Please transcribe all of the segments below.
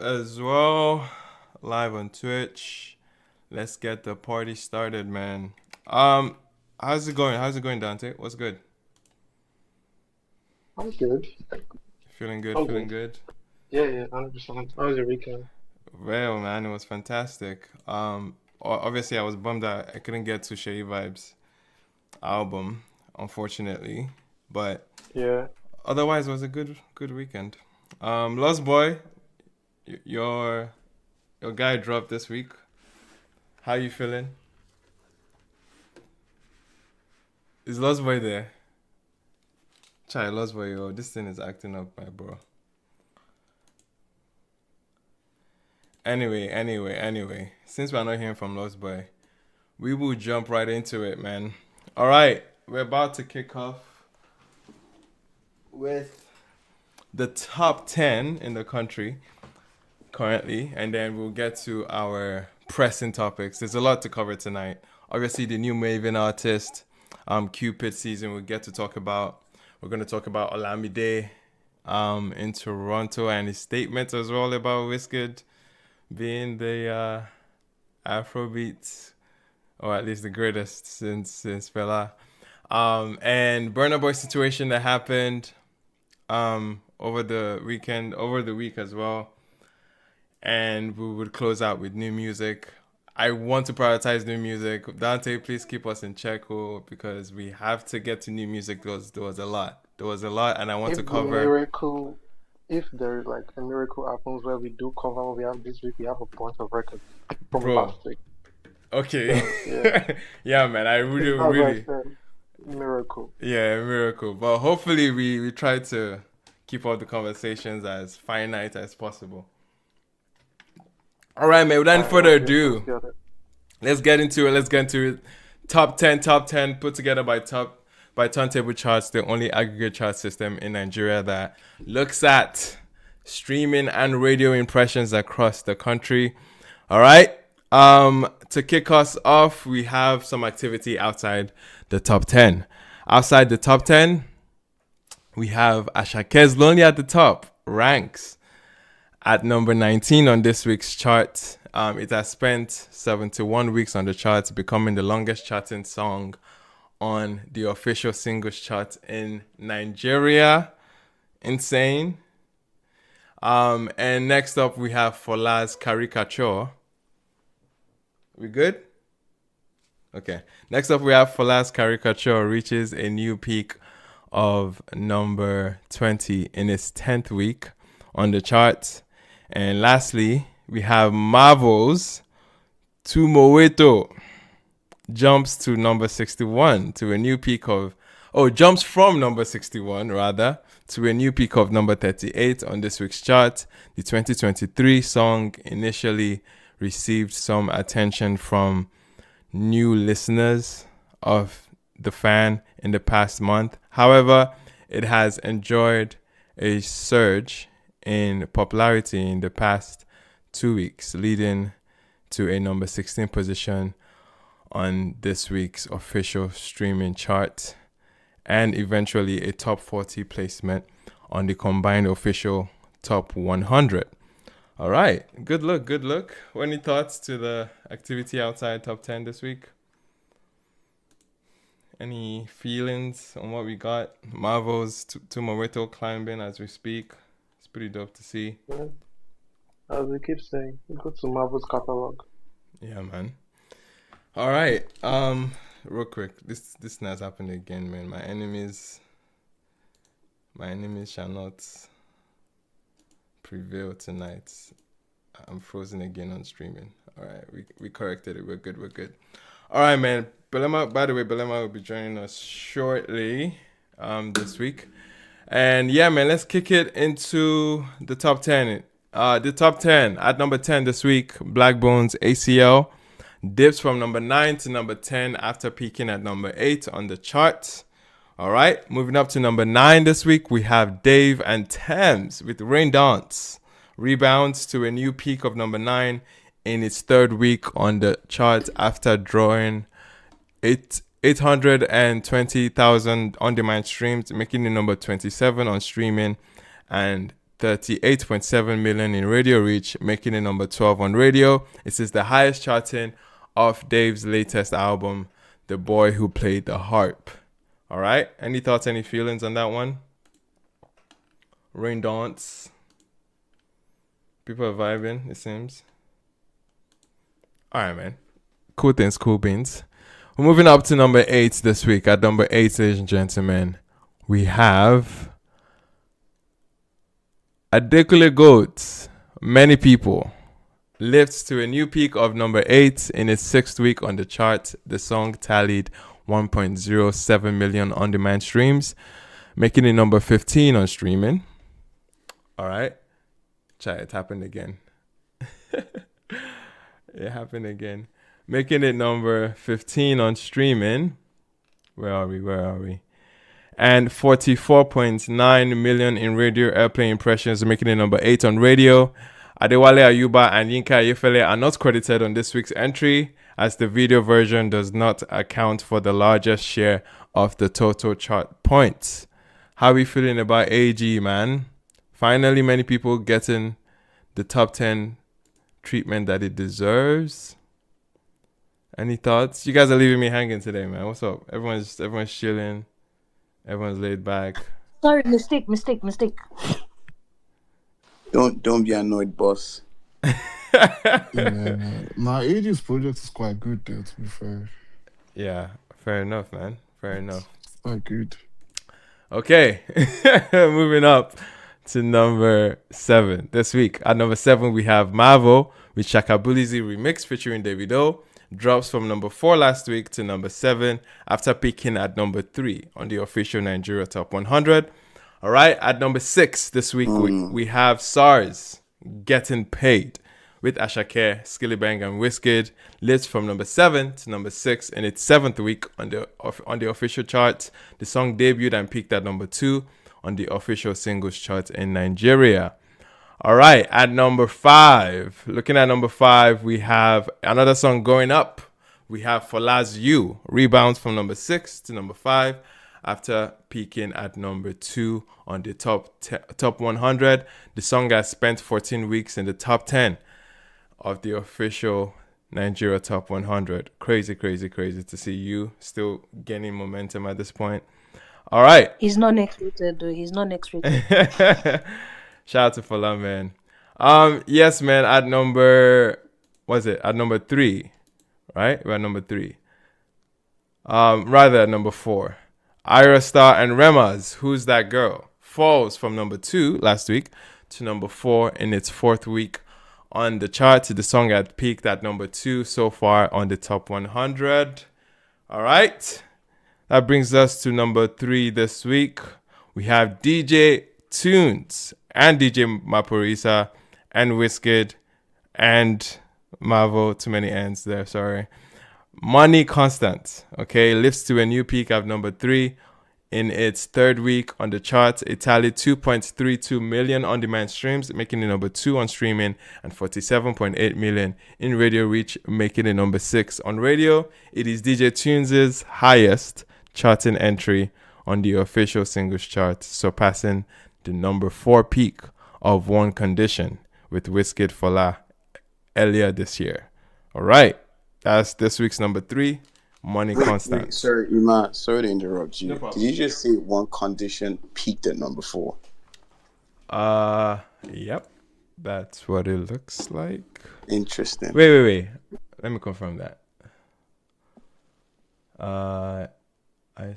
as well, live on Twitch. Let's get the party started, man. How's it going? How's it going, Dante? What's good? I'm good. Feeling good, I'm feeling good. good. Yeah, 100%. How was your weekend? Well, man, it was fantastic. Obviously, I was bummed that I couldn't get to Seyi Vibez album, unfortunately, but Yeah. otherwise, it was a good weekend. Lost Boy, your guy dropped this week. How you feeling? Is Lost Boy there? Chai, Lost Boy, yo, this thing is acting up, my bro. Anyway, since we're not hearing from Lost Boy, we will jump right into it, man. All right, we're about to kick off with the top 10 in the country currently, and then we'll get to our pressing topics. There's a lot to cover tonight. Obviously, the new MAVIN artist, Cupid Szn, we'll get to talk about. We're going to talk about Olamide in Toronto and his statement as well about Wizkid being the Afrobeats, or at least the greatest since Fela. And Burna Boy situation that happened over the weekend, over the week as well. And we would close out with new music. I want to prioritize new music. Dante, please keep us in check, because we have to get to new music. There was a lot. There was a lot, and I want If to the cover. miracle, if there like a miracle happens where we do cover what we have this week, we have a bunch of records from Bro, last week. okay. So yeah, Yeah, man, I really, that's why I really, said miracle. yeah, miracle. But hopefully, we try to keep all the conversations as finite as possible. All right, man. All Without right, further let's ado, get it. let's get into it. Let's get into it. Top 10 put together by Turntable Charts, the only aggregate chart system in Nigeria that looks at streaming and radio impressions across the country. All right. To kick us off, we have some activity outside the top 10. Outside the top 10, we have Ashake's Lonely at the top, ranks at number 19 on this week's chart. It has spent 71 weeks on the charts, becoming the longest charting song on the official singles chart in Nigeria. Insane. And next up, we have Fola's Caricature. We good? Okay. Next up, we have Fola's Caricature reaches a new peak of number 20 in its 10th week on the charts. And lastly, we have Marvel's To Moeto jumps to number 61 to a new peak of, jumps from number 61 rather to a new peak of number 38 on this week's chart. The 2023 song initially received some attention from new listeners of the fan in the past month. However, it has enjoyed a surge in popularity in the past 2 weeks, leading to a number 16 position on this week's official streaming chart and eventually a top 40 placement on the combined official top 100. All right, good look. Any thoughts to the activity outside top 10 this week? Any feelings on what we got? Marvel's to Moeto climbing as we speak. It's pretty dope to see. Yeah. As we keep saying, go to Marvel's catalog. Yeah, man. All right. Real quick, this has happened again, man. My enemies shall not prevail tonight. I'm frozen again on streaming. All right, we corrected it. We're good. All right, man. Belema, by the way, Belema will be joining us shortly this week. And yeah, man, let's kick it into the top 10. The top 10 at number 10 this week, Black Bones ACL dips from number 9 to number 10 after peaking at number 8 on the chart. All right, moving up to number 9 this week, we have Dave and Thames with Rain Dance. Rebounds to a new peak of number 9 in its third week on the chart after drawing 820,000 on-demand streams, making it number 27 on streaming and 38.7 million in radio reach, making it number 12 on radio. This is the highest charting of Dave's latest album, The Boy Who Played the Harp. All right. Any thoughts, any feelings on that one? Rain dance. People are vibing, it seems. All right, man. Cool things, cool beans. We're moving up to number 8 this week. At number 8, ladies and gentlemen, we have ATTW Goat. Many people lifts to a new peak of number 8 in its 6th week on the chart. The song tallied 1.07 million on-demand streams, making it number 15 on streaming. All right. It happened again. It happened again. Making it number 15 on streaming. Where are we? And 44.9 million in radio airplay impressions, making it number 8 on radio. Adewale Ayuba and Yinka Ayefele are not credited on this week's entry, as the video version does not account for the largest share of the total chart points. How are we feeling about AG, man? Finally, many people getting the top 10 treatment that it deserves. Any thoughts? You guys are leaving me hanging today, man. What's up? Everyone's chilling. Everyone's laid back. Sorry, mistake. Don't be annoyed, boss. Yeah, my AG's project is quite good there, to be fair. Yeah, fair enough, man. Fair enough. It's quite good. Okay, moving up to number 7 this week. At number 7, we have Mavo with Shakabulizi remix featuring Davido. Drops from number 4 last week to number 7 after peaking at number 3 on the official Nigeria Top 100. All right, at number 6 this week, we have SARS, Getting Paid, with Ashake, Skillibang, and Wizkid. Lifts from number 7 to number 6 in its 7th week on the official charts. The song debuted and peaked at number 2 on the official singles chart in Nigeria. All right, at number 5, looking at number 5, we have another song going up. We have Fola's You, rebounds from number 6 to number 5 after peaking at number 2 on the top 100. The song has spent 14 weeks in the top 10 of the official Nigeria Top 100. Crazy to see You still gaining momentum at this point. All right. He's not next rated, though. He's not next rated. Shout out to Fola, man. Yes, man. At number 3, right? We're at number 3. Rather at number 4. Ira Star and Rema's Who's That Girl falls from number 2 last week to number 4 in its 4th week on the chart. The song had peaked at number 2 so far on the top 100. All right. That brings us to number 3 this week. We have DJ Tunes and DJ Maporisa and Wizkid and Marvel. Too many ends there, sorry. Money Constant, okay, lifts to a new peak of number 3 in its 3rd week on the charts. It tallied 2.32 million on-demand streams, making it number 2 on streaming, and 47.8 million in radio reach, making it number 6 on radio. It is DJ Tunes' highest charting entry on the official singles chart, surpassing the number 4 peak of One Condition with Wizkid Fola earlier this year. All right, that's this week's number 3, Money Constant. Wait, sorry, Ima, sorry to interrupt you. No problem. Did you just say One Condition peaked at number 4? Yep, that's what it looks like. Interesting. Wait. Let me confirm that. I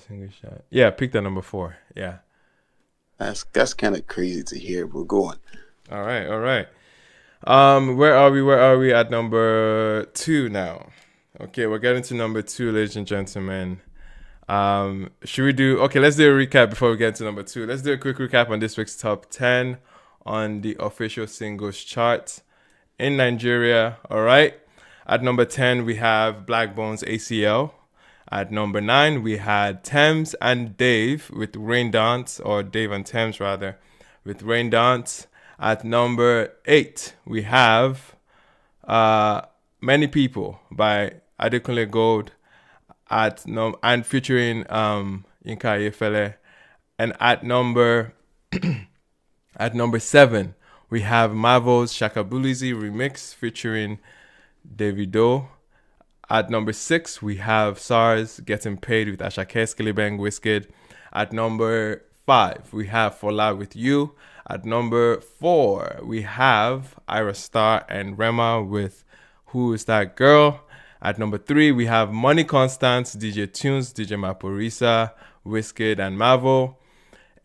single shot. Yeah, peaked at number 4. Yeah. That's kind of crazy to hear, but go on. All right. Where are we? At number 2 now. Okay, we're getting to number 2, ladies and gentlemen. Should we do... Okay, let's do a recap before we get to number 2. Let's do a quick recap on this week's top 10 on the official singles chart in Nigeria. All right. At number 10, we have Black Bones ACL. At number 9, we had Thames and Dave with Rain Dance, or Dave and Thames rather, with Rain Dance. At number 8, we have Many People by Adekunle Gold and featuring Yinka Ayefele. And at number At number 7, we have Mavo's Shakabulizi remix featuring Davido. At number 6, we have SARS Getting Paid with Ashake, Skillibeng, Wizkid. At number 5, we have Fola with You. At number 4, we have Ira Star and Rema with Who Is That Girl. At number 3, we have Money Constance, DJ Tunes, DJ Maporisa, Wizkid, and Mavo.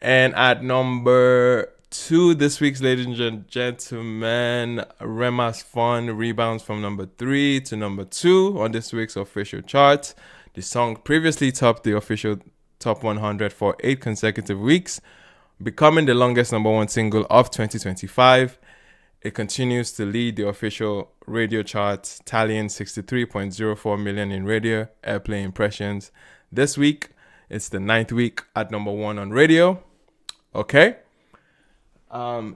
And at number 2 this week's, ladies and gentlemen, Rema's Fun rebounds from number 3 to number 2 on this week's official chart. The song previously topped the official top 100 for 8 consecutive weeks, becoming the longest number 1 single of 2025. It continues to lead the official radio charts, tallying 63.04 million in radio airplay impressions. This week, it's the 9th week at number 1 on radio. Okay?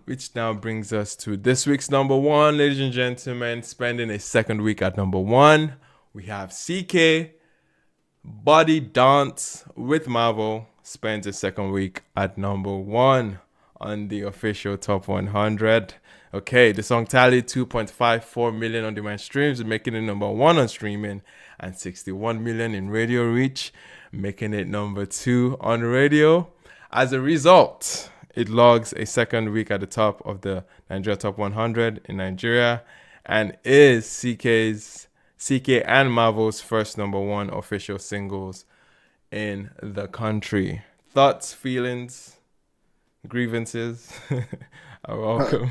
Which now brings us to this week's number 1, ladies and gentlemen, spending a second week at number 1. We have CK, Body Dance with Marvel, spends a second week at number 1 on the official top 100. Okay, the song tallied 2.54 million on-demand streams, making it number 1 on streaming, and 61 million in radio reach, making it number 2 on radio. As a result, it logs a second week at the top of the Nigeria Top 100 in Nigeria, and is CK and Marvel's first number 1 official singles in the country. Thoughts, feelings, grievances are welcome.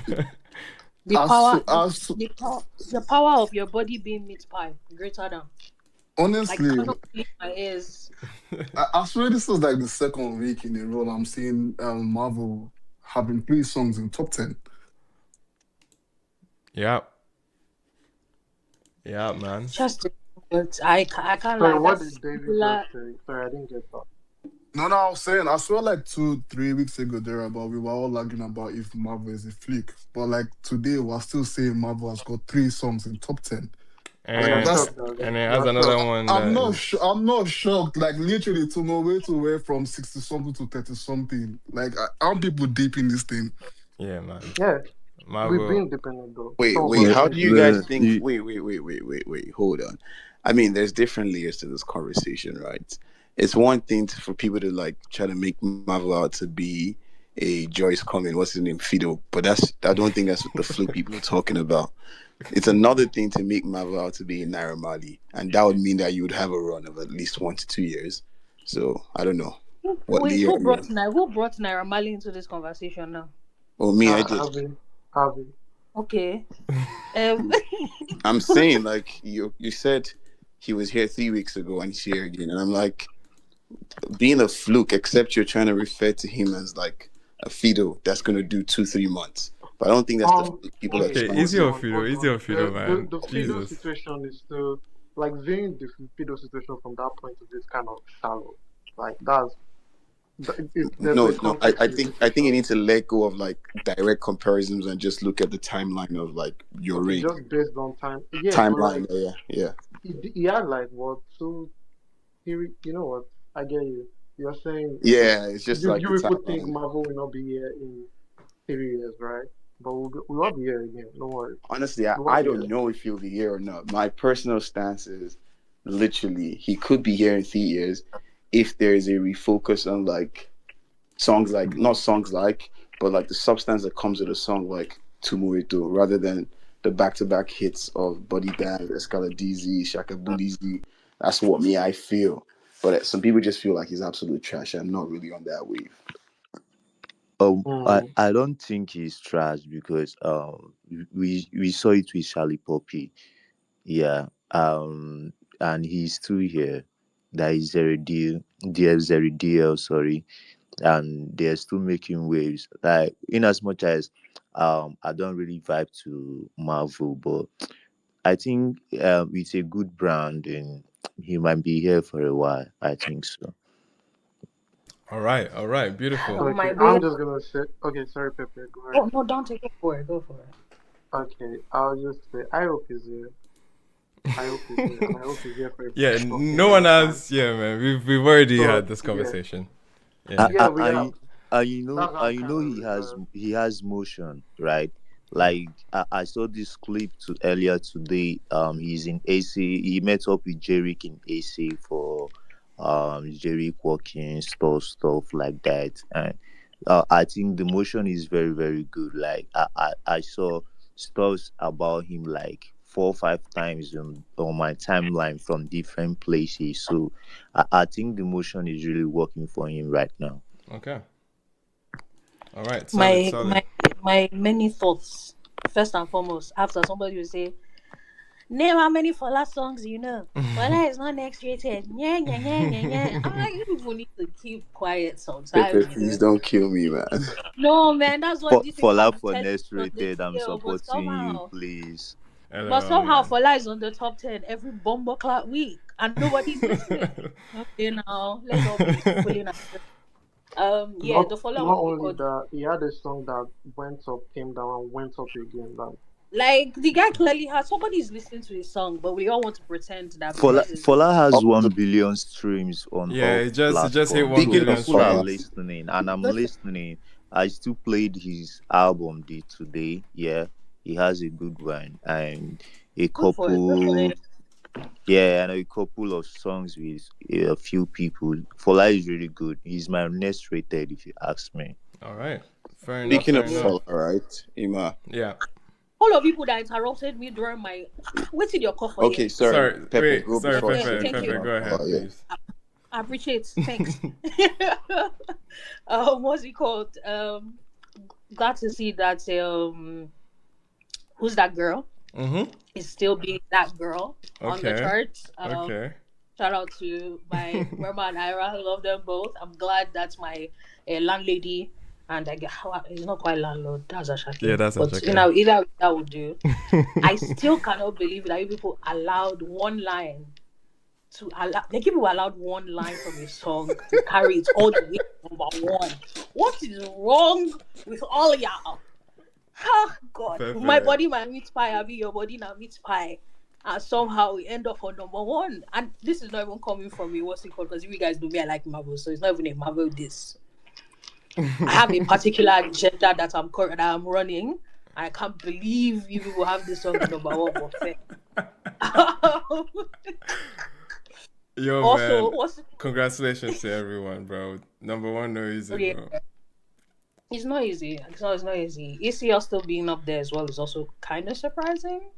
The As- power, as- the power of your body being meat pie, greater than. I Honestly, cannot believe my ears. I swear this is like the second week in a row I'm seeing Marvel having 3 songs in top 10. Yeah, man. Just, I can't Sorry, lie. what That's did David similar- just say? Sorry, I didn't get that. No, I was saying, I swear like 2-3 weeks ago there about we were all arguing about if Marvel is a flick. But like today we're still saying Marvel has got 3 songs in top 10. And, that's- and it has another one. I'm that not is- I'm not shocked. Like literally to know where to wear from 60 something to 30 something. Like aren't people deep in this thing? Yeah, man. Yeah, Marvel. we've been dependent though. Wait, So- how do you guys Yeah, think? you- Wait, hold on. I mean, there's different layers to this conversation, right? It's one thing for people to like try to make Marvel out to be a Joyce Common, what's his name, Fido, but I don't think that's what the fluke people are talking about. It's another thing to make Marvel out to be a Naira Marley, and that would mean that you would have a run of at least 1 to 2 years. So I don't know. What Wait, layer who are you brought on? Who brought Naira Marley into this conversation now? Oh, me, I did. Harvey. Okay. I'm saying like you said he was here 3 weeks ago and he's here again, and I'm like, being a fluke, except you're trying to refer to him as like a Fido that's gonna do 2-3 months. But I don't think that's the people okay, are easy trying on Fido, man. The Fido Jesus. situation is still like viewing the Fido situation from that point of view is kind of shallow. Like that's No, I think you need to let go of like direct comparisons and just look at the timeline of like your reign. just based on time. Yeah, Timeline, but, like, yeah. he had like what 2. You know what? I get you. You're saying Yeah, it's just you like the people think timeline. Marvel will not be here in 3 years, right? But we'll all be here again. Don't worry. Honestly, I don't know if he'll be here or not. My personal stance is literally he could be here in 3 years if there is a refocus on like songs like not songs like, but like the substance that comes with a song like Tumurito, rather than the back-to-back hits of Body Dance, Escala DZ, Shaka Bulizi. That's what I feel. But some people just feel like he's absolute trash. I'm not really on that wave. I don't think he's trash because we saw it with Charlie Poppy, yeah, and he's still here. That is DL, sorry, and they're still making waves. Like in as much as I don't really vibe to Marvel, but I think it's a good brand and he might be here for a while. I think so. All right, beautiful. Oh, my I'm babe. just gonna say. Okay, sorry, Pepe. Go ahead. Oh no, don't take it for it. Go for it. Okay, I'll just say I hope he's here. I hope he's here. And I hope he's here for a Yeah, very no one long has. Yeah, man. We've already So, had this yeah. conversation. time. Yeah. Yeah, we have. That's how I'm you kind know of reserved. he has motion, right? Like I saw this clip earlier today. He's in AC. He met up with Jerick in AC for Jerick walking stuff like that, and I think the motion is very good. Like I saw stuff about him like 4 or 5 times on my timeline from different places. So I think the motion is really working for him right now. Okay. All right. Solid. My Solid. my my many thoughts. First and foremost, after somebody will say, name how many Fola songs you know. Fola is not next rated. Yeah, yeah, yeah, yeah, yeah. I'm like, you people need to keep quiet Pepe, sometimes, you please know. don't kill me, man. No, man, that's what these people For have for been telling next me on the rated, I'm TL, supporting you, please. LOL, man. Fola is on the top 10 every bomber clock week, and nobody's listening. Okay, now let's all be fooling ourselves. Yeah, Not the Fola not on only record. that, he had a song that went up, came down, and went up again. Like the guy clearly has somebody's listening to his song, but we all want to pretend that Fola, because it's Fola has Also, 1 billion streams on Yeah, all it just hit platforms, one so speaking of billion people are Fola, streams. listening, and I'm listen, listening. I still played his album today. Yeah, he has a good one and a good for him. couple. Yeah, and a couple of songs with a few people. Fola is really good. He's my next rated, if you ask me. All right. Fair enough. speaking Fair of Yeah. enough. Fola, right, Ima? Yeah. All of people that interrupted me during my wait till your call for Okay, here. sorry, Sorry. Pepe, Wait. go Sorry, before Thank, say Pepe. thank anything you. Pepe, about go ahead, Fola. Yeah. please. I appreciate. Thanks. What's it called? Glad to see that. Who's that girl? Mm-hmm. Is still being that girl on the Okay. charts. Okay. Shout out to my grandma and Ira. I love them both. I'm glad that's my landlady. And I get how it's not quite landlord. That's a Yeah, shocking. that's a But check. Yeah. either that would do. I still cannot believe that you people allowed one line to allow. Like people allowed one line from a song to carry it all the way to #1. What is wrong with all y'all? Oh God, my Pepe. body, my meat pie. I be your body, now meat pie. And somehow we end up on #1. And this is not even coming from me. What's it called? Because you guys know me, I like Marvel, so it's not even a Marvel this. I have a particular agenda that I'm running. I can't believe you will have this song in #1 for fair. Yo, Also, man. what's Congratulations to everyone, bro. Number one, no easy, yeah, bro. it's not easy. It's not easy. ECL still being up there as well is also kind of surprising.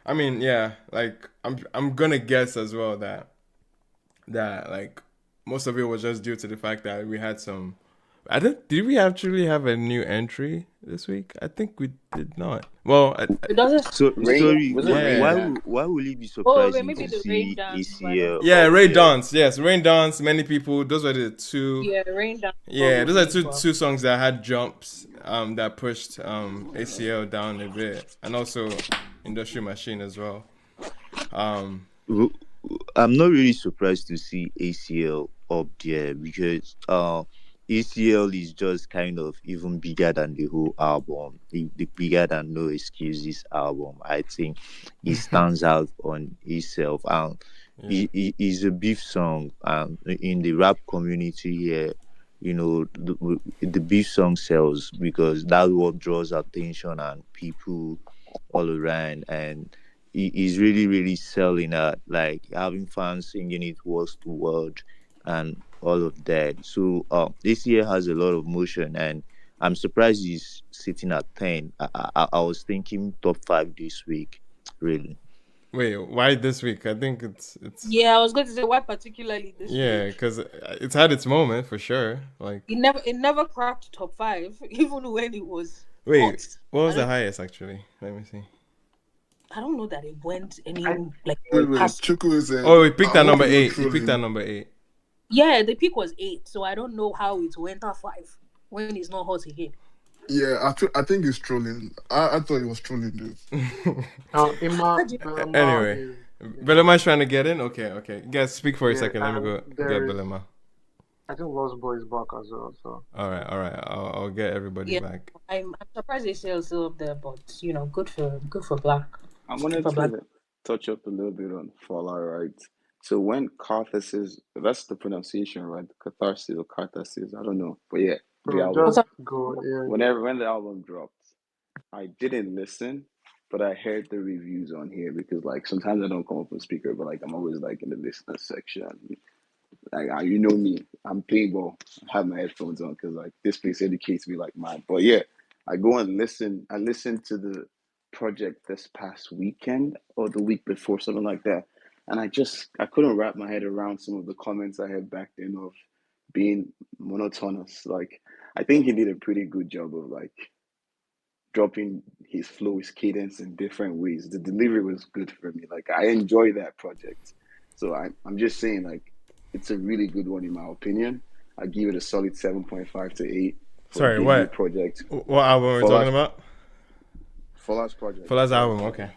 I mean, yeah, like I'm gonna guess as well that like most of it was just due to the fact that we had some. I don't. Did we actually have a new entry this week? I think we did not. Well, It doesn't. So Rain, sorry, was it Rain yeah, Dan? why will it be Oh, surprising maybe to the rain see dance, but I don't ACL know. yeah. up Rain there? dance, yes, rain dance. Many people. Those were the two. Yeah, rain dance Yeah, those are probably, two but two songs that had jumps. That pushed ACL down a bit, and also Industrial Machine as well. W- I'm not really surprised to see ACL up there because ACL is just kind of even bigger than the whole album, the bigger than No Excuses album. I think it stands out on itself, and Yeah. it is a beef song. In the rap community here, the beef song sells because that's what draws attention and people all around, and is really selling out, like having fans singing it word to word and all of that. So this year has a lot of motion, and I'm surprised he's sitting at 10. I was thinking top 5 this week, really. Wait, why this week? I think it's yeah, I was going to say why particularly this yeah, week. because it's had its moment for sure. Like, It never cracked top 5, even when it was hot. wait, what was I the don't highest actually? Let me see. I don't know that it went any I like Wait, past. Chuku is Oh, we picked I at hope number you're not 8. You picked at trolling. number 8. Yeah, the peak was 8, so I don't know how it went at 5 when it's not hot again. Yeah, I think he's trolling. I thought he was trolling, dude. Ima How'd you- Belema Anyway, is Belema's trying to get in. Okay. You guys speak for a yeah, second. Let me go and get there is Belema. I think Lost Boy is back as well. So All right. I'll get everybody Yeah, back. I'm surprised they still up there, but good for Black. I wanted For Black. to touch up a little bit on Fola, right? So when catharsis, that's the pronunciation, right? Catharsis or catharsis, I don't know. But yeah, the Bro, album. What's just up? go. Yeah. When the album dropped, I didn't listen, but I heard the reviews on here because like sometimes I don't come up on speaker, but like I'm always like in the listener section. Like you know me, I'm playing ball. I have my headphones on because like this place educates me like mad. But yeah, I go and listen. I listened to the project this past weekend or the week before, something like that, and I couldn't wrap my head around some of the comments I had back then of being monotonous. Like I think he did a pretty good job of like dropping his flow, his cadence in different ways. The delivery was good for me. Like I enjoy that project. So I'm just saying like it's a really good one in my opinion. I give it a solid 7.5 to 8 for Sorry, debut what? project. What album are we talking about? Fallout's project. Fallout's album, okay.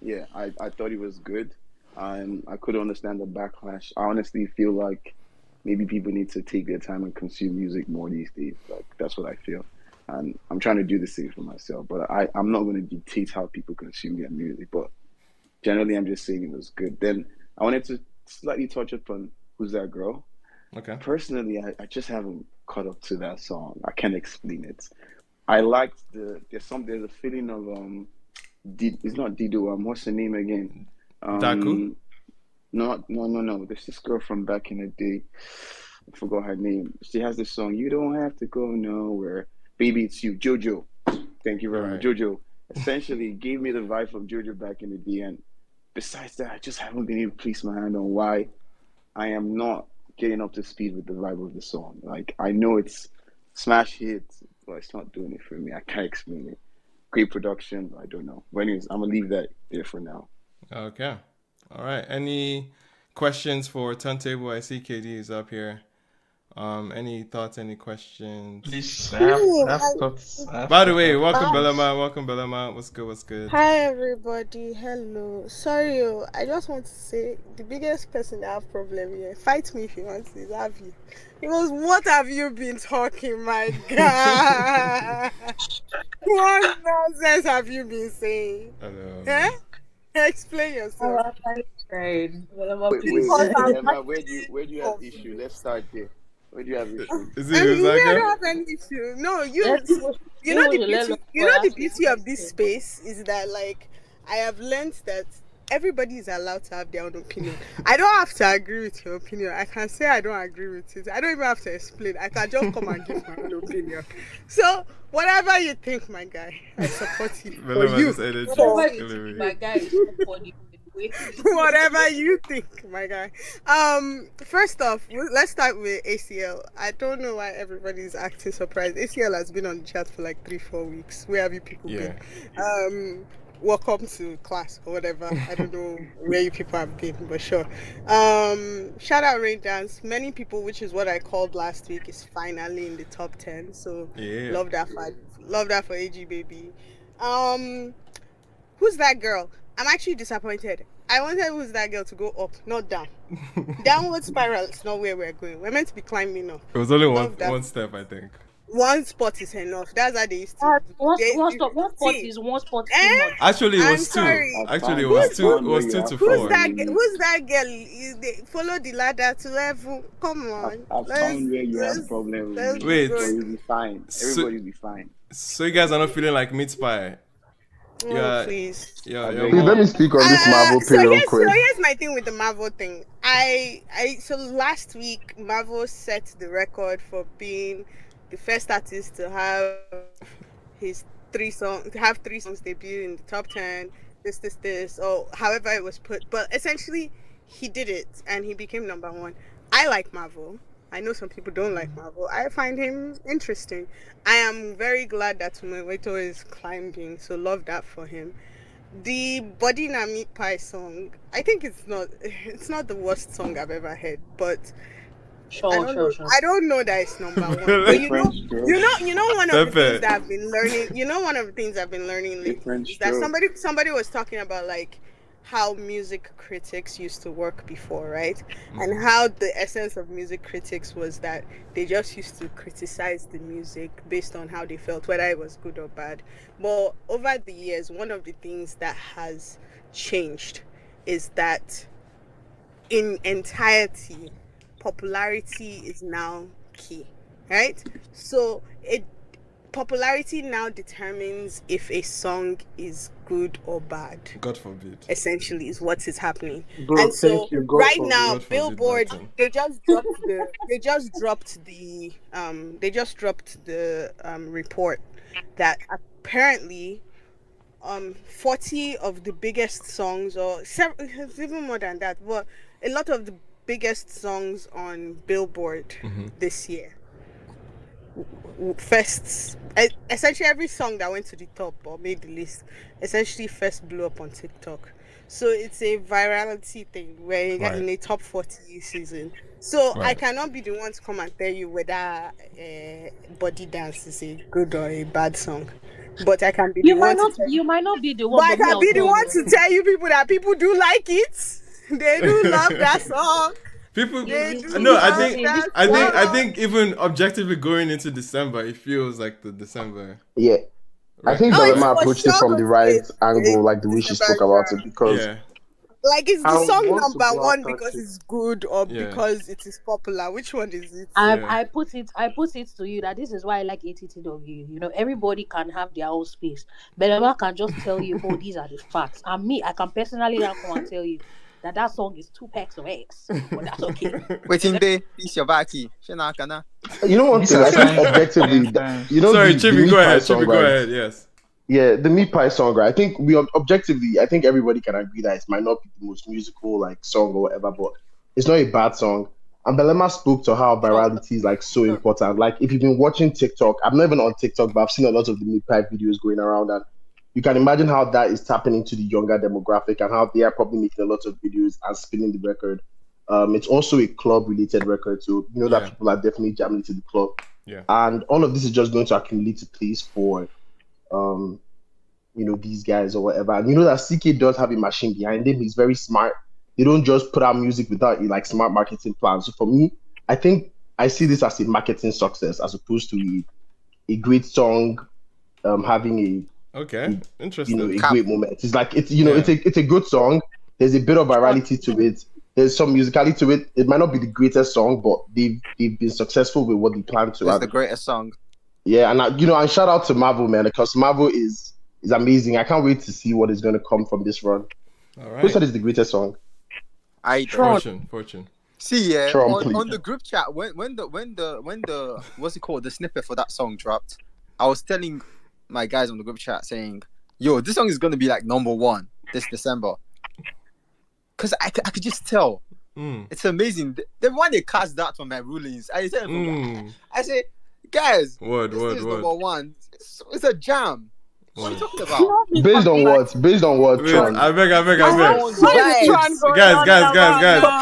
Yeah, I thought it was good. I could understand the backlash. I honestly feel like maybe people need to take their time and consume music more these days. Like that's what I feel. And I'm trying to do the same for myself. But I'm not going to dictate how people consume their music. But generally, I'm just saying it was good. Then I wanted to slightly touch upon Who's That Girl? Okay. Personally, I just haven't caught up to that song. I can't explain it. I liked there's a feeling of it's not Dido, what's her name again? Daku? No. There's this girl from back in the day. I forgot her name. She has this song, You Don't Have to Go Nowhere. Baby, it's you, Jojo. Thank you very much. Jojo essentially gave me the vibe of Jojo back in the day. And besides that, I just haven't been able to place my hand on why I am not getting up to speed with the vibe of the song. Like, I know it's smash hits, but it's not doing it for me. I can't explain it. Great production, I don't know. But anyways, I'm going to leave that there for now. Okay. All right. Any questions for Turntable? I see KD is up here. Any thoughts, any questions? Please, I have thoughts. By the way, welcome Bellama. What's good? Hi everybody, hello. Sorry, I just want to say the biggest person that have problem here. Fight me if you want to, is Avi. Because what have you been talking, my God? What nonsense have you been saying? Eh? Explain yourself. Right. Emma, where do you have issue? Let's start there. Where do you have issue? Is I it mean, we Uzaka? don't have any issue. No, you know the beauty of this space is that like I have learned that everybody is allowed to have their own opinion. I don't have to agree with your opinion. I can say I don't agree with it. I don't even have to explain. I can just come and give my own opinion. So whatever you think, my guy, I support you. For you. My guy is funny. Whatever you think, my guy. First off, let's start with ACL. I don't know why everybody's acting surprised. ACL has been on the chat for like 3-4 weeks. Where have you people been? Welcome to class or whatever. I don't know where you people have been, but sure. Shout out Rain Dance. Many people, which is what I called last week, is finally in the top 10. So love that for AG baby. Who's That Girl? I'm actually disappointed. I wanted Who's That Girl to go up, not down. Downward spiral is not where we're going. We're meant to be climbing up. It was only one step, I think. One spot is enough. That's how they used to. One spot is one spot too much. Actually, it was two. Sorry. Actually, it was two. It was 2 to 4. Who's that girl? They follow the ladder to level. Come on. I've found where you have a problem. Wait. You'll be fine. Everybody will be fine. So you guys are not feeling like meat pie? Please. Let me speak on this Marvel period quick. So here's my thing with the Marvel thing. So last week Marvel set the record for being the first artist to have his 3 songs debut in the top 10. This, or however it was put. But essentially, he did it and he became number 1. I like Marvel. I know some people don't like Marvel. I find him interesting. I am very glad that Tumeweto is climbing, so love that for him. The Body Na Meat Pie song, I think it's not the worst song I've ever heard, but I don't know that it's number 1. But you know one of the things that I've been learning. You know one of the things I've been learning lately is that somebody was talking about like how music critics used to work before, right? And how the essence of music critics was that they just used to criticize the music based on how they felt, whether it was good or bad. But over the years, one of the things that has changed is that in entirety, popularity is now key, right? So popularity now determines if a song is good or bad. God forbid. Essentially, is what is happening. Bro, And so thank you. God right forbid. now, God forbid Billboard that thing. they just dropped the report that apparently 40 of the biggest songs, or it's even more than that, but a lot of the biggest songs on Billboard this year, first, essentially every song that went to the top or made the list essentially first blew up on TikTok. So it's a virality thing where you get Right. in a top 40 season. So I Right. cannot be the one to come and tell you whether Body Dance is a good or a bad song. But I can be the one to tell You might not be the one, but I but me, can I'll be the tell one you. to tell you people that people do like it. They do love that song. People, They do no, I love think, that I song. think even objectively going into December, it feels like the December. Yeah. I think Oh, it's Belema for approached sure it from the going to right be a angle, like the way she December spoke about it, jam. because Yeah, Like, it's the I song want to number go one after because Chick. it's good or Yeah. because it is popular. Which one is it? Yeah. I put it to you that this is why I like ATTW. You know, everybody can have their own space. But Emma can just tell you, oh, these are the facts. And me, I can personally now come and tell you that song is 2 packs of ass. But that's okay. Waiting day, peace your backy. Shana kana. You know one These thing, are I think signs. objectively, you know Sorry, the Chibi, meat go pie ahead. song, Chibi, go right? ahead. Yes. Yeah, the meat pie song, right? I think objectively, I think everybody can agree that it might not be the most musical like song or whatever, but it's not a bad song. And Belema spoke to how virality is like so important. Like if you've been watching TikTok, I'm not even on TikTok, but I've seen a lot of the meat pie videos going around, and you can imagine how that is tapping into the younger demographic and how they are probably making a lot of videos and spinning the record. It's also a club related record, so you know that Yeah. people are definitely jamming to the club. Yeah. And all of this is just going to accumulate to place for you know, these guys or whatever. And you know that CK does have a machine behind him. He's very smart. They don't just put out music without like smart marketing plans. So for me, I think I see this as a marketing success as opposed to a great song having Okay. Interesting. a great moment. It's like it's a good song. There's a bit of virality to it. There's some musicality to it. It might not be the greatest song, but they've been successful with what they plan to. It's the greatest song. Yeah, and and shout out to Marvel, man, because Marvel is amazing. I can't wait to see what is going to come from this run. All right. Who said it's the greatest song? Fortune. See, yeah, Trump, on the group chat when the what's it called, the snippet for that song dropped, I was telling my guys on the group chat saying, "Yo, this song is gonna be like number one this December," because I could just tell. It's amazing. The one they cast that from my rulings, I said, I say, guys, Word. is number one. It's a jam. What are you talking about? Based on what? Based on what? Wait, Tron? I beg.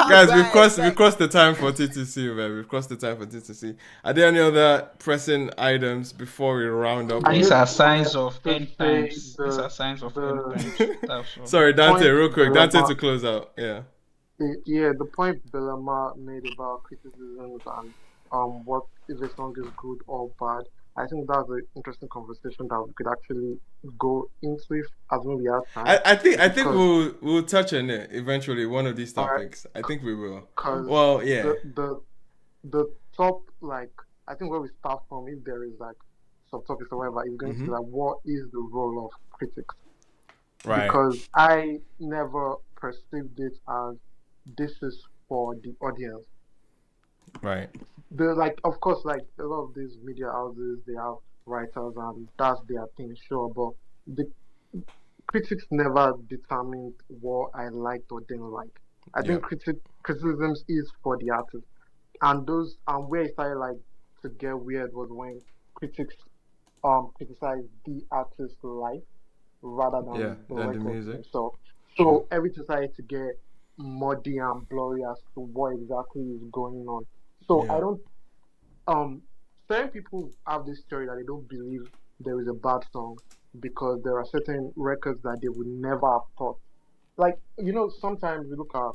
Guys, we've crossed the time for TTC, man. We've crossed the time for TTC. Are there any other pressing items before we round up? These are signs of end times. These are signs of end times. Sorry, Dante, real quick. Belema. Dante to close out. Yeah. Yeah, the point Belema made about criticisms and what if a song is good or bad. I think that's an interesting conversation that we could actually go into if as when we have time. I think we'll touch on it eventually. One of these topics. Right. I think we will. Well, yeah. The top, like, I think where we start from, if there is like subtopics or whatever, is going to be like, what is the role of critics? Right. Because I never perceived it as this is for the audience. Right. Of course, like a lot of these media houses, they have writers and that's their thing, sure. But the critics never determined what I liked or didn't like. I think criticisms is for the artist, and where it started like to get weird was when critics criticized the artist's life rather than the music. So everything started to get muddy and blurry as to what exactly is going on. So I don't. Certain people have this theory that they don't believe there is a bad song because there are certain records that they would never have thought. Like, sometimes we look at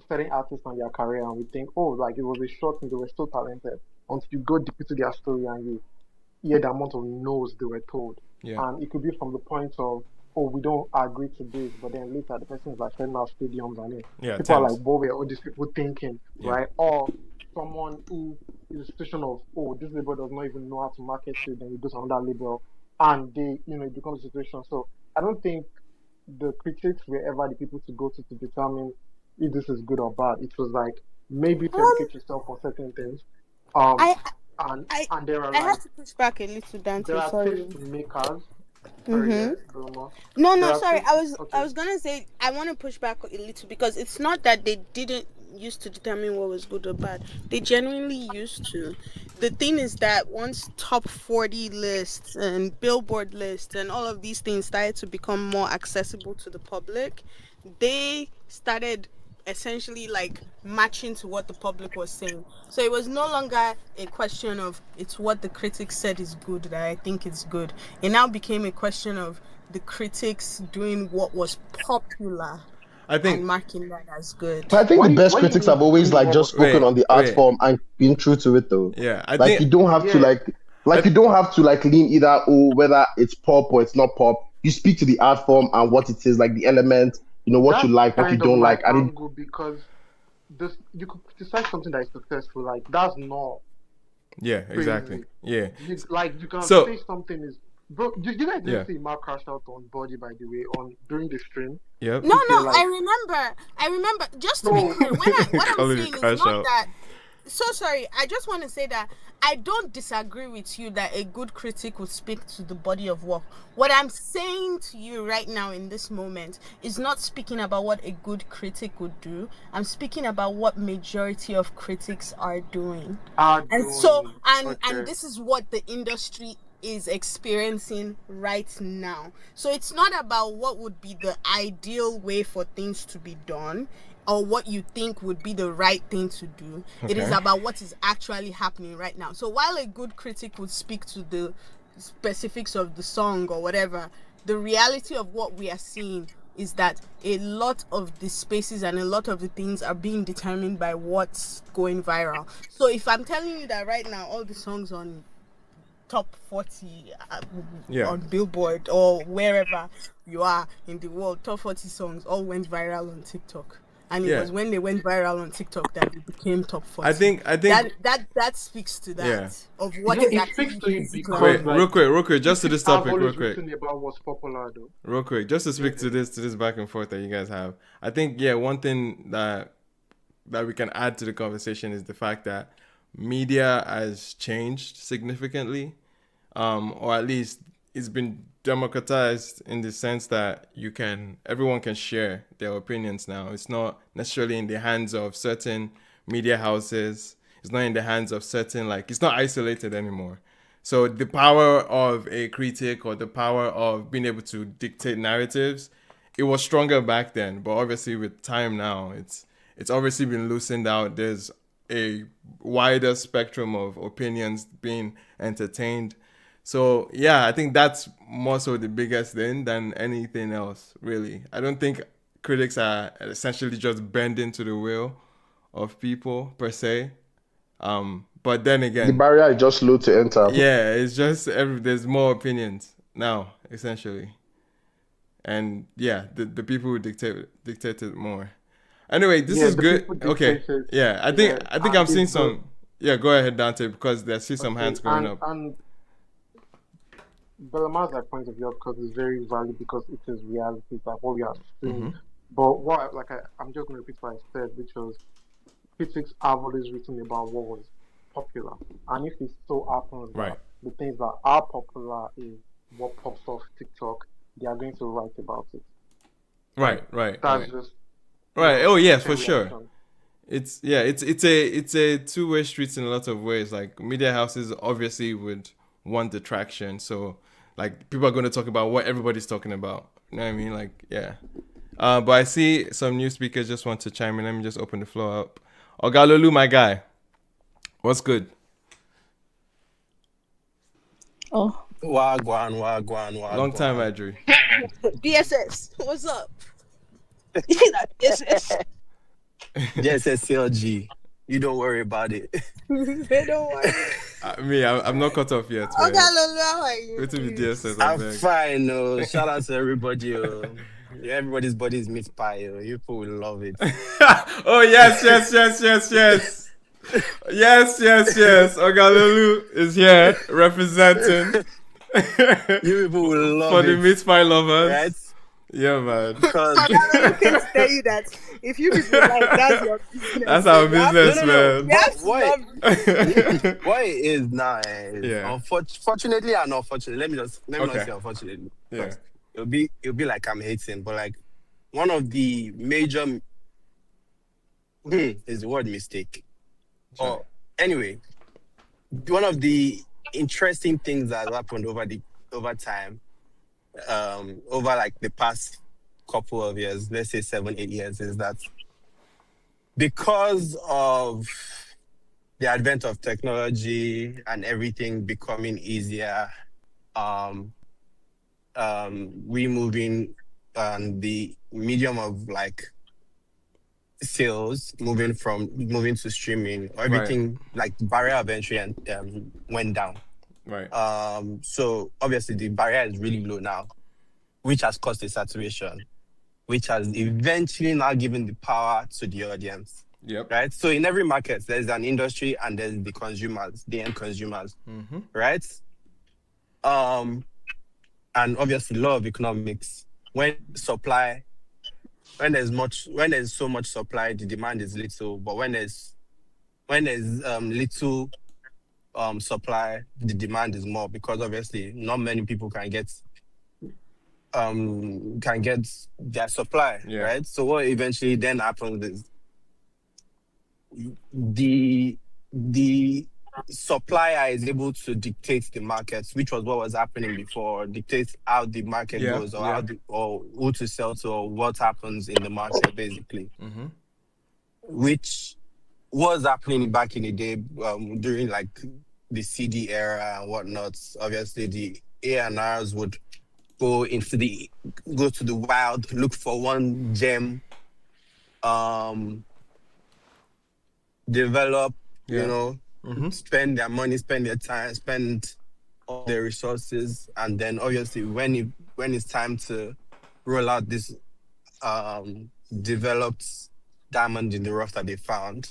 certain artists and their career and we think, oh, like it was a short and they were so talented. Until you go deep into their story and you hear the amount of no's they were told. Yeah. And it could be from the point of oh, we don't agree to this, but then later the person is like selling out stadiums and it. Yeah, People are Thames. like, what were all these people thinking, Yeah. right? Or someone who is a situation of, oh, this label does not even know how to market it, then you go to another label and they, it becomes a situation. So I don't think the critics were ever the people to go to determine if this is good or bad. It was like maybe to educate yourself on certain things. And there are I have to push back a little, Dante. there are Sorry. taste makers. Sorry. I was gonna say I want to push back a little because it's not that they didn't used to determine what was good or bad. They genuinely used to. The thing is that once top 40 lists and Billboard lists and all of these things started to become more accessible to the public, they started essentially like matching to what the public was saying. So it was no longer a question of it's what the critics said is good that I think is good. It now became a question of the critics doing what was popular. I think and marking that as good. But I think the best critics have always like just spoken on the art form and been true to it though. Yeah, I think you don't have to you don't have to like lean either whether it's pop or it's not pop. You speak to the art form and what it is, like the element, what that's you like, what you don't like. Because this you could criticize something that is successful, like that's not. Yeah, exactly. Yeah, you can say something is. Bro, you guys didn't see Mark crash out on Body, by the way, during the stream. Yep. No, I remember. Just to be clear, what I'm saying is not that. So sorry, I just want to say that I don't disagree with you that a good critic would speak to the body of work. What I'm saying to you right now in this moment is not speaking about what a good critic would do. I'm speaking about what majority of critics are doing. And this is what the industry is experiencing right now. So it's not about what would be the ideal way for things to be done or what you think would be the right thing to do. Okay. It is about what is actually happening right now. So while a good critic would speak to the specifics of the song or whatever, the reality of what we are seeing is that a lot of the spaces and a lot of the things are being determined by what's going viral. So if I'm telling you that right now all the songs on top 40 on Billboard or wherever you are in the world, top 40 songs all went viral on TikTok. And it was when they went viral on TikTok that it became top 40. I think that speaks to that of what is actually real quick, just to this topic, real quick. About what's popular, though. Real quick, just to speak to this back and forth that you guys have. I think one thing that we can add to the conversation is the fact that media has changed significantly, or at least it's been democratized in the sense that everyone can share their opinions now. It's not necessarily in the hands of certain media houses. It's not in the hands of certain, it's not isolated anymore. So the power of a critic or the power of being able to dictate narratives, it was stronger back then. But obviously with time now, it's obviously been loosened out. There's a wider spectrum of opinions being entertained. So, I think that's more so the biggest thing than anything else, really. I don't think critics are essentially just bending to the will of people, per se. But then again... the barrier is just low to enter. Yeah, it's just there's more opinions now, essentially. And, the people who dictate it more. Anyway, this is good. Okay, I think I've seen some... Yeah, go ahead, Dante, because I see some hands going up. And Belama's point of view, of course, is very valid because it is reality, like what we are seeing. Mm-hmm. But I'm just going to repeat what I said, which was critics have always written about what was popular, and if it so happens that the things that are popular is what pops off TikTok, they are going to write about it. Right. That's just right. Oh yes, for sure. It's a two-way street in a lot of ways. Like media houses obviously would want the traction, so people are going to talk about what everybody's talking about. You know what I mean? But I see some new speakers just want to chime in. Let me just open the floor up. Ogalolu, my guy, what's good? Oh, wagwan. Long time, Adri. DSS, what's up? You see that DSS? DSS CLG. You don't worry about it. They don't worry. I'm not cut off yet. Okay, Man. Lulu, how are you? Wait till the DSS. I'm fine. Oh, shout out to everybody. Oh. Yeah, everybody's body is meat pie. Oh. You people will love it. Oh yes. Yes. Ogalulu is here representing. You people will love for it. the meat pie lovers. Right? Yeah, man. Because I can tell you that if you people like that's your business. That's our business, man. Yes, what it is now is fortunately and unfortunately. Let me not say unfortunately. Yeah. It'll be like I'm hating, but like one of the major is the word mistake. Sure. Or anyway, one of the interesting things that happened over time, over like the past couple of years, let's say 7-8 years, is that because of the advent of technology and everything becoming easier, we moving the medium of like sales moving to streaming, everything like barrier of entry and went down. Right. So obviously the barrier is really low now, which has caused a saturation, which has eventually now given the power to the audience. Yep. Right. So in every market, there's an industry and there's the consumers, the end consumers. Mm-hmm. Right. And obviously law of economics. When there's so much supply, the demand is little. But when there's little supply, the demand is more, because obviously not many people can get their supply. Yeah. Right. So what eventually then happens is the supplier is able to dictate the markets, which was what was happening before, dictate how the market goes, or or who to sell to, or what happens in the market, basically. Mm-hmm. Which was happening back in the day, during like the CD era and whatnot. Obviously, the A&Rs would go to the wild, look for one gem, develop, Mm-hmm. spend their money, spend their time, spend all their resources, and then obviously when it's time to roll out this developed diamond in the rough that they found,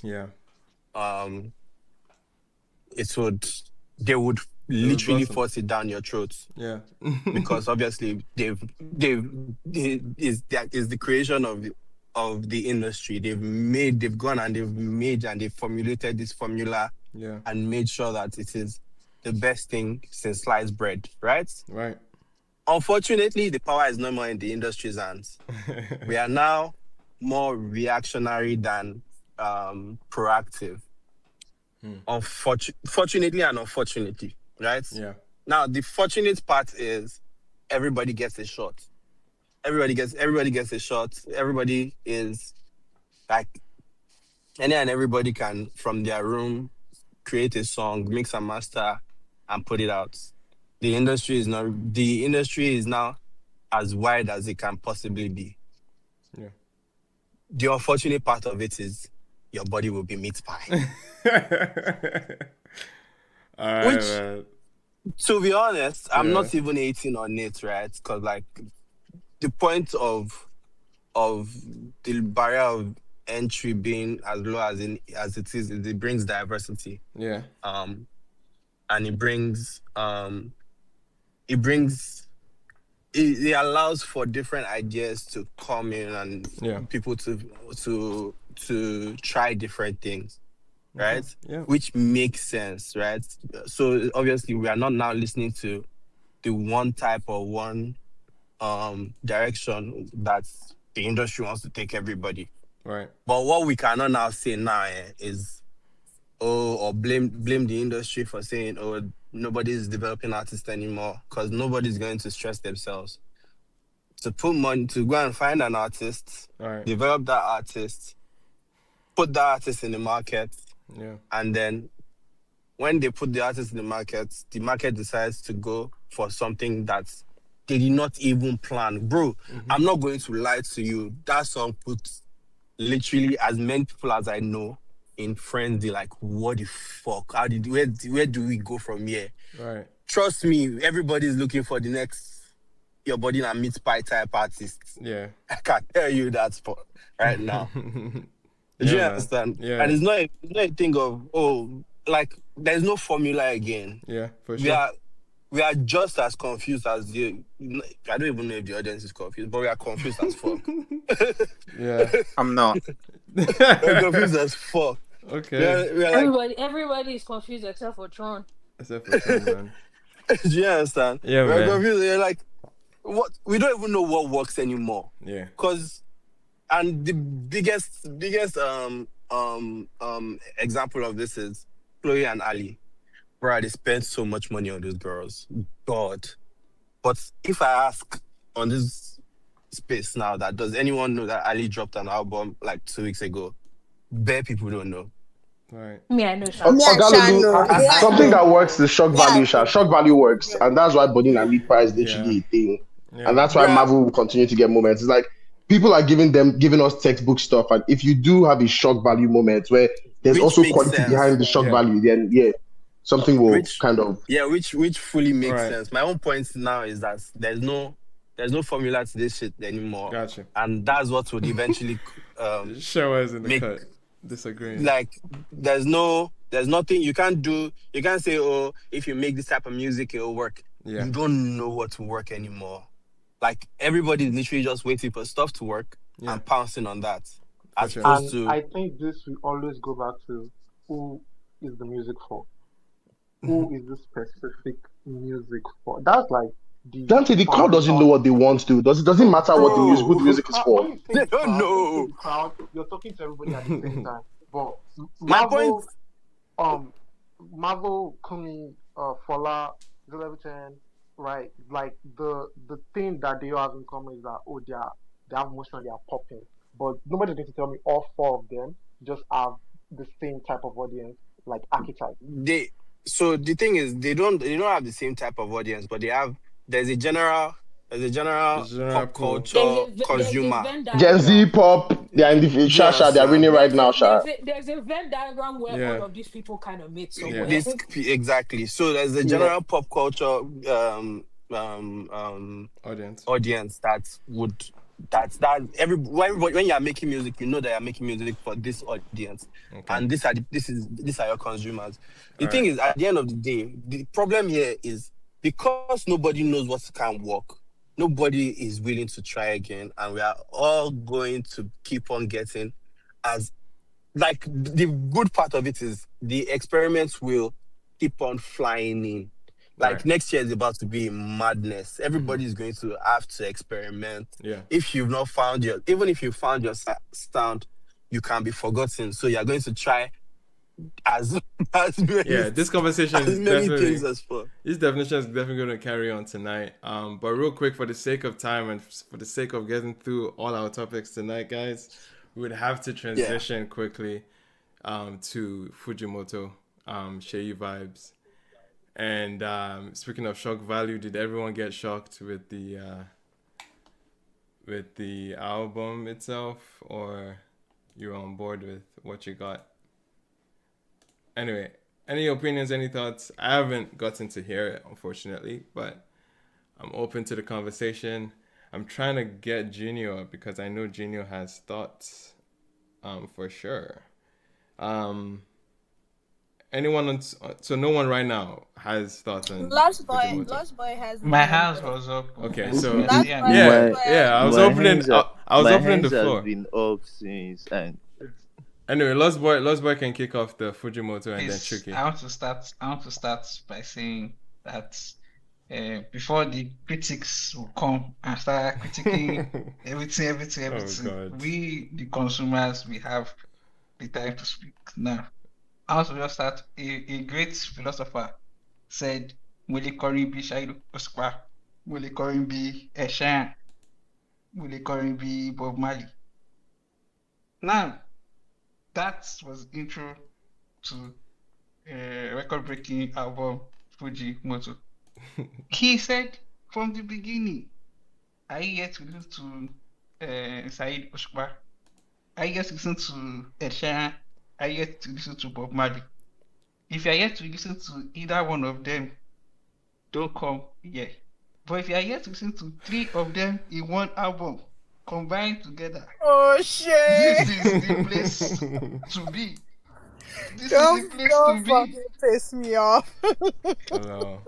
they would literally force it down your throat. Yeah. Because obviously is the creation of the industry. They've gone and they've formulated this formula, and made sure that it is the best thing since sliced bread, right? Right. Unfortunately, the power is no more in the industry's hands. We are now more reactionary than proactive. Fortunately and unfortunately, right? Yeah. Now, the fortunate part is everybody gets a shot. Everybody gets a shot. Everybody is like, any and everybody can, from their room, create a song, mix and master, and put it out. The industry is now as wide as it can possibly be. Yeah. The unfortunate part of it is your body will be meat pie. All right, Which, man. to be honest, I'm not even hating on it, right? Because like the point of the barrier of entry being as low as it is it brings diversity. Yeah. And it allows for different ideas to come in and people to try different things, right? Yeah. Which makes sense, right? So obviously we are not now listening to the one type or one direction that the industry wants to take everybody. Right. But what we cannot now say now is or blame the industry for saying, nobody's developing artists anymore, because nobody's going to stress themselves to put money to go and find an artist, develop that artist, put that artist in the market, and then when they put the artist in the market decides to go for something that they did not even plan. Bro, I'm not going to lie to you. That song put literally as many people as I know in frenzy, like, what the fuck? Where do we go from here? Right. Trust me, everybody's looking for the next your body and meat pie type artist. Yeah. I can tell you that right now. Do you understand? Yeah. And it's not a thing of like there's no formula again. Yeah, for sure. We are just as confused as I don't even know if the audience is confused, but we are confused as fuck. Yeah. I'm not. We're confused as fuck. Okay. We're like, everybody is confused except for Tron. Except for Tron, man. Do you understand? Yeah, we're man. confused. We're like, what? We don't even know what works anymore. Yeah. And the biggest example of this is Chloe and Ali. Bro, they spent so much money on those girls. God. But if I ask on this space now that does anyone know that Ali dropped an album like 2 weeks ago? Bare people don't know. Right. Me, I know. Something that works is shock value. Shock value works, and that's why body and lead price literally a thing. Yeah. And that's why Marvel will continue to get moments. It's like people are giving us textbook stuff, and if you do have a shock value moment where there's also quality behind the shock value, then something will which fully makes sense. My own point now is that there's no formula to this shit anymore. Gotcha. And that's what would eventually show us in the cut. Disagreeing. Like there's nothing you can't do. You can't say, oh, if you make this type of music, it'll work. Yeah. You don't know what will work anymore. Like everybody's literally just waiting for stuff to work and pouncing on that. I think this will always go back to who is the music for? Who is the specific music for? That's like Dante, the crowd doesn't know what they want to do. Doesn't matter what the music is for. They don't know. Crowd, you're talking to everybody at the same time. But my point, Marvel, Kumi, Fola, 1110, right? Like the thing that they all have in common is that they have motion, they are popping. But nobody needs to tell me all four of them just have the same type of audience, like archetype. So the thing is, they don't have the same type of audience, but there's a general pop culture consumer. Gen Z pop, they're in the Shasha, they're winning right now, Sha. There's a Venn diagram where all of these people kind of meet somewhere. Exactly. So there's a general pop culture audience when you're making music, you know that you're making music for this audience, and these are your consumers. The thing is, at the end of the day, the problem here is because nobody knows what can work. Nobody is willing to try again, and we are all going to keep on getting like the good part of it is the experiments will keep on flying in. Like next year is about to be madness. Everybody is going to have to experiment. Yeah. If you've not found even if you found your sound, you can be forgotten. So you're going to try as many. This conversation is this definition is definitely going to carry on tonight. But real quick, for the sake of time and for the sake of getting through all our topics tonight, guys, we would have to transition quickly to FUJI MOTO, Seyi Vibez. And speaking of shock value, did everyone get shocked with the album itself, or you're on board with what you got? Anyway, any opinions, any thoughts? I haven't gotten to hear it, unfortunately, but I'm open to the conversation. I'm trying to get Genio up because I know Genio has thoughts, for sure. Anyone so no one right now has thoughts on Lost Boy has my hands was up. Okay, so I was opening the floor. Has been up since Anyway, Lost Boy can kick off the FUJI MOTO and then Chucky. I want to start by saying that before the critics will come and start critiquing everything. Oh, we the consumers, we have the time to speak now. I want to just start. A great philosopher said, "Wole korin bi Shaidu Oscar, wole korin bi Eshan, wole korin bi Bob Marley." Now, that was intro to a record-breaking album, FUJI MOTO. He said from the beginning, I get to listen to Said Oscar, I get to listen to Eshan, are yet to listen to Bob Marley. If you are yet to listen to either one of them, don't come here. But if you are yet to listen to 3 of them in one album, combined together, Oh shit! this is the place to be. This is the place to Don't be. fucking piss me off. Hello.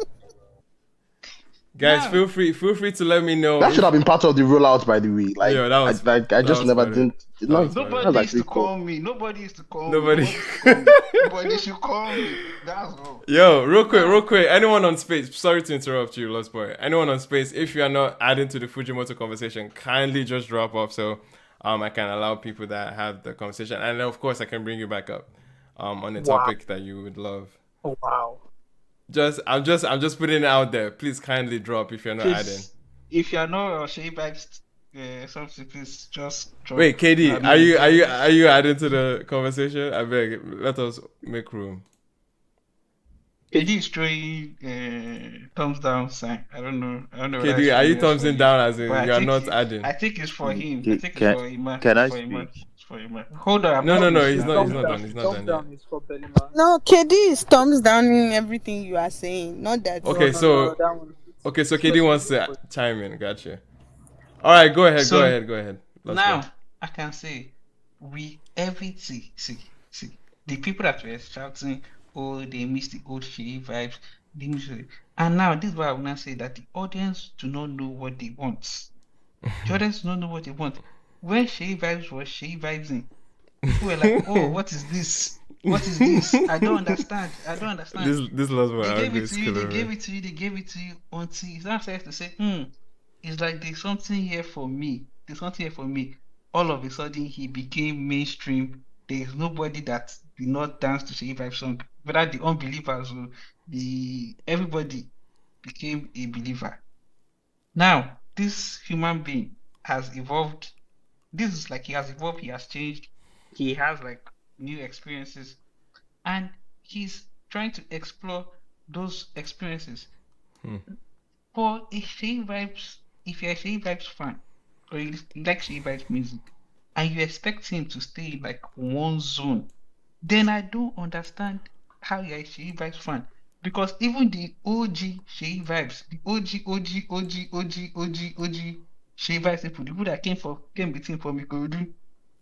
Guys, Now, feel free to let me know. That should have been part of the rollout, by the way. Like, Yeah, that was- I that just was never funny. didn't. That No, was funny. that's nobody used to actually cool. call me. Nobody used to call Nobody- me. Nobody should call me. That's all. Yo, real quick. Anyone on Space? Sorry to interrupt you, Lost Boy. Anyone on Space? If you are not adding to the FUJI MOTO conversation, kindly just drop off so I can allow people that have the conversation, and of course I can bring you back up on a topic that you would love. Oh wow. I'm just putting it out there. Please kindly drop if you're not adding. Please, if you are not Seyi Vibez, something, please just drop. Wait, KD, are you adding to the conversation? I beg, let us make room. KD is throwing thumbs down sign. I don't know. KD, are you thumbsing down as in But you are not adding? I think it's for him. Can- I think can- it's for Iman. can I It's for Iman. speak? It's for Iman. Hold on. No, he's not. not done. He's not Thumbs done down yet. is for Belima. No, KD is thumbs down in everything you are saying. Not that. Okay, so that one. okay, so KD wants to chime in. Gotcha. All right, go ahead. So, Go ahead. Let's Now go. I can say we everything. See, the people that were shouting, oh, they miss the old Seyi vibes. They miss it. And now this is why I will not say that the audience do not know what they want. The audience do not know what they want. When Seyi vibes was Seyi vibesing, people were like, oh, what is this? What is this? I don't understand. This last one. They gave it to you. They gave it to you until it's not safe to say, it's like there's something here for me. All of a sudden, he became mainstream. There's nobody that did not dance to Seyi Vibez song. Whether the unbelievers or everybody became a believer. Now, this human being has evolved. This is like he has evolved. He has changed. He has like new experiences, and he's trying to explore those experiences. For a Seyi Vibez, if you're a Seyi Vibez fan, or you like Seyi Vibez music, and you expect him to stay in like one zone, then I don't understand how you're a Seyi Vibez fan. Because even the OG Seyi Vibez, the OG Seyi Vibez people, the people that came with him from Ikorodu,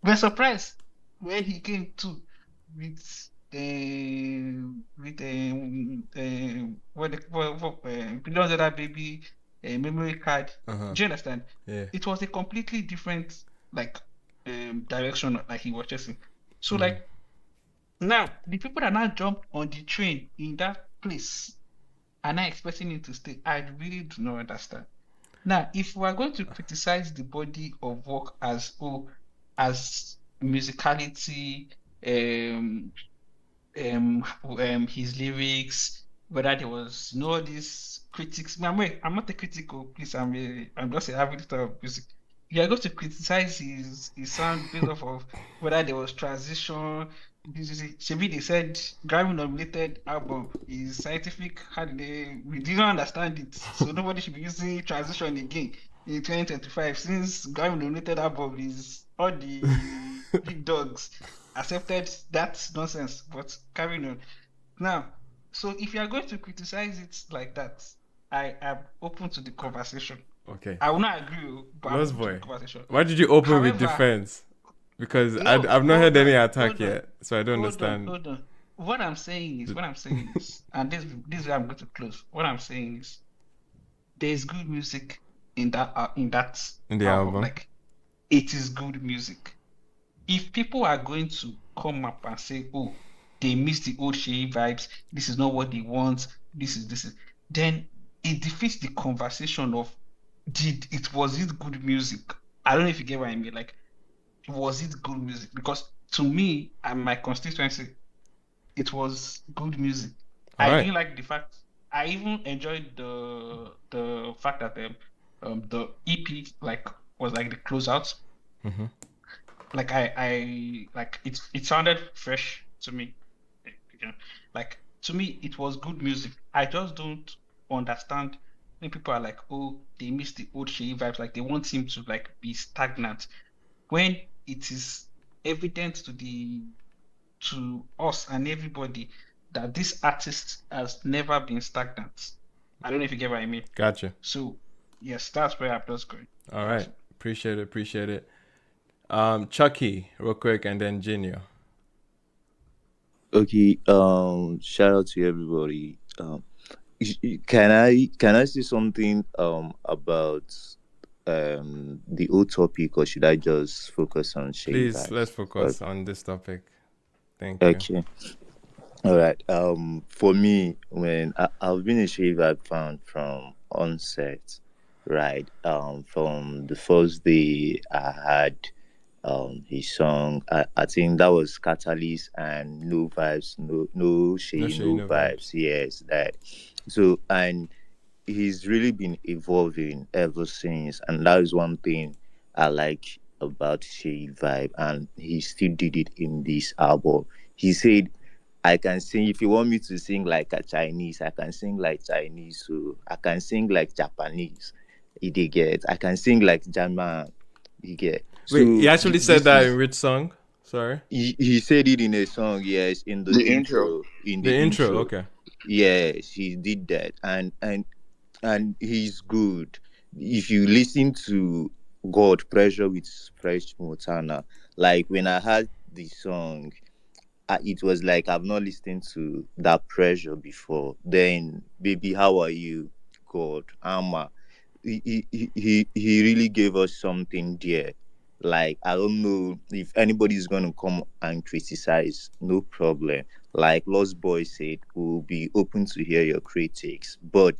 were surprised when he came to with Billions Other Baby memory card. Do you understand? Yeah. It was a completely different like direction like he was chasing. So like now the people that now jumped on the train in that place are not expecting him to stay. I really do not understand. Now, if we are going to criticize the body of work as musicality, his lyrics, whether there was all these critics. I'm not a critical, please. I'm just a average type of music. You are going to criticize his sound based off of whether there was transition. Maybe they said Grammy nominated album is scientific. We didn't understand it, so nobody should be using transition again in 2025 since Grammy nominated album is all the big dogs accepted that nonsense. But carrying on now. So if you are going to criticize it like that, I am open to the conversation. Okay. I will not agree, but I'm Lost open to Boy, the conversation. why did you open with However, defense? Because No, I've not heard hold any on, attack hold on, yet, so I don't understand. Hold on. What I'm saying is, and this is where I'm going to close. What I'm saying is, there's good music in that In the album. Like, it is good music. If people are going to come up and say, "Oh, they miss the old Seyi vibes. This is not what they want. This is," then it defeats the conversation of was it good music? I don't know if you get what I mean. Like, was it good music? Because to me and my constituency, it was good music. All I right. really like the fact. I even enjoyed the fact that the EP like was like the closeout. Mhm. Like I like it sounded fresh to me. You know, like to me it was good music. I just don't understand when people are like, oh, they miss the old Seyi vibes. Like they want him to like be stagnant when it is evident to us and everybody that this artist has never been stagnant. I don't know if you get what I mean. Gotcha. So yes, that's where I'm just going. All right. Appreciate it. Chucky, real quick, and then Junior. Okay. Shout out to everybody. Can I say something about the old topic, or should I just focus on Seyi Please, Vibez? let's focus on this topic. Thank you. Okay. All right. For me, when I've been a Seyi Vibez fan from onset, right? From the first day I had his song, I think that was Catalyst and No Vibes, no Seyi, no Vibes. Yes, that. So, and he's really been evolving ever since, and that is one thing I like about Seyi Vibe, and he still did it in this album. He said, I can sing, if you want me to sing like a Chinese, I can sing like Chinese, so I can sing like Japanese. You get, I can sing like German. You get. Wait, he actually said that in which song? Sorry. He said it in a song, yes, in the intro. In the intro, okay. Yes, he did that, and he's good. If you listen to God Pressure with Fresh Montana, like when I heard the song, it was like I've not listened to that Pressure before. Then, Baby, How Are You, God, Ama. He really gave us something there. Like, I don't know if anybody's gonna come and criticize, no problem. Like Lost Boy said, we'll be open to hear your critics. But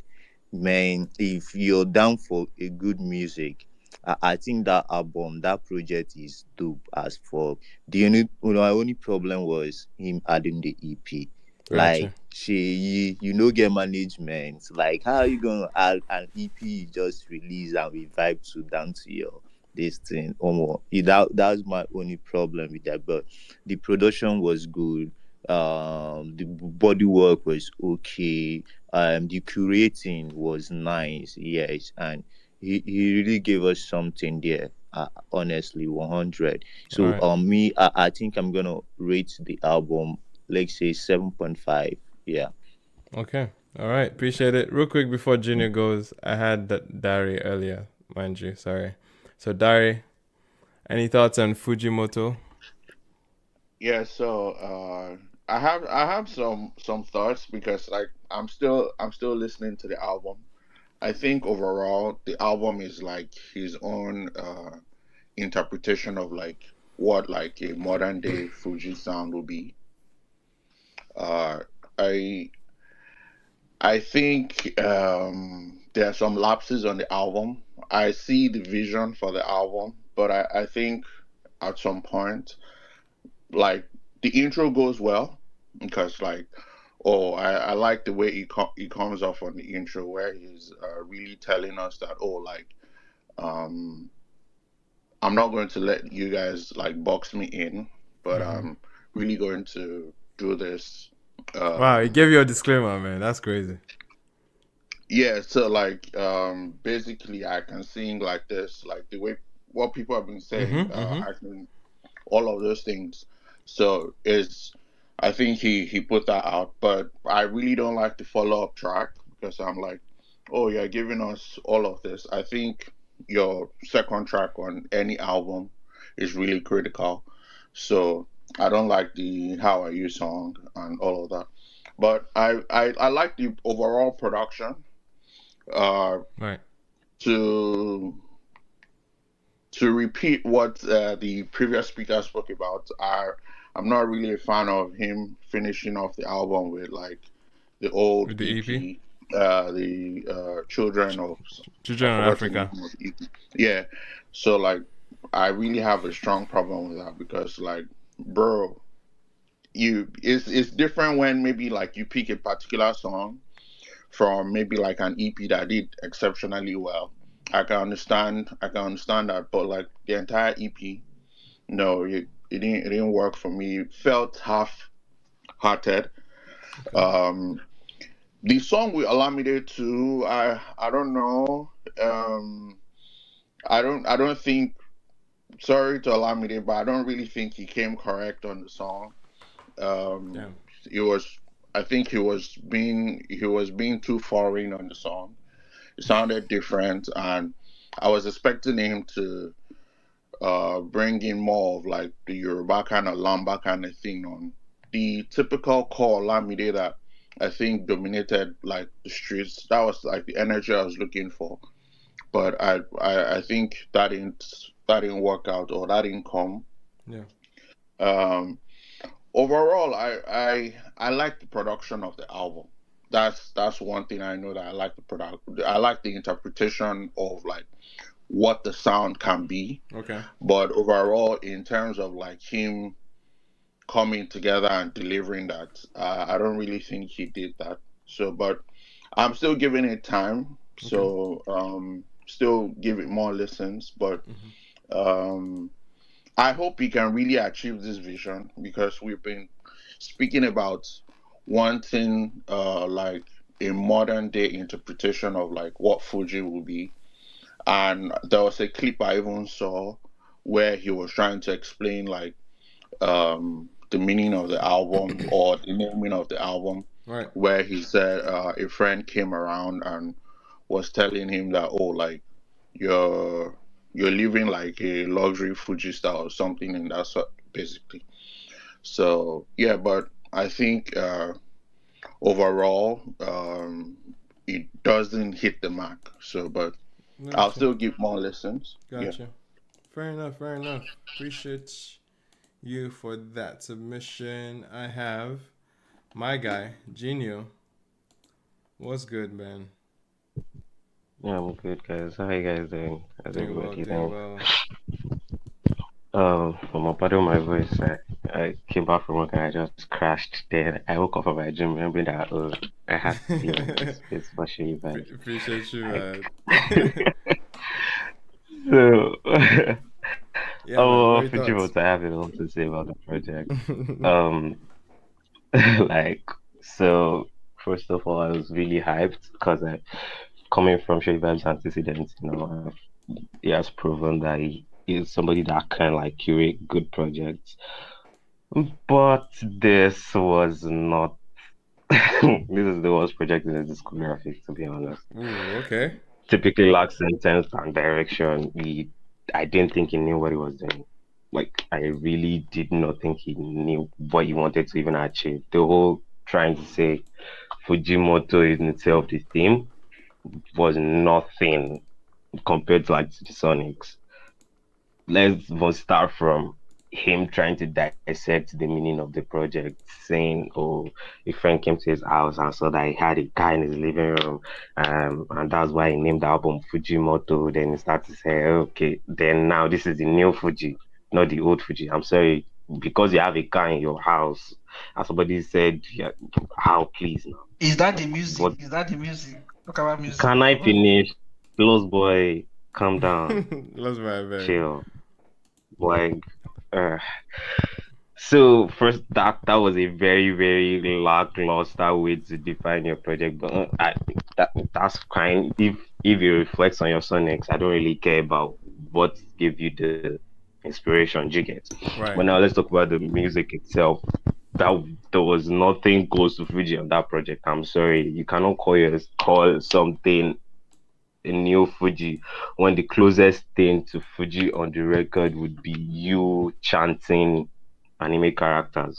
man, if you're down for a good music, I think that album, that project is dope as fuck. My only problem was him adding the EP. Gotcha. Like, you know, get management. Like, how are you gonna add an EP you just release and we vibe to down to your this thing? That was my only problem with that. But the production was good. The body work was okay. The curating was nice, yes, and he really gave us something there. Honestly, 100. So right. I think I'm gonna rate the album, let's say 7.5. Yeah. Okay. All right. Appreciate it. Real quick before Junior goes, I had that Dari earlier, mind you. Sorry. So Dari, any thoughts on FUJI MOTO? Yeah, so I have some thoughts because like I'm still listening to the album. I think overall the album is like his own interpretation of like what like a modern day Fuji sound will be. Uh I I think there are some lapses on the album. I see the vision for the album, but I think at some point like the intro goes well because like I like the way he comes off on the intro where he's really telling us that um I'm not going to let you guys like box me in, but I'm really going to do this. Wow, he gave you a disclaimer, man. That's crazy. Yeah, so like basically I can sing like this, like the way what people have been saying, I can all of those things. So it's I think he put that out, but I really don't like the follow up track because I'm like, oh, you're giving us all of this. I think your second track on any album is really critical. So I don't like the How Are You song and all of that. But I like the overall production. Right. To repeat what the previous speaker spoke about, I'm not really a fan of him finishing off the album with like the old With the EP? the Children of Children of Africa. EP. Yeah, so like I really have a strong problem with that because like, bro, it's different when maybe like you pick a particular song from maybe like an EP that did exceptionally well. I can understand that, but like the entire EP, no, it didn't work for me. It felt half hearted. Um the song with Alamide too, I don't know. Um I don't think, sorry to Alamide, but I don't really think he came correct on the song. Damn. He was. I think he was being too foreign on the song. It sounded different, and I was expecting him to bring in more of like the Yoruba kind of lamba kind of thing on the typical core Lamide that I think dominated like the streets. That was like the energy I was looking for. But I think that didn't work out, or that didn't come. Yeah. Um, Overall, I like the production of the album. That's one thing I know, that I like the product. I like the interpretation of like what the sound can be. Okay. But overall, in terms of like him coming together and delivering that, I don't really think he did that. So, but I'm still giving it time. Okay. So, still give it more listens. But Mm-hmm. I hope he can really achieve this vision, because we've been speaking about wanting like a modern day interpretation of like what Fuji will be. And there was a clip I even saw where he was trying to explain like the meaning of the album, or the naming of the album, Right. where he said a friend came around and was telling him that, oh, like you're you're living like a luxury Fuji style or something, and that's what basically. So yeah, but I think overall it doesn't hit the mark. So, but I'll Gotcha. still give more lessons. Yeah. Gotcha. Fair enough. Fair enough. Appreciate you for that submission. I have my guy, Genio. What's good, man? Yeah, I'm good, guys. How you guys doing? How's Doing well, everybody doing doing? well. Pardon my voice. I came back from work and I just crashed. Then I woke up from my dream remembering that I had to be on this space for Seyi Vibez. Appreciate you, Like, man. so, Yeah, man. What are your FUJI thoughts? MOTO, I have a lot to say about the project. Um, like, so first of all, I was really hyped because coming from Seyi Vibez antecedents, he has proven that he is somebody that can like curate good projects. But this was not. This is the worst project in his discography, to be honest. Ooh, okay. Typically lacks intent and direction. I didn't think he knew what he was doing. Like, I really did not think he knew what he wanted to even achieve. The whole trying to say FUJI MOTO in itself, the theme, was nothing compared to like the Sonics. Let's even start from him trying to dissect the meaning of the project, saying, "Oh, a friend came to his house and saw that he had a car in his living room, and that's why he named the album FUJI MOTO." Then he started to say, "Okay, then now this is the new Fuji, not the old Fuji." I'm sorry, because you have a car in your house, as somebody said, yeah, how please now? Is that the music? What Is that the music? Talk about music. can I finish? Lost boy, calm down, Lost my bag. chill. Like, uh, so first that was a very very lackluster way to define your project. But I think that's fine. If it reflects on your Sonics, I don't really care about what gave you the inspiration. You get. Right. But now let's talk about the music itself. That there was nothing close to Fuji on that project. I'm sorry, you cannot call something a new Fuji when the closest thing to Fuji on the record would be you chanting anime characters.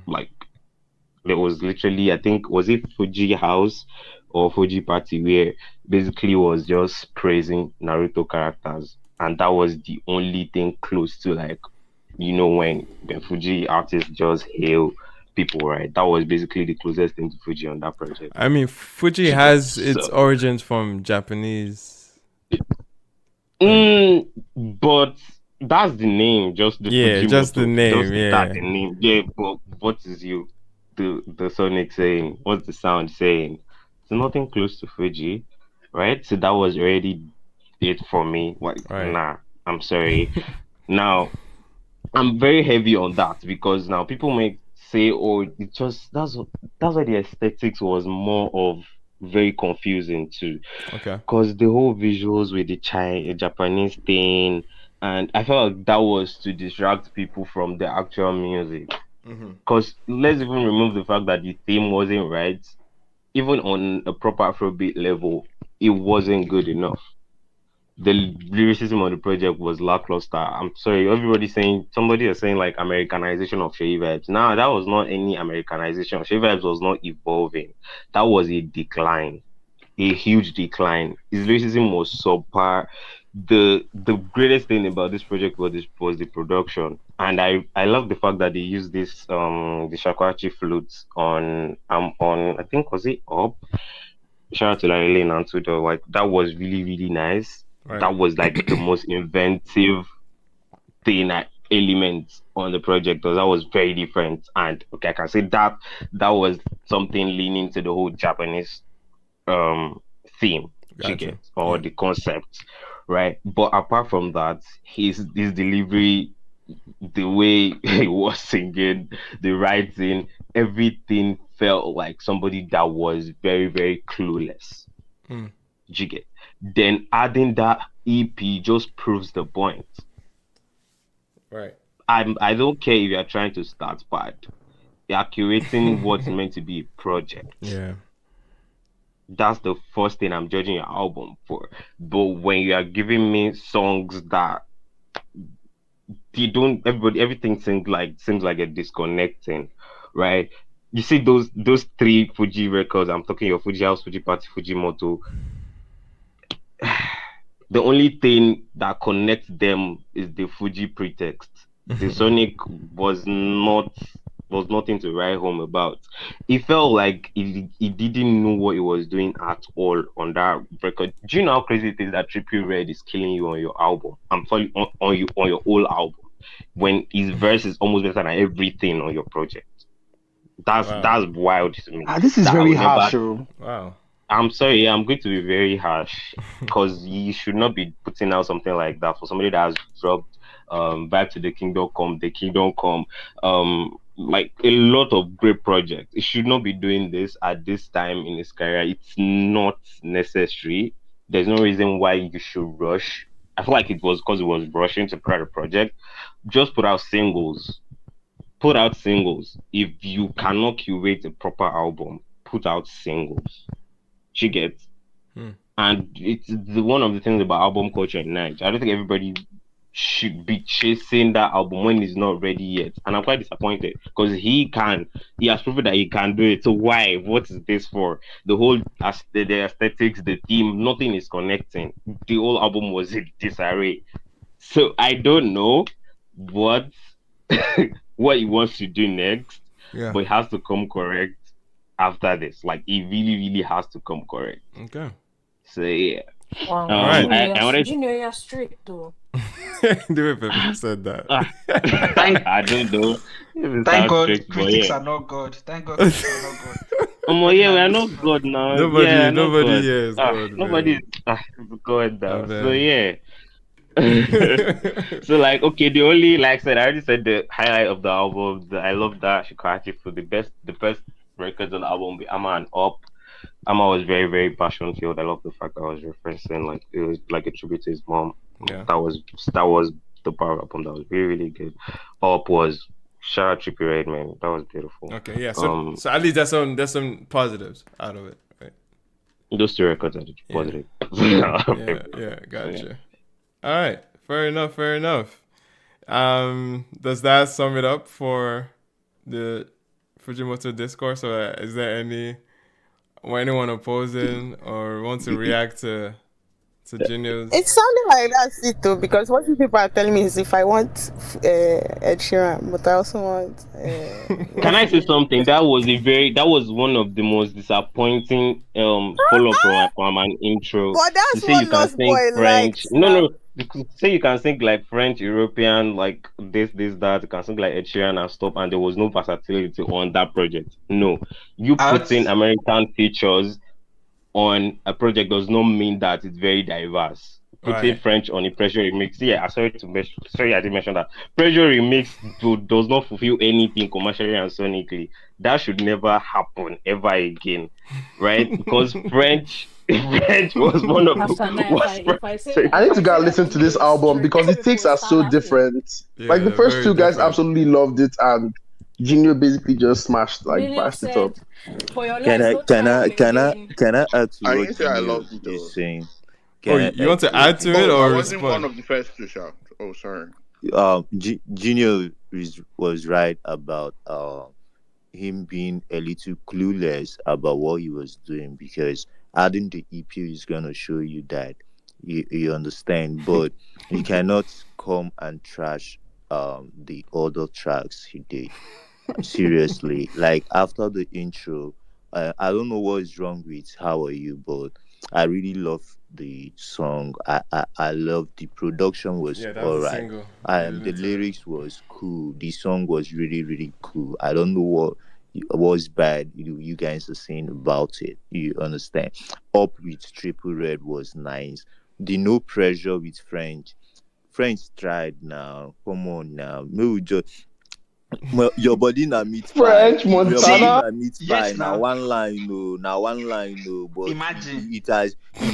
Like, there was literally, I think, was it Fuji House or Fuji Party, where basically was just praising Naruto characters, and that was the only thing close to like, when Fuji artists just hail people, right? That was basically the closest thing to Fuji on that project. I mean, Fuji has its origins from Japanese. But that's the name, just the Yeah, Fuji just the MOTO, name, just yeah. that the name. Yeah, but what is the Sonic saying? What's the sound saying? It's nothing close to Fuji, right? So that was already it for me. Like, Right. nah, I'm sorry. Now, I'm very heavy on that because now people may say, "Oh, it just that's why the aesthetics was more of very confusing too." Okay. Because the whole visuals with the Japanese thing, and I felt like that was to distract people from the actual music. Mm-hmm. Because let's even remove the fact that the theme wasn't right. Even on a proper Afrobeat level, it wasn't good enough. The lyricism of the project was lackluster. I'm sorry, somebody is saying like Americanization of Seyi Vibez. Nah, that was not any Americanization. Seyi Vibez was not evolving. That was a decline, a huge decline. His lyricism was subpar. The greatest thing about this project was the production, and I love the fact that they used this the shakuhachi flutes on I think was it up. Shout out to Larry Lane and to the like that was really really nice. Right. That was like the most inventive thing element on the project because that was very different. And okay, I can say that was something leaning to the whole Japanese theme you get or the concept, right? But apart from that, his delivery, the way he was singing, the writing, everything felt like somebody that was very very clueless. You get. Then adding that EP just proves the point. Right. I don't care if you're trying to start bad. You're curating what's meant to be a project. Yeah. That's the first thing I'm judging your album for. But when you are giving me songs that everything seems like a disconnecting, right? You see those three Fuji records, I'm talking your Fuji House, Fuji Party, FUJI MOTO. The only thing that connects them is the Fuji pretext. The Sonic was nothing to write home about. It felt like he didn't know what he was doing at all on that record. Do you know how crazy it is that Trippie Redd is killing you on your album? I'm sorry, on your whole album, when his verse is almost better than everything on your project. That's wild to me. This is very harsh. Wow. I'm sorry, I'm going to be very harsh because you should not be putting out something like that for somebody that has dropped Back to the Kingdom Come, like a lot of great projects. It should not be doing this at this time in his career. It's not necessary. There's no reason why you should rush. I feel like it was because he was rushing to create a project. Just put out singles. If you cannot curate a proper album, put out singles. She gets. And it's one of the things about album culture in Nigeria. I don't think everybody should be chasing that album when it's not ready yet. And I'm quite disappointed because he has proven that he can do it. So why? What is this for? The whole the aesthetics, the theme, nothing is connecting. The whole album was in disarray. So I don't know what he wants to do next, but it has to come correct after this. Like it really, really has to come correct. Okay. So yeah. Wow. Junior, you're strict though. The way people said that. I don't know. Thank God critics are not God. Thank God critics are not God. Yeah, we are not God now. Nobody here is God. Nobody is God now. So yeah. So like okay, the only like I said, I already said the highlight of the album. I love that Shikachi for the best records on the album with Amma and Up. Amma was very, very passion filled. I love the fact that I was referencing like it was like a tribute to his mom. Yeah. That was the power album. That was really, really good. Up was shout out Trippie Redd, man. That was beautiful. Okay, yeah. So at least there's some positives out of it, right? Those two records are positive. Yeah, gotcha. Yeah. All right, fair enough. Does that sum it up for the FUJI MOTO discourse, or is there anyone opposing or want to react to Junior's? It's sounding like that's it though, because what people are telling me is if I want Ed Sheeran, but I also want. Can I say something? That was one of the most disappointing follow-up from an intro. But that's what Lost Boy likes. No. Say you can sing like French, European, like this, that. You can sing like Ed Sheeran and stuff, and there was no versatility on that project. No, you putting American features on a project does not mean that it's very diverse. Putting French on a Pressure remix, I didn't mention that. Pressure remix does not fulfill anything commercially and sonically. That should never happen ever again, right? Because French French was one of After now, was if I say I if need to I go say and that listen to this Junior is album straight, because the people takes will are start so laughing. different. Yeah, Like the they're first very two guys different. absolutely loved it, and Junior basically just smashed, like Junior bashed it up. said, "For your Can life, I no can try I am can I again." can I add to I what didn't say I Junior loved it is though. saying? Oh, Can I you add want to to what add to Junior it Oh, is I or saying? wasn't one respond? of the first to shout. Oh, sorry. Junior was right about him being a little clueless about what he was doing, because adding the EP is gonna show you that you understand, but you cannot come and trash the other tracks he did. Seriously, like after the intro, I don't know what is wrong with How Are You, but I really love the song. I love the production was Yeah, that was all a right. single. And the lyrics was cool. The song was really really cool. I don't know what was bad you guys are saying about it. You understand? Up with Triple Red was nice. The No Pressure with French tried now. Come on now. Maybe we just your body na meat pie. French Your body See, Montana. na meat pie. yes, Now now one line, no. Now one line, no. But imagine. it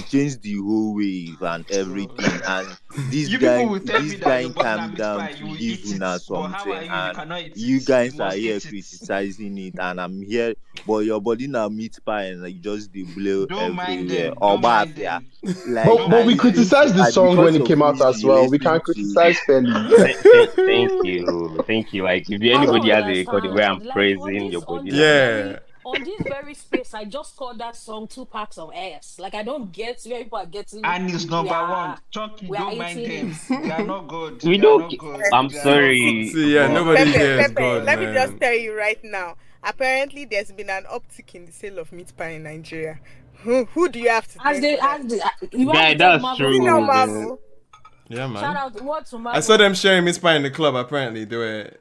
changed the whole wave and Bro. everything. And You people will tell me this that guy your body na came meat down pie, you to will give eat it. una But how are something, you? You and cannot eat you it. You guys are must here eat it. criticizing it, and I'm here. But your body na meat pie, and you just the blow Don't mind everywhere. them. Don't mind Obafia. them. Like Don't But I we mind them. listen to criticized the song when because it of came out as Fuji, well. We can listen to criticize fairly. thank you. Like if I anybody don't has a recording where I'm understand. Like praising your on body, this like Yeah. very on this very space, I just called that song Two Packs of Ass. Like I don't get where people are getting. And it's We number one. are Chucky, we are don't mind eating them. it. They are not good. we They are don't. not good. I'm They are not sorry, good. See, yeah, but nobody Pepe, here is Pepe, God, let me just man. tell you right now. Apparently, there's been an uptick in the sale of meat pie in Nigeria. Who do you have to As thank they for that? you have guy, to thank that's Marvel You for know, true. what? Marvel. Yeah, Shout man. out what to I saw Marvel. them sharing Miss Pie in the club. Apparently,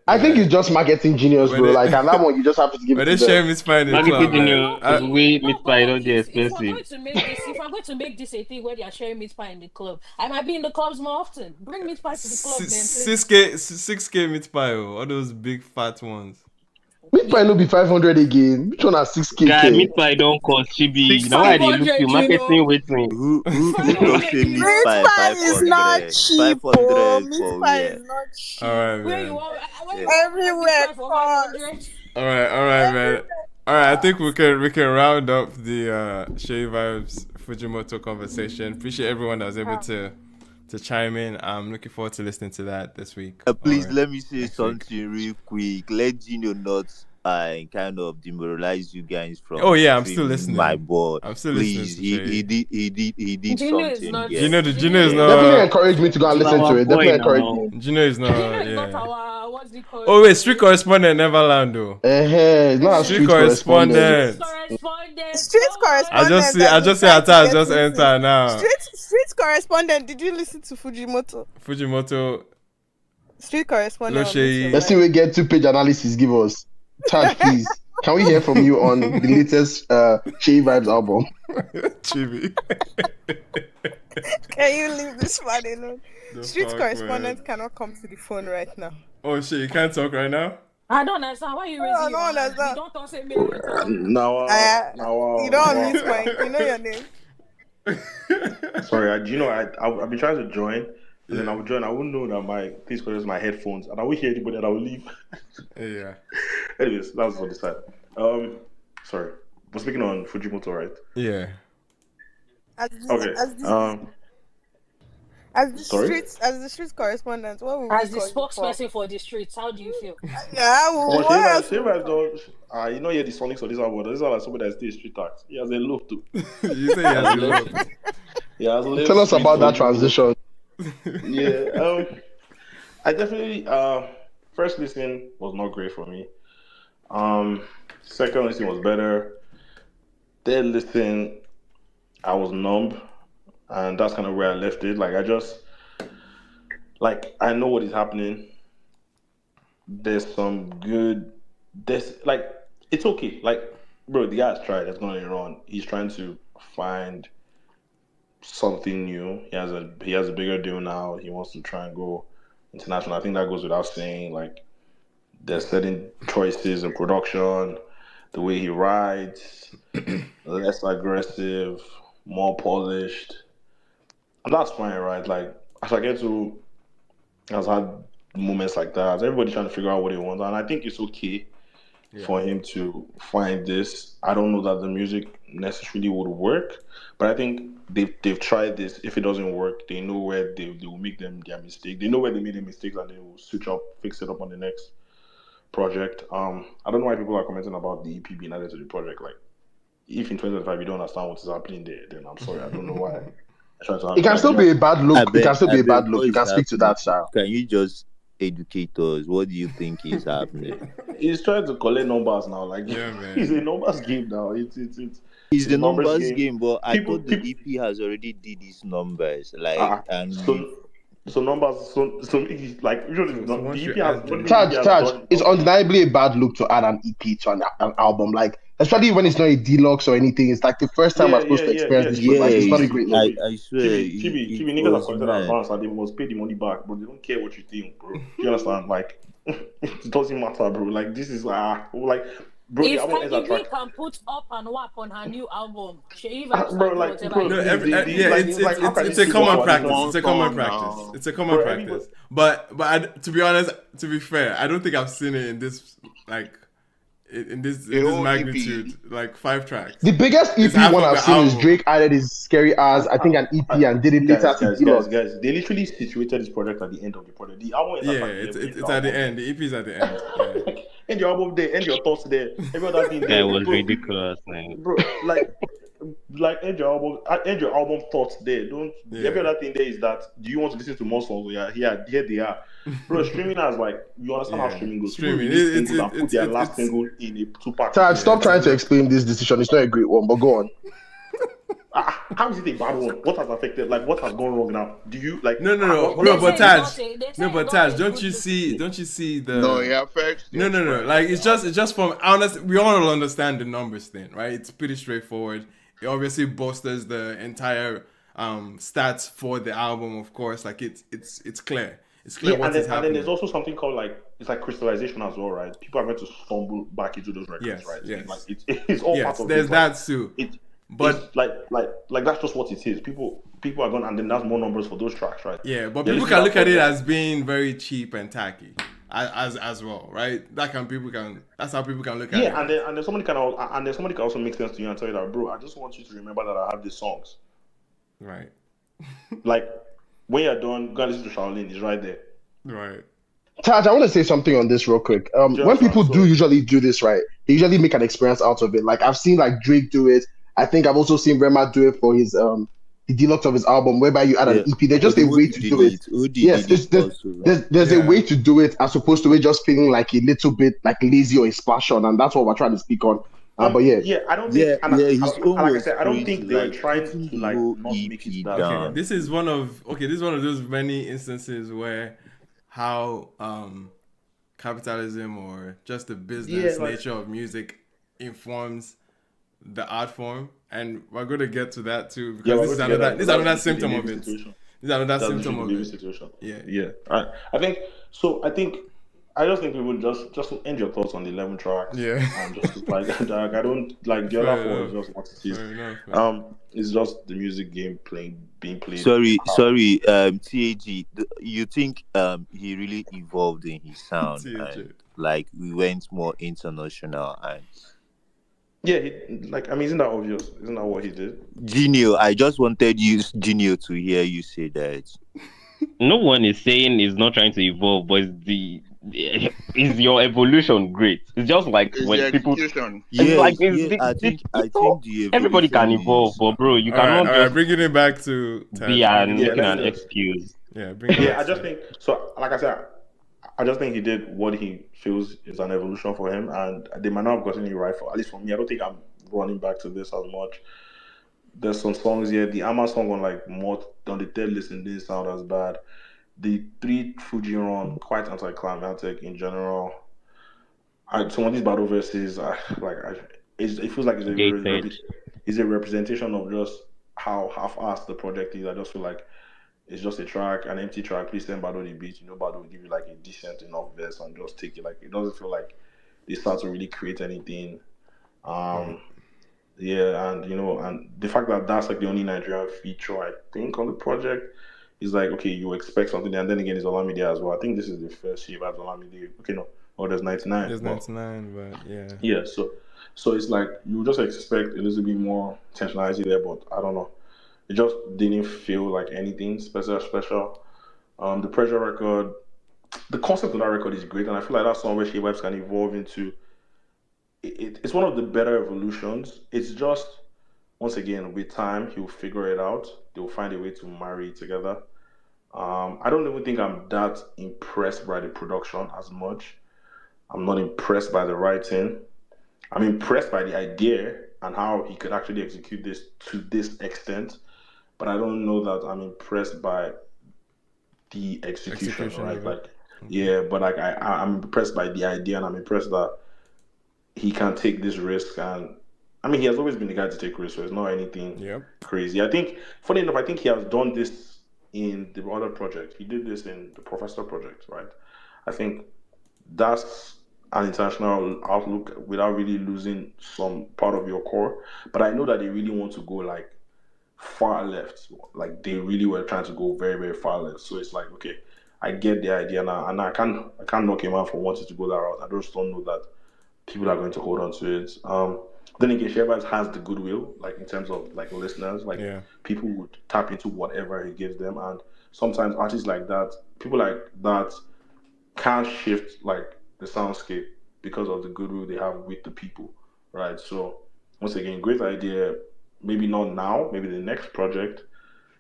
I think it's just marketing genius, were bro. they Like, and that one you just have to give were it to they them. sharing Miss Pie in the Magical club, man? Junior, we meat But pie look, don't be if we're expensive. going to make this, if I'm going to make this a thing where they are sharing meat pie in the club, I might be in the clubs more often. Bring meat pie to the club, then please. 6K Miss Pie, all those big fat ones. Meat pie no be 500 again. Which one has 6K? Guy, meat pie don't cost chibi. Now why they look you 500, marketing waiting? Who talk say 500, meat Meat pie pie is not 500? cheap, oh. 500 Meat for pie where? is not All cheap. right, Where you man. want? Where you Eh, want meat Everywhere pie for costs. 500? All right, man. All right, I think we can round up the Seyi Vibez Fujimoto conversation. Appreciate everyone that was able to chime in. I'm looking forward to listening to that this week. Please or let me say next week. something real quick. Let Gino not kind of demoralize you guys from Oh yeah, I'm still streaming my listening. boy. I'm still listening Please, to he Seyi. did Gino is something not. here. Gino is Gino Yeah. Definitely not. encourage me to go and It's listen our to it. boy Definitely encourage now. me. Gino is Gino not. is not Yeah. our what's it called? Oh wait, street correspondent Neverland though. It's not a Street street correspondent. Street correspondent. correspondent. Street I just correspondent see has been trying to Atta get just into enter now. street correspondent. Did you listen to Fujimoto? Fujimoto, Street correspondent. Lo Will meet your Seyi. Let's see mind. we get 2-page analysis. Give us. Chad, please. Can we hear from you on the latest Seyi Vibez album? Chibi. Can you leave this man alone? The Street fuck, correspondent man. cannot come to the phone right now. Oh shit, you can't talk right now? I don't understand why you raising I your don't hand. You understand. don't talk say make you talk. You don't unmute my. You know your name. Sorry, I've been trying to join, and then I would join. I wouldn't know that this was my headphones, and I would hear anybody, and I would leave. Yeah. Anyways, that was on the side. Sorry, we're speaking on Fujimoto, right? Yeah. Okay. As the Sorry? street correspondent, what would As we the call you for? spokesperson for the streets, how do you feel? Yeah, what else? Same as though, you know, yeah, the Sonics of this album. This is like somebody that stays street tax. He has a look too. You say he has a look. Yeah, Tell us about that transition. Yeah, I definitely first listen was not great for me. Second listen was better. Third listen, I was numb, and that's kind of where I left it. Like I know what is happening. There's it's okay. Like, bro, the guy's tried. That's going on. He's trying to find something new. He has a bigger deal now. He wants to try and go international. I think that goes without saying. Like, there's certain choices in production, the way he writes, less aggressive, more polished, and that's fine, right? Like Asake has had moments like that. Everybody trying to figure out what he wants, and I think it's okay for him to find this. I don't know that the music necessarily would work, but I think they've tried this. If it doesn't work, they know where they will make their mistake. They know where they made the mistakes, and they will switch up, fix it up on the next project. I don't know why people are commenting about the EP being added to the project. Like, if in 2025 you don't understand what is happening there, then I'm sorry. I don't know why. It can still be a bad look. It can still be a bad look. You can speak to that, sir. Can you just educate us? What do you think is happening? He's trying to collect numbers now. Like, man. It's a numbers game now. It's the numbers game, but I thought the EP has already did its numbers. Like, and so numbers. So like usually the EP has. Charge. It's undeniably a bad look to add an EP to an album. Like, especially when it's not a deluxe or anything. It's like the first time I'm supposed to experience this. Like, it's not a great look. I swear. Chibi, niggas are collected advance and they must pay the money back, but they don't care what you think, bro. You understand? Like, it doesn't matter, bro. Like, this is like, bro. If Cardi B can put up and wap on her new album, Seyi Vibez bro, like, bro, no, it's a common practice. It's a common practice. It's a common practice. But to be honest, to be fair, I don't think I've seen it in this in this magnitude, EP. Like 5 tracks. The biggest EP one I've seen is Drake added his Scary As, I think, an EP and did it later. Guys, they literally situated this project at the end of the project. The album is it's at the end. The EP is at the end. Yeah. End your album there, end your thoughts there. Every other thing. That was ridiculous, man. Bro, like end your album thoughts there. Don't every other thing there is that do you want to listen to more songs? Yeah, here they are. Bro, streaming has like you understand how streaming goes. Streaming put their last single in a 2-pack. Tad, stop trying to explain this decision. It's not a great one, but go on. How is it a bad one? What has affected? Like, what has gone wrong now? Do you like? No, but Taj, don't you see the? No, it affects. No. Like, it's just from honest. We all understand the numbers thing, right? It's pretty straightforward. It obviously bolsters the entire stats for the album, of course. Like, it's clear. It's clear what is happening. And then there's also something called like it's like crystallization as well, right? People are going to stumble back into those records, right? Yes. Like it's all part of there's it. That too. But like that's just what it is. People are going, and then that's more numbers for those tracks, right? Yeah, but people can look at it as being very cheap and tacky, as well, right? That's how people can look at it. Yeah, and then somebody can also make sense to you and tell you that, bro, I just want you to remember that I have these songs, right? Like when you're done, go and listen to Shaolin. It's right there, right? Taj, I want to say something on this real quick. When people do usually do this, right, they usually make an experience out of it. Like I've seen like Drake do it. I think I've also seen Rema do it for his the deluxe of his album, whereby you add an EP. There's just a way to do it. Yes, there's a way to do it as opposed to it just feeling like a little bit like lazy or a splash on, and that's what we're trying to speak on. But I don't think. Like I said, I don't think they're trying to like not make it down. This is one of those many instances where how capitalism or just the business nature of music informs the art form, and we're going to get to that too because this is another symptom of it. This is another symptom of it. Yeah. I think so. I just think we would just end your thoughts on the 11 tracks. Yeah. And just like I don't like the other 4 is just what it is. It's just the music game being played. Sorry, TAG. You think he really evolved in his sound? And, like we went more international and. Yeah, isn't that obvious? Isn't that what he did? Genio, I just wanted Genio to hear you say that. No one is saying he's not trying to evolve, but is your evolution great? It's just like it's when people. I think everybody can evolve, but bro, you cannot just bringing it back to be making an excuse. I just think so. Like I said, I just think he did what he feels is an evolution for him, and they might not have gotten it right for at least for me. I don't think I'm running back to this as much. There's some songs here. The Ama song on like more on the third listen didn't sound as bad. The 3 Fuji run quite anticlimactic in general. Some of these battle verses it feels like it's a representation of just how half-assed the project is. I just feel like it's just a track, an empty track. Please send Bado the beat. Bado will give you like a decent enough verse and just take it. Like it doesn't feel like they start to really create anything. Yeah, and and the fact that that's like the only Nigerian feature I think on the project is like, okay, you expect something, and then again, it's Olamide as well. I think this is the first Seyi Vibez Olamide. Okay, no, oh, there's 99, There's but 99, but yeah. yeah, so it's like you just expect a little bit more intentionality there, but I don't know. It just didn't feel like anything special. The Pressure record, the concept of that record is great, and I feel like that's somewhere Seyi Vibez can evolve into. It's one of the better evolutions. It's just once again with time he'll figure it out. They'll find a way to marry it together. I don't even think I'm that impressed by the production as much. I'm not impressed by the writing. I'm impressed by the idea and how he could actually execute this to this extent, but I don't know that I'm impressed by the execution, right? Like, yeah, but like I'm impressed by the idea, and I'm impressed that he can take this risk. And I mean, he has always been the guy to take risks, so it's not anything crazy. I think, funny enough, I think he has done this in the other project. He did this in the Professor project, right? I think that's an international outlook without really losing some part of your core. But I know that they really want to go like far left. Like they really were trying to go very, very far left. So it's like, okay, I get the idea now, and I can't knock him out for wanting to go that route. I just don't know that people are going to hold on to it. Then again, Shevaz has the goodwill, like in terms of like listeners, like people would tap into whatever he gives them, and sometimes artists like that, people like that, can't shift like the soundscape because of the goodwill they have with the people, right? So once again, great idea. Maybe not now, maybe the next project,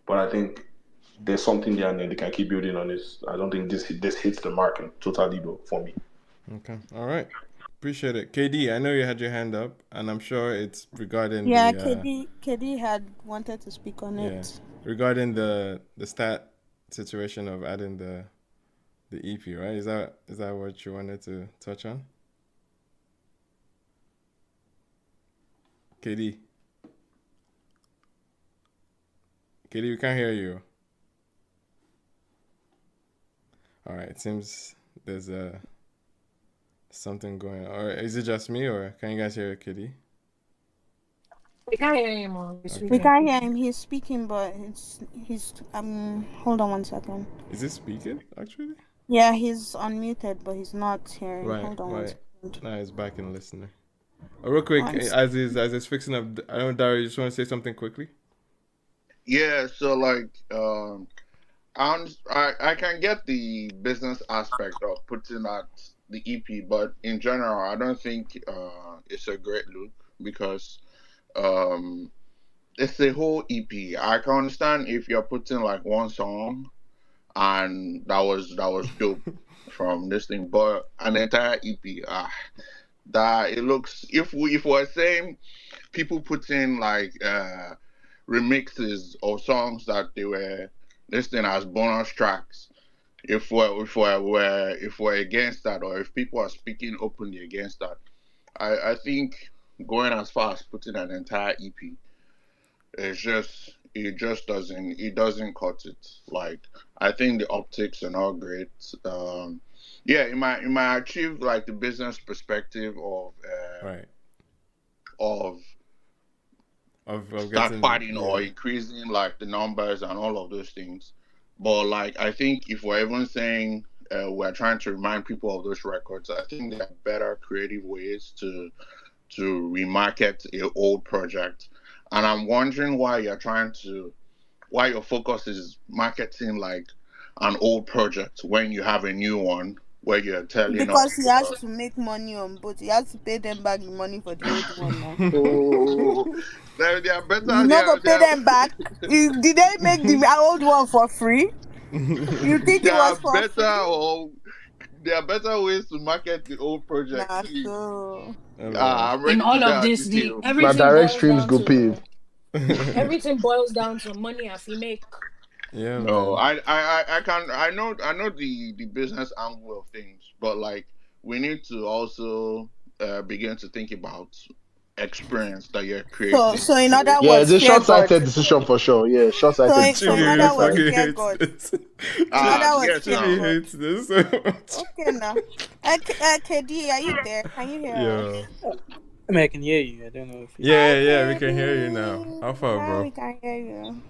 but I think there's something there and then they can keep building on this. I don't think this hits the mark totally though for me. Okay, all right. Appreciate it. KD, I know you had your hand up, and I'm sure it's regarding KD had wanted to speak on it. Regarding the stat situation of adding the EP, right? Is that what you wanted to touch on? KD, we can't hear you. All right, it seems there's something going on. Or is it just me, or can you guys hear KD? We can't hear him. Okay. We can't hear him. He's speaking, but he's hold on one second. Is he speaking actually? Yeah, he's unmuted, but he's not hearing. Right. Hold on one second. Now he's back in listener. Real quick, as he's fixing up, I don't know, Dario, you just want to say something quickly? Yeah, so like I can get the business aspect of putting out the EP, but in general, I don't think it's a great look because it's the whole EP. I can understand if you're putting like one song and that was dope from this thing, but an entire EP, that it looks, if we're saying people putting like remixes of songs that they were listing as bonus tracks, if we're against that, or if people are speaking openly against that, I think going as far as putting an entire EP, it just doesn't cut it. Like, I think the optics are not great. It might achieve like the business perspective of start fighting or increasing like the numbers and all of those things. But like, I think if we're even saying we're trying to remind people of those records, I think there are better creative ways to remarket an old project. And I'm wondering why your focus is marketing like an old project when you have a new one where you're telling because he has to make money on both. He has to pay them back the money for the old one now. They are better. You're not gonna pay them back. Did they make the old one for free? You think it was for better free? Or there are better ways to market the old project. I'm ready in all of this, everything direct streams go pay. Everything boils down to money as we make. Yeah. No, I know the business angle of things, but like we need to also begin to think about experience that you're creating. So in other words, it's a short-sighted decision for sure. Yeah, short-sighted. So in other words, fear God. Jimmy hates this. Okay now. KD, are you there? Can you hear us? I mean, I can hear you. I don't know if you... Yeah, we can hear you now. How far, Now we bro? can hear you.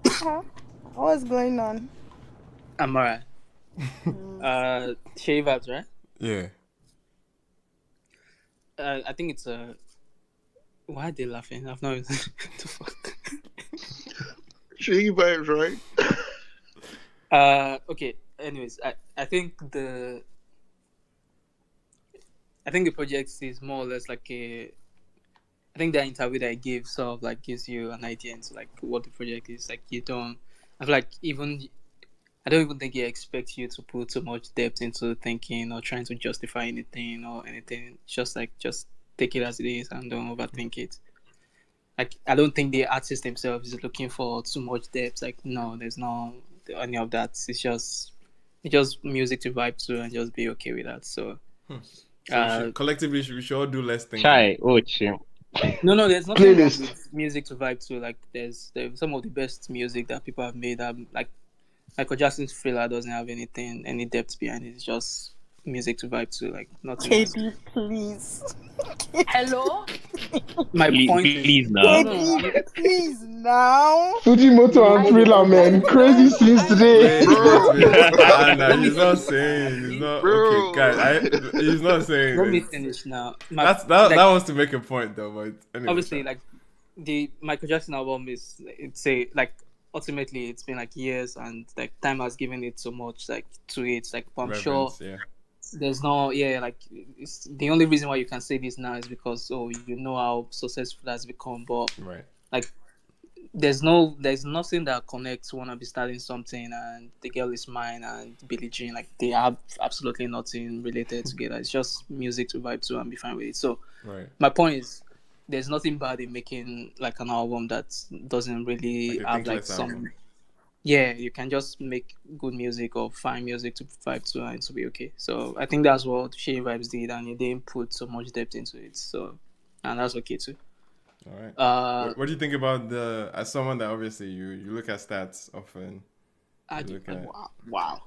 Huh? What's going on? I'm alright. Seyi Vibez, right? Yeah. I think it's a... Why are they laughing? I've not even... the fuck? Seyi Vibez, right? Okay. Anyways, I think the project is more or less like a... I think the interview that I gave sort of like gives you an idea into like what the project is. Like you don't... I feel like I don't even think he expects you to put too much depth into thinking or trying to justify anything or anything. Just take it as it is and don't overthink it. Like I don't think the artist himself is looking for too much depth. Like no, there's no any of that. It's just music to vibe to and just be okay with that. So, collectively, we should all do less thinking. Chai, chill. No, there's nothing wrong with music to vibe to. Like there's some of the best music that people have made. Like Michael Jackson's Thriller doesn't have any depth behind it. It's just music to vibe to, like nothing else. KD, please. Hello? My point please is... now. KD, please now. FUJI MOTO and Thriller, man. Crazy scenes today. He's not saying. He's not... Okay, guys. He's not saying... Let me finish now. That was to make a point, though. But anyway, obviously, like, the Michael Jackson album is... ultimately it's been like years and like time has given it so much like to it, like but I'm sure there's no it's the only reason why you can say this now is because you know how successful it has become, but like there's nothing that connects Wanna Be Starting Something and The Girl Is Mine and Billie Jean. Like they have absolutely nothing related together. It's just music to vibe to and be fine with it. So my point is there's nothing bad in making like an album that doesn't really have like some... Yeah, you can just make good music or fine music to vibe to and to be okay. So I think that's what Seyi Vibez did, and he didn't put so much depth into it. So, and that's okay too. All right. What do you think about as someone that obviously you look at stats often? Wow.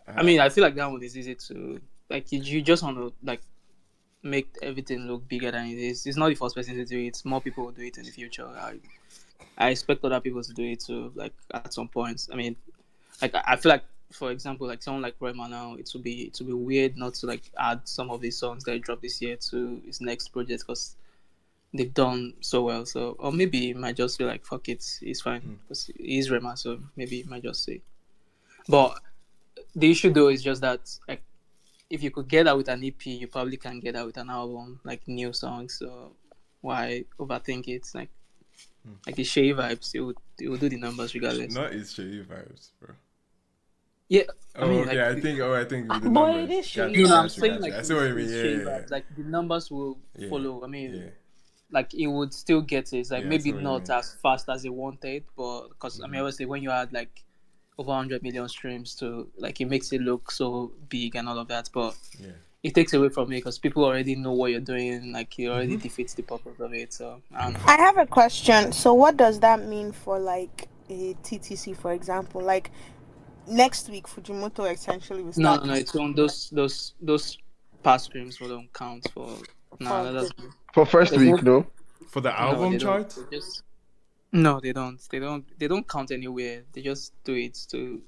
I mean, I feel like that one is easy to like. You just want to like make everything look bigger than it is. It's not the first person to do it. More people will do it in the future. I expect other people to do it too, like at some point. I mean, like I feel like, for example, like someone like Rema now, it would be weird not to like add some of these songs that he dropped this year to his next project because they've done so well. So, or maybe he might just be like, fuck it, it's fine because he's Rema, so maybe he might just say. But the issue though is just that like if you could get that with an EP, you probably can get that with an album, like new songs. So why overthink it? Like the Seyi Vibez, it would do the numbers regardless. Not it's Seyi Vibez, bro. Yeah. I mean, okay, like, I think with the boy, numbers. it is Seyi No, I'm Gotcha. saying like I see what you mean. Seyi Yeah. Vibez, like the numbers will follow. I mean, like it would still get it. It's like maybe not as fast as it wanted, but because I mean, obviously when you add like over 100 million streams to like it makes it look so big and all of that, but it takes away from it because people already know what you're doing. Like it already defeats the purpose of it. So I have a question. So what does that mean for like a TTC, for example? Like next week, FUJI MOTO essentially will start. No, it's on those past streams will don't count for. For first week, no. For the album chart. No, they don't. They don't count anywhere. They just do it to,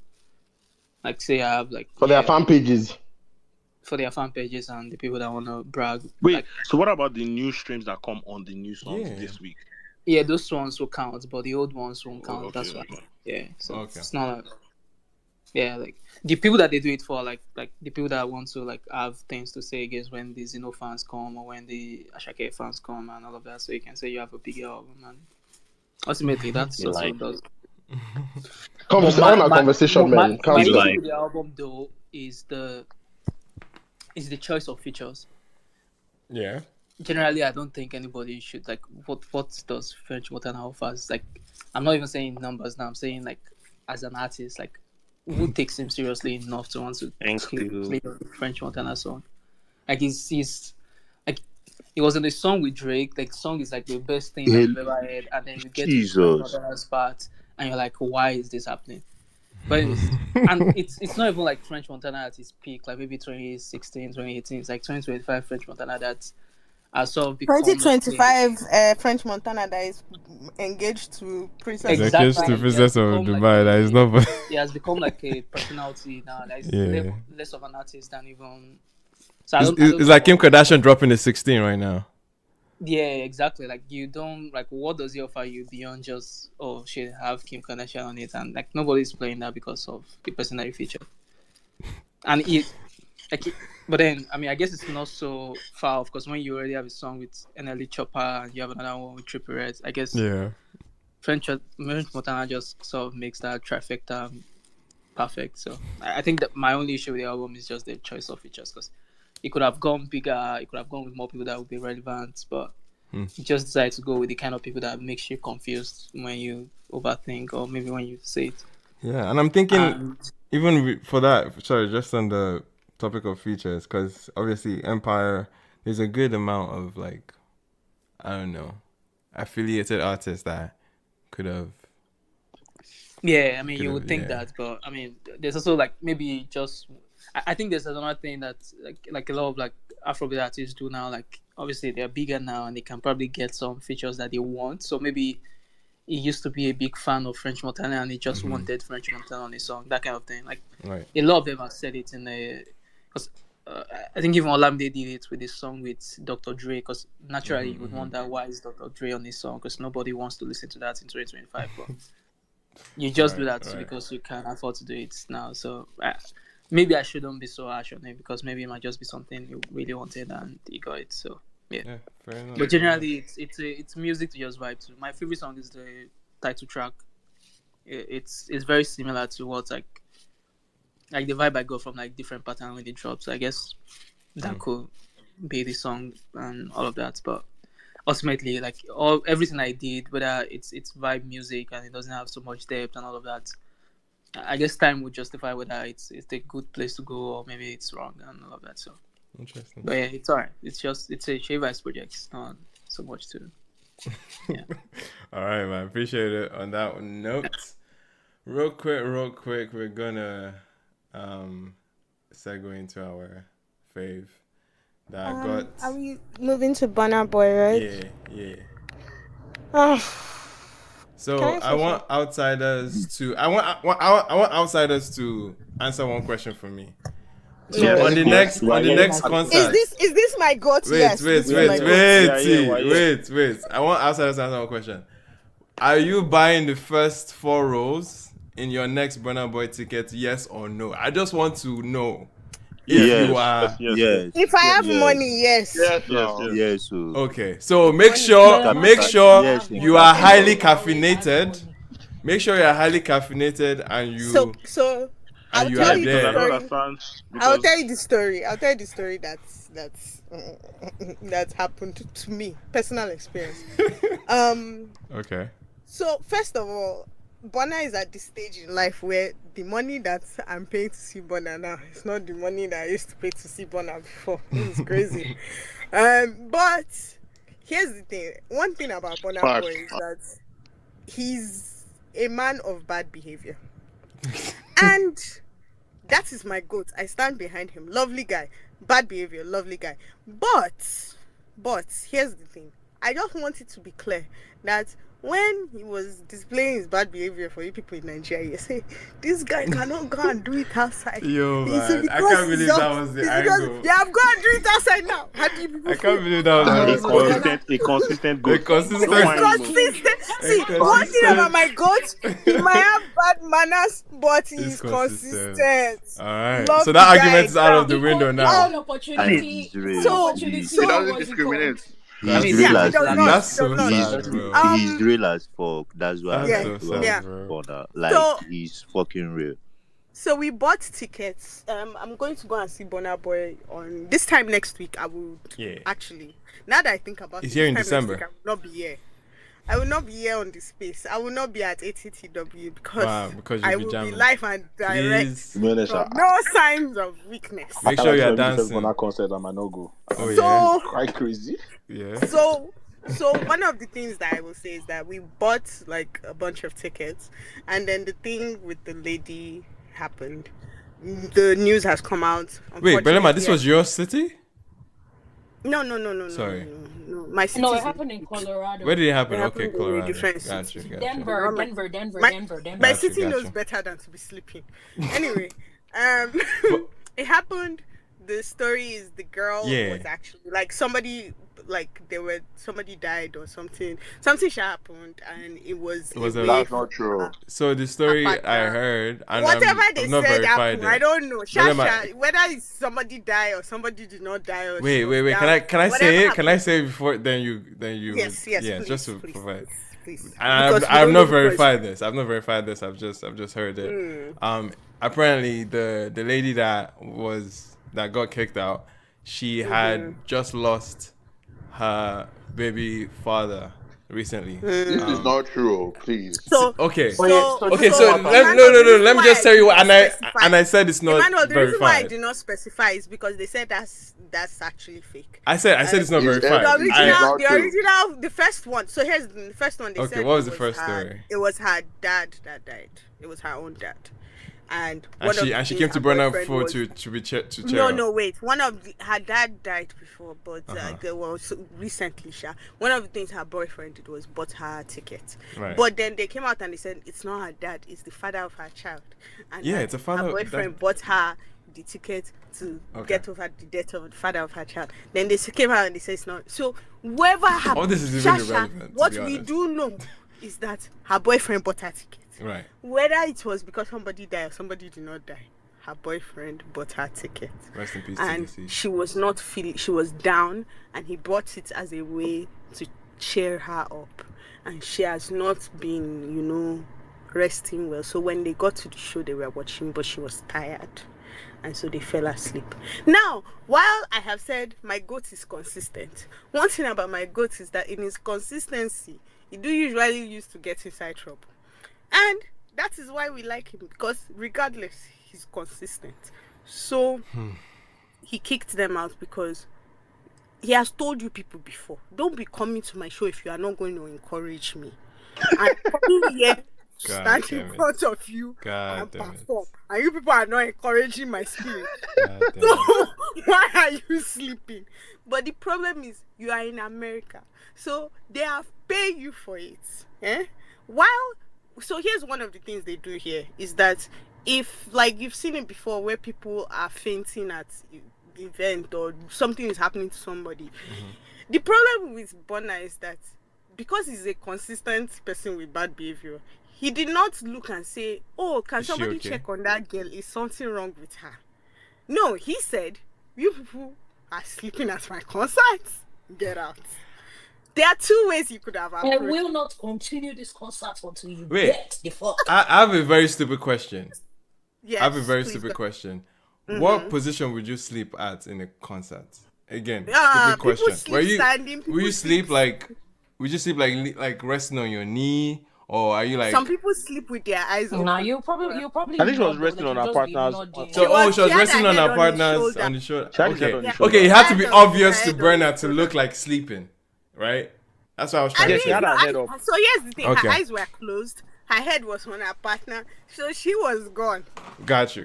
like, say I have like for their fan pages. For their fan pages and the people that want to brag. Wait, like, so what about the new streams that come on the new songs this week? Yeah, those ones will count, but the old ones won't count. That's why. Yeah, so it's not like... Yeah, like the people that they do it for, like the people that want to like have things to say against when the Zeno fans come or when the Ashake fans come and all of that, so you can say you have a bigger album. And ultimately, that's what it does. Conversation, man. My issue with the album though is the choice of features. Yeah. Generally, I don't think anybody should like what does French Montana offers. Like, I'm not even saying numbers now. I'm saying like as an artist, like who takes him seriously enough to want to play a French Montana song? Like he's like he was in a song with Drake. Like the song is like the best thing I've ever heard, and then you get to French Montana's part, and you're like, why is this happening? But and it's not even like French Montana at its peak, like maybe 2016, 2018. It's like 2025 French Montana that has sort of become 2025 French Montana that is engaged to Princess. Exactly. To Princess of Dubai. That is not. He has become like a personality now. That is less of an artist than even. So it's like Kim Kardashian dropping a 16 right now. Yeah, exactly. Like you don't like what does he offer you beyond just she have Kim Kardashian on it, and like nobody's playing that because of the personality feature. And but then I mean I guess it's not so far off because when you already have a song with NLE Chopper and you have another one with Triple Red, I guess French Montana just sort of makes that trifecta perfect. So I think that my only issue with the album is just the choice of features because it could have gone bigger, it could have gone with more people that would be relevant, but you just decided to go with the kind of people that makes you confused when you overthink or maybe when you say it. Yeah, and I'm thinking even for that, sorry, just on the topic of features, because obviously Empire, there's a good amount of like, I don't know, affiliated artists that could have. Yeah, I mean, you would think that, but I mean, there's also like maybe just. I think there's another thing that like a lot of like Afrobeat artists do now. Like obviously they're bigger now and they can probably get some features that they want. So maybe he used to be a big fan of French Montana and he just wanted French Montana on his song, that kind of thing. Like a lot of them have said it in because I think even Olamide did it with this song with Dr. Dre. Because naturally you would wonder why is Dr. Dre on this song because nobody wants to listen to that in 2025. But you just do that because you can afford to do it now. So. Maybe I shouldn't be so harsh on it because maybe it might just be something you really wanted and you got it. So yeah fair enough. But generally, it's music to just vibe to. My favorite song is the title track. It's very similar to what's like the vibe I got from like different pattern when it drops. I guess that could be the song and all of that. But ultimately, like everything I did, whether it's vibe music and it doesn't have so much depth and all of that. I guess time would justify whether it's a good place to go or maybe it's wrong and all of that. So interesting. But yeah, it's alright. It's a Seyi Vibez project. It's not so much to. Yeah. All right, man. Appreciate it. On that note, real quick, we're gonna segue into our fave that got. Are we moving to Burna Boy, right? Yeah. Oh. So I want outsiders to outsiders to answer one question for me. So on the next concert. Is this my goat? Wait. I want outsiders to answer one question. Are you buying the first 4 rows in your next Burna Boy ticket? Yes or no? I just want to know. If you are, yes. If I have money, yes. Yes. Okay, so make sure you are highly caffeinated. Make sure you are highly caffeinated and you. So I'll tell you the story. I'll tell you the story that's happened to me, personal experience. Okay. So first of all, Burna is at this stage in life where the money that I'm paying to see Burna now is not the money that I used to pay to see Burna before. It's crazy. But here's the thing. One thing about Burna Boy is that he's a man of bad behavior. And that is my goat. I stand behind him. Lovely guy. Bad behavior, lovely guy. But here's the thing. I just want it to be clear that when he was displaying his bad behavior for you people in Nigeria, you say, this guy cannot go and do it outside. Yo, man, I can't believe that was the angle. Yeah, I'm going to do it outside now. How do you I can't believe that was a consistent goat. See, one thing about my goat, he might have bad manners, but he's consistent. All right. So that argument is out of the window now. Opportunity. It doesn't discriminate. He's real as that's so sad, bro. He's real as fuck. That's why he's fucking real. So we bought tickets. I'm going to go and see Burna Boy on this time next week. I would actually. Now that I think about it, here in December. I will not be here. I will not be here on the space. I will not be at ATTW because I will be live and direct. No signs of weakness. Make sure you are dancing. On that concert, I might not go. Oh, yeah. Quite crazy. Yeah. So So one of the things that I will say is that we bought like a bunch of tickets, and then the thing with the lady happened. The news has come out. Wait, Belema, this was your city? No. Sorry. No. My city. No, it happened in Colorado. Where did it happen? It Okay, happened in a Colorado. different Gotcha, city. gotcha. Denver. My city knows better than to be sleeping. Anyway, it happened. The story is the girl was actually like somebody died or something. Something happened, and it was. That's not true. So the story I heard, and whatever I'm they not said verified happened, it. I don't know. Shasha, whether it's somebody died or somebody did not die. Or wait. Can I say it? Can I say it before then you Yes. yeah, Please, just to provide. Please. I've not verified this. I've not verified this. I've just heard it. Apparently the lady that got kicked out, she had just lost her baby father recently. This is not true, please. Okay. So Let me just tell you what, and I said it's not Emmanuel, the reason why I verified. did not specify is because they said that's actually fake. I said it's not verified. The first one. So here's the first one. They said what was the first story? It was her dad that died. It was her own dad. And she came to Burna Boy to cheer No, wait. Her dad died before, but recently, one of the things her boyfriend did was bought her a ticket. Right. But then they came out and they said it's not her dad, it's the father of her child. And it's a father. Her boyfriend bought her the ticket to get over the death of the father of her child. Then they came out and they said it's not. So whoever happened, all this is even irrelevant. What we do know is that her boyfriend bought her ticket. Right. Whether it was because somebody died or somebody did not die, her boyfriend bought her ticket. Rest in peace. And TDC. she was not feeling. She was down, and he bought it as a way to cheer her up. And she has not been, resting well. So when they got to the show, they were watching, but she was tired, and so they fell asleep. Now, while I have said my goat is consistent, one thing about my goat is that in his consistency, he do usually used to get inside trouble. And that is why we like him, because regardless, he's consistent. So he kicked them out because he has told you people before, don't be coming to my show if you are not going to encourage me. And coming here, stand in front of you and perform. And you people are not encouraging my spirit. So why are you sleeping? But the problem is you are in America. So they have paid you for it. So here's one of the things they do here is that if, like, you've seen it before where people are fainting at event or something is happening to somebody. The problem with Burna is that because he's a consistent person with bad behavior, he did not look and say, oh, can somebody check on that girl? Is something wrong with her? No, he said, you people are sleeping at my concerts. Get out. There are two ways you could have approached. I will not continue this concert until you get the fuck. I have a very stupid question. Yes, I have a very stupid question. What position would you sleep at in a concert? Again, stupid question. Will you sleep like resting on your knee, or are you like? Some people sleep with their eyes open. Nah, you probably. I think she was resting on her partner's. She was resting on her partner's on the shoulder. Okay, it had to be obvious to Burna to look like sleeping, right? That's what I was trying to say. She had her head up. So here's the thing: her eyes were closed, her head was on her partner, so she was gone. Gotcha.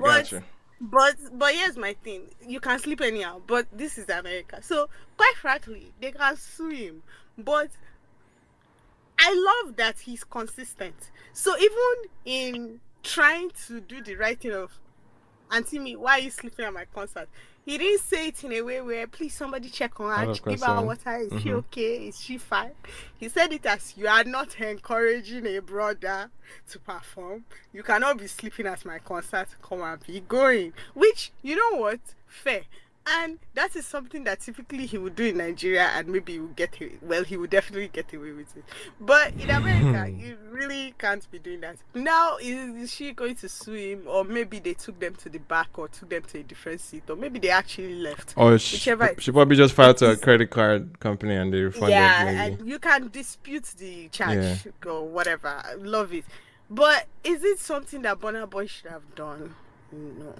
But here's my thing: you can sleep anyhow, but this is America, so quite frankly, they can sue him. But I love that he's consistent. So even in trying to do the right thing of, Auntie Me, why are you sleeping at my concert? He didn't say it in a way where, please somebody check on her, give her water, is she okay, is she fine? He said it as, you are not encouraging a brother to perform. You cannot be sleeping at my concert, come and be going. Which, you know what, fair. And that is something that typically he would do in Nigeria, and maybe he would he would definitely get away with it. But in America, you really can't be doing that. Now, is she going to sue him, or maybe they took them to the back or took them to a different seat, or maybe they actually left. Or she probably just filed to a credit card company and they refunded. Yeah, and you can dispute the charge or whatever. I love it. But is it something that Burna Boy should have done? No.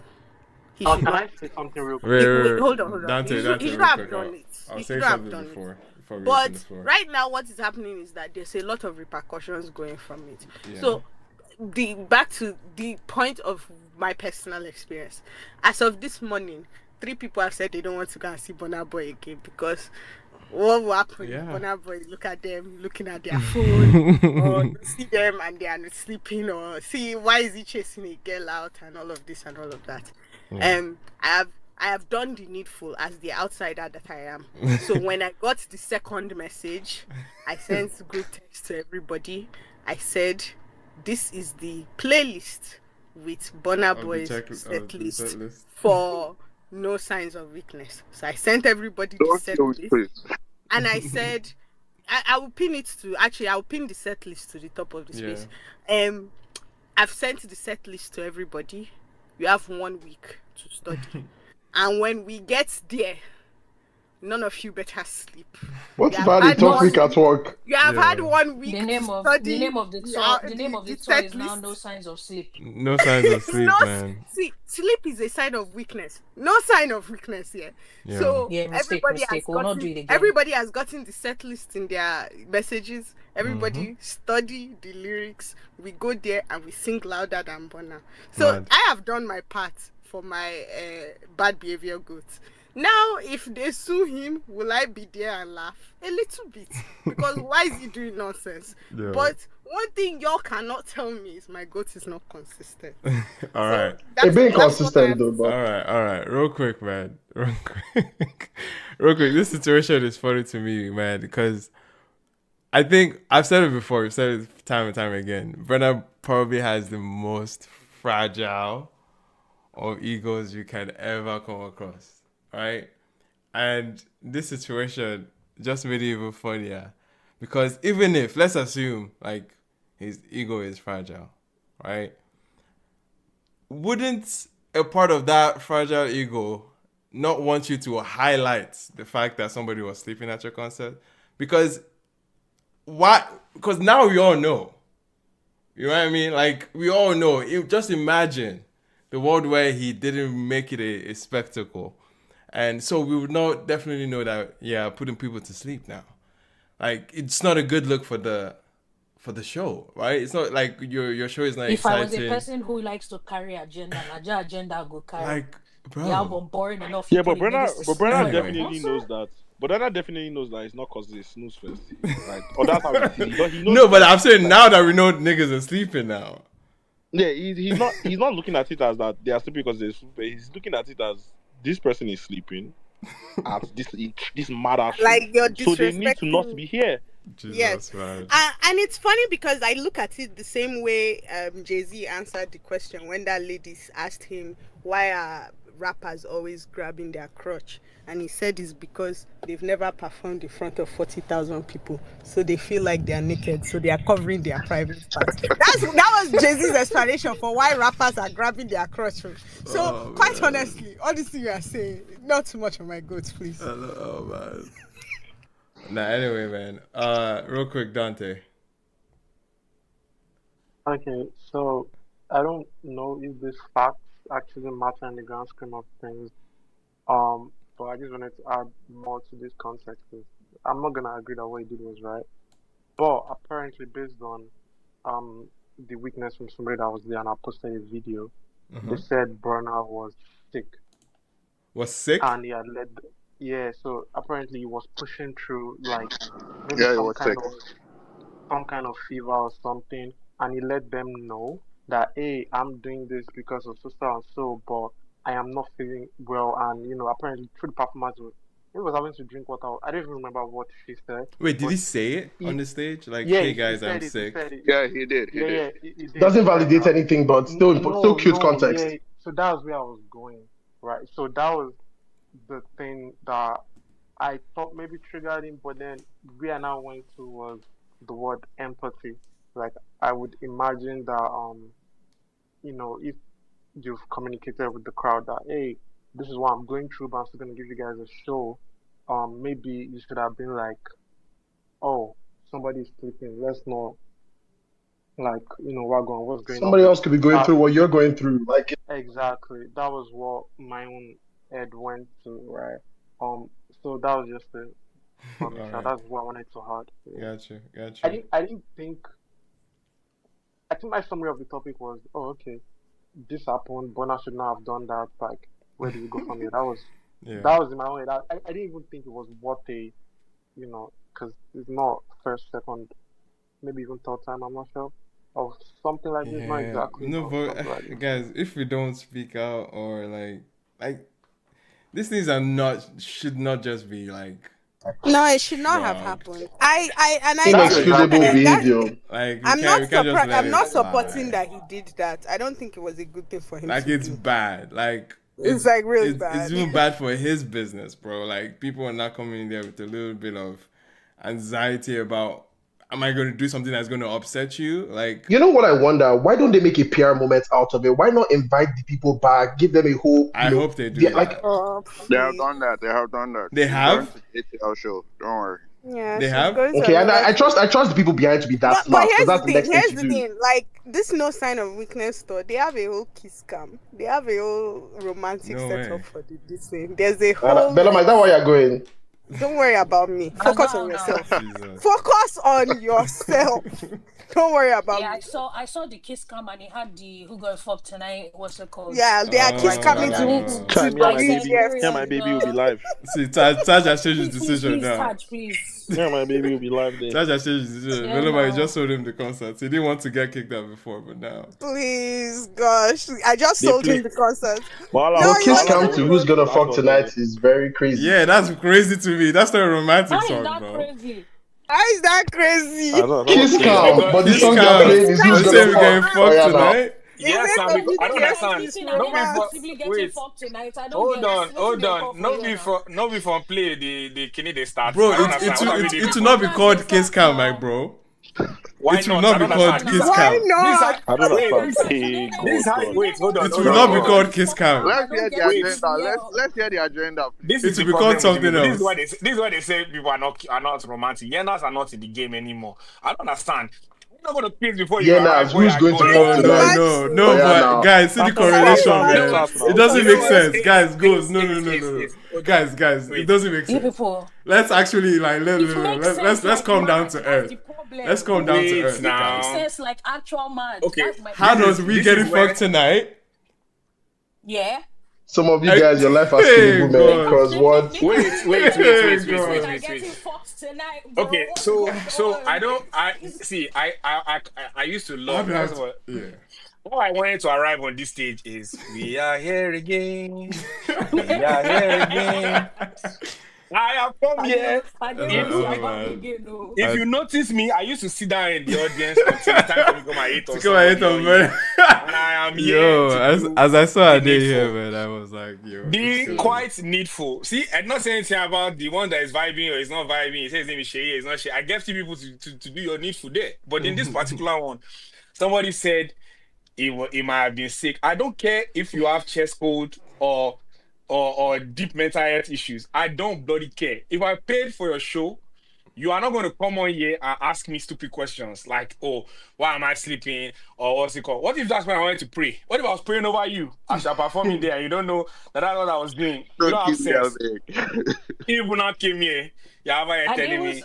Can I say something real quick? Wait, hold on. Dante, he should have done it. I'll He say should have something done before But right now, what is happening is that there's a lot of repercussions going from it. Yeah. So, back to the point of my personal experience. As of this morning, 3 people have said they don't want to go and see Burna Boy again because what will happen if Burna Boy look at them looking at their phone or see them and they are not sleeping, or see why is he chasing a girl out and all of this and all of that. I have done the needful as the outsider that I am. So when I got the second message, I sent group text to everybody. I said, this is the playlist with Burna Boy's set list for No Signs of Weakness. So I sent everybody the set list. And I said, I will pin it to, actually, I will pin the set list to the top of the space. I've sent the set list to everybody. You have 1 week to study. And when we get there, none of you better sleep. What about a tough week at work? You have had 1 week. The name of the tour is now No Signs of Sleep. No signs of sleep, man. See, sleep is a sign of weakness. No sign of weakness here. So everybody has gotten the set list in their messages. Everybody study the lyrics. We go there and we sing louder than Burna. So I have done my part for my bad behavior goods. Now, if they sue him, will I be there and laugh? A little bit. Because why is he doing nonsense? Yeah. But one thing y'all cannot tell me is my goat is not consistent. All right. It's being consistent though, but... All right. Real quick, man. Real quick. This situation is funny to me, man, because I think I've said it before. I've said it time and time again. Burna probably has the most fragile of egos you can ever come across, right? And this situation just made it even funnier because even if, let's assume, like, his ego is fragile, right? Wouldn't a part of that fragile ego not want you to highlight the fact that somebody was sleeping at your concert? Because now we all know. You know what I mean? Like, we all know. Just imagine the world where he didn't make it a spectacle. And so we would definitely know that, putting people to sleep now. Like, it's not a good look for the show, right? It's not like your show is not exciting. If I was a person who likes to carry agenda, Naja agenda go carry. Like, bro. The album boring enough. Yeah, but Burna definitely knows that. But Burna definitely knows that it's not because they snooze first. Like, or that's how he knows. No, but I'm saying now that we know niggas are sleeping now. Yeah, he's not looking at it as that they are sleeping because they're sleeping. He's looking at it as this person is sleeping at this mad ass. Like, you're disrespecting. So they need to not be here. Jesus, yes, man. And it's funny because I look at it the same way Jay-Z answered the question when that lady asked him why are rappers always grabbing their crotch, and he said it's because they've never performed in front of 40,000 people, so they feel like they're naked, so they are covering their private parts. That was Jay-Z's explanation for why rappers are grabbing their crotch. So quite honestly, all this thing you are saying, not too much on my goats, please. Oh man. Nah, anyway, man. Real quick, Dante. Okay, so I don't know if this facts actually matter in the grand scheme of things. But I just wanted to add more to this context. I'm not gonna agree that what he did was right, but apparently based on the weakness from somebody that was there, and I posted a video. They said Burna was sick. Was sick? And he had led. Yeah, so apparently he was pushing through like maybe some kind of fever or something, and he let them know that, hey, I'm doing this because of so and so, but I am not feeling well, and apparently through the performance he was having to drink water. I don't even remember what she said. Wait, did he say it on the stage? Like, hey guys, I'm sick. Yeah, he did. He did. Doesn't validate anything, but still cute context. Yeah. So that was where I was going, right? So that was the thing that I thought maybe triggered him, but then where I now went to was the word empathy. Like, I would imagine that if you've communicated with the crowd that, hey, this is what I'm going through, but I'm still gonna give you guys a show. Maybe you should have been like, oh, somebody's sleeping. Let's not, like, what's going on. Somebody else could be going through what you're going through. Like, exactly. That was what my own head went to, right? So that was just the for me. All So right. that's what I wanted to add. Got I you. didn't think. I think my summary of the topic was, oh, okay, this happened. Burna should not have done that. Like, where do we go from here? Yeah. That was in my own head. I didn't even think it was what because it's not first, second, maybe even third time. I'm not sure of something like this. Not Yeah. exactly, No, but but something like this. guys, if we don't speak out or like these things should not just be like No, it should not have rubbed. happened. I Inexcusable that behavior. Like I'm not we can't just surprised. let I'm not it supporting slide. that he did that. I don't think it was a good thing for him Like to it's do. bad. Like It's like really it's bad. even bad for his business, bro. Like people are not coming in there with a little bit of anxiety about, am I going to do something that's going to upset you? Like, You know what I wonder? Why don't they make a PR moment out of it? Why not invite the people back, give them a whole, I hope they do like, that. They have done that. They have done that. They She's have? going to the ATL show. Don't worry. Yeah, They she's have? going to okay, and another I trust the people behind to be that But smart, here's because that's the the thing. next thing Here's to the do. thing. Like this, no sign of weakness store. They have a whole kiss cam. They have a whole romantic No setup way. for this thing. There's a whole. Bellama, is that where you're going? Don't worry about me. Focus on yourself. Jesus. Focus on yourself. Don't worry about Yeah, me. I saw the kiss cam and it had the Who Got Fucked Tonight. What's it called? Yeah, they are kiss camming to Time, yeah, my WEF. baby. Yeah, my baby will be live. See, Taj has changed his Please, decision now. Taj, please. Yeah, my baby will be live there. Taj has changed his decision. Yeah, Veloma, he no. just sold him the concert. He didn't want to get kicked out before, but now. Please, gosh, I just They sold play- him the concert. Voila, But kiss voila, cam to Who's Gonna that's Fuck what Tonight it is very crazy. Yeah, that's crazy to me. That's not a romantic How is song, that bro. crazy? How is that crazy? I don't know. Kiss Yeah. cam, but the Kiss song cam. they're playing is Who's Let's say Gonna we're Fuck. getting fucked Yeah, now. tonight. Yes, Is it I don't the understand. BTS Sleeping and No be for possibly getting wait. fucked tonight. I don't Hold get on, it. hold Wetin dey call on. No be here now? no be for play the kidney they start. Bro, I don't understand. What are we it doing? will not be called kiss cam, like, bro. Why It will not? not I be don't called understand. kiss Why cam. not? I don't Wait, understand. Wait, Hey, this God, high. God. Wait, hold on. It Hold will on, not hold be on. called kiss cam. Let's hear the Wait. agenda. Let's hear the agenda, please. This It is the will be problem called with you something people. else. This is why they say people are not romantic. Yenas are not in the game anymore. I don't understand. You're not gonna kiss before you Yeah, arrive. Nas, Where who's you're going to going. fuck tonight? No, Oh, yeah, but now. guys, see the That's correlation, not- man. that's not- It doesn't You make know what? sense, guys. Goes, no. Hold on. Guys, Wait. it doesn't make You sense. people. Let's actually like It makes sense. let's like come down mad. to That's earth. the problem. Let's come down to Wait earth, now. guys. Makes sense like actual mad. Okay. That's my How This does is- we this getting is where- fucked tonight? Yeah. Some of you guys, your life has Hey, stable, man. God. Because what? Wait. I getting fucked tonight. Bro. Okay, so I used to love. How That's do I- what. yeah. What I wanted to arrive on this stage is we are here again. We are here again. I have come here. If you notice me, I used to sit down in the audience until the time to become my 8 or To come and hit on, man. And I am here. Yo, to as I saw a the day here, needful. man, I was like, yo. Be it's quite needful. See, I'm not saying anything about the one that is vibing or is not vibing. He says his name is Seyi, it's not Seyi. I get people to do your needful there. But in this particular one, somebody said he might have been sick. I don't care if you have chest cold or deep mental health issues. I don't bloody care. If I paid for your show, you are not going to come on here and ask me stupid questions like, oh, why am I sleeping? Or what's it called? What if that's when I wanted to pray? What if I was praying over you as you're performing there and you don't know that that's what I was doing? You don't have sense. People not came here. You have telling me.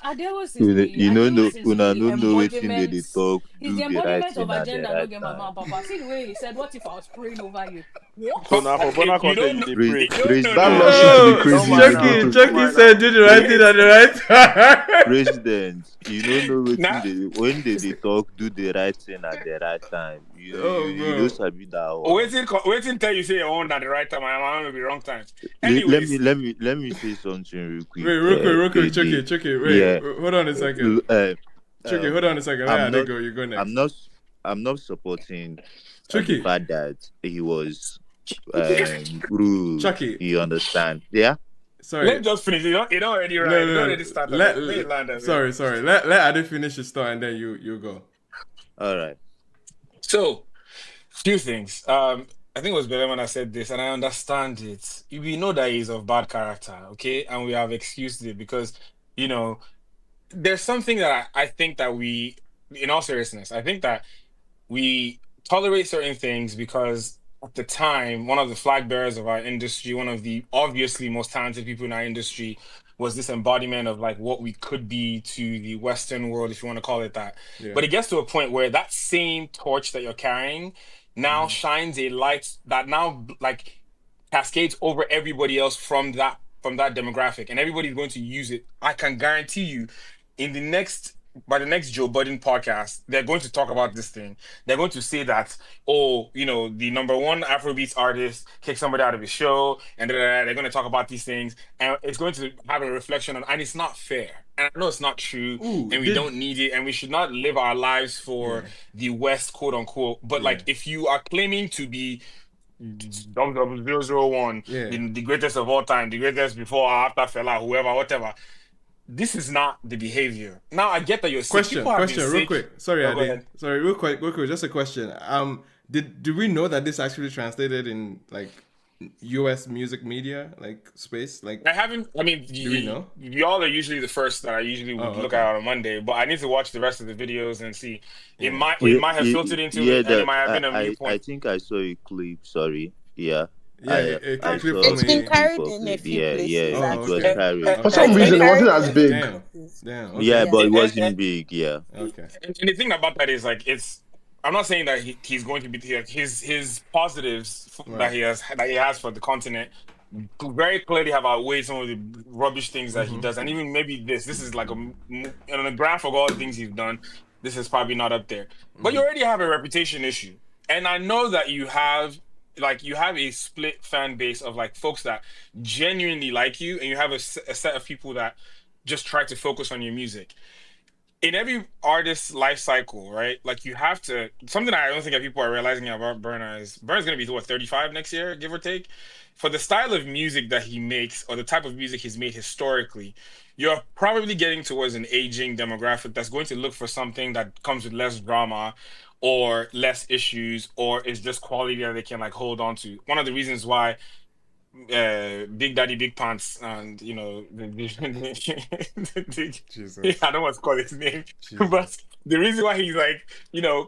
You know, una no know wetin they dey talk. He's Do the the right embodiment thing of at the agenda, no right get mama and time. papa. See the way he said, what if I was praying over you? What? So now for Burna You don't content, they pray. Praise That the lawsuit should be crazy. Chucky said do the right thing at the right time. President, you don't know Nah. when they talk, do the right thing at the right time. You Oh, you bro. don't sabi that one. Waiting till you say you want at the right time. I'm going to be wrong time. Let Anyways, me say something real quick. Wait, real quick, KD. Chucky, wait, Yeah. hold on a second. Chucky, hold on a second. I'm Let not- go. You go next. I'm not supporting Chucky. the fact that he was rude. Chucky. You understand? Yeah. Sorry. let's just finish. You don't already right. You don't already start. Sorry. Let Ade finish his thought and then you go. All right. So, few things. I think it was Beleman that said this, and I understand it. We know that he's of bad character, okay, and we have excused it because, you know, there's something that I think that we, in all seriousness, I think that we tolerate certain things because at the time, one of the flag bearers of our industry, one of the obviously most talented people in our industry, was this embodiment of like what we could be to the Western world, if you want to call it that. Yeah. But it gets to a point where that same torch that you're carrying now shines a light that now like cascades over everybody else from that demographic, and everybody's going to use it. I can guarantee you, by the next Joe Budden podcast, they're going to talk about this thing. They're going to say that, oh, you know, the number one Afrobeats artist kicked somebody out of his show, and they're going to talk about these things, and it's going to have a reflection on, and it's not fair. And I know it's not true, and we don't need it, and we should not live our lives for the West, quote unquote. But like, if you are claiming to be 001, the greatest of all time, the greatest before or after Fela, whoever, whatever. This is not the behavior. Now I get that you're sick. Question, real quick. Sorry, Ade. Sorry, real quick. Just a question. Did we know that this actually translated in like U.S. music media like space? Like I haven't. I mean, do we know? Y'all are usually the first that I usually would look at on Monday, but I need to watch the rest of the videos and see. It might have filtered into it, and it might have been a viewpoint. I think I saw a clip. Sorry. Yeah. It's been carried in a few places. It was carried. For some reason, it wasn't as big. Damn. Okay. Yeah, but it wasn't big. Yeah. Okay. And the thing about that is like I'm not saying that he's going to be his positives that he has for the continent very clearly have outweighed some of the rubbish things that he does, and even maybe this is like on a graph of all the things he's done. This is probably not up there, but you already have a reputation issue, and I know that you have a split fan base of like folks that genuinely like you, and you have a set of people that just try to focus on your music. In every artist's life cycle, right? Like you have to, something I don't think that people are realizing about Burna's going to be 35 next year, give or take. For the style of music that he makes, or the type of music he's made historically, you're probably getting towards an aging demographic that's going to look for something that comes with less drama, or less issues, or is just quality that they can like hold on to. One of the reasons why Big Daddy Big Pants and I don't want to call his name, but the reason why he's like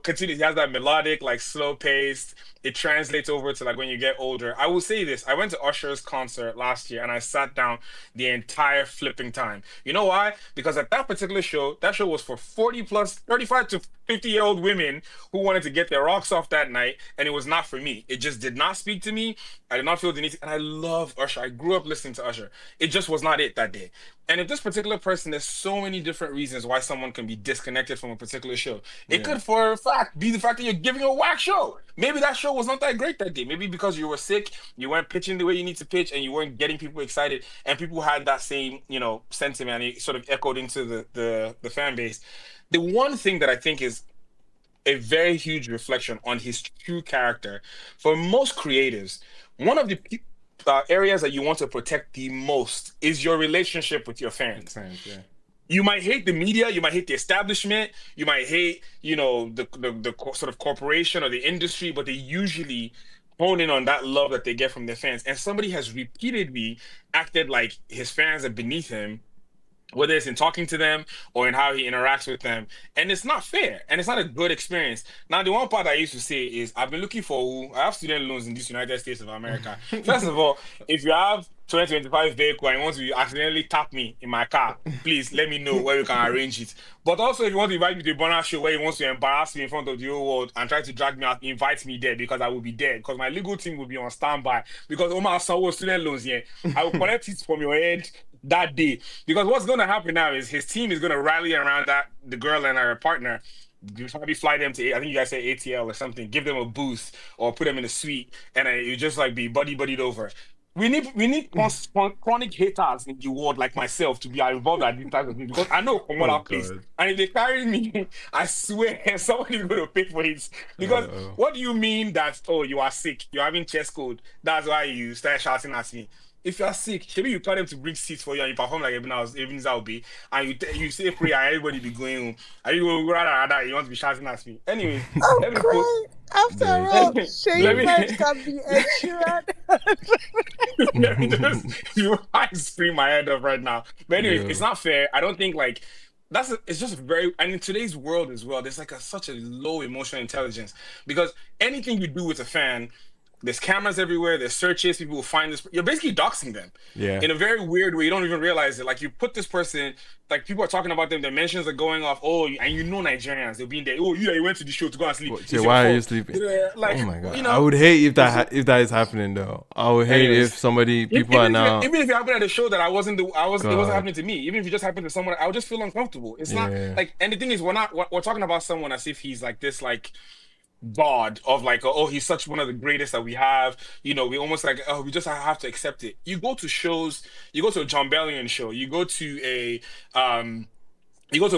continues, he has that melodic, like slow paced. It translates over to like when you get older. I will say this: I went to Usher's concert last year and I sat down the entire flipping time. You know why? Because at that particular show, that show was for 40 plus, 35 to 50-year-old women who wanted to get their rocks off that night, and it was not for me. It just did not speak to me. I did not feel the need to, and I love Usher. I grew up listening to Usher. It just was not it that day. And if this particular person, there's so many different reasons why someone can be disconnected from a particular show. It could, for a fact, be the fact that you're giving a whack show. Maybe that show was not that great that day. Maybe because you were sick, you weren't pitching the way you need to pitch, and you weren't getting people excited, and people had that same, sentiment, and it sort of echoed into the fan base. The one thing that I think is a very huge reflection on his true character, for most creatives, one of the areas that you want to protect the most is your relationship with your fans. You might hate the media, you might hate the establishment, you might hate, the sort of corporation or the industry, but they usually hone in on that love that they get from their fans. And somebody has repeatedly acted like his fans are beneath him, whether it's in talking to them or in how he interacts with them. And it's not fair, and it's not a good experience. Now, the one part I used to say is, I have student loans in these United States of America. First of all, if you have 2025 vehicle and you want to accidentally tap me in my car, please let me know where we can arrange it. But also, if you want to invite me to a Burna show where he wants to embarrass me in front of the whole world and try to drag me out, invite me there, because I will be there, because my legal team will be on standby, because Omar Sawo student loans here. I will collect it from your head that day, because what's going to happen now is his team is going to rally around the girl and her partner. You probably fly them to, I think you guys say ATL or something, give them a booth or put them in a suite, and you just like be buddied over. We need chronic haters in the world like myself to be involved at these types of things, because I know from what I've faced. And if they carry me, I swear somebody's going to pay for it. Because what do you mean that, you are sick, you're having chest cold, that's why you start shouting at me? If you're sick, maybe you tell them to bring seats for you and you perform like Ibn Zalbi, and you say prayer and everybody be going home. And you go, rather, you want to be shouting at me. Anyway, I'm crying. After all, Seyi Vibez can be ensured. Let me I scream my head off right now. But anyway, it's not fair. I don't think like it's just very, and in today's world as well, there's like such a low emotional intelligence, because anything you do with a fan, There's cameras everywhere. There's searches. People will find this. You're basically doxing them. Yeah. In a very weird way. You don't even realize it. Like you put this person, like people are talking about them. Their mentions are going off. Oh, and you know Nigerians. They'll be in there. Oh, you went to the show to go and sleep. So why are you sleeping? Like, oh my god! You know, I would hate if that is happening though. I would hate if people are now. Even if it happened at a show that it wasn't happening to me. Even if it just happened to someone, I would just feel uncomfortable. It's not like. And the thing is, we're talking about someone as if he's like this like god of like, oh, he's such one of the greatest that we have. You know, we almost like, oh, we just have to accept it. You go to shows, you go to a John Bellion show, you go to a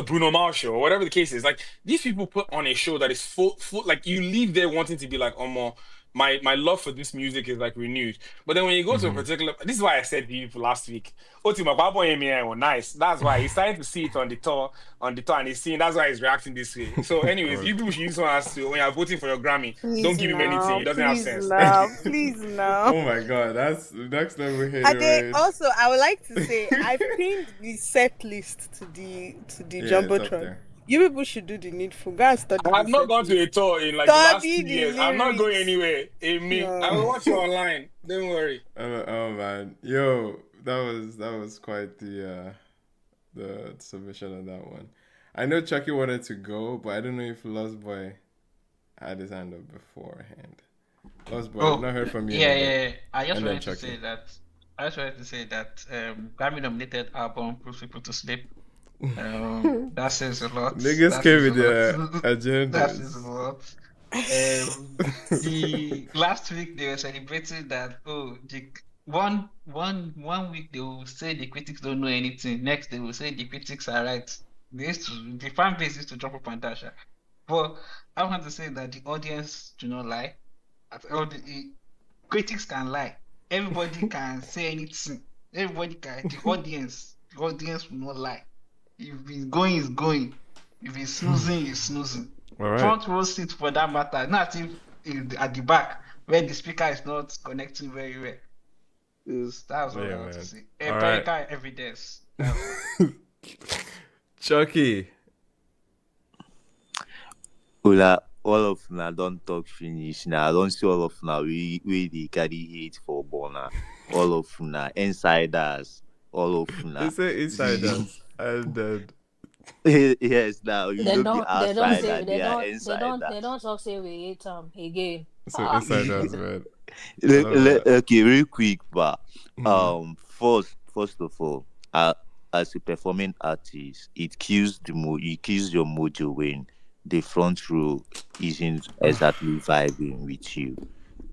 Bruno Mars show, or whatever the case is. Like these people put on a show that is full like you leave there wanting to be like, oh, more. My love for this music is like renewed. But then when you go to a particular, this is why I said to you last week, nice. That's why he's starting to see it on the tour, and he's seeing that's why he's reacting this way. So, anyways, you people should use one as to when you're voting for your Grammy, don't give him anything. It doesn't have sense. Please no. Oh my god, that's next level here. And also, I would like to say I've pinned the set list to the Jumbotron. You people should do the needful. Go and study. I have not gone to a tour in like the last 2 years. I'm not going anywhere. I will watch you online. Don't worry. Oh man, yo, that was quite the submission on that one. I know Chucky wanted to go, but I don't know if Lost Boy had his hand up beforehand. Lost Boy, I've not heard from you. Yeah. I just wanted to say that Grammy nominated album puts people to sleep. That says a lot. Niggas came with their agenda. That says a lot. The last week they were celebrating that one week they will say the critics don't know anything. Next they will say the critics are right. The fan base used to jump up and dash. But I want to say that the audience do not lie. The critics can lie. Everybody can say anything. Everybody can. The audience will not lie. If he's going, he's going. If he's snoozing, he's snoozing. Right. Front row seat for that matter. Not if at the back where the speaker is not connecting very well. That's what I want to say. Empirical evidence. Chucky. All of now don't talk finish now. I don't see all of now. We the carry hate for Burna. All of now insiders. All of now. They say insiders. I'm dead. Yes, now you They don't be outside. They don't talk say we hate again. So insiders, man. Okay, real quick, but first of all, as a performing artist, it kills your mojo when the front row isn't exactly vibing with you.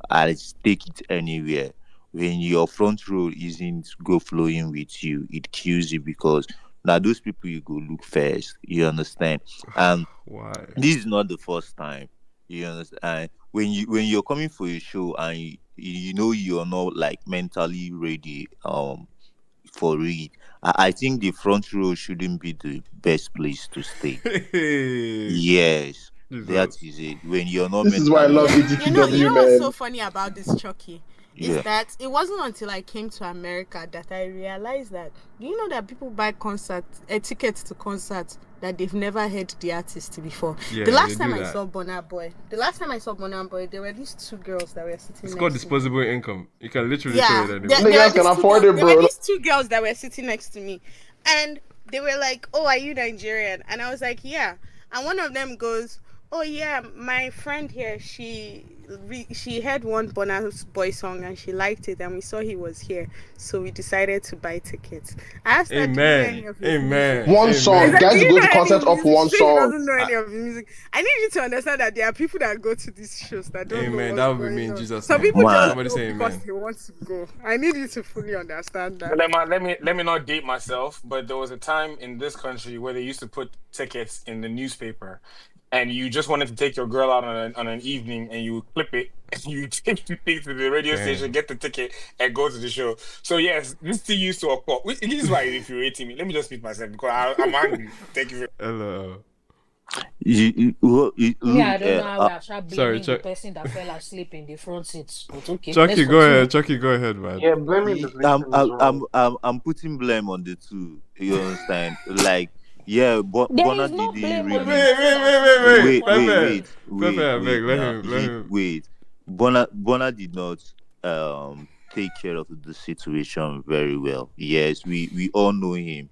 I'll take it anywhere. When your front row isn't go flowing with you, it kills you because now those people you go look first. You understand? And why? This is not the first time. You understand? When you're coming for a show and you know you're not like mentally ready for it, I think the front row shouldn't be the best place to stay. Yes. That is it. When you're not this is why I love ATTW, you know man. what's so funny about this, Chucky? Is Yeah. that it wasn't until I came to America that I realized that, do you know that people buy tickets to concerts that they've never heard the artist before? Yeah, the last they time do I that. saw Burna Boy, there were these two girls that were sitting It's next called to me. disposable income. You can literally Yeah, say it there anyway. were Niggas can these two afford girls- it, There were bro. these two girls that were sitting next to me, and they were like, "Oh, are you Nigerian?" And I was like, "Yeah." And one of them goes, "Oh yeah, my friend here, she heard one Burna Boy song and she liked it, and we saw he was here, so we decided to buy tickets." I asked her, "Do you know any of his music?" One song. I said, Guys, "Do you you go know to any concert of music?" one She song. doesn't know any of his music. I need you to understand that there are people that go to these shows that don't know Amen. what's That would be going me in on. Jesus' Some name. people just Somebody go say because amen. they want to go. I need you to fully understand that. Let me not date myself, but there was a time in this country where they used to put tickets in the newspaper, and you just wanted to take your girl out on an evening, and you clip it, and you take the thing to the radio station, get the ticket, and go to the show. So yes, this thing used to occur. This is why you're infuriating me. Let me just speak myself because I'm angry. Thank you. Hello. Me, I don't know how we are Sorry, blaming the Chuck. person that fell asleep in the front seat. But okay, Chucky, let's go continue. ahead. Chucky, go ahead, man. Yeah, blaming the victim as well. I'm putting blame on the two. You understand? Like, yeah, There Burna is no didn't blame on really. the person that Wait. Wait. Pepe, I beg, let now. him. Wait. Bona did not take care of the situation very well. Yes, we all know him.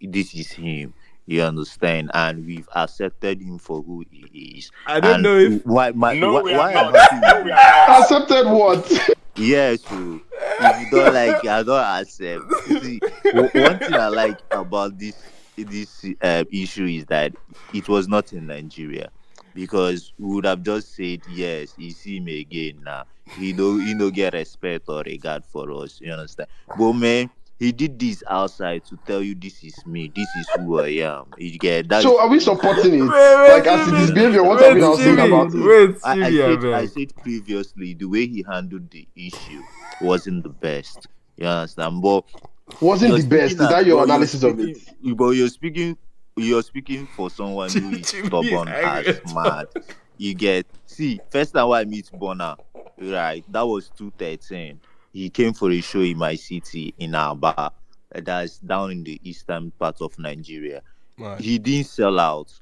This is him. You understand, and we've accepted him for who he is. I don't And know if No, we are why I'm not. happy No, with we this. are not. Accepted what? Yes, so if you don't like, I don't accept. See, one thing I like about this issue is that it was not in Nigeria, because we would have just said yes, you see him again now. He don't get respect or regard for us. You understand? But man, he did this outside to tell you this is me, this is who I am. You get that So is are we who supporting it? wait, Like as it is you behavior, understand? what are we wait, now saying Jimmy, about it? wait, I Jimmy, I said beg. previously the way he handled the issue wasn't the best. You understand? But Wasn't you're the best. speaking Is as that your but analysis of it? you're speaking for someone who is Jimmy is stubborn angry as at mad. You get see, first time I meet Bona, right? That was 2013. He came for a show in my city in Aba. That's down in the eastern part of Nigeria. Right. He didn't sell out.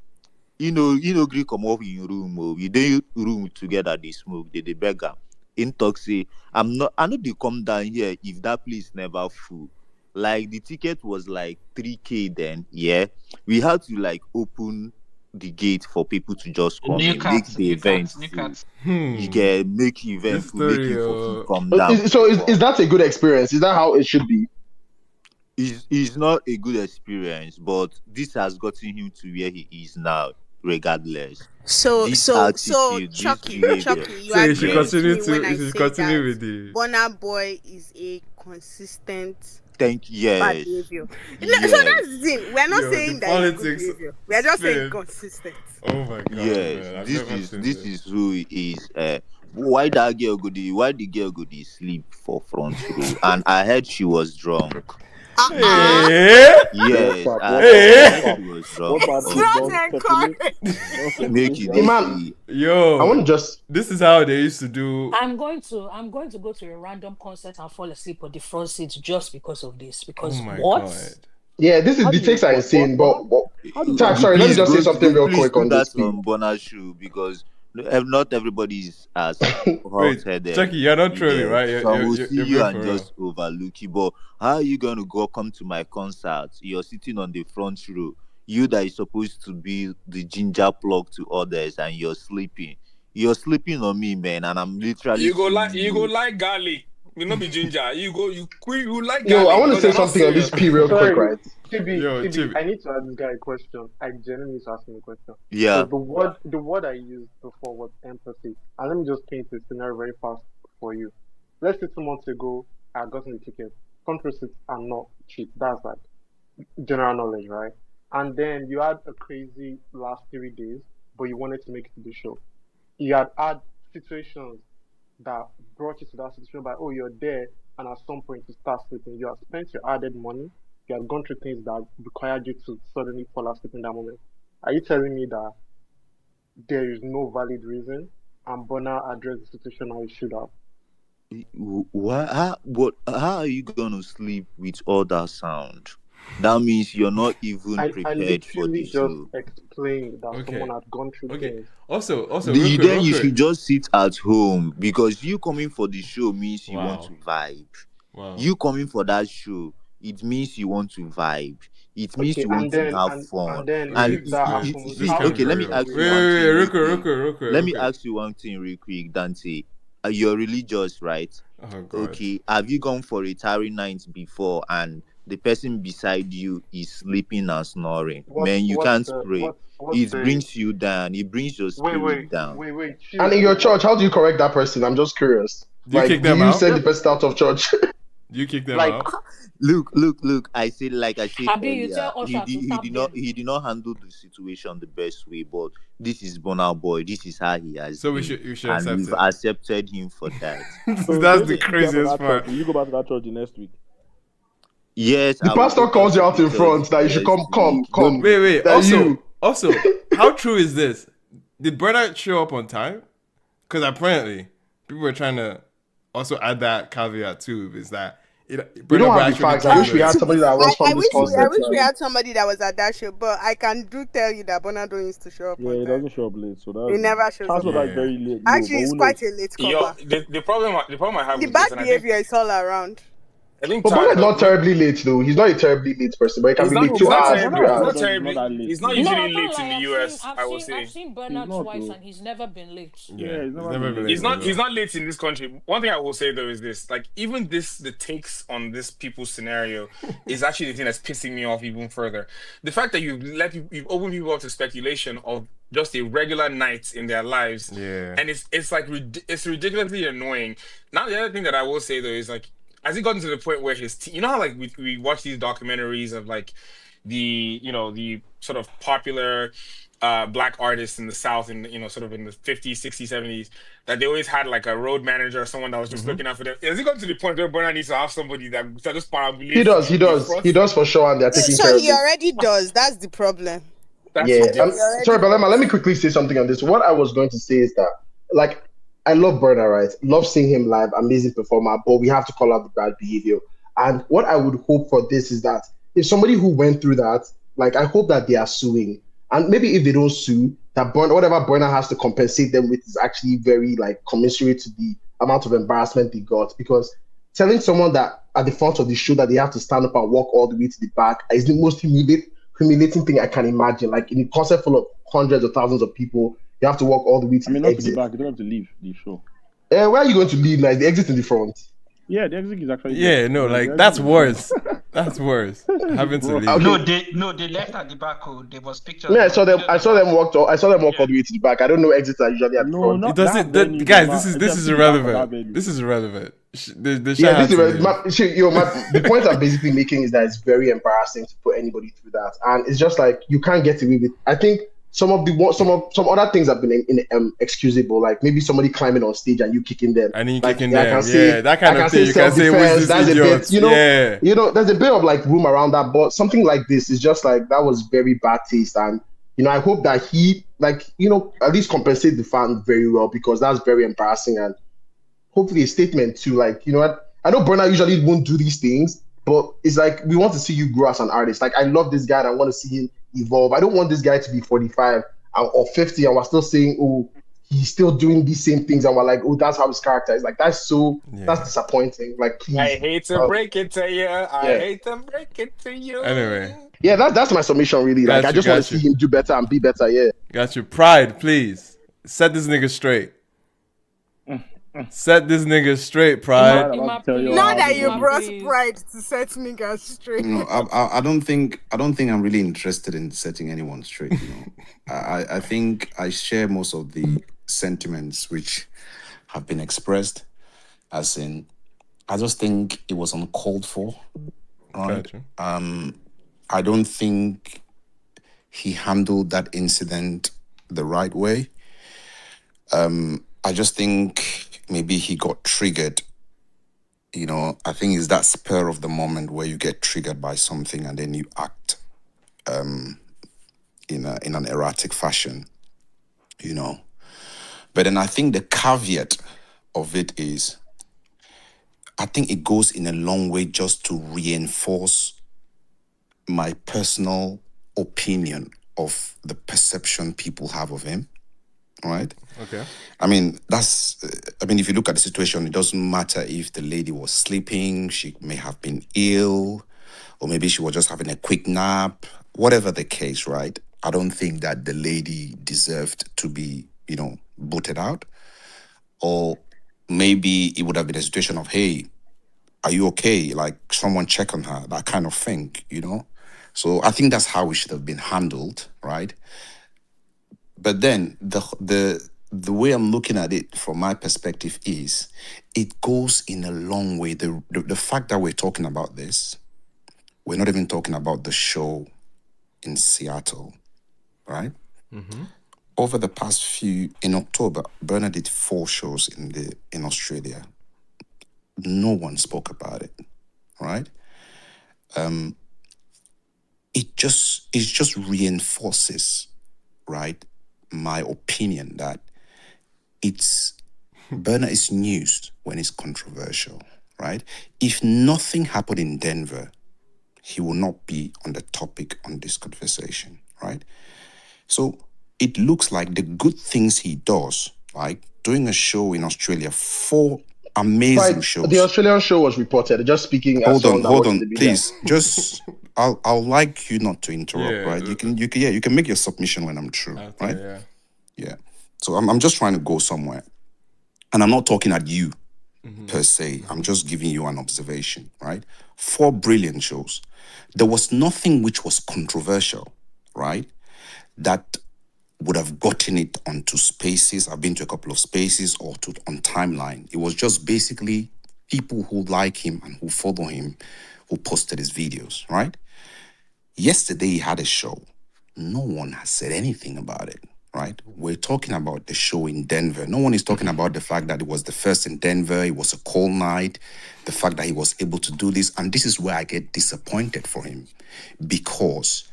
Gree come up in room. Oh, we dey room together. They smoke. They beg am. In talk say, I know they come down here if that place never full. Like the ticket was like 3K then. Yeah, we had to like open the gate for people to just come New in, make cats, the new event cats, new full. cats. You can make event This full, make story, it for fit come down. Is that a good experience? Is that how it should be? Is not a good experience, but this has gotten him to where he is now, regardless. So This so so attitude, this Chucky, behavior. Chucky, you so you should agree Yeah. with continue me to when I you should say continue that with the Burna Boy is a consistent Thank bad yes. behavior. So Yes. that's the thing. We're not yo the saying that it's good politics behavior. We're just saying spin. consistent. Oh my god, Yes. man! I've This never is seen this this. is who he is. Why the girl go dey sleep for front row? And I heard she was drunk. Hey, Yes, I hey, heard she was It's drunk. not encouraged. Make it Iman, see. I yo, want to just this is how they used to do. I'm going to go to a random concert and fall asleep on the front seat just because of this. Oh Because my what? god. yeah, this is How the do you takes are insane, but Tag, sorry, let me Please just say something real please quick do on this, that please. on Bonus show, because not everybody is as hot Wait, headed. Chucky, you're not You trolling, get right? some will see You're you being and for real. just overlook you. But how are you gonna come to my concert? You're sitting on the front row. You that is supposed to be the ginger plug to others, and you're sleeping. You're sleeping on me, man, and I'm literally seeing You go you. like garlic. You not be ginger. You like Yo, I garlic want to because say you're not something on this serious. P real quick, Sorry, right? Yo, Chibi, Chibi. I need to ask this guy a question. I genuinely need to ask him a question. So Yeah. the word I used before was empathy. And let me just paint the scenario very fast for you. Let's say 2 months ago, I got the ticket. Control seats are not cheap. That's like general knowledge, right? And then you had a crazy last 3 days, but you wanted to make it to the show. You had situations that brought you to that situation by, oh, you're there, and at some point you start sleeping. You have spent your added money. You have gone through things that required you to suddenly fall asleep in that moment. Are you telling me that there is no valid reason and Bonner addressed the situation how he should have? How are you gonna sleep with all that sound? That means you're not even I prepared for literally the just show. explained that Okay, someone had gone through okay. things. Also, You then real you quick. should just sit at home, because you coming for the show means you want Wow, to vibe. wow. You coming for that show, it means you want to vibe. It means Okay, you and want to then have and fun. and then And if that Wait, happens, this see, how can't do be okay, you let me real. ask explain you Wait, that? one thing real quick. real Let quick. me ask you one thing real quick, Dante. You're religious, right? Oh god. Okay. Have you gone for a tarry night before and the person beside you is sleeping and snoring? What's Man, you what's can't the pray. what's It the brings you down. It brings your wait spirit wait down. wait wait And chill. in So your what church, how do you correct that person? I'm just curious. Do you kick Like, do them you out? send the just person out of church? Do you kick them like out? Look. Like I said Abi, you earlier, tell Usher to tap them. he did not handle the situation the best way. But this is Burna Boy. This is how he has So we been, should and accept we've it. accepted him for that. So That's since the you prepare for craziest that church, part. will you go back to that church the next week? Yes, The I will pastor go back calls you to out the in church front that you should next come. week. Don't Wait. That you. Also, how true is this? Did Bernard show up on time? Because apparently, people were trying to also add that caveat too. Is that We don't have the facts. I wish we had somebody that was from this I concept. wish we had somebody that was at that show, but I can tell you that Burna don't used to show up. Yeah, on he time. doesn't show up late, so He never shows up. that's very late. Actually, it's quite a late comer. The problem I have The with bad this, behavior is all around. I think but Burna is not terribly late though. He's not a terribly late person, but he can be late 2 hours, 3 hours. He's not usually late in the US. I will say. I've seen Burna twice, and he's never been late. Yeah, he's never been late. He's not late in this country. One thing I will say though is this: like even the takes on this people's scenario is actually the thing that's pissing me off even further. The fact that you've opened people up to speculation of just a regular night in their lives, and it's like it's ridiculously annoying. Now the other thing that I will say though is like, has it gotten to the point where you know how like we watch these documentaries of like the sort of popular black artists in the South in sort of in the 50s, 60s, 70s, that they always had like a road manager or someone that was just looking out for them. Has it gotten to the point where Burna needs to have somebody that just parambulates? He does for sure, and they're taking care of he already does. That's the problem. Sorry, but let me quickly say something on this. What I was going to say is that, like, I love Burna, right? Love seeing him live, amazing performer, but we have to call out the bad behavior. And what I would hope for this is that if somebody who went through that, like, I hope that they are suing. And maybe if they don't sue, that whatever Burna has to compensate them with is actually very, like, commensurate to the amount of embarrassment they got. Because telling someone that at the front of the show that they have to stand up and walk all the way to the back is the most humiliating thing I can imagine. Like, in a concert full of hundreds of thousands of people, you have to walk all the way to the exit. To the back, you don't have to leave the show. Where are you going to leave? Like, the exit in the front? Yeah, the exit is actually... Yeah, no, like, that's worse. That's worse. Having to leave. Okay. No, they left at the back. There was pictures. Yeah, I saw them walk all the way to the back. I don't know exits are usually at the front. It doesn't... Guys, this is irrelevant. This is irrelevant. The point I'm basically making is that it's very embarrassing to put anybody through that, and it's just like you can't get away with. I think some other things have been excusable, like maybe somebody climbing on stage and you kicking them, and you like, kicking them. That kind of thing. You can say, "Was this idiot?" There's a bit of like room around that, but something like this is just like that was very bad taste, and I hope that he at least compensate the fan very well, because that's very embarrassing, and hopefully a statement to like, I know Burna usually won't do these things, but it's like we want to see you grow as an artist. Like, I love this guy and I want to see him evolve. I don't want this guy to be 45 or 50 and we're still saying, oh, he's still doing these same things, and we're like, oh, that's how his character is. Like, that's disappointing. Like, please. I hate to break it to you. I hate to break it to you. Anyway. Yeah, that's my submission really. Like, I just want to see him do better and be better. Yeah. Got you. Pride, please. Set this nigga straight. Set this nigga straight, Pride. Not that you brought Pride to set niggas straight. No, I don't think I'm really interested in setting anyone straight. I think I share most of the sentiments which have been expressed. As in, I just think it was uncalled for. Right? Gotcha. I don't think he handled that incident the right way. I just think maybe he got triggered. I think it's that spur of the moment where you get triggered by something and then you act in an erratic fashion, But then I think the caveat of it is, I think it goes in a long way just to reinforce my personal opinion of the perception people have of him. Right? Okay. I mean, if you look at the situation, it doesn't matter if the lady was sleeping, she may have been ill, or maybe she was just having a quick nap, whatever the case, right? I don't think that the lady deserved to be, booted out. Or maybe it would have been a situation of, hey, are you okay? Like, someone check on her, that kind of thing, So I think that's how it should have been handled, right? But then the way I'm looking at it from my perspective is it goes in a long way. The fact that we're talking about this, we're not even talking about the show in Seattle, right? Mm-hmm. Over the past in October, Burna did 4 shows in Australia. No one spoke about it, right? It just reinforces, right, my opinion that Burna is news when it's controversial, right? If nothing happened in Denver, he will not be on the topic on this conversation, right? So it looks like the good things he does, like doing a show in Australia, 4 amazing shows. The Australian show was reported. Just speaking as someone that Hold watches on, the media. please. Just I'll like you not to interrupt, right? You can make your submission when I'm through, right? Yeah. So I'm just trying to go somewhere, and I'm not talking at you per se. I'm just giving you an observation, right? 4 brilliant shows. There was nothing which was controversial, right? That would have gotten it onto spaces. I've been to a couple of spaces or on timeline. It was just basically people who like him and who follow him who posted his videos, right? Yesterday he had a show. No one has said anything about it, right? We're talking about the show in Denver. No one is talking about the fact that it was the first in Denver. It was a cold night. The fact that he was able to do this. And this is where I get disappointed for him, because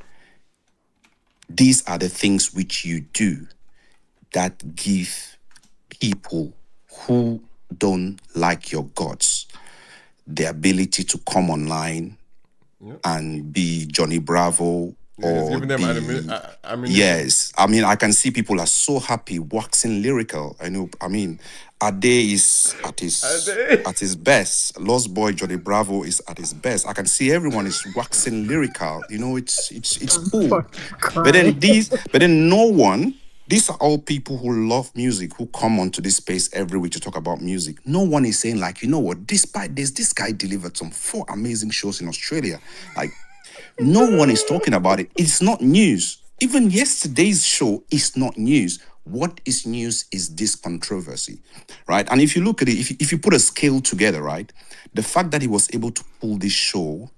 these are the things which you do that give people who don't like your guts the ability to come online and be Johnny Bravo or giving them yes. I mean, I can see people are so happy, waxing lyrical. I mean, Ade is at his best. Lost Boy Johnny Bravo is at his best. I can see everyone is waxing lyrical. It's cool. But then no one. These are all people who love music, who come onto this space every week to talk about music. No one is saying, like, you know what, despite this guy delivered some 4 amazing shows in Australia. Like, no one is talking about it. It's not news. Even yesterday's show is not news. What is news is this controversy, right? And if you look at it, if you put a scale together, right, the fact that he was able to pull this show,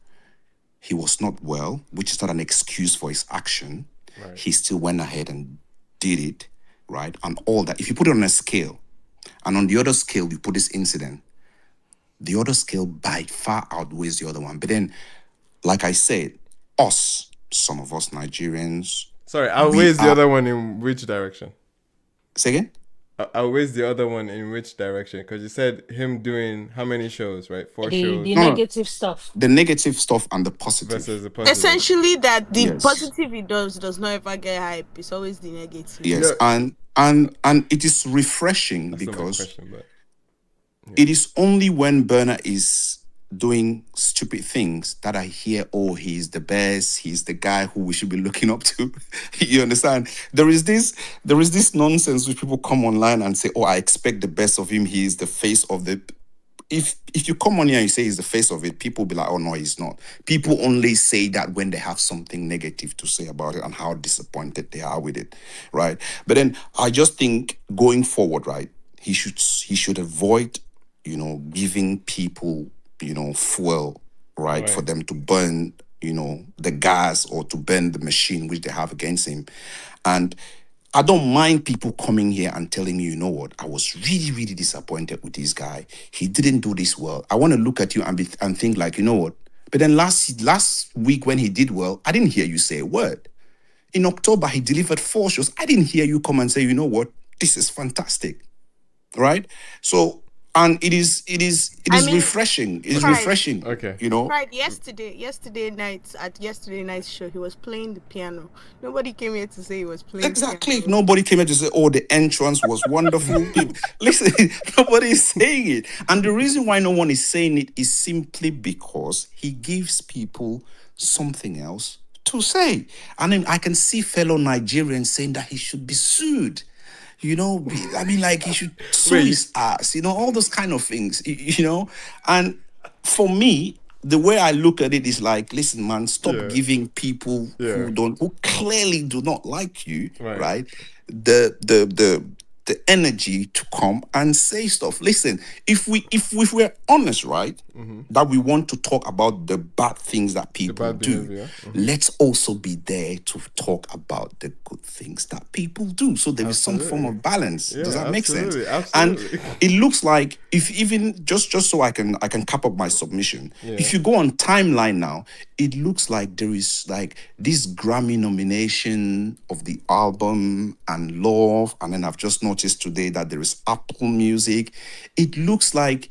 he was not well, which is not an excuse for his action. Right. He still went ahead and did it, right? And all that. If you put it on a scale, and on the other scale, you put this incident, the other scale by far outweighs the other one. But then, like I said, some of us Nigerians... Sorry, outweighs the other one in which direction? Say again? Outweighs the other one in which direction? Because you said him doing how many shows, right? 4 shows. The negative stuff. The negative stuff and the positive. Versus the positive. Essentially, that the positive he does not ever get hype. It's always the negative. Yes, and it is refreshing. That's because it is only when Burna is doing stupid things that I hear, oh, he's the best, he's the guy who we should be looking up to. You understand? There is this nonsense which people come online and say, oh, I expect the best of him, he is the face of the... If you come on here and you say he's the face of it, people will be like, oh, no, he's not. People only say that when they have something negative to say about it and how disappointed they are with it, right? But then I just think going forward, right, he should avoid, giving people fuel, right, for them to burn, the gas or to burn the machine which they have against him. And I don't mind people coming here and telling me, you know what, I was really, really disappointed with this guy. He didn't do this well. I want to look at you and think like, you know what? But then last week when he did well, I didn't hear you say a word. In October, he delivered 4 shows. I didn't hear you come and say, you know what, this is fantastic, right? So... And it is refreshing. It is refreshing. Okay. Right. Yesterday night's show, he was playing the piano. Nobody came here to say he was playing. Exactly. Piano. Nobody came here to say, oh, the entrance was wonderful. Listen, nobody is saying it. And the reason why no one is saying it is simply because he gives people something else to say. And then I can see fellow Nigerians saying that he should be sued. I mean, like, he should sue his ass, all those kind of things, And for me, the way I look at it is like, listen, man, stop giving people who clearly do not like you, right? The energy to come and say stuff. Listen, if we're honest, right, that we want to talk about the bad things that people do, let's also be there to talk about the good things that people do. So there is some form of balance. Does that make sense? Absolutely. And it looks like, if even just so I can cap up my submission. If you go on timeline now, it looks like there is like this Grammy nomination of the album and love, and then I've just noticed today that there is Apple Music. It looks like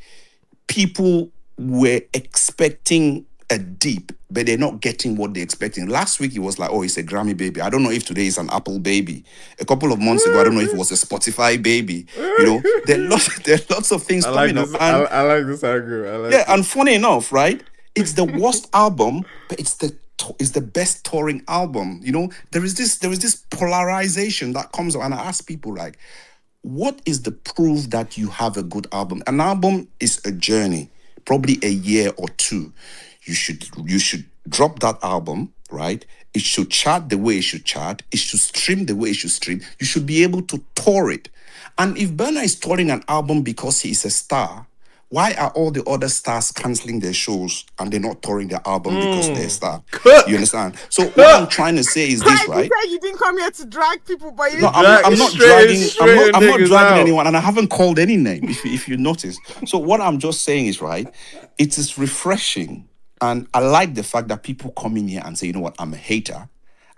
people were expecting a dip, but they're not getting what they're expecting. Last week, it was like, oh, it's a Grammy baby. I don't know if today is an Apple baby. A couple of months ago, I don't know if it was a Spotify baby. You know, there are lots of things coming up. And, I like this angle. and funny enough, right? It's the worst album, but it's the best touring album. You know, there is this polarization that comes up, and I ask people like, what is the proof that you have a good album? An album is a journey, probably a year or two. You should drop that album, right? It should chart the way it should chart. It should stream the way it should stream. You should be able to tour it. And if Burna is touring an album because he is a star, why are all the other stars canceling their shows and they're not touring their album because they're a star? You understand? So what I'm trying to say is this, right? You said you didn't come here to drag people, but you I'm not dragging anyone, and I haven't called any name, if you notice. So what I'm just saying is, right, it is refreshing. And I like the fact that people come in here and say, you know what, I'm a hater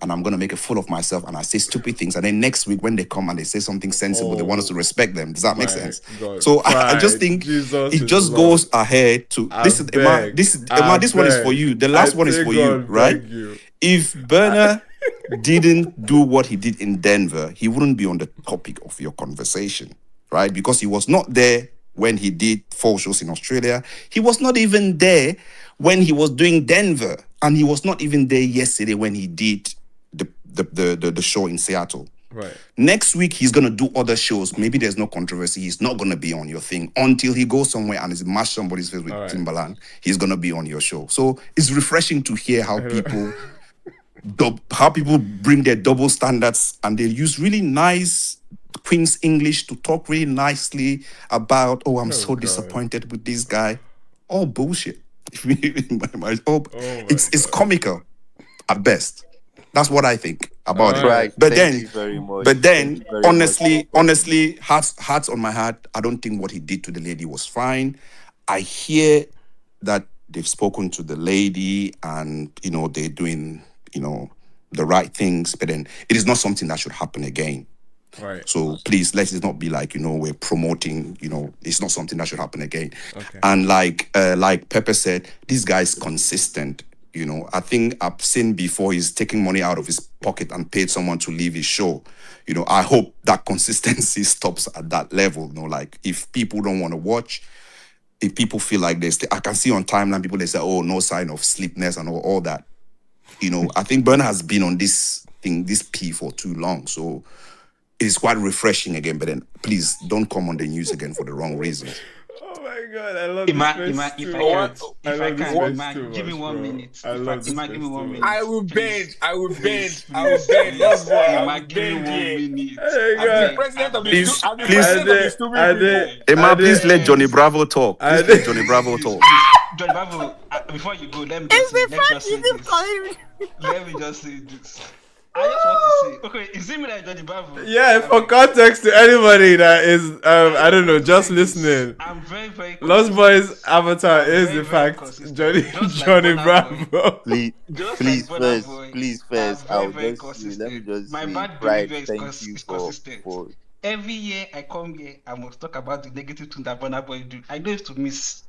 and I'm going to make a fool of myself and I say stupid things. And then next week when they come and they say something sensible, they want us to respect them. Does that make sense? God. So I just think it just goes ahead to... This one is for you. The last one is for you, right? If Burna didn't do what he did in Denver, he wouldn't be on the topic of your conversation, right? Because he was not there when he did 4 shows in Australia. He was not even there when he was doing Denver, and he was not even there yesterday when he did the show in Seattle. Right. Next week he's gonna do other shows. Maybe there's no controversy. He's not gonna be on your thing until he goes somewhere and is mash somebody's face with Timbaland. He's gonna be on your show. So it's refreshing to hear how people bring their double standards and they use really nice Queen's English to talk really nicely about, I'm so disappointed with this guy. All bullshit. It's comical at best. That's what I think about it. Right. But Thank you very much. Honestly, hearts on my heart, I don't think what he did to the lady was fine. I hear that they've spoken to the lady and, they're doing, the right things, but then it is not something that should happen again. Right. So please, let it not be like, we're promoting, it's not something that should happen again. Okay. And like Pepper said, this guy is consistent. I think I've seen before he's taking money out of his pocket and paid someone to leave his show. I hope that consistency stops at that level. Like if people don't want to watch, if people feel like I can see on timeline people, they say, no sign of sleepiness and all that. I think Burna has been on this P for too long. So it's quite refreshing again, but then please don't come on the news again for the wrong reasons. Oh my God, I love this. If I can, give me 1 minute. Give me 1 minute. I will bend. Give me 1 minute. President of Emma, please let Johnny Bravo talk. Johnny Bravo, before you go, let me just say this. I just want to say, okay, is it me like Johnny Bravo? Yeah, for context to anybody that is, I don't know, just listening. I'm very, very Lost Boy's avatar is, in fact, Johnny Bravo. Please first, I'll just let me just my say, bad right, behavior thank you is for consistent. Every year I come here, I must talk about the negative thing that Burna Boy do. I know it's to miss.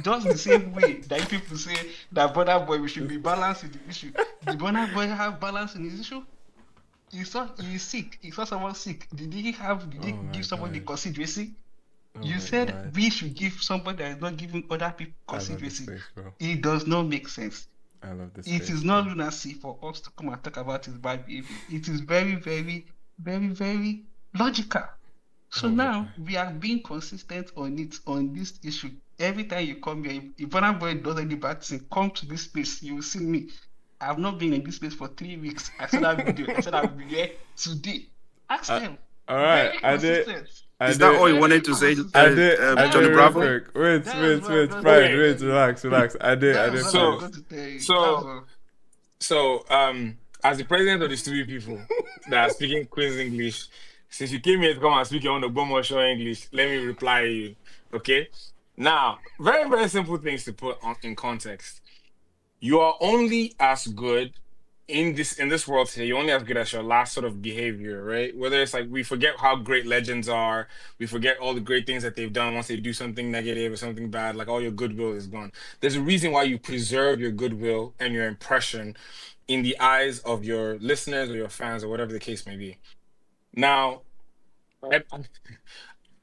Just the same way that people say that Burna Boy, we should be balanced with the issue. Did Burna Boy have balance in his issue? He's sick. He saw someone sick. Did he give somebody consideration? You said we should give somebody that is not giving other people consideration. It does not make sense. I love this. It is not lunacy for us to come and talk about his bad behavior. It is very, very, very, very logical. So now we are being consistent on this issue. Every time you come here, if Burna Boy does any bad thing, come to this place, you will see me. I've not been in this place for 3 weeks. I said I would be here today. Ask them. All right, Is that all you wanted to say, Johnny Bravo? Wait, relax. I did. So, as the president of the Stupid People that are speaking Queen's English, since you came here to come and speak on the Bomo Show English, let me reply you. Okay? Now, very, very simple things to put in context. You are only as good in this world today, you're only as good as your last sort of behavior, right? Whether it's like we forget how great legends are, we forget all the great things that they've done once they do something negative or something bad, like all your goodwill is gone. There's a reason why you preserve your goodwill and your impression in the eyes of your listeners or your fans or whatever the case may be. Now,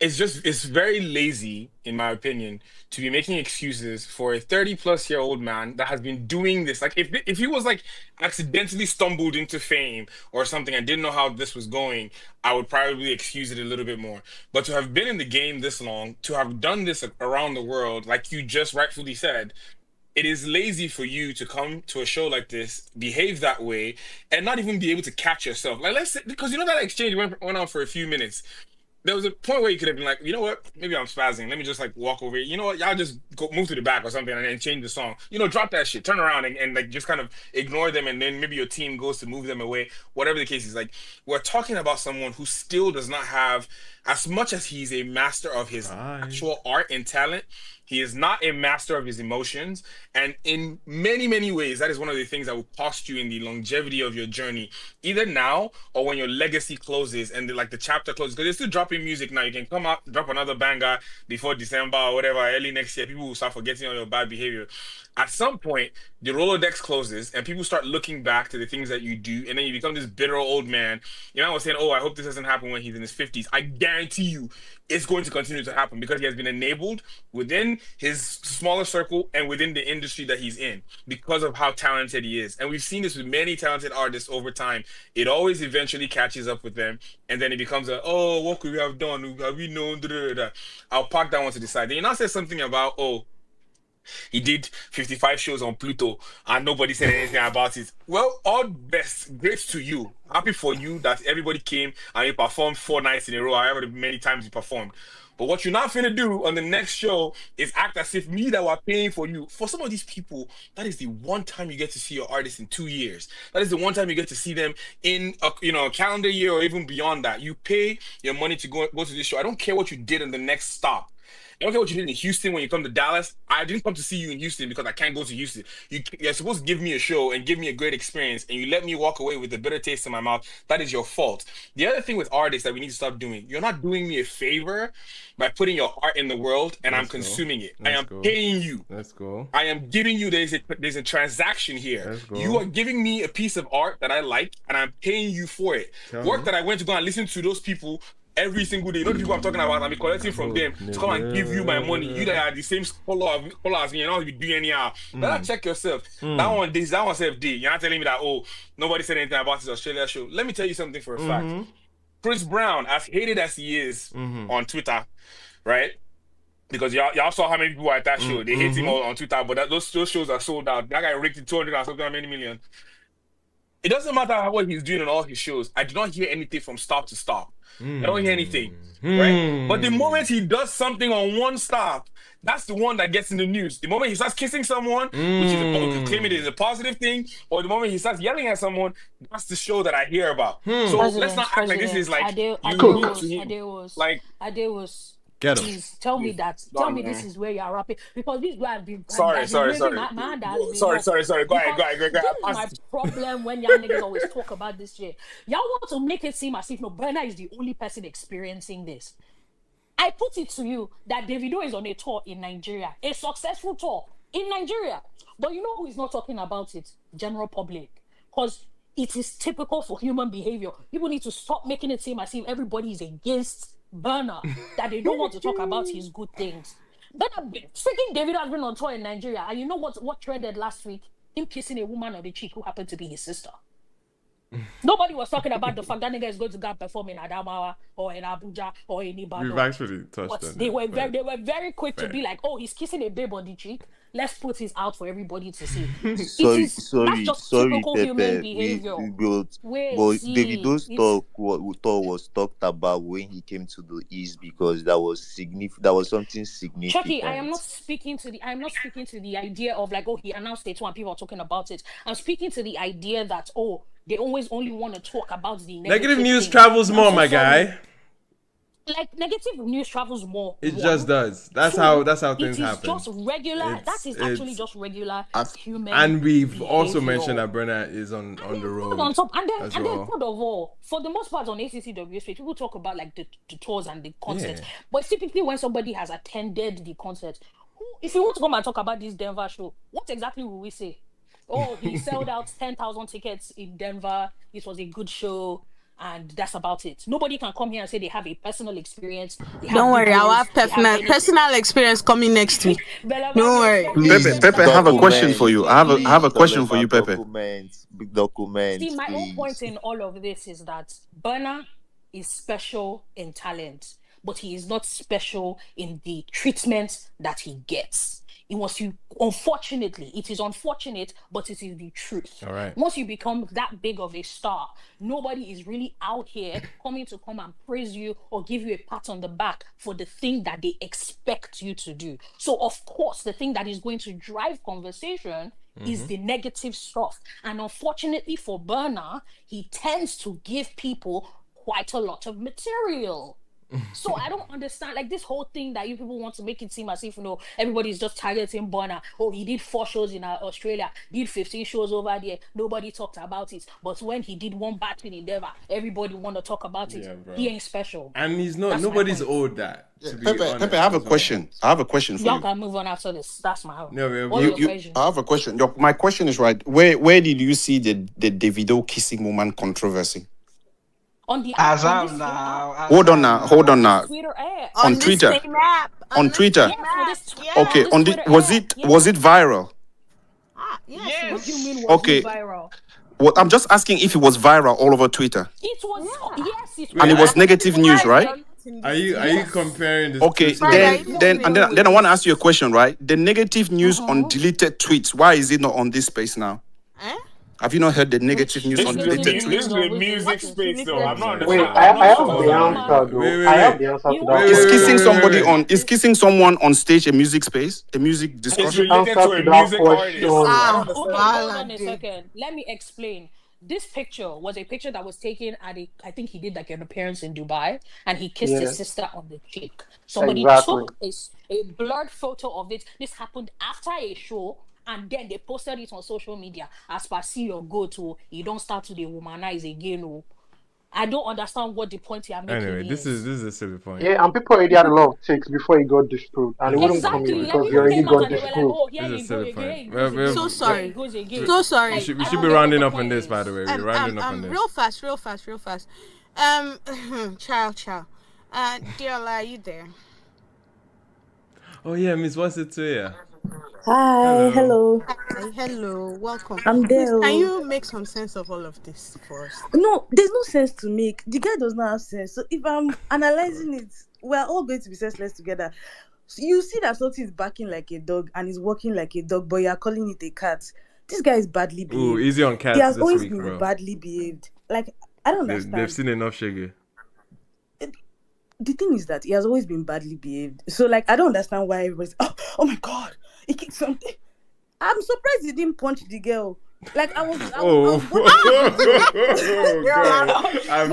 it's very lazy, in my opinion, to be making excuses for a 30-plus-year-old man that has been doing this. Like, if he was like accidentally stumbled into fame or something and didn't know how this was going, I would probably excuse it a little bit more. But to have been in the game this long, to have done this around the world, like you just rightfully said, it is lazy for you to come to a show like this, behave that way, and not even be able to catch yourself. Like, let's say, because you know that exchange went on for a few minutes. There was a point where you could have been like, you know what, maybe I'm spazzing. Let me just like walk over here. You know what, y'all just go move to the back or something and then change the song. You know, drop that shit, turn around and like just kind of ignore them, and then maybe your team goes to move them away. Whatever the case is, like we're talking about someone who still does not have, as much as he's a master of his actual art and talent, he is not a master of his emotions. And in many, many ways, that is one of the things that will cost you in the longevity of your journey, either now or when your legacy closes and the chapter closes. Because they're still dropping music now. You can come out, drop another banger before December or whatever, early next year. People will start forgetting all your bad behavior. At some point, the Rolodex closes and people start looking back to the things that you do. And then you become this bitter old man. You know, I was saying, oh, I hope this doesn't happen when he's in his 50s. I guarantee you it's going to continue to happen because he has been enabled within his smaller circle and within the industry that he's in because of how talented he is. And we've seen this with many talented artists over time. It always eventually catches up with them. And then it becomes oh, what could we have done? Have we known? I'll park that one to the side. Then you now say something about, oh, he did 55 shows on Pluto and nobody said anything about it. Well, all best, great to you. Happy for you that everybody came and you performed 4 nights in a row, however many times you performed. But what you're not finna do on the next show is act as if me that were paying for you. For some of these people, that is the one time you get to see your artist in 2 years. That is the one time you get to see them in a calendar year or even beyond that. You pay your money to go to this show. I don't care what you did on the next stop. I don't care what you did in Houston when you come to Dallas. I didn't come to see you in Houston because I can't go to Houston. You're supposed to give me a show and give me a great experience, and you let me walk away with a bitter taste in my mouth. That is your fault. The other thing with artists that we need to stop doing, you're not doing me a favor by putting your art in the world and I'm consuming it. I am paying you. Let's go. I am giving you, there's a transaction here. Let's go. You are giving me a piece of art that I like and I'm paying you for it. Work that I went to go and listen to those people every single day. You know the people I'm talking about, I'll be collecting from them to come and give you my money. You that are the same color as me and all you do anyhow. Better check yourself. That one self D. You're not telling me that, oh, nobody said anything about this Australia show. Let me tell you something for a fact. Chris Brown, as hated as he is on Twitter, right? Because y'all saw how many people were at that show. They hate him all on Twitter, but those shows are sold out. That guy raked in 200 and something many million. It doesn't matter what he's doing on all his shows. I do not hear anything from stop to stop. I don't hear anything, right? But the moment he does something on one stop, that's the one that gets in the news. The moment he starts kissing someone, which is claim it is a positive thing, or the moment he starts yelling at someone, that's the show that I hear about. So let's not act like this is like Ade was. Get him. Please tell me that. Tell me this is where you are rapping because this guy have been. Sorry. Sorry. Go ahead. This is my problem when y'all niggas always talk about this shit. Y'all want to make it seem as if Burna is the only person experiencing this. I put it to you that Davido is on a tour in Nigeria, a successful tour in Nigeria, but you know who is not talking about it? General public, because it is typical for human behavior. People need to stop making it seem as if everybody is against Burna, that they don't want to talk about his good things. But freaking Davido has been on tour in Nigeria, and you know what trended last week? Him kissing a woman on the cheek who happened to be his sister. Nobody was talking about the fact that nigga is going to go and perform in Adamawa or in Abuja or in Ibadan. We've actually touched on they were very quick to be like, oh, he's kissing a babe on the cheek. Let's put this out for everybody to see. Sorry, human behavior. Davido's tour was talked about when he came to the East because that was something significant. Chucky, I'm not speaking to the idea of like, oh, he announced it and people are talking about it. I'm speaking to the idea that, oh, they always only want to talk about the negative news travels more, my guy. like negative news travels more. It just does. That's how things it is happen. just regular. That is actually just regular human. And we've also behavior. mentioned that Burna is on the road. On top, and then as third well. of all, for the most part on ATTW space, people talk about like the tours and the concerts. Yeah. But typically when somebody has attended the concert, if you want to come and talk about this Denver show, what exactly will we say? Oh, he sold out 10,000 tickets in Denver. It was a good show. And that's about it. Nobody can come here and say they have a personal experience. Don't worry, I'll have personal experience coming next week. Don't worry. Pepe, I have a question for you. I have a question for you, Pepe. Big documents. See, my own point in all of this is that Burna is special in talent, but he is not special in the treatment that he gets. Unfortunately, it is unfortunate, but it is the truth. All right. Once you become that big of a star, nobody is really out here coming to come and praise you or give you a pat on the back for the thing that they expect you to do. So, of course, the thing that is going to drive conversation is the negative stuff. And unfortunately for Burna, he tends to give people quite a lot of material. So I don't understand, like, this whole thing that you people want to make it seem as if, everybody's just targeting Burna. Oh, he did 4 shows in Australia, did 15 shows over there. Nobody talked about it. But when he did one battle in Denver, everybody want to talk about it. Bro. He ain't special. And he's not. Nobody's owed that. Pepe, I have a question. I have a question for Y'all you. can move on after this. That's my own. No, I have a question. My question is right. Where did you see the Davido kissing woman controversy? On the Hold on now. Twitter app. On Twitter. Same app. On Twitter. Okay. Was it viral? Yes. What do you mean Okay. viral? Well, I'm just asking if it was viral all over Twitter. It was yes. And it was negative news, right? Are you comparing this? Okay, then I want to ask you a question, right? The negative news on deleted tweets. Why is it not on this space now? Have you not heard the negative news on deleted tweets? This is the music space, though. I'm not. Wait, I have the answer, though. I have the answer to that. Is kissing someone on stage a music space? A music discussion? It's related to a music artist. Hold on a second. Let me explain. This picture was a picture that was taken at I think he did like an appearance in Dubai, and he kissed his sister on the cheek. Somebody took a blurred photo of it. This happened after a show, and then they posted it on social media. As per see your go-to, you don't start to womanize again. I don't understand what the point you're making Anyway, this is a silly point. Yeah, and people already had a lot of takes before he got disproved, and he wouldn't come in because he already got disproved. This is a silly point. So sorry. We should be rounding up on this, by the way. We're rounding up on this. Real fast. Ciao. Diola, are you there? Oh yeah, Miss What's it to you? Hi, hello. Hi, hello, welcome. I'm there. Can you make some sense of all of this for us? No, there's no sense to make. The guy does not have sense. So if I'm analyzing it, we're all going to be senseless together. So you see that something is barking like a dog and is walking like a dog, but you're calling it a cat. This guy is badly behaved. Ooh, easy on cats. He has this always week, been bro. badly behaved. Like, I don't understand. They've seen enough Shaggy. The thing is that he has always been badly behaved. So, like, I don't understand why everybody's, oh my God, he kicked something. I'm surprised he didn't punch the girl. Like, I was God. I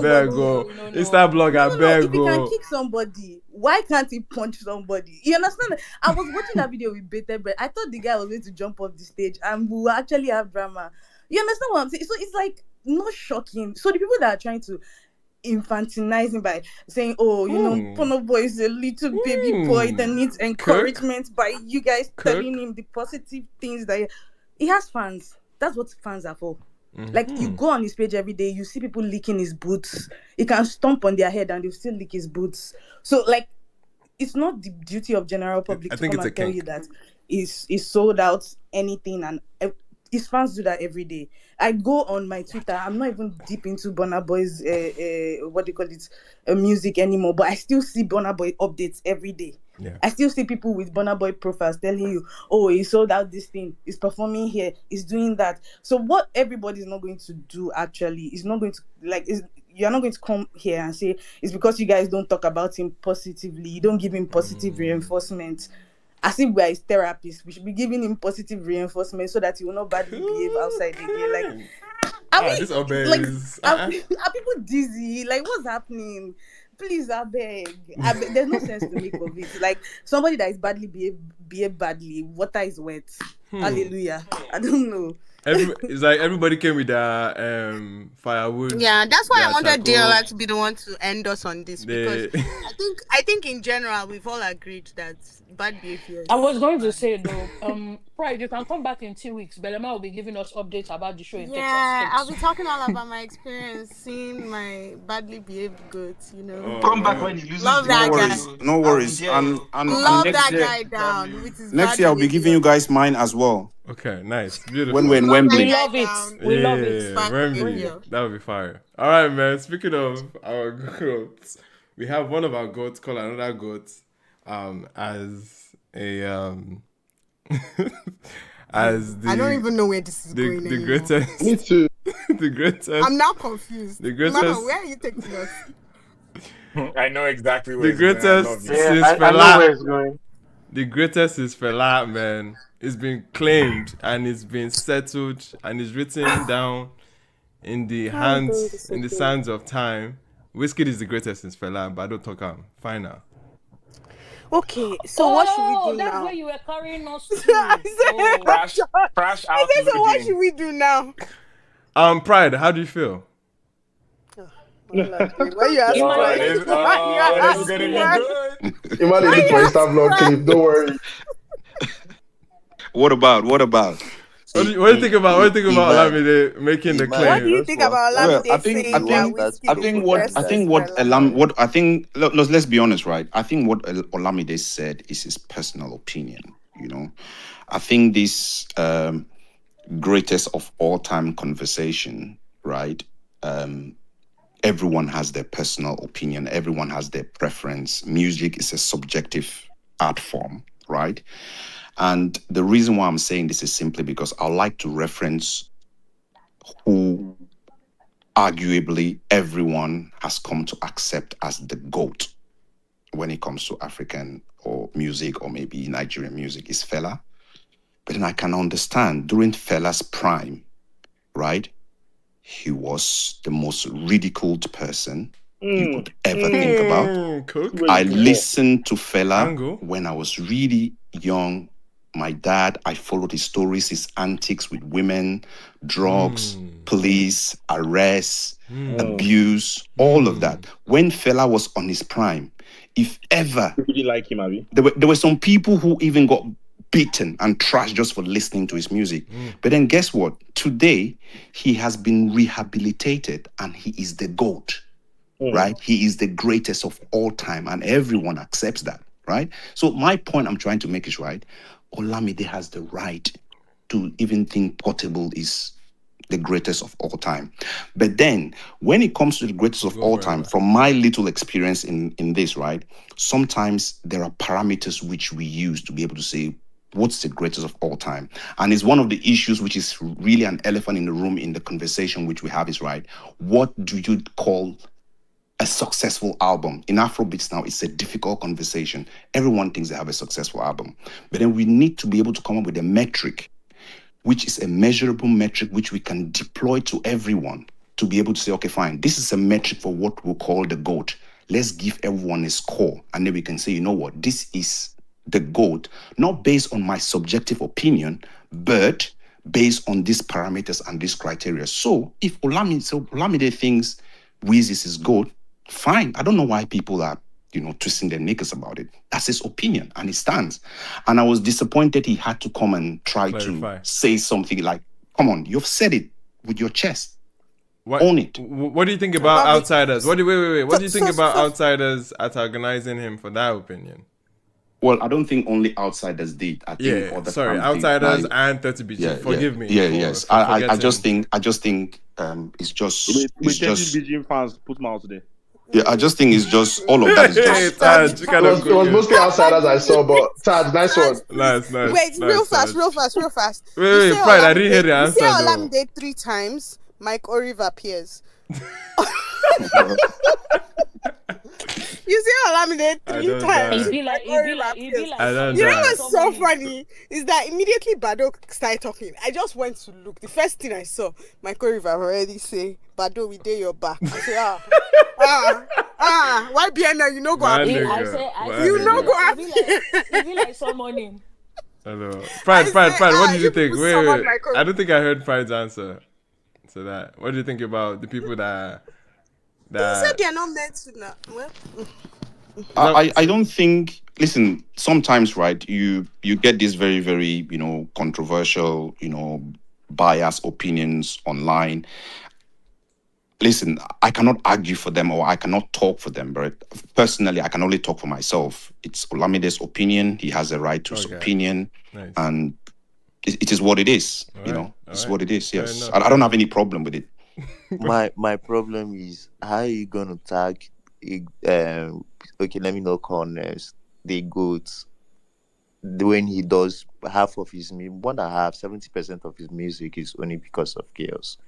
beg go. Instablog, I beg if he can go. kick somebody, why can't he punch somebody? You understand? I was watching that video with bated breath. I thought the guy was going to jump off the stage and we will actually have drama. You understand what I'm saying? So it's like not shocking. So the people that are trying to infantilize him by saying, oh, you know, Burna Boy is a little baby boy that needs encouragement by you guys telling him the positive things that he has fans. That's what fans are for. Like, you go on his page every day, you see people licking his boots. He can stomp on their head and they'll still lick his boots. So, like, it's not the duty of general public to come and tell you that he's sold out anything, and his fans do that every day. I go on my Twitter. I'm not even deep into Burna Boy's music anymore, but I still see Burna Boy updates every day. Yeah. I still see people with Burna Boy profiles telling you, oh, he sold out this thing, he's performing here, he's doing that. So what everybody's not going to do actually is not going to, like, you're not going to come here and say it's because you guys don't talk about him positively, you don't give him positive reinforcement. As if we are his therapists, we should be giving him positive reinforcement so that he will not badly behave outside again. Like, This obey like is. are people dizzy? Like what's happening? Please, I beg. There's no sense to make of it. Like somebody that is badly behave badly. Water is wet. Hallelujah. I don't know. It's like everybody came with their firewood. Yeah, that's why I their wanted charcoal. DLR to be the one to end us on this because I think in general we've all agreed that bad behavior. I was going to say though, Pride, you can come back in 2 weeks. Belema will be giving us updates about the show in Texas. I'll be talking all about my experience seeing my badly behaved goats. Come back when you lose. Love that guy. No worries. And Love next that year, guy down with his next year I'll be giving you guys mine as well. Okay, nice, beautiful. When we're in Wembley. We love it. We love it. Wembley. That would be fire. All right, man. Speaking of our goats, we have one of our goats called another goat, as a as the. I don't even know where this is going. The greatest. Me too. The greatest. I'm now confused. The greatest. Mama, where are you taking us? I know exactly where The greatest it's since I know where it's going. The greatest is Fela, man. It's been claimed and it's been settled and it's written down in the sands of time. Wizkid is the greatest since Fela, but I don't talk him. Fine now. Okay, so what should we do that's now? where you were carrying us to. Crash out. So what should we do now? Pride, how do you feel? Why you asking? This is gonna be good. Imagine the for Insta vlog clip. Don't worry. What about? What do you think about Olamide making the claim? What do you think about Olamide saying that let's be honest, right? I think what Olamide said is his personal opinion. I think this greatest of all time conversation, right? Everyone has their personal opinion. Everyone has their preference. Music is a subjective art form, right? And the reason why I'm saying this is simply because I like to reference who arguably everyone has come to accept as the GOAT when it comes to African or music or maybe Nigerian music is Fela. But then I can understand during Fela's prime, right? He was the most ridiculed person you could ever think about. I listened to Fela when I was really young. My dad, I followed his stories, his antics with women, drugs, police, arrests, abuse, all of that. When Fela was on his prime, if ever... You didn't like him, Abby? There were some people who even got beaten and trashed just for listening to his music. But then guess what? Today, he has been rehabilitated and he is the GOAT, right? He is the greatest of all time and everyone accepts that, right? So my point I'm trying to make is, right, Olamide has the right to even think Portable is the greatest of all time. But then when it comes to the greatest of all time, from my little experience in this, right, sometimes there are parameters which we use to be able to say, what's the greatest of all time? And it's one of the issues which is really an elephant in the room in the conversation which we have is, right, what do you call a successful album? In Afrobeats now, it's a difficult conversation. Everyone thinks they have a successful album. But then we need to be able to come up with a metric, which is a measurable metric which we can deploy to everyone to be able to say, okay, fine, this is a metric for what we'll call the GOAT. Let's give everyone a score. And then we can say, you know what, this is the GOAT, not based on my subjective opinion, but based on these parameters and these criteria. So if Olamide thinks Wiz is his GOAT, fine. I don't know why people are, twisting their knickers about it. That's his opinion and it stands. And I was disappointed he had to come and try to say something like, come on, you've said it with your chest. Own it. What do you think about outsiders? What do you think about outsiders antagonizing him for that opinion? Well, I don't think only outsiders did. I think outsiders and 30BG. Forgive me. Yes. I just think it's just with 30BG fans put them out today. Yeah, I just think it's just all of that is just Taj, it was mostly outsiders I saw, but Taj, nice one. Nice. Wait, real fast. Wait, Pride, I didn't hear the answer. You say Olamide 3 times, Mike Orive appears. You see Olamide I 3 don't times. die. It be like I don't You know die. what's so funny is that immediately Bado started talking. I just went to look. The first thing I saw, my River already say, "Bado, we dare your back." I say, why BNL? You know go Man, happy. nigga. I say, Man, you know nigga. go happy. it be like some morning. Hello. Pride. What did you think? people Wait. summoned my River. I don't think I heard Pride's answer to that. What do you think about the people that He said they are not meant to now. Well, I don't think. Listen, sometimes, right? You get these very, very, controversial, biased opinions online. Listen, I cannot argue for them or I cannot talk for them, but personally, I can only talk for myself. It's Olamide's opinion. He has a right to his opinion, Nice. and it is what it is. It's what it is. Yes, I don't have any problem with it. My problem is how are you gonna tag okay, let me not call names, the goats, when he does half of his more than half, 70% of his music is only because of chaos.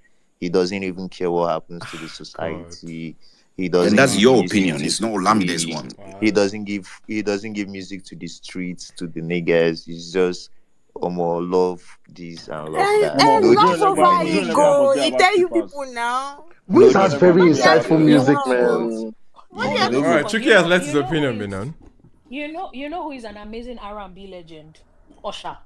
He doesn't even care what happens to the society. He doesn't. And that's give your music opinion. to It's the not Olamide's street. one. He doesn't give music to the streets, to the niggas. It's just more love this and love that. Love over ego. He tell you people now. Wiz has very insightful music, man. All right, Chucky has let his opinion be known. You know who is an amazing R&B legend? Usher.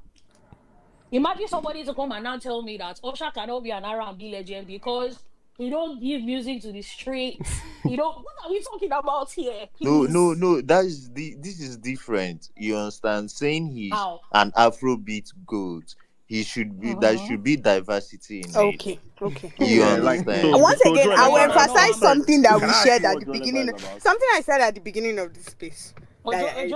Imagine somebody to come and now tell me that Usher cannot be an R&B legend because he don't give music to the streets. What are we talking about here? Please. No. This is different. You understand? Saying he's an Afrobeat goat, he should be. There should be diversity in Okay. You understand? Once again, I will emphasize something that we shared at the beginning. Something I said at the beginning of this space. I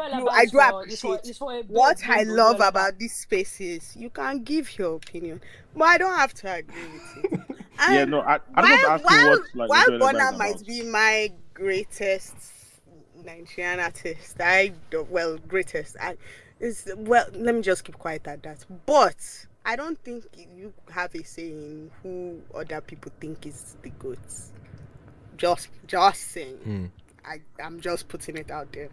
do appreciate. What I love about this space is you can give your opinion, but I don't have to agree with it. I don't ask you what while Burna might be my greatest Nigerian artist, greatest. Let me just keep quiet at that. But I don't think you have a say in who other people think is the goods. Just saying. I'm just putting it out there.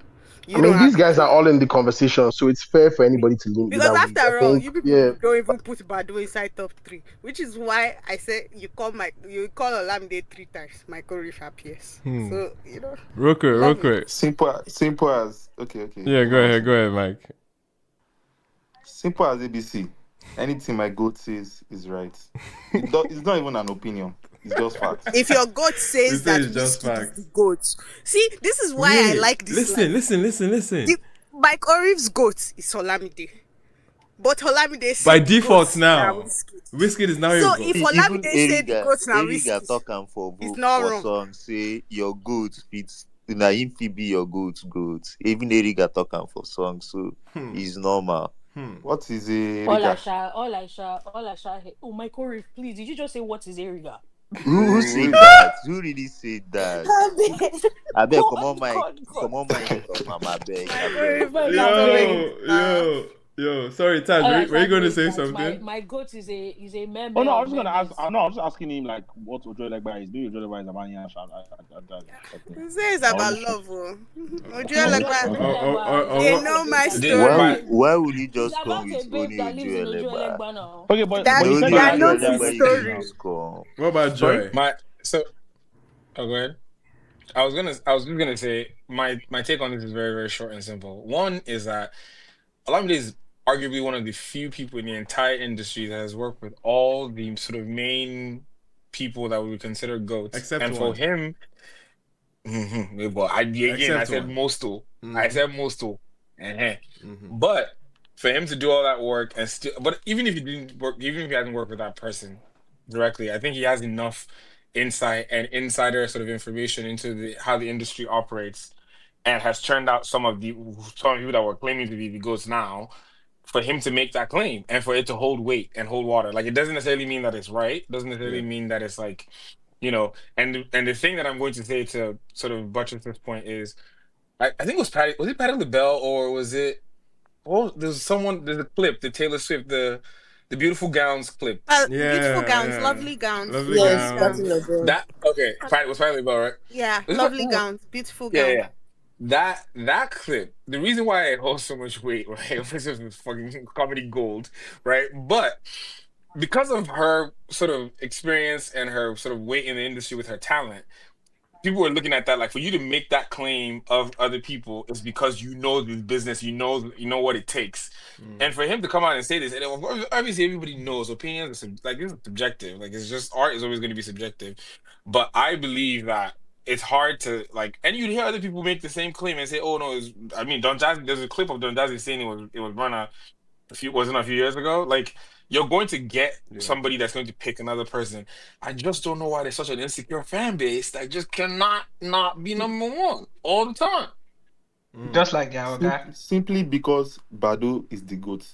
These guys are all in the conversation, so it's fair for anybody to lean. Because after all, you people don't even put Bado inside top 3, which is why I said you call Olamide 3 times. Michael Riff appears. So Real quick. Simple as okay. Yeah, go ahead, Mike. Simple as ABC. Anything my goat says is right. It's not even an opinion. It's just fact. If your goat says that Wizkid is the goat, see, this is why I like this. Listen. Mike Orif's goat is Olamide, but Olamide says by default now. Wizkid is now your goat. So if Olamide said the goat now, Wizkid talking for it's not wrong. Song say your goat fits. Na him fit be your goat. Even Eriga talking for song, so it's normal. What is a all I shall. Oh, Michael Riff, please, did you just say what is Eriga? Who said that? Who really said that? I beg, come on, Mama, beg. Yo, sorry, Taj, were you going to say something? My goat is a member. Oh no, I was gonna ask. I was just asking him like what Ojo Legba is. Do Ojo Legba is about Yash? He says about love. Ojo Legba. They know my story. Why would you just come with only Ojo Legba? Okay, but that knows his story. What about Joy? Go ahead. I was just gonna say my take on this is very, very short and simple. One is that Olamide is arguably one of the few people in the entire industry that has worked with all the sort of main people that we would consider goats. Except and one. For him, I said most. I said most. But for him to do all that work and still, but even if he didn't work, even if he hasn't worked with that person directly, I think he has enough insight and insider sort of information into how the industry operates, and has churned out some of the people that were claiming to be the goats now, for him to make that claim and for it to hold weight and hold water. Like, it doesn't necessarily mean that it's right. It doesn't necessarily mean that it's like, and the thing that I'm going to say to sort of buttress this point is, I think it was Patti LaBelle, or was it? Well, there's a clip, the Taylor Swift, the the beautiful gowns clip. Beautiful gowns, lovely gowns. Lovely Yes, gowns. that's what I That okay? Was finally about right. Yeah, It's lovely like- gowns, beautiful Yeah, gowns. yeah. That clip. The reason why it holds so much weight, right? This is fucking comedy gold, right? But because of her sort of experience and her sort of weight in the industry with her talent, people were looking at that like, for you to make that claim of other people is because you know the business, you know what it takes, and for him to come out and say this, and obviously everybody knows opinions are like, this is subjective, like it's just art is always going to be subjective, but I believe that it's hard to like, and you'd hear other people make the same claim and say, oh no, I mean, Don Jazzy, there's a clip of Don Jazzy saying it was Burna a few years ago, like. You're going to get somebody that's going to pick another person. I just don't know why there's such an insecure fan base that just cannot not be number one all the time. Just like our guy. Simply because Bado is the GOAT.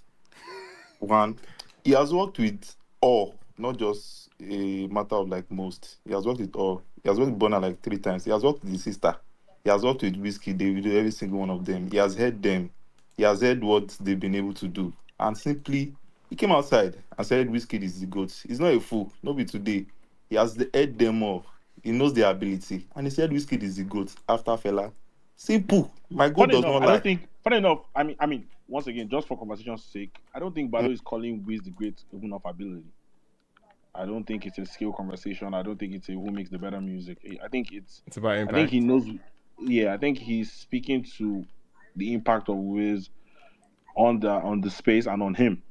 One, he has worked with all, not just a matter of like most. He has worked with all. He has worked with Burna like 3 times. He has worked with his sister. He has worked with Whiskey, Davido, every single one of them. He has heard them. He has heard what they've been able to do. And simply, he came outside and said Whiskey is the GOAT. He's not a fool. Nobody today. He has heard them all. He knows their ability. And he said Whiskey is the GOAT after Fela. Simple. My God does not lie. Funny enough, I mean, once again, just for conversation's sake, I don't think Bado is calling Wiz the great even of ability. I don't think it's a skill conversation. I don't think it's a who makes the better music. I think it's about impact. I think he knows. Yeah, I think he's speaking to the impact of Wiz on the space and on him,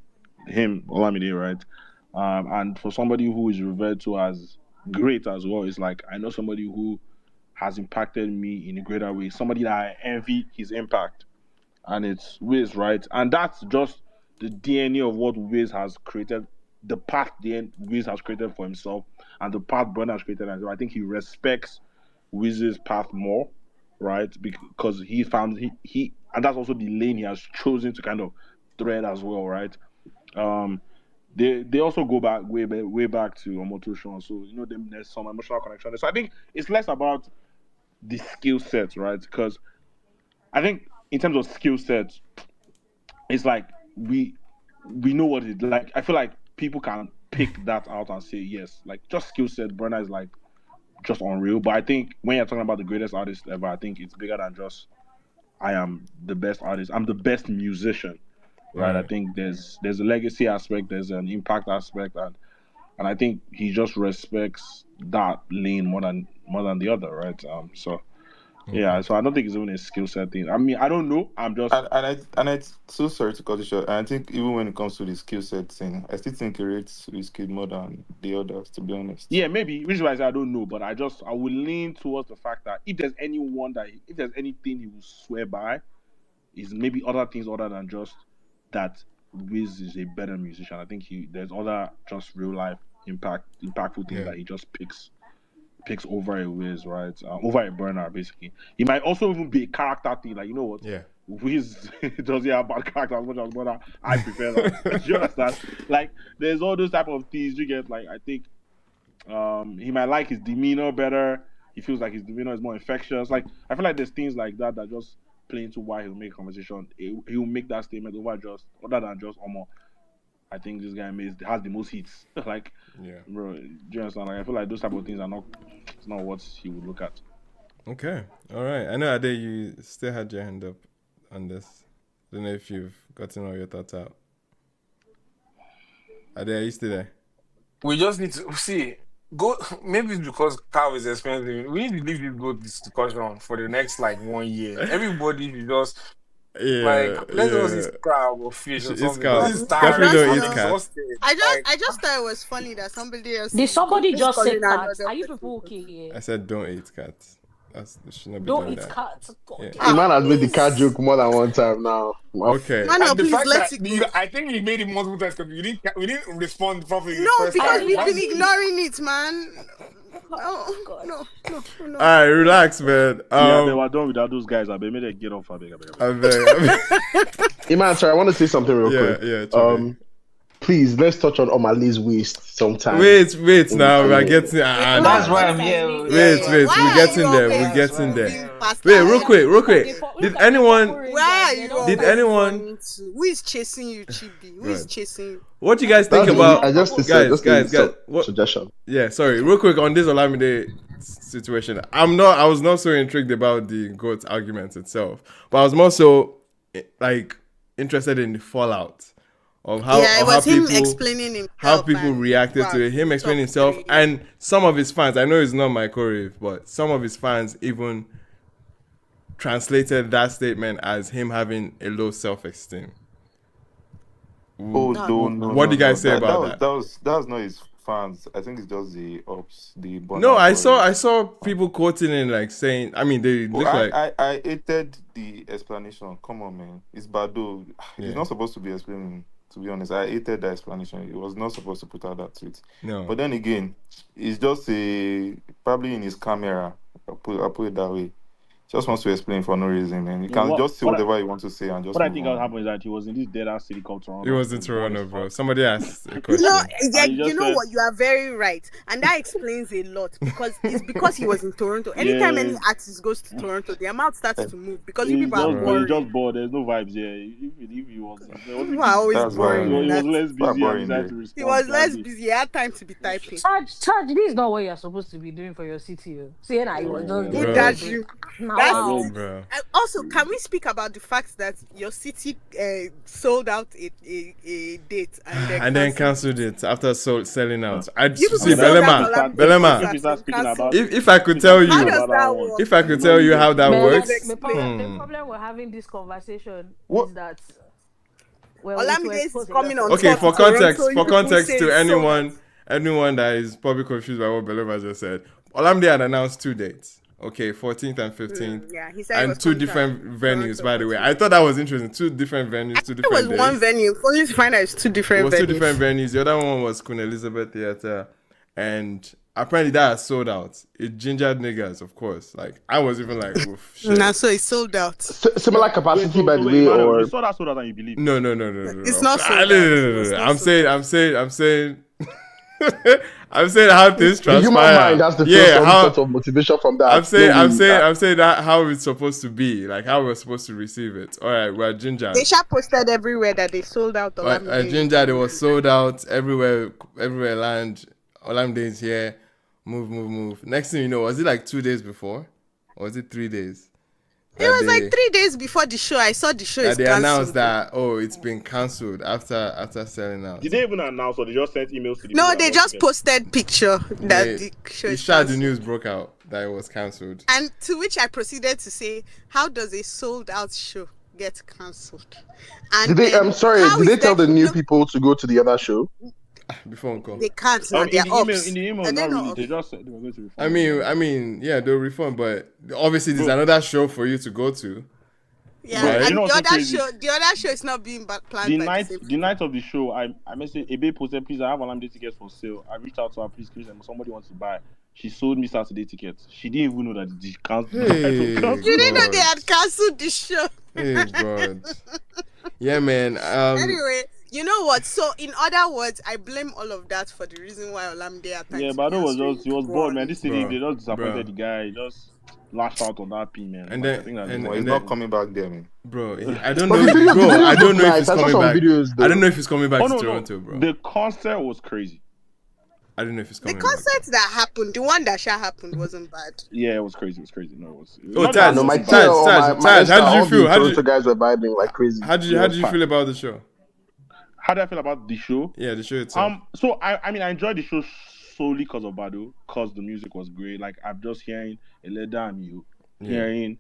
Olamide, right? And for somebody who is referred to as great as well, it's like, I know somebody who has impacted me in a greater way. Somebody that I envy his impact, and it's Wiz, right? And that's just the DNA of what Wiz has created, the path Wiz has created for himself, and the path Burna has created. And so I think he respects Wiz's path more, right? Because he found he and that's also the lane he has chosen to kind of thread as well, right? They also go back way back to Omotosho, so there's some emotional connection there. So I think it's less about the skill set, right? Because I think in terms of skill set, it's like we know what it's like. I feel like people can pick that out and say yes, like just skill set. Burna is like just unreal. But I think when you're talking about the greatest artist ever, I think it's bigger than just I am the best artist. I'm the best musician, right? I think there's a legacy aspect, there's an impact aspect, and I think he just respects that lane more than the other, right? Yeah, so I don't think it's even a skill set thing. I mean, I don't know. I'm just and it's so sorry to cut it short. And I think even when it comes to the skill set thing, I still think he rates Wizkid more than the others, to be honest. Yeah, maybe. Which is why I say I don't know, but I will lean towards the fact that if there's anything he will swear by, is maybe other things other than just that Wiz is a better musician. I think there's other just real life impactful things that he just picks over a Wiz, right? Over a Burna, basically. He might also even be a character thing, like, you know what? Yeah. Wiz does he have bad character as much as Burna? I prefer that. Do you understand? Like, there's all those type of things you get. Like, I think he might like his demeanor better. He feels like his demeanor is more infectious. Like, I feel like there's things like that just play into why he'll make a conversation. He'll make that statement other than just Omo. I think this guy has the most hits. Like, bro, do you understand? Like, I feel like those type of things it's not what he would look at. Okay, all right. I know Ade, you still had your hand up on this. I don't know if you've gotten all your thoughts out. Ade, are you still there? We just need to see. Maybe it's because cow is expensive. We need to leave this discussion for the next 1 year. Everybody should just. Let's just eat crab or fish or something. Definitely don't eat cat. I just thought it was funny that somebody else. Did somebody just say cat? another Are you people okay? I said don't eat cat. Should not be Don't doing eat that. cat. The man has made the cat joke more than one time now. Okay. No, please let it go. I think he made it multiple times because we didn't respond properly. No, because we've been ignoring it, man. No. All right, relax, man. They were done without those guys. I made them get off. Iman, sorry, I want to say something real quick. Yeah. please let's touch on Omali's waist sometime. Wait now, we're getting That's why I'm here. Wait, we're getting there. Wait, real quick. Did anyone Who is chasing you, Chibi? Who is chasing you? What do you guys think about? I just guys. What suggestion? Yeah, sorry. Real quick on this Olamide situation. I was not so intrigued about the GOAT argument itself, but I was more so like interested in the fallout of how it was him people explaining himself, how people reacted to it. Him explaining himself, and some of his fans. I know it's not my choreo, but some of his fans even translated that statement as him having a low self-esteem. Oh no! What do you guys say about that? That was not his fans. I think it's just the ops, the Burna No, I Boy. saw people quoting and like saying. I mean, they look like. I hated the explanation. Come on, man. It's Bado. He's not supposed to be explaining. To be honest, I hated that explanation. He was not supposed to put out that tweet. No. But then again, it's just probably in his camera. I'll put it that way. Just wants to explain for no reason, man. You can just say whatever you want to say and just. What I think happened is that he was in this dead ass city called Toronto. He was in Toronto, bro. Somebody asked a question. You know what? You are very right, and that explains a lot because he was in Toronto. Anytime any artist goes to Toronto, their mouth starts to move because people are bored. He's just bored. There's no vibes here. If he was, people are always boring. He was less busy. He was less busy. He had time to be typing. Charge. This is not what you're supposed to be doing for your city. See, now you was just. Who does you? Wow. Also, can we speak about the fact that your city sold out a date and then cancelled it after selling out? Belema. If I could tell you, how that works. The problem we're having this conversation is that. Well, Olamide is coming on. Okay, for context to anyone that is probably confused by what Belema just said, Olamide had announced 2 dates. Okay, 14th and 15th. He said and 2 different venues, by the way. I thought that was interesting. 2 different venues, 2 different days. It was one venue. Only to find out it's 2 different venues. It was 2 different venues. The other one was Queen Elizabeth Theatre. And apparently that sold out. It gingered niggas, of course. Like, I was even like, oof, shit. Nah, so it sold out. Similar capacity, by the way, or... You saw that than you believe. No. It's not sold out. No. I'm saying how things transpire. In human mind, that's the first sort of motivation from that. I'm saying that how it's supposed to be, like how we're supposed to receive it. All right, we're Ginger. They shall posted everywhere that they sold out. Ginger, they was sold out everywhere land. Olamide is here. Move. Next thing you know, was it like 2 days before, or was it 3 days? It was like 3 days before the show. I saw the show is they cancelled. announced that it's been cancelled after selling out. Did they even announce, or they just sent emails to the No, they just posted picture that the show is cancelled. The news broke out that it was cancelled. And to which I proceeded to say, how does a sold out show get cancelled? Did they? I'm sorry. Did they tell the new people to go to the other show? Before Uncle. They can't. In the email, not really. They just said they were going to reform. I mean, yeah, they'll reform, but obviously there's another show for you to go to. Yeah, right? And the other show is not being planned. The night of the show, I messaged Ebe posted, please, I have Olamide tickets for sale. I reached out to her, please, somebody wants to buy. She sold me Saturday tickets. She didn't even know that they canceled. You didn't know they had cancelled the show. Hey God. Yeah, man. Anyway. You know what? So, in other words, I blame all of that for the reason why Olamide at times. Yeah, but he was bored, man. This city, they just disappointed the guy. He just lashed out on that P, man. And he's not coming back there, man. Bro, I don't know. I don't know if he's coming back. I don't know if he's coming back to Toronto, bro. The concert was crazy. I don't know if it's coming. The concert that happened, the one that happened, wasn't bad. Yeah, it was crazy. No, it was. Taj, how did you feel? How did you guys were vibing like crazy? How did you feel about the show? How do I feel about the show? Yeah, the show itself. So I mean, I enjoyed the show solely because of Bado, because the music was great. Like, I'm just hearing Eleda and you, hearing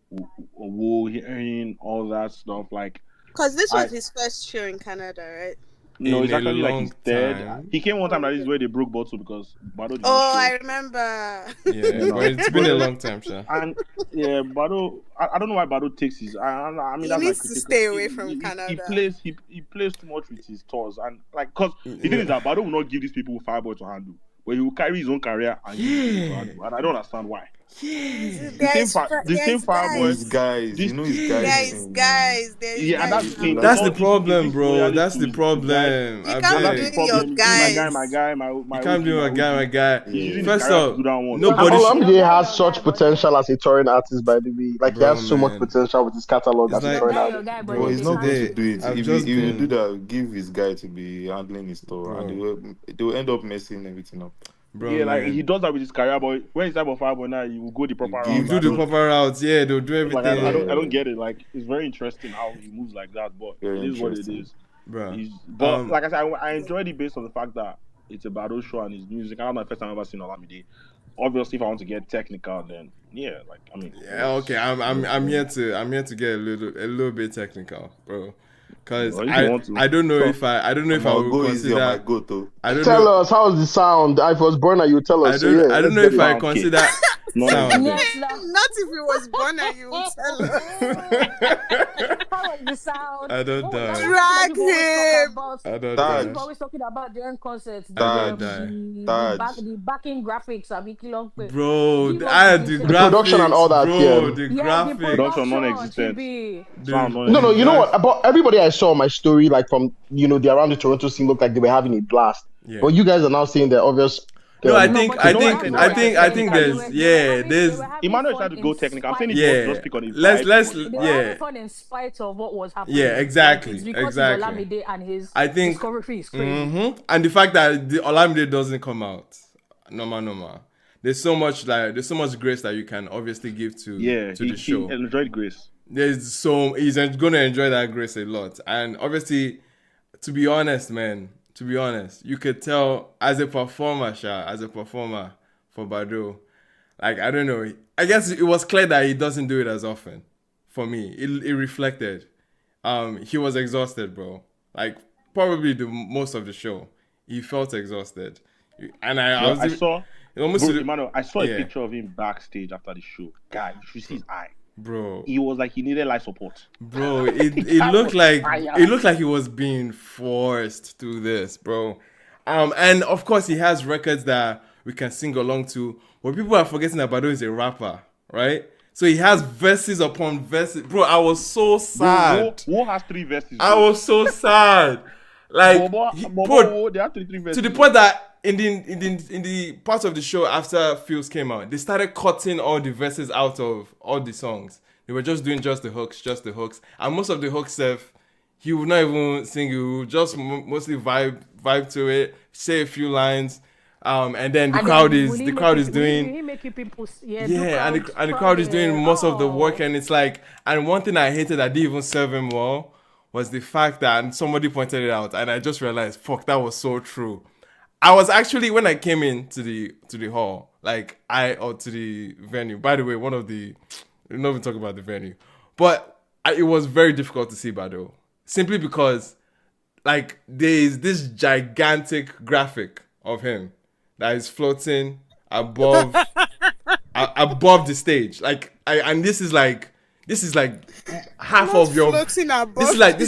Wo, hearing all that stuff. Like, because this was his first show in Canada, right? No, it's actually like he's dead. He came one time like this where they broke bottle because Bado. I remember. Yeah, but it's been a long time, sir. And yeah, Bado. I don't know why Bado takes his. I mean, he needs to stay away from Canada. He plays too much with his tours, and like, cause the thing is that Bado will not give these people Fireboy to handle, but he will carry his own career and give it to handle, and I don't understand why. The same Fireboy. His guys, This, you know his guys. Yeah, and that's the thing. That's It's the not easy problem, to bro. loyalty That's to the his guy. problem. You I can't beg. be doing your guy, my guy, my Can't be OG, my guy. He's using his First career to off, do that one. nobody should. Olamide has such potential as a touring artist, by the way. Like, he Bro, has so much man. potential with his catalog It's as a like, touring artist. Bro, he's not going to do it. I've If just you been- do that, give his guy to be handling his store, and they will end up messing everything up. Bro, yeah, like man. he does that with his career, but when he's type of Fireboy now, he will go the proper You route. do the proper routes, yeah. They'll do everything. Like, I don't get it. Like, it's very interesting how he moves like that, but it is what it is. Bro. But like I said, I enjoyed it based on the fact that it's a battle show and his music. And that's my first time ever seen Olamide. Obviously, if I want to get technical, then yeah, like I mean. Yeah, okay. I'm here to get a little bit technical, bro. Cause I don't know if I would consider. Tell us how's the sound. If it was Burna, you tell us. I don't know if I consider sound. Not if it was Burna, you would tell us. How was the sound? I don't die. Drag him. I don't die. People always talking about during concerts. The backing graphics. Bro, the production and all that. Bro, Yeah. the graphics. Production non-existent. No, you know what? About everybody I saw on my story, like from the around the Toronto scene, looked like they were having a blast. Yeah. But you guys are now saying the obvious. No, I think there's Emmanuel tried to go technical. I'm saying just speak on his let's fun in spite of what was happening. Yeah, exactly. It's because Exactly. of Olamide and his I think discography is crazy. And the fact that the Olamide doesn't come out, normal. There's so much grace that you can obviously give to the show. He enjoyed grace. He's gonna enjoy that grace a lot. And obviously, to be honest, you could tell as a performer for Bado, like I don't know. I guess it was clear that he doesn't do it as often. For me, it reflected. He was exhausted, bro. Like probably the most of the show, he felt exhausted. And I saw a picture of him backstage after the show. Guy, you should see his eye. Bro, he was like he needed life support. Bro, it looked like he was being forced to this, bro. And of course he has records that we can sing along to. But people are forgetting that Bado is a rapper, right? So he has verses upon verses. Bro, I was so sad. Who has 3 verses? I was so sad. Like, they have 3 verses. To the point that in the part of the show after Fuse came out, they started cutting all the verses out of all the songs. They were just doing just the hooks. And most of the hooks he would not even sing. He would just mostly vibe to it, say a few lines, and then the crowd is doing. And the crowd is doing most of the work, and it's like. And one thing I hated that didn't even serve him well was the fact that somebody pointed it out, and I just realized, fuck, that was so true. I was actually, when I came in to the hall, to the venue. By the way, we're not even talking about the venue, but it was very difficult to see Bado, simply because, there is this gigantic graphic of him that is floating above the stage, and this is like half of your. This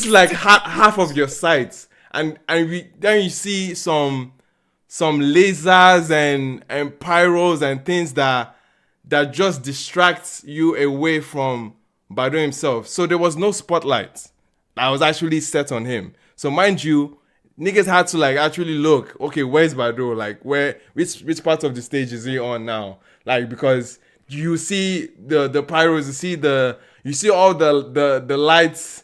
is like half of your sights, and then you see some lasers and pyros and things that just distracts you away from Bado himself. So there was no spotlight that was actually set on him. So mind you, niggas had to actually look. Okay, where's Bado? Which part of the stage is he on now? Because you see the pyros, you see all the lights,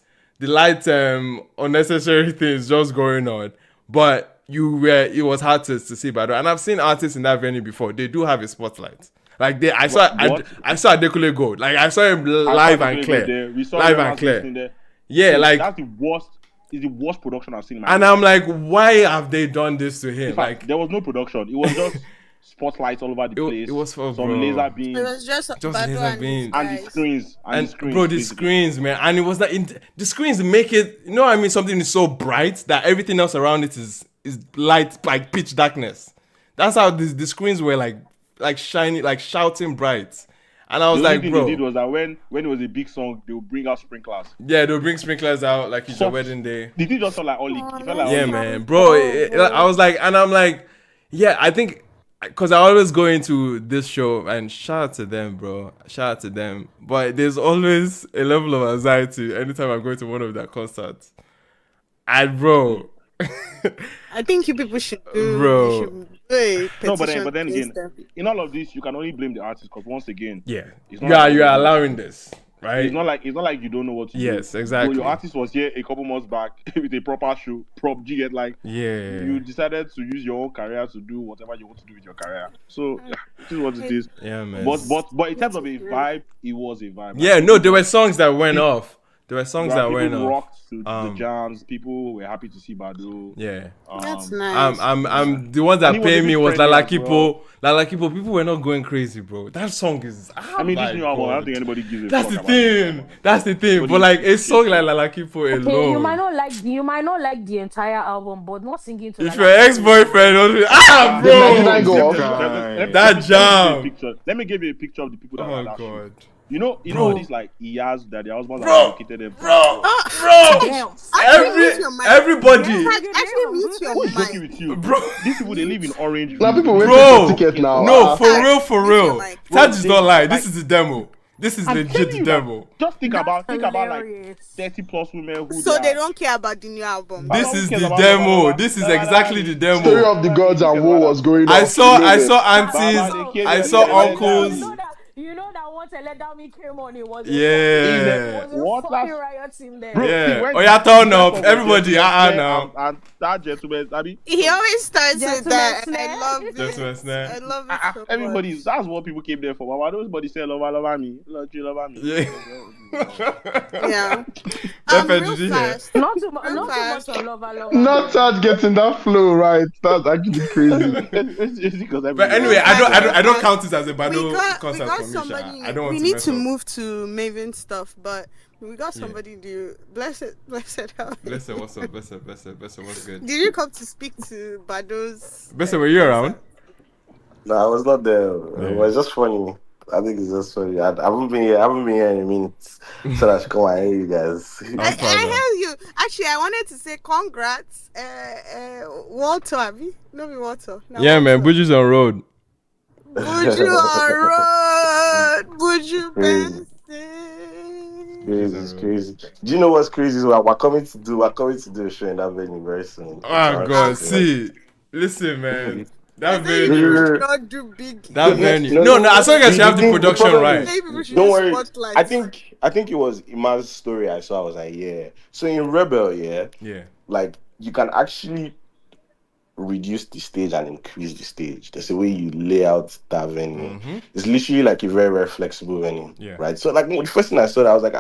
unnecessary things just going on, but it was hard to see Bado. And I've seen artists in that venue before. They do have a spotlight. I saw Adekule go. I saw him live and clear. Live and clear. Yeah, that's the worst. It's the worst production I've seen in my life. And I'm like, why have they done this to him? In fact, there was no production. It was just spotlights all over the place. It was for some laser beams. It was just laser beams and the screens. Bro, the screens, man. And it was the screens make it. You know what I mean? Something is so bright that everything else around it is light, like pitch darkness. That's how the screens were like shiny, like shouting bright. And I was like, bro. The thing they did was that when it was a big song, they would bring out sprinklers. Yeah, they'll bring sprinklers out like it's your wedding day. Did it just felt like Oli? It felt like yeah, Oli. man, bro. I was like, and I'm like, yeah, I think because I always go into this show and shout out to them, bro. Shout out to them. But there's always a level of anxiety anytime I'm going to one of their concerts. And bro, I think you people should do. Bro. You should do a No, petition but then again, against them. in all of this, you can only blame the artist because once again, yeah, it's you not are like you are allowing this, right? It's not like you don't know what to do. Yes, exactly. Your artist was here a couple months back with a proper show, prop G get like you decided to use your own career to do whatever you want to do with your career. So this is what it is. Yeah, man. But in terms of a vibe, it was a vibe. Yeah, no, there were songs that went off. There were songs that People went off. rocked to the jams. People were happy to see Badu. Yeah, that's nice. I'm the ones that And he was pay a me bit was friendly as Lalakipo. Lalakipo. People were not going crazy, bro. That song is. I mean, this new album, I don't think anybody gives a That's fuck the about thing. it. That's the thing. But like a song like Lalakipo alone. Okay, you might not like the entire album, but not singing to. If your ex-boyfriend, bro, that jam. Let me give you a picture of the people that Oh are that God. show. You know all these like EAs that their husbands Bro, have allocated them. bro, everybody. Actually, mute your Who is mic. joking with you, bro? These people they live in orange. Now people wait Bro, for ticket now. no, for real. That is not lie. like- This is the demo. This is legit the demo. Just think about like 30 plus women who So they don't care about the new album. This is the demo. This is exactly the demo. Story of the gods and war was going on. I saw aunties, I saw uncles. You know that once I let down me came on, it was Yeah. a fucking riot in there. Bro, Yeah. Oh yeah, turn up, everybody. Now. And that gentleman, I mean, He always starts with Gentleman that, and Snare. I love it. Gentleman Snare. I love it so much. everybody, that's what people came there for. Why everybody say love me, love me. Yeah. Yeah. Definitely, Real yeah. fast. Not too much on love. Not start getting that flow right. That's actually crazy. But anyway, I don't count it as a We Bado got concert for me. somebody. Sha. I don't want We to need mess to up. move to Maven stuff, but we got somebody new. Blessed. Blessed, what's up? Blessed, what's good? Did you come to speak to Bado's? Blessed, were you around? No, I was not there. It was just funny. I think it's just funny. I haven't been here in a minute, so that I should come and hear you guys. I heard you. Actually, I wanted to say congrats, Walter. Abi? No, be Walter. No, Yeah, man, Buju's on road. Buju on road. Buju Crazy. Benson. It's crazy. Do you know what's crazy? We're coming to do a show in that venue very soon. Oh God, see, listen, man. That venue. You not do big. That venue. No, as long as you have the production right. Don't worry. I think it was Iman's story I saw. I was like, yeah. So in Rebel, yeah, like you can actually reduce the stage and increase the stage. There's a way you lay out that venue. It's literally like a very, very flexible venue, right? So like the first thing I saw, I was like,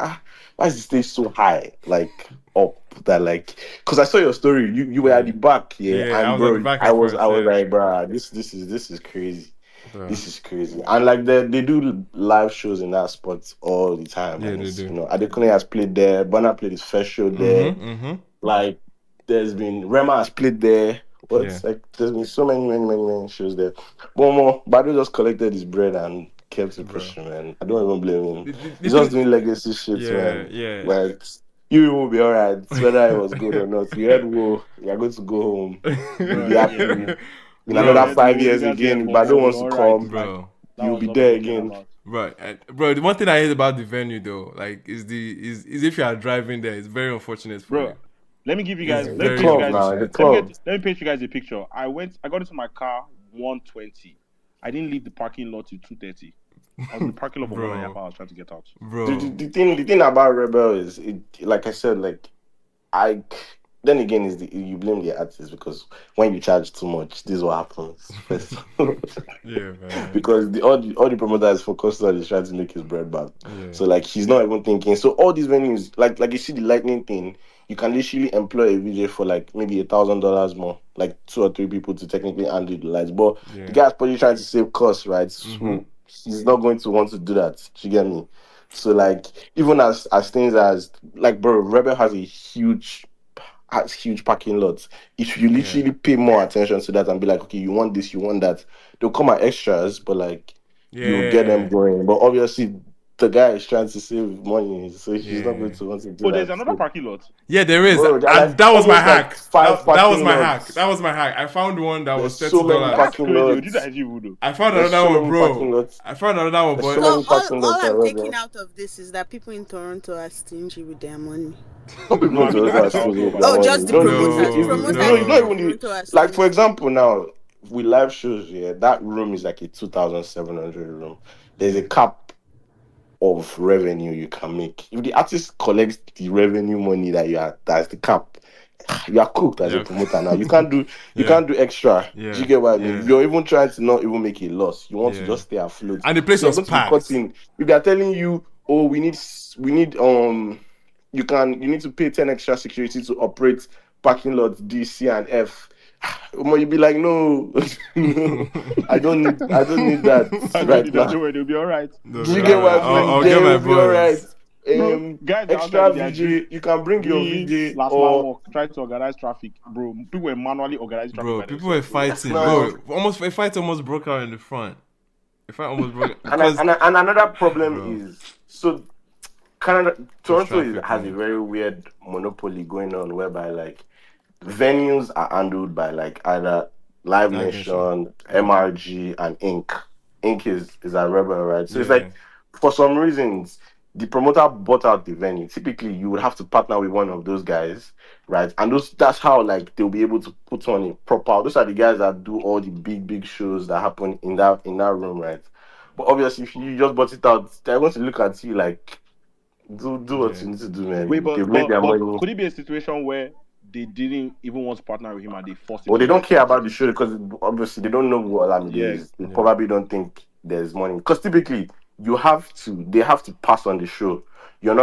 why is the stage so high? Like up that like, because I saw your story. You were at the back, and bro, I was like, bro, this is crazy. Bro. This is crazy. And like they do live shows in that spot all the time. Yeah, they do. You know, Adekunle has played there. Burna played his first show there. Like there's been Rema has played there. But it's like there's been so many shows there. But more, Badu just collected his bread and kept it pushing, man. I don't even blame him. He's just doing legacy shit, man. Yeah. Like you will be alright, whether it was good or not. You heard whoa, you're going to go home. You'll be happy. In another 5 years again, Badu wants to come, bro. You'll be there again. Right, bro. The one thing I hate about the venue though, like, is if you are driving there, it's very unfortunate for you. Let me give you guys. Let me paint you guys a picture. I got into my car 1:20. I didn't leave the parking lot till 2:30. I was in the parking lot for 1.5 hours trying to get out. Bro, the thing about Rebel is, like I said, like then again is you blame the artist because when you charge too much, this is what happens. Yeah, man. Because all the promoters focused on is trying to make his bread back. Yeah. So like he's not even thinking. So all these venues, like you see the lightning thing. You can literally employ a VJ for like maybe $1,000 more, like 2 or 3 people to technically handle the lights. But the guy's probably trying to save costs, right? So he's not going to want to do that. Do you get me? So like even as things as like bro, Rebel has huge parking lots. If you literally pay more attention to that and be like, okay, you want this, you want that, they'll come at extras, but like you get them going. But obviously the guy is trying to save money, so she's not going to want to do that. There's another parking lot. Yeah, there is. Bro, And that was my hack. Like That was my lots. hack. That was my hack. I found one that was $30. So many parking lots. I found another one, bro. I found another one, but all I'm taking out of this is that people in Toronto are stingy with their money. Just the promoters. Like, for example, now with live shows, that room is like a 2,700 room. There's a cap of revenue you can make. If the artist collects the revenue money that's the cap, you are cooked as a promoter now. You can't do extra. Do you get what I mean? You're even trying to not even make a loss. You want to just stay afloat. And the place was packed. If they are telling you, oh, we need you need to pay 10 extra security to operate parking lots D, C, and F. You'd be like, no, I don't need that right now. They'll be all right. Do you get what I mean? I'll get my be all right. Guys, extra VJ, you can bring your VJ or try to organize traffic, bro. People were manually organizing traffic. Bro, people were fighting. Bro, a fight almost broke out in the front. And another problem is Toronto has a very weird monopoly going on, whereby like venues are handled by like either Live Nation, MRG, and Inc. Inc. is a rebel, right? So it's like for some reasons the promoter bought out the venue. Typically, you would have to partner with one of those guys, right? And that's how like they'll be able to put on a proper. Those are the guys that do all the big shows that happen in that room, right? But obviously, if you just bought it out, they're going to look at you like, do what you need to do, man. Wait, but could it be a situation where they didn't even want to partner with him and they forced him? Well, they don't care about the show because obviously they don't know what Olamide is. They probably don't think there's money. Because typically, they have to pass on the show. You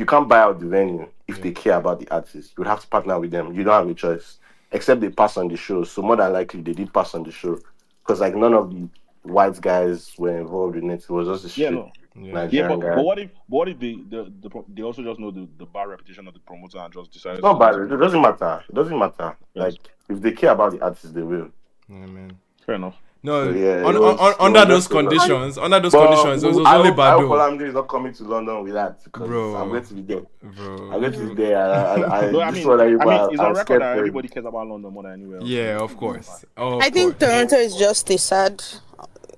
can't buy out the venue if they care about the artist. You have to partner with them. You don't have a choice. Except they pass on the show. So more than likely, they did pass on the show. Because like none of the white guys were involved in it. It was just a shit. But what if they also just know the bad reputation of the promoter and just decided? It's not bad. It doesn't matter. Yes. Like if they care about the artist, they will. Yeah, man. Fair enough. No, under those conditions, it was only Bado. Olamide is not coming to London with that because I'm going to be there. I'm going to be there. It's on record that everybody cares about London more than anywhere else. Yeah, of course. I think Toronto is just a sad.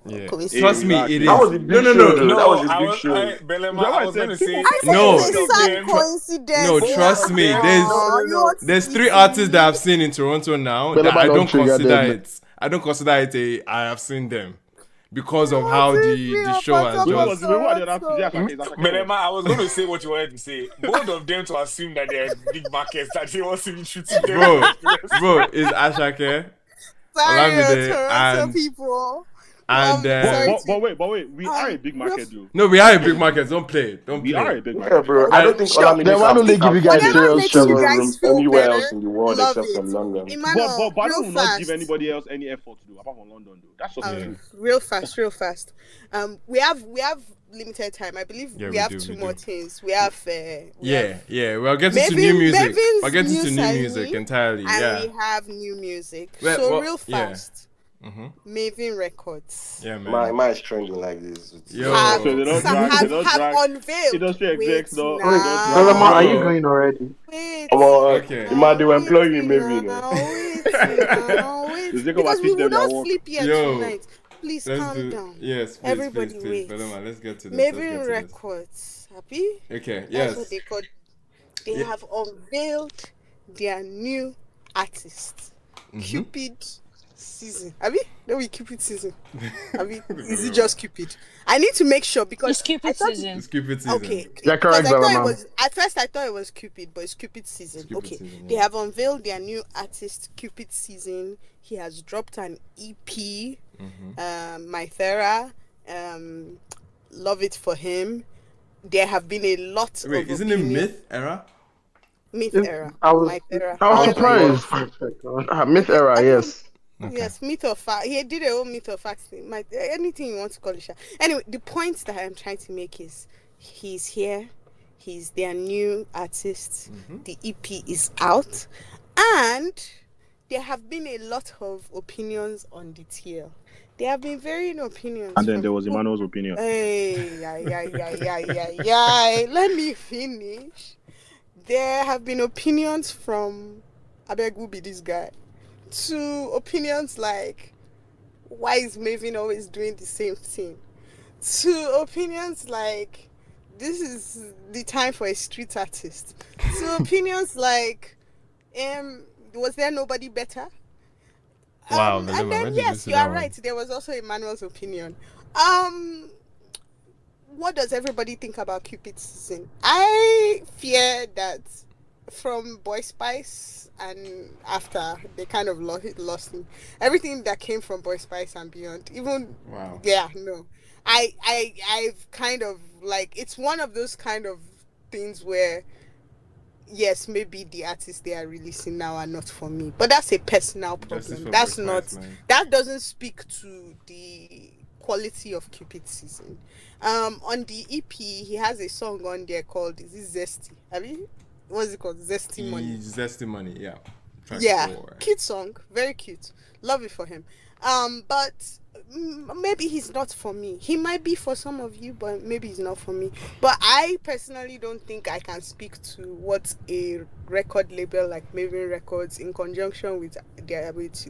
Yeah. Trust me, it is. That was a big show. That was a big show. I was going to say no, trust me. There's 3 artists that I've seen in Toronto now that I don't consider it. I don't consider it I have seen them because of how the show has just. Belema, I was going to say what you wanted to say. Both of them to assume that they're big markets that they want to be shooting them. Bro, is Ashake, Olamide, Toronto people. And but wait, we are a big market, though. No, we are a big market. Don't play. We are a big market. Yeah, bro. I don't think Olamide. Why don't they give you guys serious show anywhere else in the world except from London? But Bado will not give anybody else any effort to do apart from London, though. That's just true. Real fast. We have limited time. I believe we have two more things. We have we're getting to new music. We're getting to new music entirely. And we have new music. So real fast. MAVIN Records. Yeah, man. My is trending like this. Have unveiled. Industry execs, though. Are you going already? Wait. Okay. They will employ you in MAVIN. Wait. Because we will not sleep here tonight. Please calm down. Yes, please, everybody wait. Belema, let's get to this. MAVIN Records. Happy? Okay, yes. That's what they call. They have unveiled their new artist, Cupid Szn. Cupid Szn. Is it just Cupid? I need to make sure because it's Cupid Szn. It's Cupid Szn. Okay. Yeah, correct, at first I thought it was Cupid, but it's Cupid Szn. Okay. They have unveiled their new artist, Cupid Szn. He has dropped an EP. My Thera, love it for him. There have been a lot. Wait, isn't it Myth Era? Myth Era. I was surprised. Myth Era, yes. Okay. Yes, myth or fact. He did a whole myth or fact thing. Anything you want to call it. Anyway, the point that I'm trying to make is he's here. He's their new artist. The EP is out, and there have been a lot of opinions on the TL. There have been varying opinions. And then from there was people. Emmanuel's opinion. Hey, yeah. Let me finish. There have been opinions from Abeg who be this guy to opinions like, why is Mavin always doing the same thing? To opinions like, this is the time for a street artist. To opinions like, was there nobody better? Wow. And then yes, you are right. There was also Emmanuel's opinion. What does everybody think about Cupid Szn? I fear that from Boy Spice and after, they kind of lost me. Everything that came from Boy Spice and beyond, even I've kind of like, it's one of those kind of things where, yes, maybe the artists they are releasing now are not for me, but that's a personal problem. That doesn't speak to the quality of Cupid Szn. On the EP, he has a song on there called, is it Zesty? What's it called? Zesty Money. Zesty Money, yeah. Yeah, cute song, very cute. Love it for him. But maybe he's not for me. He might be for some of you, but maybe he's not for me. But I personally don't think I can speak to what a record label like MAVIN Records, in conjunction with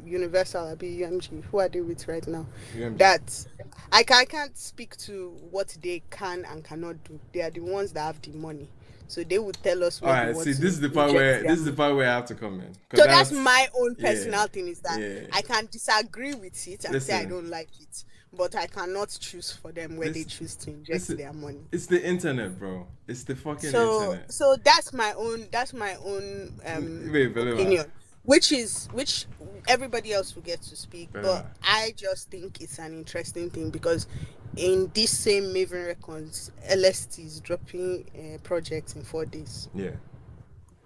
Universal, UMG, who are they with right now? UMG. That I can't speak to what they can and cannot do. They are the ones that have the money. So they would tell us what. Alright, see, this is the part where I have to come in. So that's my own personal thing, is that I can disagree with it and say I don't like it, but I cannot choose for them where they choose to inject their money. It's the internet, bro. It's the fucking internet. So that's my own opinion, which everybody else will get to speak. But I just think it's an interesting thing because in this same MAVIN Records, LST is dropping a project in 4 days. Yeah.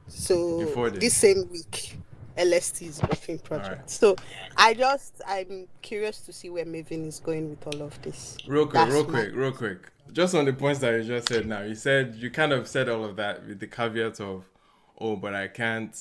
So this same week, LST is dropping project. Right. So I'm curious to see where MAVIN is going with all of this. Real quick. Just on the points that you just said now, you kind of said all of that with the caveat of, but I can't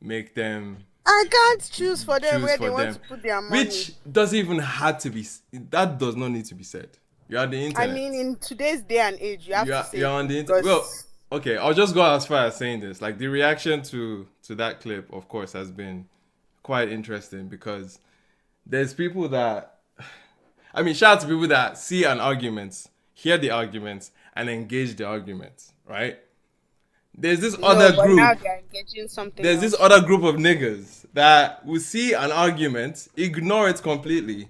make them. I can't choose for them where they want to put their money. Which doesn't even have to be. That does not need to be said. You're on the internet. I mean, in today's day and age, you have to say. You're on the internet. Well, okay, I'll just go as far as saying this. Like, the reaction to that clip, of course, has been quite interesting because there's people that. I mean, shout out to people that see an argument, hear the arguments, and engage the arguments, right? There's this other group. Now they're engaging something there's else. This other group of niggas that will see an argument, ignore it completely,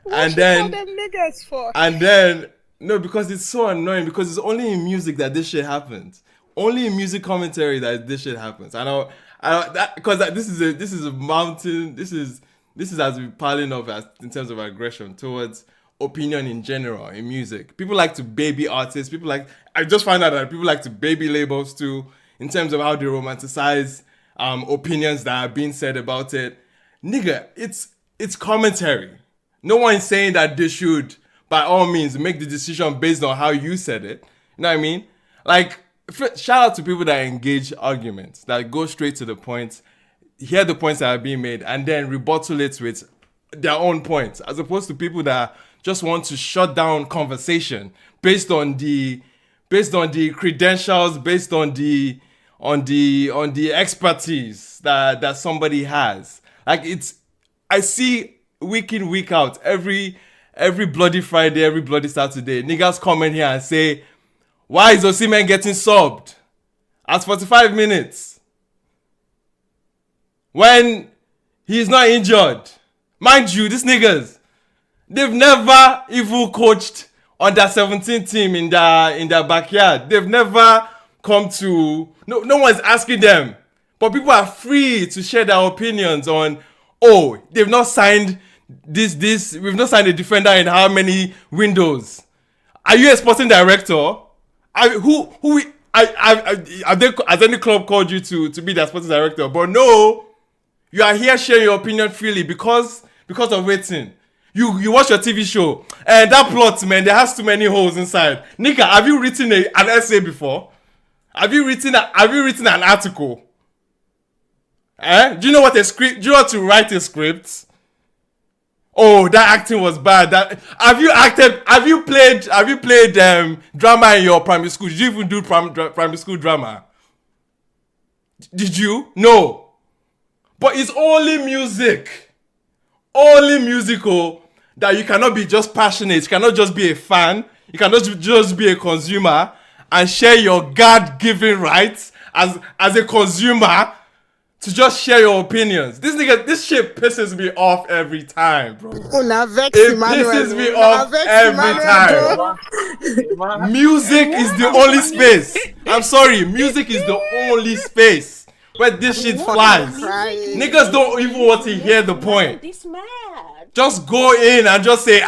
and then call them niggas for? And then no, because it's so annoying. Because it's only in music that this shit happens. Only in music commentary that this shit happens. This is a mountain. This is as we piling up as in terms of aggression towards opinion in general in music. People like to baby artists. I just found out that people like to baby labels too, in terms of how they romanticize opinions that are being said about it. Nigga, it's commentary. No one is saying that they should, by all means, make the decision based on how you said it. You know what I mean? Like, shout out to people that engage arguments, that go straight to the point, hear the points that are being made, and then rebuttal it with their own points, as opposed to people that just want to shut down conversation based on the credentials, based on the expertise that somebody has. Like, I see week in, week out, every bloody Friday, every bloody Saturday, niggas come in here and say, why is Osimhen getting subbed at 45 minutes when he's not injured? Mind you, these niggas, they've never even coached on that 17 team in their backyard. They've never come to. No one's asking them. But people are free to share their opinions on. They've not signed this. We've not signed a defender in how many windows? Are you a sporting director? Has any club called you to be their sporting director? But no, you are here sharing your opinion freely because of waiting. You watch your TV show and that plot, man, there has too many holes inside. Nigga, have you written an essay before? Have you written an article? Do you know what a script? Do you know how to write a script? Oh, that acting was bad. That have you played drama in your primary school? Did you even do primary school drama? Did you? No. But it's only music. Only musical that you cannot be just passionate. You cannot just be a fan. You cannot just be a consumer and share your God-given rights as a consumer to just share your opinions. This shit pisses me off every time, bro. It pisses me off every time. Music is the only space. I'm sorry, music is the only space where this shit flies. Niggas don't even want to hear the point. Just go in and just say,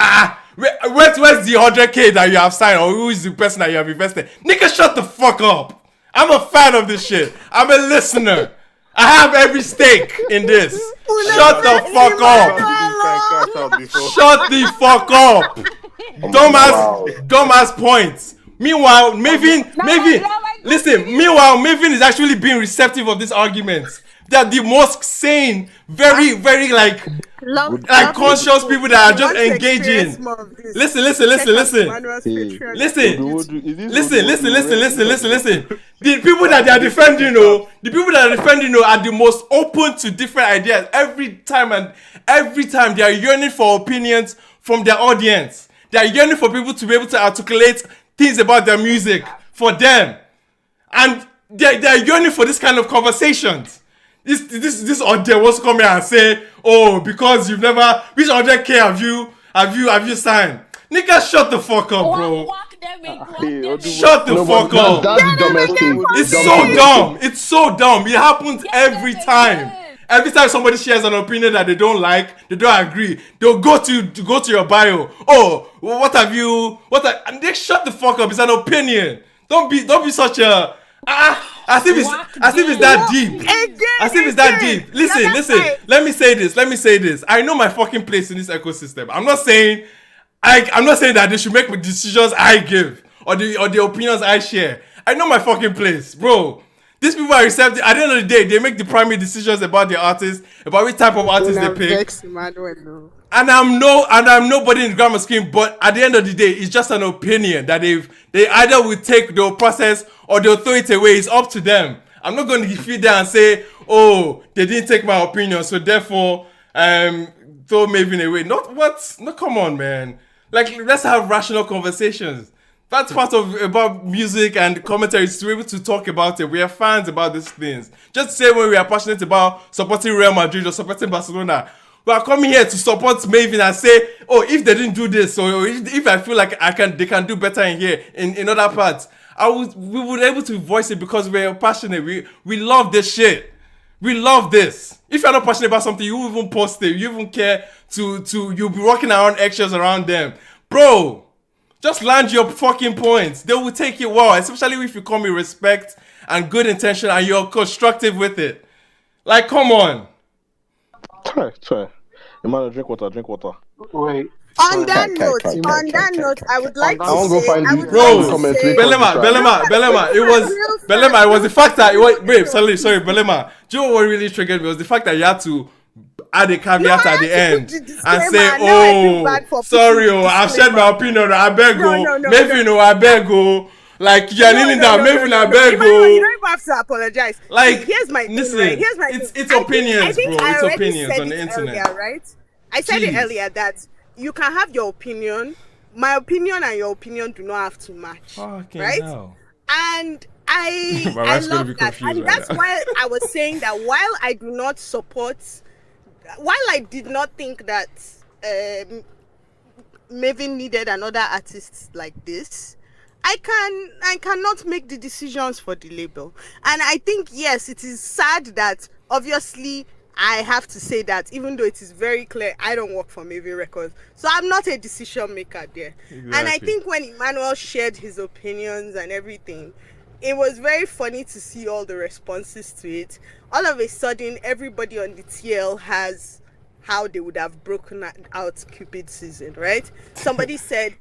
where's the 100K that you have signed, or who is the person that you have invested? Nigga, shut the fuck up. I'm a fan of this shit. I'm a listener. I have every stake in this. Shut the fuck up. Shut the fuck up. Dumbass points. Meanwhile, Mavin, is actually being receptive of this argument. They're the most sane, very, very conscious people that are just engaging. Listen. The people that they are defending, are the most open to different ideas every time they are yearning for opinions from their audience. They are yearning for people to be able to articulate things about their music for them, and they are yearning for this kind of conversations. This audience wants to come here and say, oh, because you've never, which 100K have you signed? Nigga, shut the fuck up, bro. Shut the fuck up. That's the dumbest thing. It's so dumb. It's so dumb. It happens every time. Every time somebody shares an opinion that they don't like, they don't agree, they'll go to your bio. Oh, and they shut the fuck up. It's an opinion. Don't be such a as if it's that deep. As if it's that deep. Listen. Let me say this. I know my fucking place in this ecosystem. I'm not saying that they should make the decisions I give or the opinions I share. I know my fucking place, bro. These people are receptive. At the end of the day, they make the primary decisions about the artist, about which type of artist they pick. And I'm nobody in the grammar scheme, but at the end of the day, it's just an opinion that they either will take the process or they'll throw it away. It's up to them. I'm not going to feed there and say, oh, they didn't take my opinion, so therefore throw Mavin away. Not what? No, come on, man. Let's have rational conversations. That's part of about music and commentary, to be able to talk about it. We are fans about these things. Just the same way we are passionate about supporting Real Madrid or supporting Barcelona. We are coming here to support Mavin and say, oh, if they didn't do this, or if I feel like they can do better in here, in other parts, we would be able to voice it because we are passionate. We love this shit. We love this. If you're not passionate about something, you won't even post it. You even care you'll be walking around eggshells around them. Bro, just land your fucking points. They will take it well, especially if you come with respect and good intention and you're constructive with it. Come on. Try. Emmanuel, drink water. Wait. On that note, I would like to say... I won't go find the comments. Belema, it was the fact that... Wait, sorry, Belema. Do you know what really triggered me? It was the fact that you had to add a caveat at the end and say, oh, sorry, I've shared my opinion, I beg you. Maybe I beg you. You're kneeling down, maybe I beg you. You don't even have to apologize. Here's my thing, listen, right? Here's my it's opinions, bro. It's opinions on the internet. Earlier, right? I said it earlier that you can have your opinion. My opinion and your opinion do not have to match, right? Hell. And I love that. And that's why I was saying that while I do not support... While I did not think that Mavin needed another artist like this, I cannot make the decisions for the label. And I think, yes, it is sad that obviously I have to say that even though it is very clear I don't work for MAVIN Records, so I'm not a decision maker there. Exactly. And I think when Emmanuel shared his opinions and everything, it was very funny to see all the responses to it. All of a sudden, everybody on the TL has how they would have broken out Cupid Szn, right? Somebody said,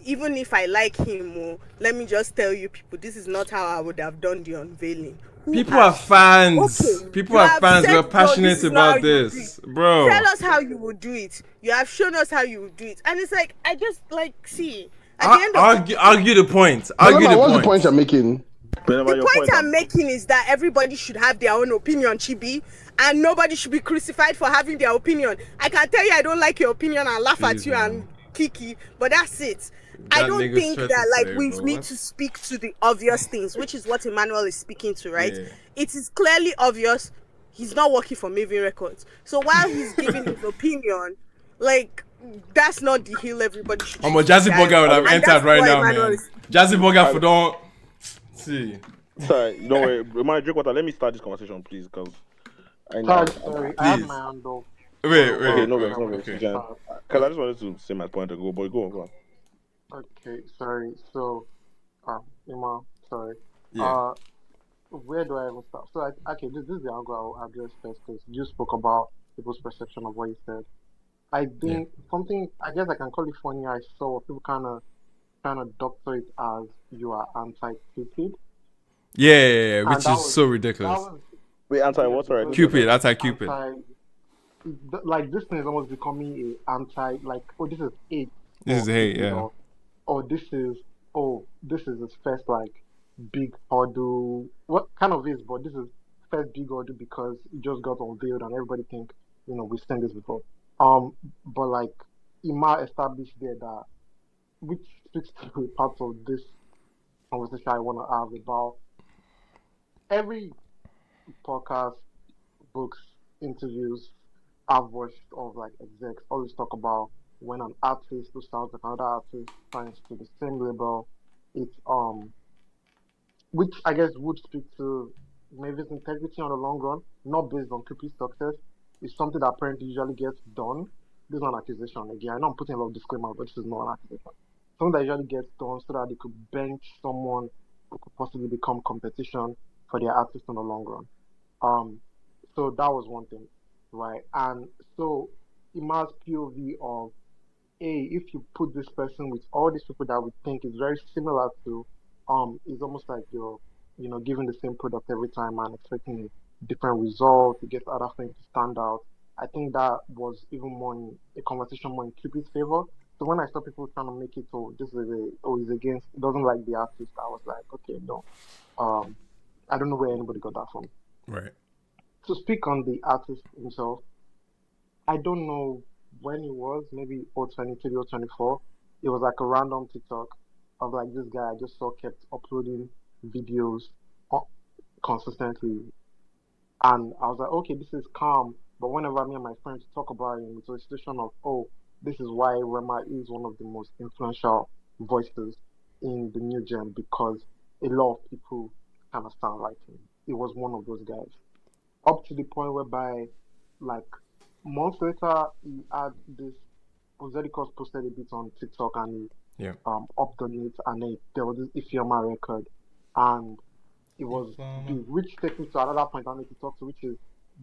even if I like him, let me just tell you people, this is not how I would have done the unveiling. People are fans. Okay, People you are have fans. said We're no, this passionate is not how about you would do this, it. bro. Tell us how you would do it. You have shown us how you would do it, and it's like I just like see at the end of Argue the point. What's the point you're making? the point I'm making is that everybody should have their own opinion, Chibi, and nobody should be crucified for having their opinion. I can tell you I don't like your opinion and laugh at you and Kiki, but that's it. I don't think that like we need to speak to the obvious things, which is what Emmanuel is speaking to, right? Yeah. It is clearly obvious he's not working for MAVIN Records. So while he's giving his opinion, like that's not the hill everybody should. Jazzy Burger would have entered right now, man. Jazzy Burger for don't see. Sorry, don't worry. Remind drink water. Let me start this conversation, please, because sorry, I have my hand up. Wait. Okay, no worries. Because I just wanted to say my point and go, boy, go on. Okay, sorry. So, Emma, sorry. Yeah. Where do I even start? So, okay, this is the angle I'll address first because you spoke about people's perception of what you said. I think something, I guess I can call it funny, I saw people kind of doctor it as you are anti-Cupid. Yeah, which is so ridiculous. Wait, anti-what? Sorry. Cupid, anti-Cupid. Like, this thing is almost becoming a anti, like, oh, this is hate. This is hate, yeah. Or this is his first, like, big hurdle. What kind of is, but this is first big hurdle because it just got unveiled and everybody think, we've seen this before. But like, Ima established there that, which speaks to part of this conversation I want to have about every podcast, books, interviews I've watched of like execs always talk about when an artist who sounds like another artist signs to the same label, it's which I guess would speak to maybe integrity on the long run, not based on Cupid's success. It's something that apparently usually gets done. This is not an accusation. Again, I know I'm putting a lot of disclaimer, but this is not an accusation. Something that usually gets done so that they could bench someone who could possibly become competition for their artist in the long run. So that was one thing, right? And so Ima's POV of, if you put this person with all these people that we think is very similar to, it's almost like you're, giving the same product every time and expecting a different result to get other things to stand out. I think that was even more in a conversation more in Cupid's favor. So when I saw people trying to make it, he's against, he doesn't like the artist, I was like, okay, no. I don't know where anybody got that from. Right. To speak on the artist himself, I don't know when it was, maybe 2023 or 24. It was like a random TikTok of like this guy I just saw kept uploading videos consistently. And I was like, okay, this is calm. But whenever me and my friends talk about him, it's a situation of, this is why Rema is one of the most influential voices in the new gen because a lot of people kind of sound like him. He was one of those guys. Up to the point whereby, like, months later, he had this, Zedikos posted a bit on TikTok and he upped on it, and then there was this Ifeoma record, and it was big, which takes me to another point I need to talk to, which is,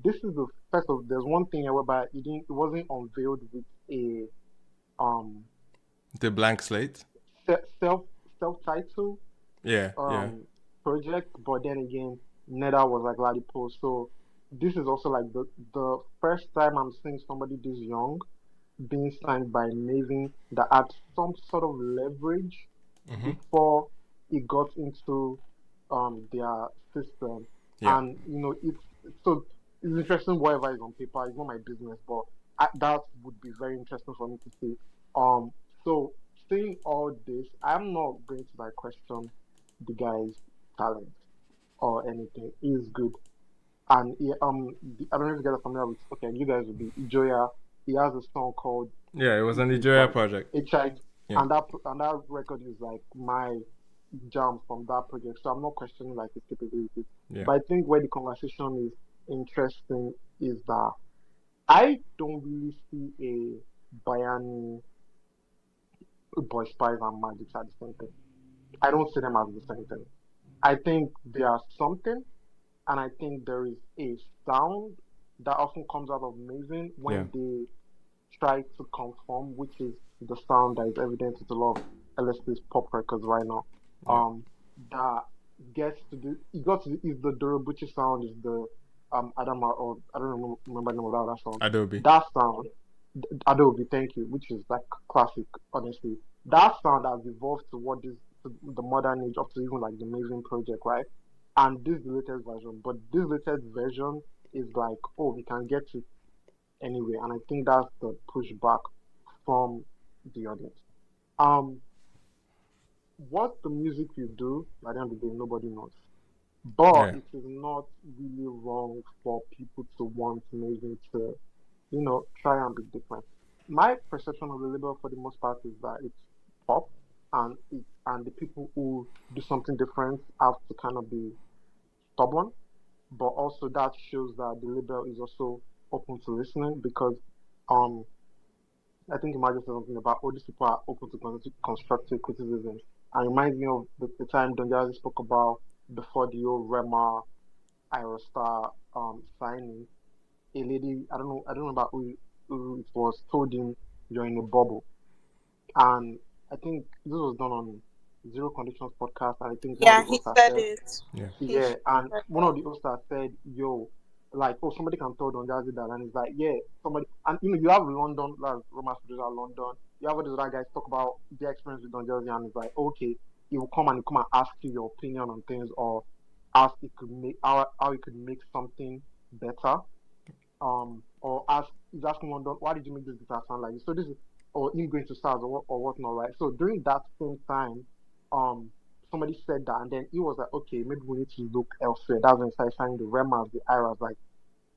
this is the first of, there's one thing whereby it wasn't unveiled with a, the blank slate? Self-title project, but then again, Neda was like Ladipo, so this is also like the first time I'm seeing somebody this young being signed by MAVIN that had some sort of leverage before it got into their system. And it's interesting whatever is on paper. It's not my business, but that would be very interesting for me to see. So saying all this, I'm not going to like question the guy's talent or anything. He is good. And I don't know if you guys are familiar with, you guys will be Ijoya. He has a song called it was an Ijoya project. And that record is like my jam from that project. So I'm not questioning like his capabilities. But I think where the conversation is interesting is that I don't really see a Bayani, Boy Spice and Magic are the same thing. I don't see them as the same thing. I think they are something, and I think there is a sound that often comes out of MAVIN when they try to conform, which is the sound that is evident with a lot of LSD's pop records right now. That gets to do he got to is the Dorobuchi sound is the Adama or I don't remember the name of that song. Adobe. That sound Adobe, thank you, which is like classic, honestly. That sound has evolved to what is to the modern age up to even like the Maven project, right? And this is the latest version, but this latest version is like, oh, we can get it anyway, and I think that's the pushback from the audience. Um, what the music you do, at the end of the day, nobody knows. But Yeah. it is not really wrong for people to want Maven to, try and be different. My perception of the label for the most part is that it's pop, and the people who do something different have to kind of be stubborn. But also that shows that the label is also open to listening because um I think Imagine said something about these people are open to constructive criticism. And reminds me of the time Don Jazzy spoke about before the old Rema Aerostar signing. A lady, I don't know about who it was, told him you're in a bubble. And I think this was done on Zero Conditions podcast, and I think one of Yeah, the he hosts said said, it. Yeah. He yeah, and said one of the hosts said, yo, like, oh, somebody can tell Don Jazzy that, and it's like, yeah, somebody, and you have London, like Roma Studios out London, you have all these other guys talk about their experience with Don Jazzy, and it's like, okay, he will come and ask you your opinion on things, or ask if could make how he could make something better, or ask he's asking London, why did you make this guitar sound like this? So this is or him going to SARS or whatnot, right? So during that same time, um, somebody said that, and then he was like, okay, maybe we need to look elsewhere. That's when he started finding the Remas, the Iras, like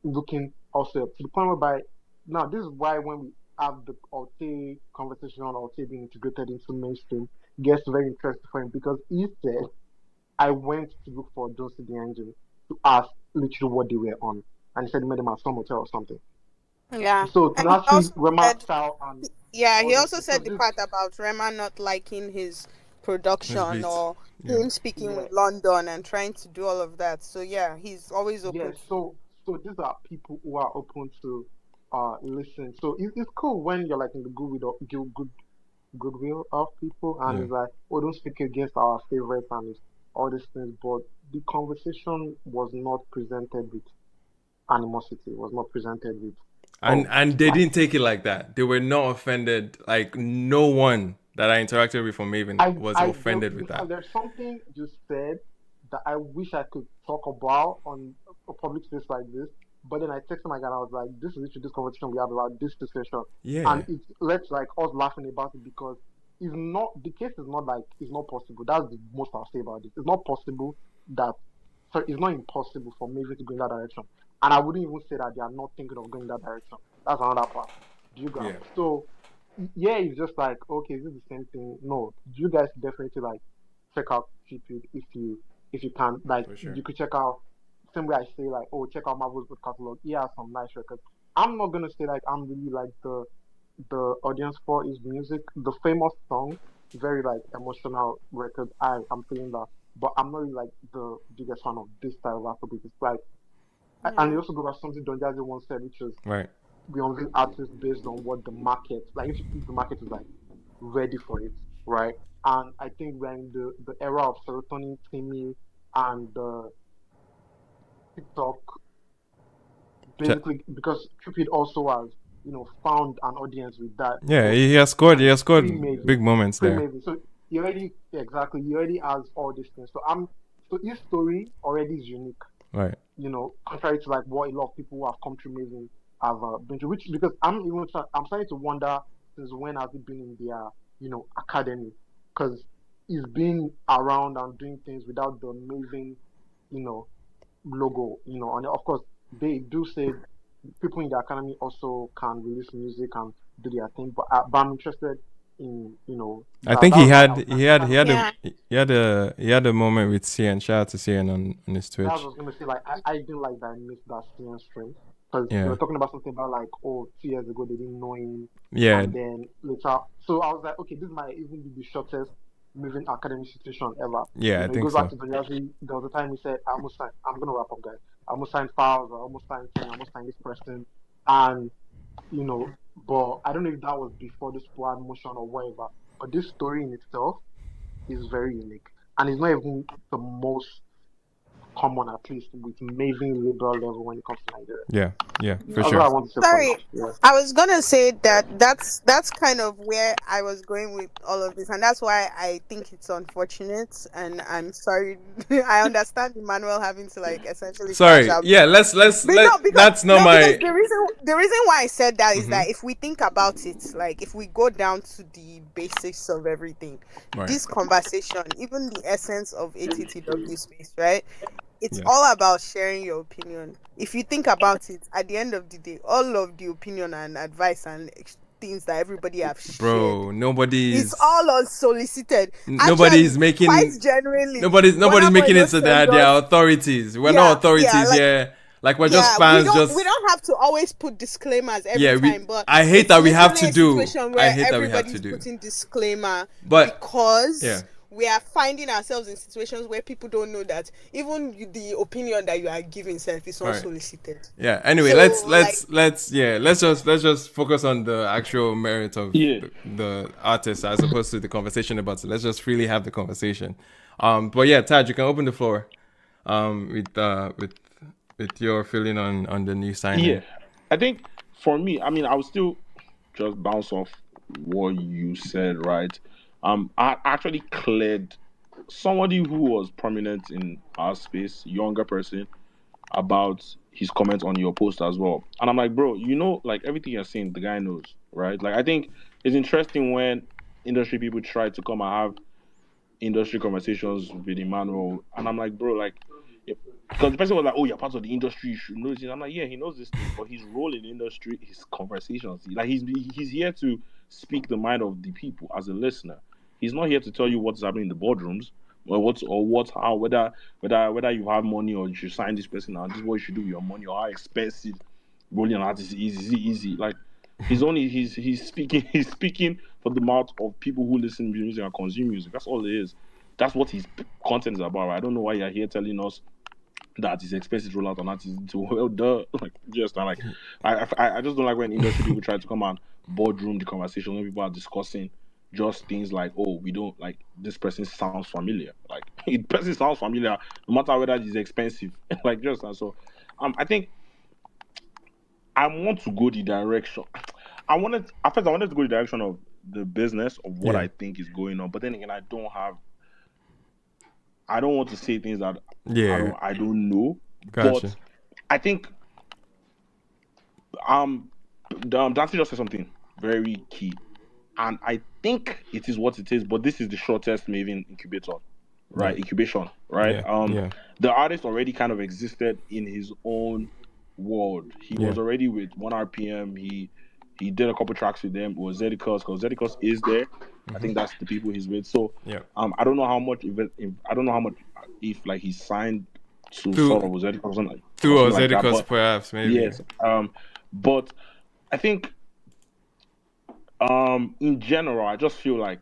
looking elsewhere to the point whereby now this is why when we have the Alte conversation on Alte being integrated into mainstream gets very interesting for him because he said, I went to look for Don't See the Engine to ask literally what they were on. And he said he made them at some hotel or something. Yeah. So to And he now see also Rema said, style and yeah, all he those also things. So said the this part about Rema not liking his His production beats. or Yeah. him speaking yeah, with London and trying to do all of that. So yeah, he's always yeah. open to. So these are people who are open to listen. So it's cool when you're like in the goodwill of people and Yeah. it's like, oh, don't speak against our favorites and it's all these things. But the conversation was not presented with animosity. Was not presented with And they like didn't take it like that. They were not offended. Like no one that I interacted with from Maven was offended with that. there's something you said that I wish I could talk about on a public space like this. But then I texted my guy and I was like, this is literally this conversation we had about this situation. Yeah. And it's let's like us laughing about it because it's not the case is not like it's not possible. That's the most I'll say about it. It's not possible that sorry, it's not impossible for Maven to go in that direction. And I wouldn't even say that they are not thinking of going that direction. That's another part. Do you guys? Yeah. So yeah, it's just like okay, is it the same thing? No, you guys definitely like check out Cupid if you can. Like For sure. you could check out same way I say like oh check out Marvel's good catalog. He has some nice records. I'm not gonna say like I'm really like the audience for his music. The famous song, very like emotional record. I am feeling that, but I'm not really like the biggest fan of this style of Afrobeat. It's like and it also goes back to something Don Jazzy once said, which is Right. we unveil artists based on what the market like if the market is like ready for it, right? And I think we're in the era of serotonin, Timmy, and TikTok, basically because Cupid also has found an audience with that Yeah, both he has scored. He and has scored pre-Maven, big moments there. pre-Maven. So he already has all these things. So his story already is unique, Right. contrary to like what a lot of people who have come through Maven have been through. Which because I'm starting to wonder since when has he been in their academy because he's been around and doing things without the Maven logo, and of course they do say people in the academy also can release music and do their thing, but I'm interested in I that. think That was why I was kind of Yeah. he had a moment with CN. Shout out to CN on his That's what I Twitch. was gonna say. Like I didn't like that I missed that CN stream because they Yeah. were talking about something about like 2 years ago they didn't know him, Yeah. and then later. So I was like, okay, this might even be the shortest moving academy situation ever. Yeah, I It think goes back so. to Donyazi. There was a time he said, "I almost signed. I'm gonna wrap up, guys. I almost signed Files. I almost signed King. I almost signed this person," and but I don't know if that was before the squad motion or whatever. But this story in itself is very unique. and it's not even the most common, at least with MAVIN liberal level when it comes to Nigeria. Yeah, for That's sure. what I want to say. Sorry, Yeah. I was gonna say that's kind of where I was going with all of this, and that's why I think it's unfortunate. And I'm sorry, I understand Emmanuel having to like essentially crash Sorry. out. Yeah, let's that's not Because my the reason why I said that is Mhm. that if we think about it, like if we go down to the basics of everything, Right. this conversation, even the essence of ATTW space, right? It's Yes. all about sharing your opinion. If you think about it, at the end of the day, all of the opinion and advice and things that everybody have shared, Bro, nobody's it's all unsolicited. nobody's Actually, making quite genuinely, nobody's Burna Boy making no it so send that they are us- authorities. We're Yeah, not authorities like, here. Like we're just we fans. don't have to always put disclaimers every Yeah, time, but I hate it's that we have literally to a do. situation I where hate that we have everybody's to do. putting disclaimer But because yeah. we are finding ourselves in situations where people don't know that even the opinion that you are giving self is Right. unsolicited. Yeah. Anyway, So, let's just focus on the actual merit of the artist as opposed to the conversation about it. Let's just freely have the conversation. But yeah, Taj, you can open the floor. With your feeling on the new signing. Yeah, I think for me, I mean, I would still just bounce off what you said, right? I actually cleared somebody who was prominent in our space, younger person, about his comments on your post as well. And I'm like, bro, like everything you're saying, the guy knows, right? Like, I think it's interesting when industry people try to come and have industry conversations with Emmanuel, and I'm like, bro, like, because the person was like, oh, you're part of the industry, you should know this. I'm like, yeah, he knows this thing, but his role in the industry, his conversations, like he's here to speak the mind of the people as a listener. He's not here to tell you what's happening in the boardrooms how whether you have money or you should sign this person and this is what you should do with your money or how expensive rolling an artist is easy. Like he's speaking for the mouth of people who listen to music and consume music. That's all it is. That's what his content is about. Right? I don't know why you're here telling us that it's expensive to roll out an artist. Well, duh. Like just like I just don't like when industry people try to come and boardroom the conversation when people are discussing just things like, oh, we don't like this person sounds familiar. Like the person sounds familiar no matter whether it's expensive. Like just and so I think I want to go the direction. I wanted to go the direction of the business of what I think is going on, but then again, I don't want to say things that I don't know. Gotcha. But I think Dante just said something very key, and I think it is what it is. But this is the shortest MAVIN incubator, right? Incubation, right? The artist already kind of existed in his own world. He was already with 1RPM. He did a couple tracks with them. It was Zedicus, because Zedicus is there. I think that's the people he's with. So I don't know how much if like he signed to sort of Zedicus or something. Through Zedicus, perhaps maybe. Yes. But I think in general, I just feel like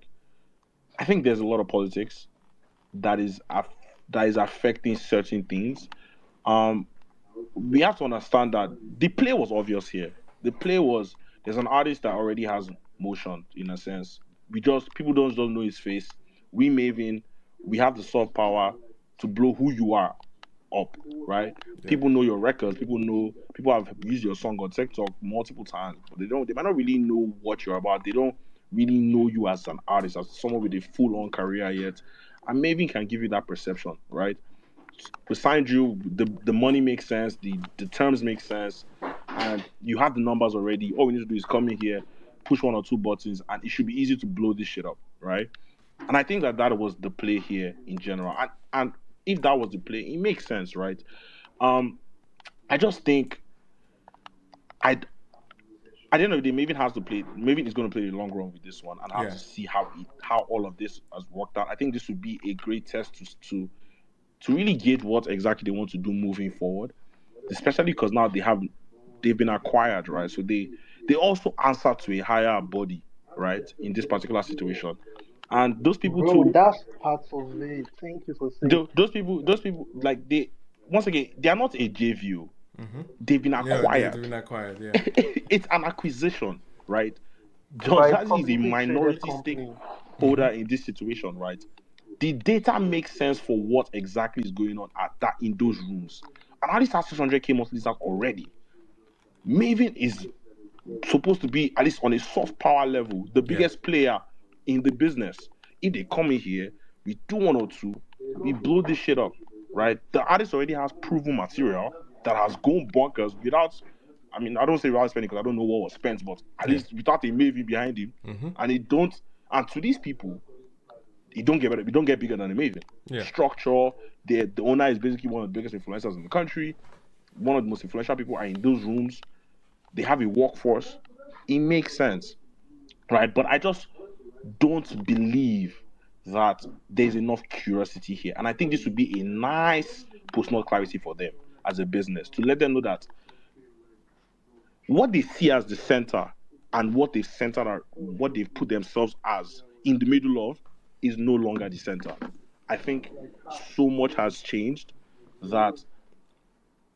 I think there's a lot of politics that is affecting certain things. We have to understand that the play was obvious here. The play was there's an artist that already has motion in a sense. People don't just know his face. We MAVIN, we have the soft power to blow who you are up, right? People know your records. People have used your song on TikTok multiple times, but they might not really know what you're about. They don't really know you as an artist, as someone with a full-on career yet. And MAVIN can give you that perception, right? We signed you, the money makes sense, the terms make sense, and you have the numbers already. All we need to do is come in here, push one or two buttons, and it should be easy to blow this shit up, right? And I think that was the play here in general. And if that was the play, it makes sense, right? I just think at the end of the day, MAVIN has to play. MAVIN is going to play the long run with this one, and have to see how all of this has worked out. I think this would be a great test to really gauge what exactly they want to do moving forward, especially because now they've been acquired, right? So they also answer to a higher body, right, in this particular situation. And those people too. That's part of it. Thank you for saying. Those people, like they are not a JVO. They've been acquired. They've been acquired. Yeah. It's an acquisition, right? Jazzy is a minority stakeholder in this situation, right? the data makes sense for what exactly is going on in those rooms. And artist has 600k monthly listeners already. MAVIN is supposed to be, at least on a soft power level, the biggest player in the business. If they come in here, we do 1 or 2, we blow this shit up, right? The artist already has proven material that has gone bonkers without, I mean, I don't say without spending because I don't know what was spent, but at least without a MAVIN behind him, and to these people, it don't get better, we don't get bigger than a MAVIN. Structure, the owner is basically one of the biggest influencers in the country. One of the most influential people are in those rooms. They have a workforce. It makes sense, right? But I just don't believe that there's enough curiosity here. And I think this would be a nice post-nut clarity for them as a business, to let them know that what they see as the center and what they've put themselves as in the middle of is no longer the center. I think so much has changed that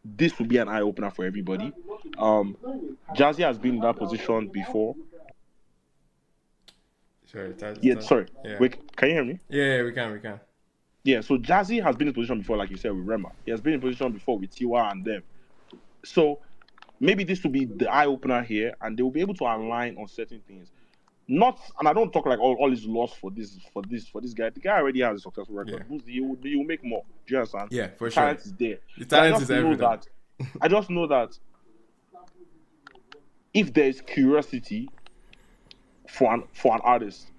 this will be an eye-opener for everybody. Jazzy has been in that position before. Sorry. Wait, can you hear me? Yeah, we can. Yeah, so Jazzy has been in position before, like you said, with Rema. He has been in position before with Tiwa and them. So maybe this will be the eye-opener here, and they will be able to align on certain things. And I don't talk like all is lost for this guy. The guy already has a successful record. He will make more. Do you understand? Yeah, for the sure. Talent is there. The talent is everything. I just know that if there is curiosity for an artist,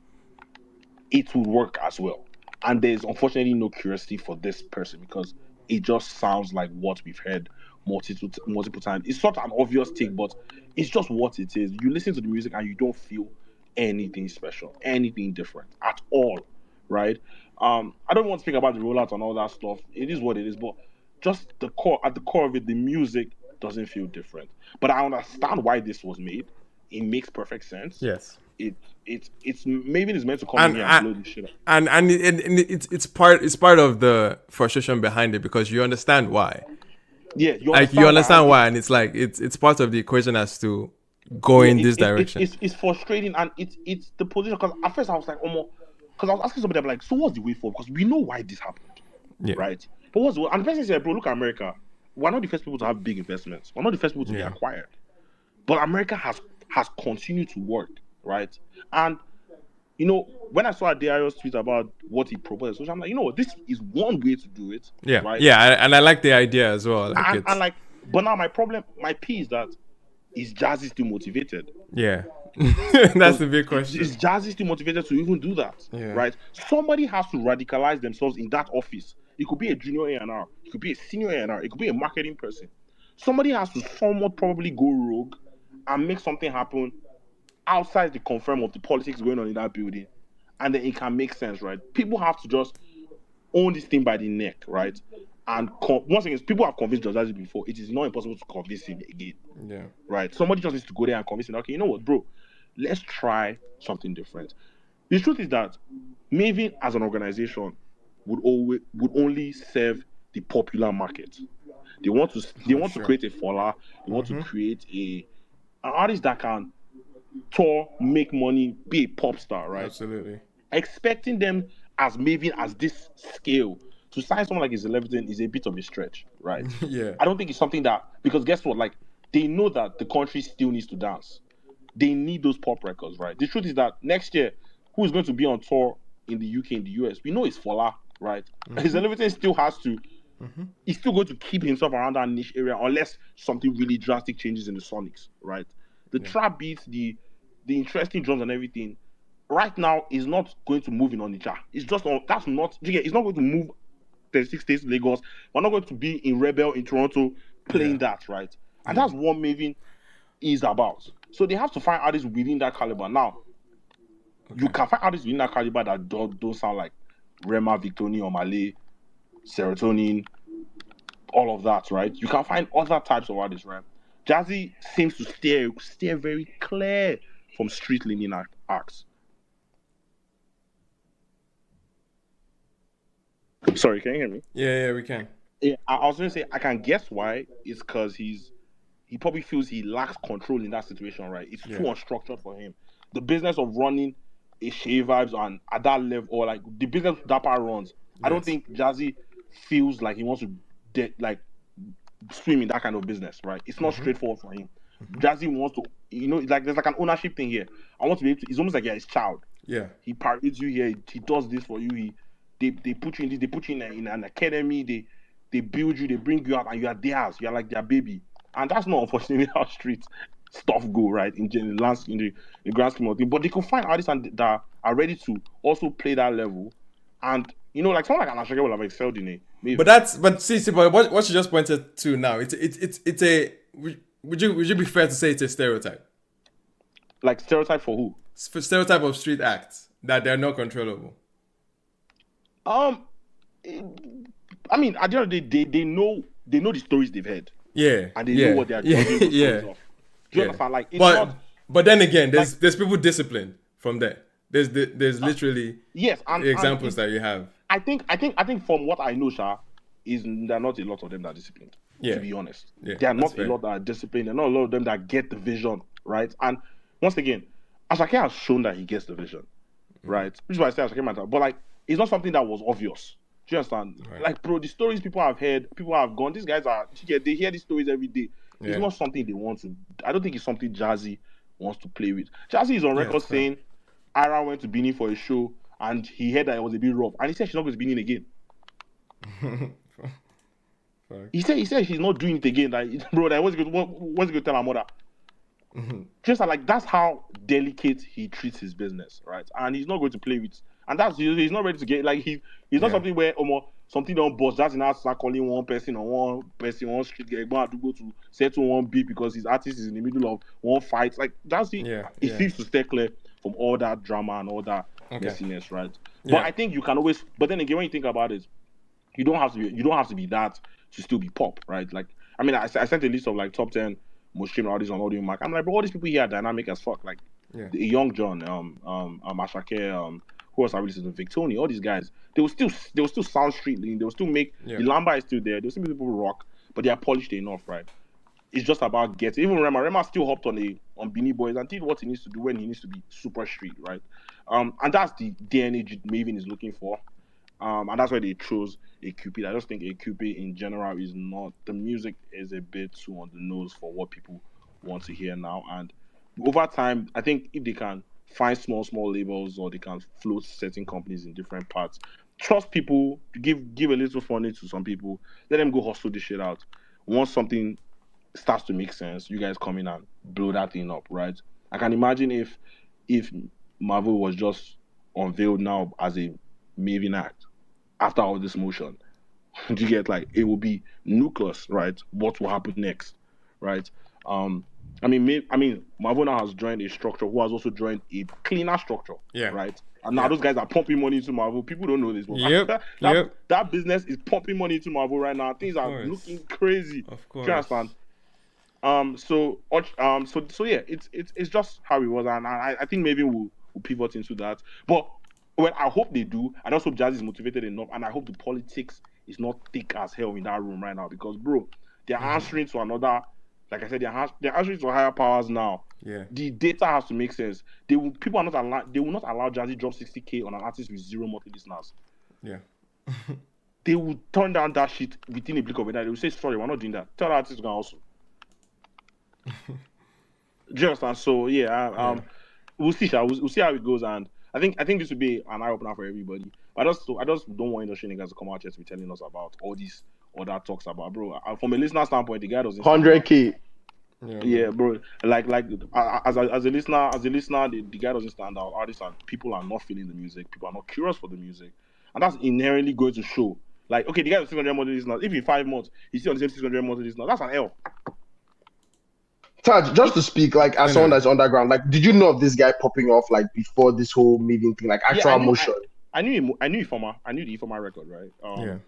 it will work as well. And there's unfortunately no curiosity for this person because it just sounds like what we've heard multiple times. It's not an obvious take, but it's just what it is. You listen to the music and you don't feel anything special, anything different at all, right? I don't want to speak about the rollout and all that stuff. It is what it is, but just at the core of it, the music doesn't feel different. But I understand why this was made. It makes perfect sense. Yes. It's maybe it's meant to come in here and blow this shit up. And it's part of the frustration behind it because you understand why. Yeah, you understand why, and it's like it's part of the equation as to go in this direction. It's frustrating, and it's the position. Because at first I was like, because I was asking somebody, I'm like, so what's the way forward? Because we know why this happened, right? But and the person said, bro, look at America. We're not the first people to have big investments. We're not the first people to be acquired. But America has continued to work, right? And when I saw Adairo's tweet about what he proposed, I'm like, this is one way to do it. Yeah, right? And I like the idea as well. But now my P is that is Jazzy still motivated? Yeah, that's the big question. Is Jazzy still motivated to even do that? Yeah. Right? Somebody has to radicalize themselves in that office. It could be a junior A&R, it could be a senior A&R, it could be a marketing person. Somebody has to somewhat probably go rogue and make something happen outside the confirm of the politics going on in that building, and then it can make sense, right? People have to just own this thing by the neck, right? And once again, people have convinced Jazzy before. It is not impossible to convince him again. Yeah. Right? Somebody just needs to go there and convince him, okay, you know what, bro? Let's try something different. The truth is that MAVIN as an organization would only serve the popular market. They want to create a follower. They want to create an artist that can tour, make money, be a pop star, right? Absolutely. Expecting them as MAVIN as this scale to sign someone like his 11 is a bit of a stretch, right? Yeah. I don't think it's something that, because guess what? Like, they know that the country still needs to dance. They need those pop records, right? The truth is that next year, who is going to be on tour in the UK and the US? We know it's Fola, right? His 11 still has to. He's still going to keep himself around that niche area unless something really drastic changes in the Sonics, right? The trap beats, the interesting drums and everything, right now is not going to move in Onitsha. It's just it's not going to move 36 states, Lagos. We're not going to be in Rebel in Toronto playing that, right? And that's what MAVIN is about. So they have to find artists within that caliber. Now, you can find artists within that caliber that don't sound like Rema, Victoni, or Malay, Serotonin, all of that, right? You can find other types of artists, right? Jazzy seems to steer very clear from street leaning acts. Sorry, can you hear me? Yeah, we can. Yeah, I was going to say, I can guess why. It's because he probably feels he lacks control in that situation, right? It's too unstructured for him. The business of running a Seyi Vibez and at that level, or like the business that part runs, I don't think Jazzy feels like he wants to swim in that kind of business, right? It's not straightforward for him. Jazzy wants to, like there's like an ownership thing here. I want to be able to. It's almost like his child. Yeah. He parades you here. He does this for you. They put you in this. They put you in an academy. They build you. They bring you out, and you are theirs. You are like their baby. And that's not unfortunately how street stuff go, right? In the grand scheme of things. But they can find artists that are ready to also play that level. And like someone like Anashake will have excelled in it. Maybe. But see, but what you just pointed to now, it's a would you be fair to say it's a stereotype? Like stereotype for who? Stereotype of street acts that they're not controllable. I mean, at the end of the day, they know the stories they've heard. Yeah. And they know what they are doing. Yeah. Do you understand? Like, it's but then again, there's people disciplined from there. There's literally examples that you have. I think from what I know, Sha, is there are not a lot of them that are disciplined. To be honest, there are not a lot that are disciplined. There are not a lot of them that get the vision, right? And once again, Ashake has shown that he gets the vision, right? Which is why I say Ashake matter. But like, it's not something that was obvious. Do you understand? Right. Like, bro, the stories people have heard, people have gone. These guys they hear these stories every day. Yeah. It's not something they want to. I don't think it's something Jazzy wants to play with. Jazzy is on record saying, Ira went to Benin for a show and he heard that it was a bit rough, and he said she's not going to Benin again. He said she's not doing it again. Like, bro, like, what's he going to tell her mother? Just like, that's how delicate he treats his business, right? And he's not going to play with. And that's, he's not ready to get, like, he's not something where something don't bust. That's not start calling one person on one street guy to go to settle one beat because his artist is in the middle of one fight. Like, that's it. He seems to stay clear from all that drama and all that messiness, right? But I think you can always. But then again, when you think about it, you don't have to be that to still be pop, right? Like, I mean, I sent a list of like top 10 most streamed artists on Audio Mac. I'm like, bro, all these people here are dynamic as fuck. Like, the Young John, Ashake, who else I released to Victoni, all these guys, they will still sound street lean. They will still make the Lamba is still there. They'll still make people rock, but they are polished enough, right? It's just about getting. Even Rema still hopped on Beanie Boys and did what he needs to do when he needs to be super street, right? And that's the DNA Mavin is looking for. And that's why they chose a Cupid. I just think a Cupid in general is not. The music is a bit too on the nose for what people want to hear now. And over time, I think if they can find small labels or they can float certain companies in different parts, trust people, give a little money to some people, let them go hustle this shit out. Once something starts to make sense, you guys come in and blow that thing up, right? I can imagine if Marvel was just unveiled now as a Mavin act after all this motion. Do you get, like, it will be nucleus, right? What will happen next, right? I mean, Marvel now has joined a structure who has also joined a cleaner structure, right? And now those guys are pumping money into Marvel. People don't know this, but that business is pumping money into Marvel right now. Things are looking crazy. Of course. Do you understand? So yeah, it's just how it was, and I think maybe we'll pivot into that. But well, I hope they do. I just hope Jazz is motivated enough, and I hope the politics is not thick as hell in that room right now, because, bro, they're answering to another. Like I said, they're answering to higher powers now. Yeah. The data has to make sense. They will not allow Jazzy drop 60K on an artist with 0 monthly listeners. Yeah. They will turn down that shit within a blink of an eye. They will say, sorry, we're not doing that. Tell the artist to go also. Do you understand? So yeah, we'll see. We'll see how it goes, and I think this will be an eye opener for everybody. I just don't want industry niggas to come out here to be telling us about all these other talks about, bro. From a listener standpoint, the guy doesn't 100K. Yeah, bro. Like as a listener, the guy doesn't stand out. Artists and people are not feeling the music. People are not curious for the music, and that's inherently going to show. Like, okay, the guy has 600 monthly listeners. If in 5 months he's still on the same 600 monthly listeners, that's an L. Taj, just to speak, like, as someone that's underground, like, did you know of this guy popping off, like, before this whole Mavin thing, like, actual motion? I knew Ifoma. I knew the Ifoma record, right?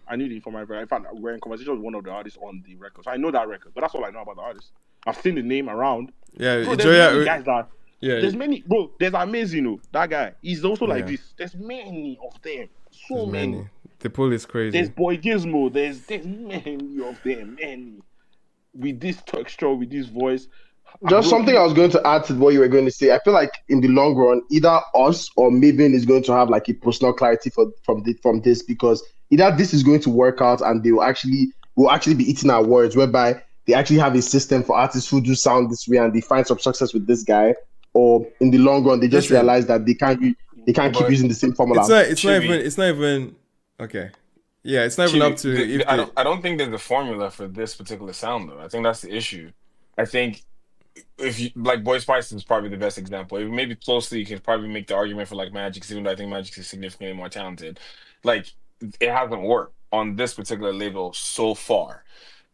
I knew the Ifoma record. In fact, we're in conversation with one of the artists on the record, so I know that record. But that's all I know about the artist. I've seen the name around. Yeah, bro, there's many guys that. Yeah, there's many, bro. There's Amazing, that guy. He's also like this. There's many of them. So many. The pool is crazy. There's Boy Gizmo. There's many of them. Many. With this texture, with this voice. Just something I was going to add to what you were going to say. I feel like in the long run, either us or Maven is going to have like a personal clarity from this, because either this is going to work out and they will actually be eating our words, whereby they actually have a system for artists who do sound this way and they find some success with this guy, or in the long run they just realize that they can't keep using the same formula. It's not even okay. Yeah, it's not even up to. I don't think there's a formula for this particular sound though. I think that's the issue. I think if you like Boy Spice is probably the best example. If you maybe closely, you can probably make the argument for like Magic, even though I think Magic is significantly more talented. Like it hasn't worked on this particular label so far.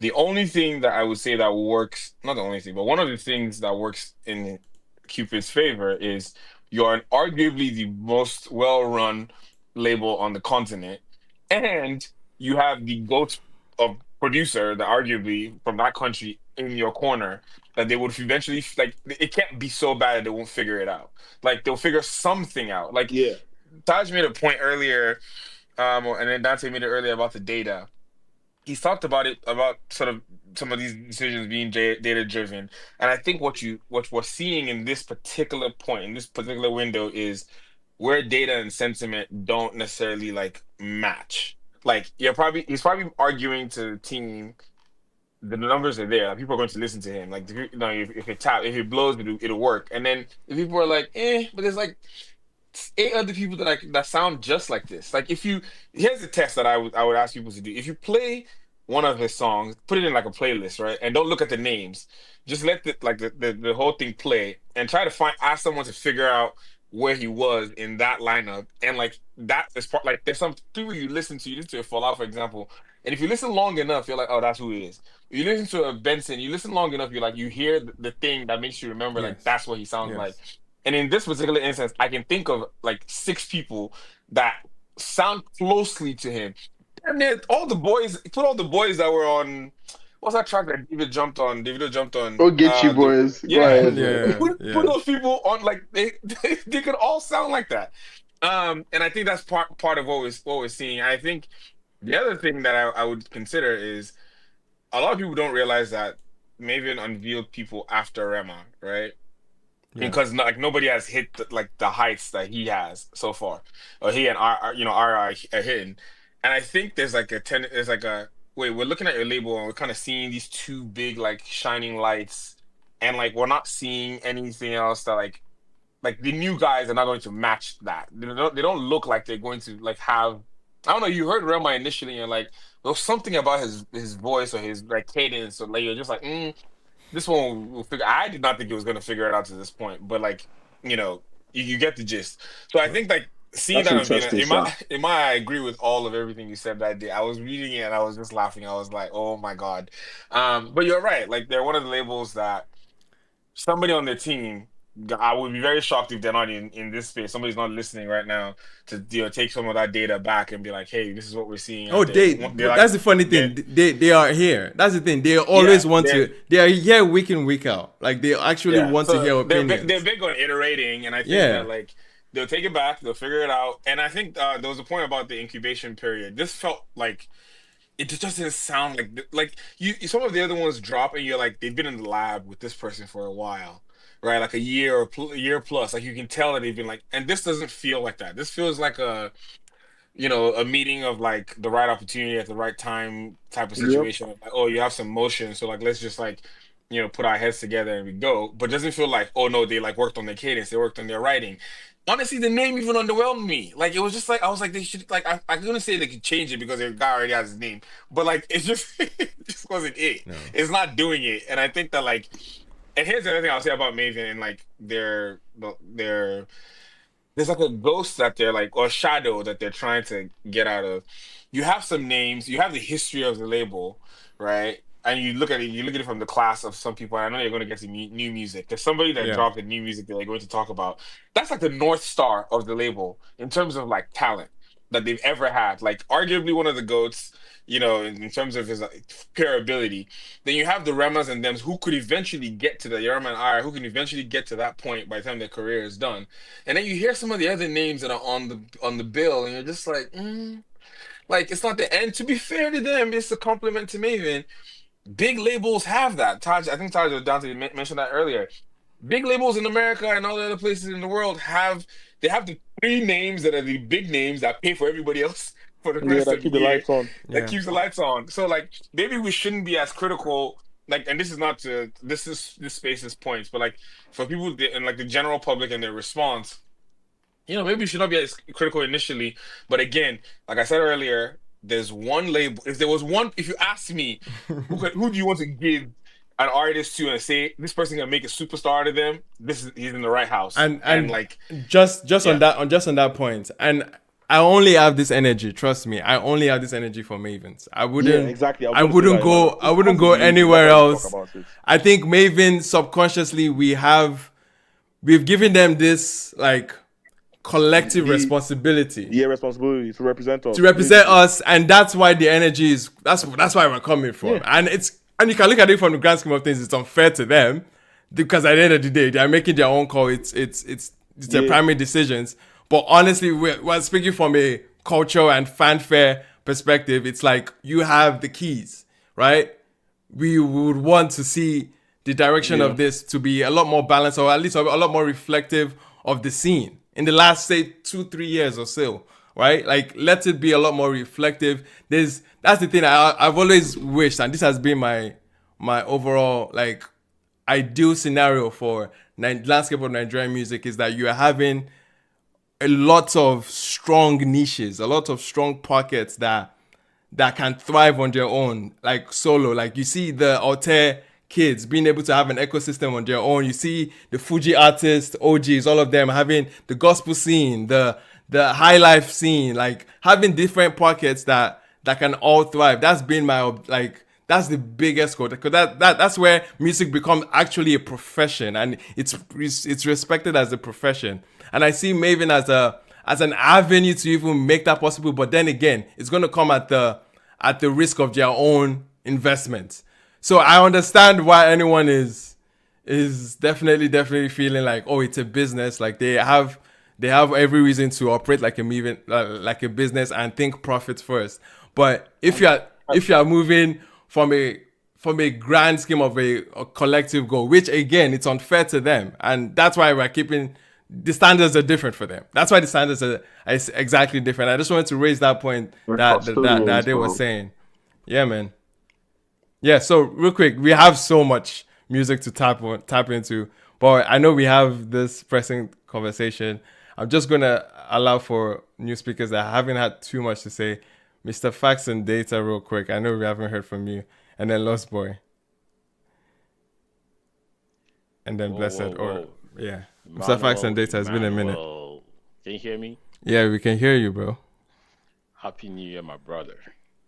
The only thing that I would say that works, not the only thing, but one of the things that works in Cupid's favor is you're arguably the most well-run label on the continent, and you have the GOAT of producer that arguably from that country in your corner that they would eventually like. It can't be so bad that they won't figure it out. Like they'll figure something out. Like Taj made a point earlier, and then Dante made it earlier about the data. He's talked about it, about sort of some of these decisions being data driven, and I think what we're seeing in this particular point, in this particular window, is where data and sentiment don't necessarily like match. Like he's probably arguing to the team, the numbers are there, like, people are going to listen to him. Like if it blows, it'll work. And then if people are like, but there's like 8 other people that sound just like this. Like here's the test that I would ask people to do. If you play one of his songs, put it in like a playlist, right? And don't look at the names. Just let the whole thing play and try to ask someone to figure out where he was in that lineup. And like that is part, like there's some people you listen to a Fallout, for example. And if you listen long enough, you're like, oh, that's who he is. You listen to a Benson, you listen long enough, you're like, you hear the thing that makes you remember, like that's what he sounds like. And in this particular instance, I can think of like 6 people that sound closely to him. And then put all the boys that were on, what's that track that Davido jumped on? Oh, get you boys. Put those people on, like they could all sound like that. And I think that's part of what we're seeing. I think the other thing that I would consider is a lot of people don't realize that Maven unveiled people after Rema, right? Because like nobody has hit the heights that he has so far, or he and RI are hitting. And I think there's like we're looking at your label and we're kind of seeing these 2 big like shining lights, and like we're not seeing anything else that like the new guys are not going to match that. They don't look like they're going to like have. I don't know. You heard Rema initially, and like there was something about his voice or his like cadence, or like you're just like, this one will figure. I did not think it was going to figure it out to this point, but like you get the gist. So I think like seeing That's that, I agree with all of everything you said that day. I was reading it and I was just laughing. I was like, oh my god. But you're right. Like they're one of the labels that somebody on their team. I would be very shocked if they're not in this space. Somebody's not listening right now to take some of that data back and be like, "Hey, this is what we're seeing." Oh, that's the funny thing. They are here. That's the thing. They always want to. They are here week in, week out. Like they actually want to hear opinions. They're big on iterating, and I think that like they'll take it back, they'll figure it out. And I think there was a point about the incubation period. This felt like it just didn't sound like you. Some of the other ones drop, and you're like, they've been in the lab with this person for a while. Right, like a year or year plus, like you can tell that they've been like, and this doesn't feel like that. This feels like a meeting of like the right opportunity at the right time type of situation. Like, oh, you have some motion, so like let's just like put our heads together and we go. But it doesn't feel like, oh no, they like worked on their cadence, they worked on their writing. Honestly, the name even underwhelmed me. Like it was just like I was like they should like I couldn't say they could change it because their guy already has his name, but like it's just it just wasn't it. No. It's not doing it, and I think that like. And here's the other thing I'll say about Maven, and like there's like a ghost that they're like, or shadow that they're trying to get out of. You have some names, you have the history of the label, right? And you look at it from the class of some people. And I know you're going to get to new music. There's somebody that dropped the new music that they're going to talk about. That's like the North Star of the label in terms of like talent that they've ever had. Like arguably one of the GOATs. In terms of his pure ability, then you have the Remas and Dems who could eventually get to the Yerma and I, who can eventually get to that point by the time their career is done. And then you hear some of the other names that are on the bill, and you're just like, like it's not the end. To be fair to them, it's a compliment to Maven. Big labels have that. Taj, I think Taj or Dante mentioned that earlier. Big labels in America and all the other places in the world have the three names that are the big names that pay for everybody else for the rest that of the keep the year. lights on. That keeps the lights on. So like maybe we shouldn't be as critical. Like, and this is not to this space's points, but like for people and like the general public and their response, maybe we should not be as critical initially. But again, like I said earlier, there's one label. If there was one, if you ask me, who do you want to give an artist to and say this person can make a superstar out of them? He's in the right house. And like just on that point, and I only have this energy. Trust me, I only have this energy for Mavins. I wouldn't exactly. I wouldn't go anywhere else. I think Maven subconsciously we've given them this like collective responsibility. Yeah, responsibility to represent us. Us, and that's why the energy is. That's why we're coming from, and you can look at it from the grand scheme of things. It's unfair to them because at the end of the day, they are making their own call. It's their primary decisions. But honestly, we're speaking from a culture and fanfare perspective. It's like you have the keys, right? We would want to see the direction of this to be a lot more balanced, or at least a lot more reflective of the scene in the last, say, 2-3 years or so, right? Like, let it be a lot more reflective. That's the thing I've always wished, and this has been my overall like ideal scenario for landscape of Nigerian music, is that you are having a lot of strong niches, a lot of strong pockets that can thrive on their own, like solo. Like you see the Altair kids being able to have an ecosystem on their own. You see the Fuji artists, OGs, all of them having the gospel scene, the high life scene, like having different pockets that can all thrive. That's been my that's the biggest goal, because that's where music becomes actually a profession, and it's respected as a profession. And I see Maven as an avenue to even make that possible. But then again, it's going to come at the risk of their own investment. So I understand why anyone is definitely feeling like, oh, it's a business. Like they have every reason to operate like a business and think profits first. But if you are moving from a grand scheme of a collective goal, which again, it's unfair to them, and that's why we're keeping. The standards are different for them. That's why the standards are exactly different. I just wanted to raise that point that they were saying. Yeah, man. Yeah, so real quick, we have so much music to tap into, but I know we have this pressing conversation. I'm just going to allow for new speakers that haven't had too much to say. Mr. Facts and Data real quick. I know we haven't heard from you. And then Lost Boy. And then Blessed. Yeah. Mr. Facts and Data, it's been a minute. Can you hear me? Yeah, we can hear you, bro. Happy New Year, my brother.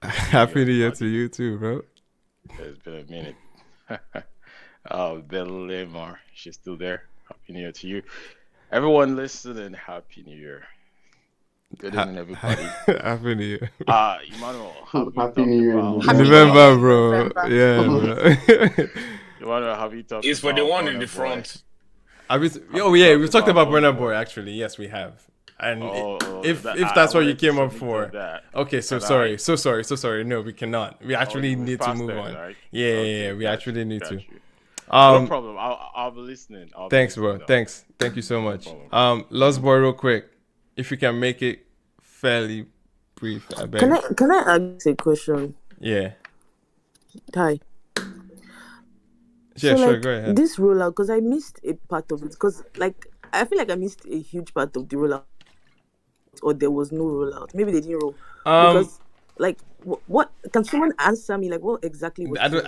Happy New Year to you too, bro. It's been a minute. Bella Lemar, she's still there. Happy New Year to you. Everyone listening, Happy New Year. Good evening, everybody. Happy New Year. Emmanuel, Happy New Year. November, bro. Yeah, bro. Emmanuel, have you talked it's for the one in the front. We've talked about Burna Boy, actually. Yes, we have. And if that's what you came up for. Okay, so sorry. No, we cannot. We actually need to move on. Right? Yeah, we actually need to. No problem. I'll be listening. Thanks, bro. Thanks. Thank you so much. Lost Boy, real quick. If you can make it fairly brief, I beg. Can I ask a question? Yeah. Hi. Yeah, sure, go ahead. This rollout, because I missed a part of it, because I feel like I missed a huge part of the rollout, or there was no rollout. Maybe they didn't roll. Because what can someone answer me? Like, what exactly was I don't.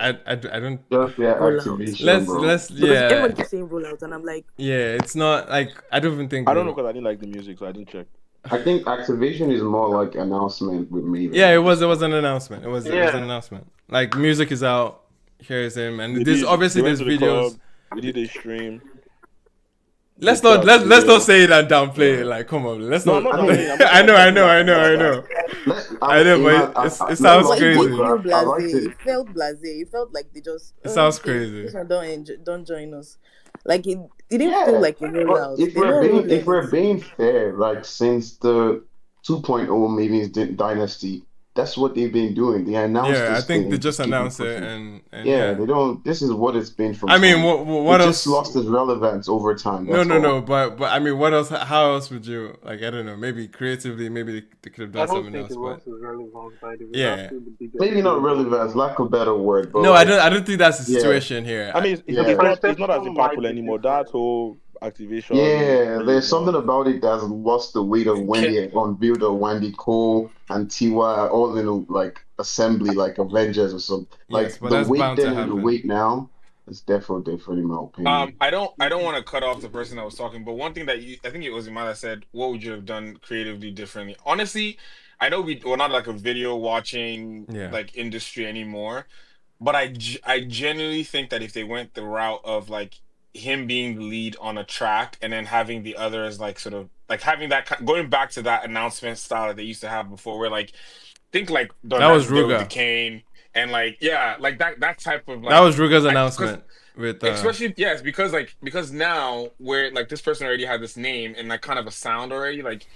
Just activation. Let's everyone keeps saying rollout, and I'm like, yeah, it's not like I don't even think. I don't know, because I didn't like the music, so I didn't check. I think activation is more like announcement with me. Yeah, it was an announcement. It was an announcement. Like, music is out. Here's him, and there's videos. We did a stream. Let's not say it and downplay it. Like, come on, let's not. I know. But it sounds crazy. It felt blasé. It felt like they just. It sounds crazy. Don't join us. Like, it didn't feel like a rollout. If we're being fair, like since the 2.0 Mavin's Dynasty, that's what they've been doing. They announced Yeah, I this think thing. they just keep it announced it, pushing. and Yeah, they don't. This is what it's been from I mean, time. what It else? just lost its relevance over time. No, That's all. but I mean, what else? How else would you like? I don't know. Maybe creatively, maybe they could have I done don't something think else. it But lost its relevance, by the way. yeah, That's still the biggest Maybe not deal. relevance, lack of a better word, but no, like, I don't think that's the yeah. situation here. I mean, it's Yeah. not as Perception might impactful be anymore. different. That whole activation Yeah, really there's is not. something about it that's lost the weight of when Can, they unveiled of Wendy Cole and Tiwa all in a, like assembly, like Avengers or something. Yes, Like but the that's weight bound to then and the happen. weight now is definitely different in my opinion. I don't want to cut off the person that was talking, but one thing that I think it was Iman that said, what would you have done creatively differently? Honestly, I know we're not like a video watching Yeah. like industry anymore, but I genuinely think that if they went the route of like him being the lead on a track and then having the others like sort of like having that going back to that announcement style that they used to have before, where like think like the That was Nice Day with the Ruga. Kane and like yeah, like that type of like That was Ruga's because announcement with especially yes, because now where like this person already had this name and like kind of a sound already, like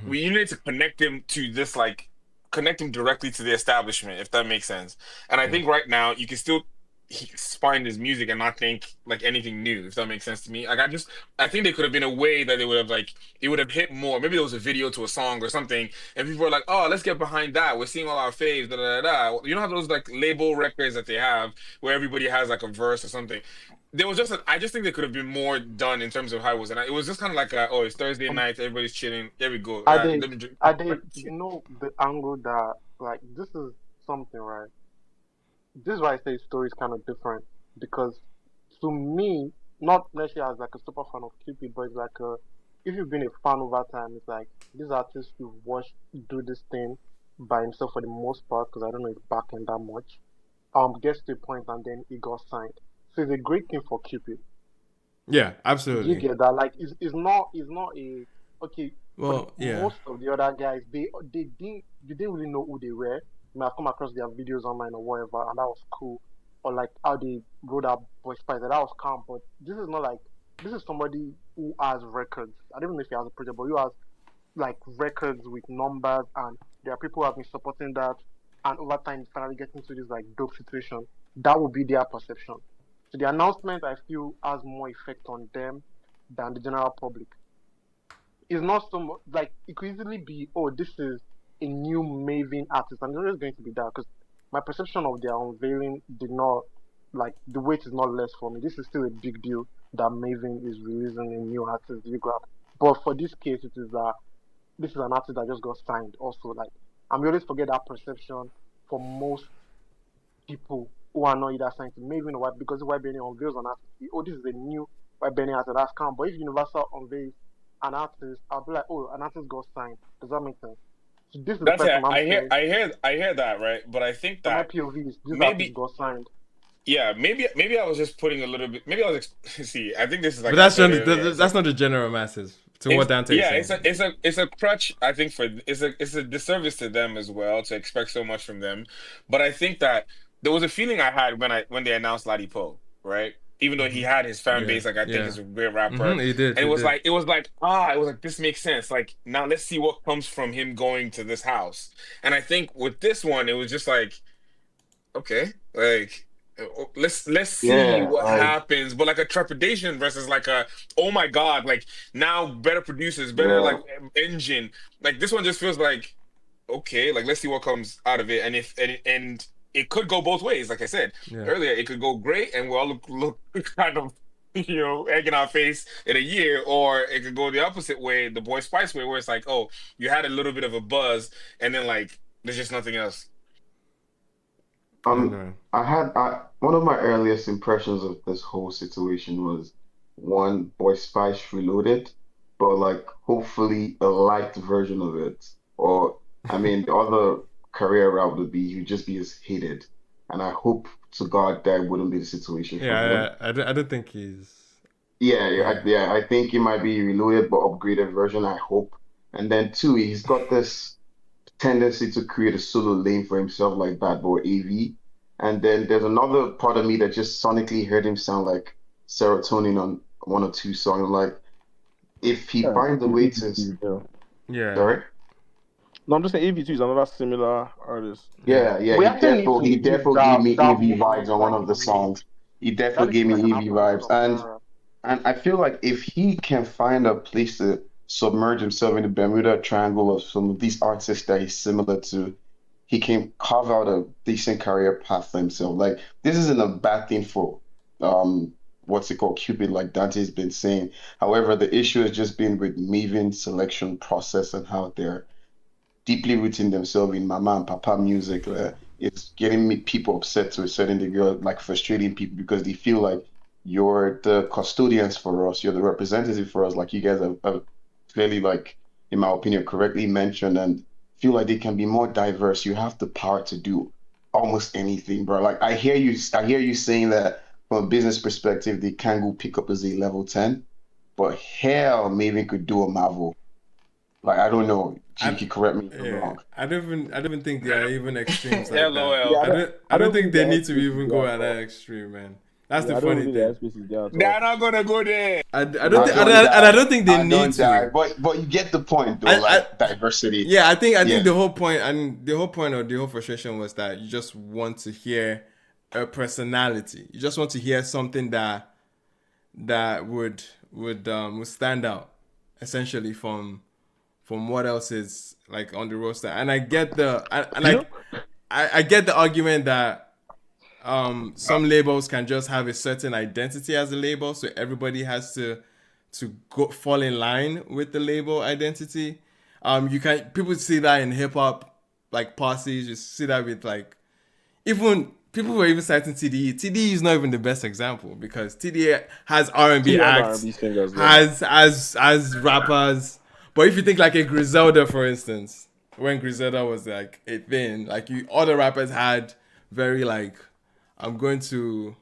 you need to connect him to this like connect him directly to the establishment, if that makes sense. And I think right now you can still find his music and not think like anything new, if that makes sense to me. Like I think there could have been a way that they would have like it would have hit more. Maybe there was a video to a song or something, and people were like, "Oh, let's get behind that. We're seeing all our faves." Da da da da. You know how those like label records that they have where everybody has like a verse or something. There was I just think there could have been more done in terms of how it was, and it was just kind of like, oh, it's Thursday night, everybody's chilling. There we go. I Let did, me drink. you know, the angle that, like, this is something, right? This is why I say story is kind of different because to me, not necessarily as like a super fan of Cupid, but it's like if you've been a fan over time, it's like this artist you've watched do this thing by himself for the most part because I don't know if back end that much. Gets to a point and then he got signed. So it's a great thing for Cupid. Yeah, absolutely. You get that? Like, it's not a okay. Well, yeah. Most of the other guys, they didn't really know who they were. You might have come across their videos online or whatever, and that was cool. Or like how they wrote up Boy Spice, that was calm. But this is not like this is somebody who has records. I don't know if he has a project, but who has like records with numbers, and there are people who have been supporting that, and over time finally getting to this like dope situation. That would be their perception. So the announcement I feel has more effect on them than the general public. It's not so much like it could easily be, oh, this is a new Maven artist, and it's always going to be that because my perception of their unveiling did not like the weight is not less for me. This is still a big deal that Maven is releasing a new artist, you grab. But for this case, it is this is an artist that just got signed. Also, like we always forget that perception for most people who are not either signed to Maven or what because White Benny unveils an artist. Oh, this is a new White Benny artist. That's calm. But if Universal unveils an artist, I'll be like, oh, an artist got signed. Does that make sense? So this is That's the it. person I'm I hear that, right? But I think my that POV is this maybe artist got signed. yeah, maybe I was just putting a little bit. Maybe I was see. I think this is like. But that's not the general masses. To what Dante is saying. It's a crutch. I think it's a disservice to them as well to expect so much from them. But I think that there was a feeling I had when they announced Ladipo, right? Even though he had his fan base, like I think he's a great rapper. He did. And it was like this makes sense. Like now let's see what comes from him going to this house. And I think with this one, it was just like, okay, like let's see what happens. But like a trepidation versus like a oh my god, like now better producers, better like engine. Like this one just feels like okay, like let's see what comes out of it. And it could go both ways. Like I said earlier, it could go great and we all look kind of, egg in our face in a year, or it could go the opposite way, the Boy Spice way, where it's like, oh, you had a little bit of a buzz and then like there's just nothing else. One of my earliest impressions of this whole situation was one Boy Spice Reloaded, but like hopefully a light version of it. Or I mean the other career route would be you just be as hated, and I hope to God that wouldn't be the situation for him. I don't think he's. I think it might be reloaded but upgraded version. I hope, and then two, he's got this tendency to create a solo lane for himself like Bad Boy AV, and then there's another part of me that just sonically heard him sound like Serotonin on one or two songs. Like if he finds a way to, sorry. No, I'm just saying AV2 is another similar artist. Yeah, We he actually need definitely to use gave that me that EV vibes movement on one like of the songs. He that definitely is gave me like an EV Afro vibes, subgenre. and I feel like if he can find a place to submerge himself in the Bermuda Triangle of some of these artists that he's similar to, he can carve out a decent career path for himself. Like this isn't a bad thing for what's it called, Cupid, like Dante's been saying. However, the issue has just been with Maven selection process and how they're deeply rooting themselves in mama and papa music. It's getting me people upset to a certain degree, like frustrating people because they feel like you're the custodians for us, you're the representative for us, like you guys have clearly, like in my opinion, correctly mentioned, and feel like they can be more diverse. You have the power to do almost anything, bro. Like I hear you saying that from a business perspective, they can go pick up as a level 10, but hell, maybe could do a Marvel. Like I don't know. You can correct me if I'm wrong. I don't even think they are even extremes like that. LOL. I don't think they need to even go at that extreme, man. That's the funny thing. They're not gonna go there. I don't think they need to. But you get the point, though. Like diversity. Yeah, I think the whole point of the whole frustration was that you just want to hear a personality. You just want to hear something that would stand out, essentially from what else is like on the roster. And I get I get the argument that some labels can just have a certain identity as a label, so everybody has to go fall in line with the label identity. People see that in hip hop, like parties. You see that with like even people were even citing TDE. TDE is not even the best example because TDE has R&B acts, has rappers. But if you think like a Griselda, for instance, when Griselda was like a thing, like all the rappers had very like I'm going to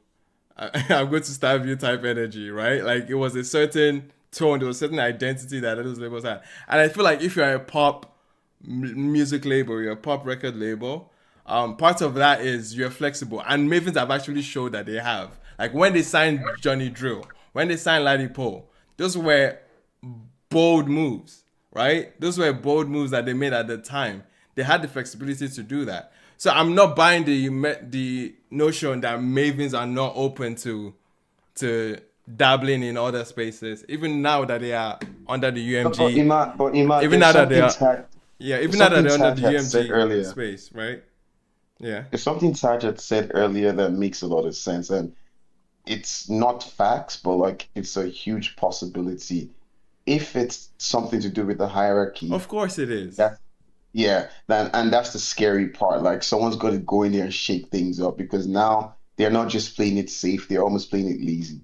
stab you type energy, right? Like it was a certain tone, there was a certain identity that those labels had. And I feel like if you're a pop music label, you're a pop record label, part of that is you're flexible. And Mavins have actually showed that they have. Like when they signed Johnny Drill, when they signed Ladipo, those were bold moves, right? Those were bold moves that they made at the time. They had the flexibility to do that. So I'm not buying the notion that Mavins are not open to dabbling in other spaces, even now that they are under the UMG. But Ima, even now that they are, even now that they're under the UMG space, right? Yeah. There's something Taj had said earlier that makes a lot of sense, and it's not facts, but like it's a huge possibility. If it's something to do with the hierarchy, of course it is. And that's the scary part. Like someone's got to go in there and shake things up because now they're not just playing it safe; they're almost playing it lazy.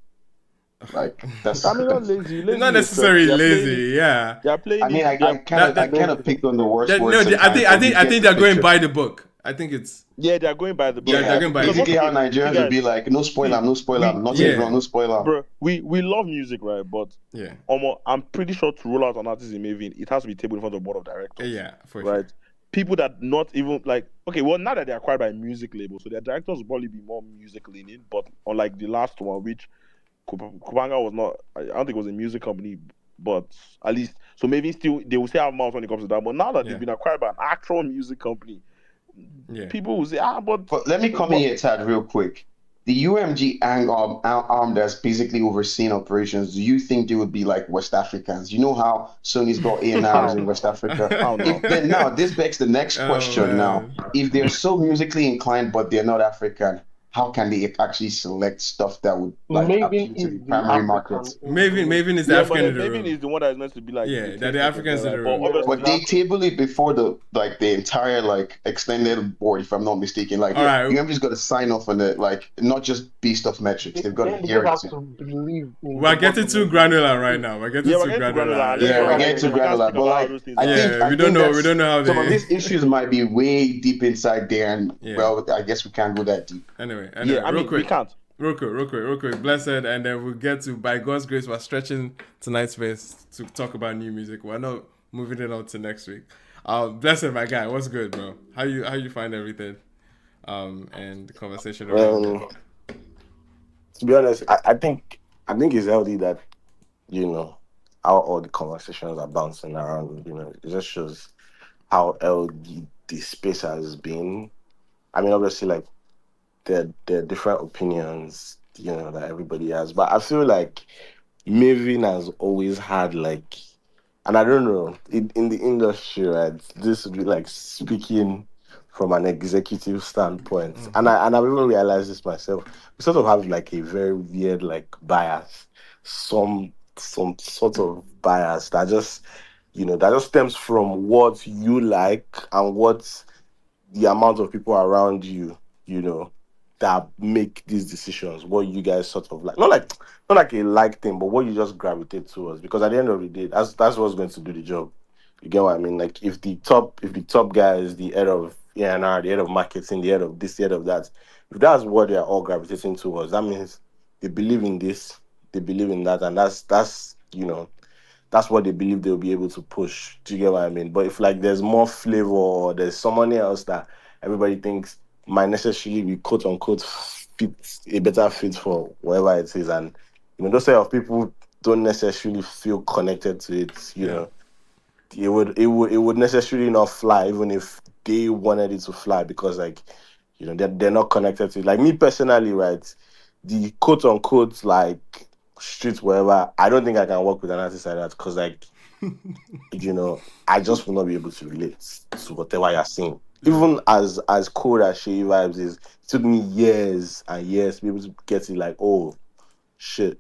Like that's I mean, not lazy. Not necessarily lazy. Yeah. They're playing. I mean, I kind of picked on the worst words. No, I think they're going by the book. I think it's they're going by the book. Yeah, they're going by basically how Nigerians would be like, no spoiler, nothing wrong, no spoiler. Bro, we love music, right? But yeah, I'm pretty sure to roll out an artist in Mavin, it has to be tabled in front of the board of directors. Yeah, for right? Sure. People that not even like now that they're acquired by music labels, so their directors will probably be more music leaning. But unlike the last one, which Kubanga was not, I don't think it was a music company, but at least so maybe still they will still have mouths when it comes to that. But now that they've been acquired by an actual music company. Yeah. People will say, but let me come in here, Tad, real quick. The UMG arm that's basically overseeing operations, do you think they would be like West Africans? You know how Sony's got A&Rs in West Africa? Now, this begs the next question now. If they're so musically inclined, but they're not African, how can they actually select stuff that would like appeal to the primary markets? Maven is the African in the room. Maven is the one that is meant to be like that the Africans in the room. But they table it before the entire like extended board, if I'm not mistaken. Like you just got to sign off on it, like not just based off metrics. They've got to hear it. We're getting too granular right now. We're getting too granular. Yeah, we're getting too granular. But like, I think we don't know how some of these issues might be way deep inside there, and well, I guess we can't go that deep. Anyway, real quick. We can't. Real quick. Blessed, and then we'll get to, by God's grace, we're stretching tonight's space to talk about new music. We're not moving it on to next week. Blessed, my guy, what's good, bro? How you find everything? And the conversation around it? To be honest, I think it's healthy that, how all the conversations are bouncing around. It just shows how LD the space has been. I mean, obviously, like there are different opinions, that everybody has, but I feel like Maven has always had like, and I don't know, in the industry, right? This would be like speaking from an executive standpoint, and I've even realized this myself. We sort of have like a very weird like bias, some sort of bias that just that just stems from what you like and what the amount of people around you, you know, that make these decisions, what you guys sort of like, not like a like thing, but what you just gravitate towards. Because at the end of the day, that's what's going to do the job. You get what I mean? Like if the top guy is the head of A&R, the head of marketing, the head of this, the head of that, if that's what they are all gravitating towards, that means they believe in this, they believe in that, and that's what they believe they'll be able to push. Do you get what I mean? But if like there's more flavor or there's someone else that everybody thinks might necessarily be quote unquote fit a better fit for whatever it is, and those set of people don't necessarily feel connected to it, it would necessarily not fly even if they wanted it to fly, because like they're not connected to it. Like me personally, right? The quote unquote like street wherever, I don't think I can work with an artist like that, because like I just will not be able to relate to whatever you're saying. Even as cool as Seyi Vibez is, it took me years and years to be able to get it. Like, oh shit,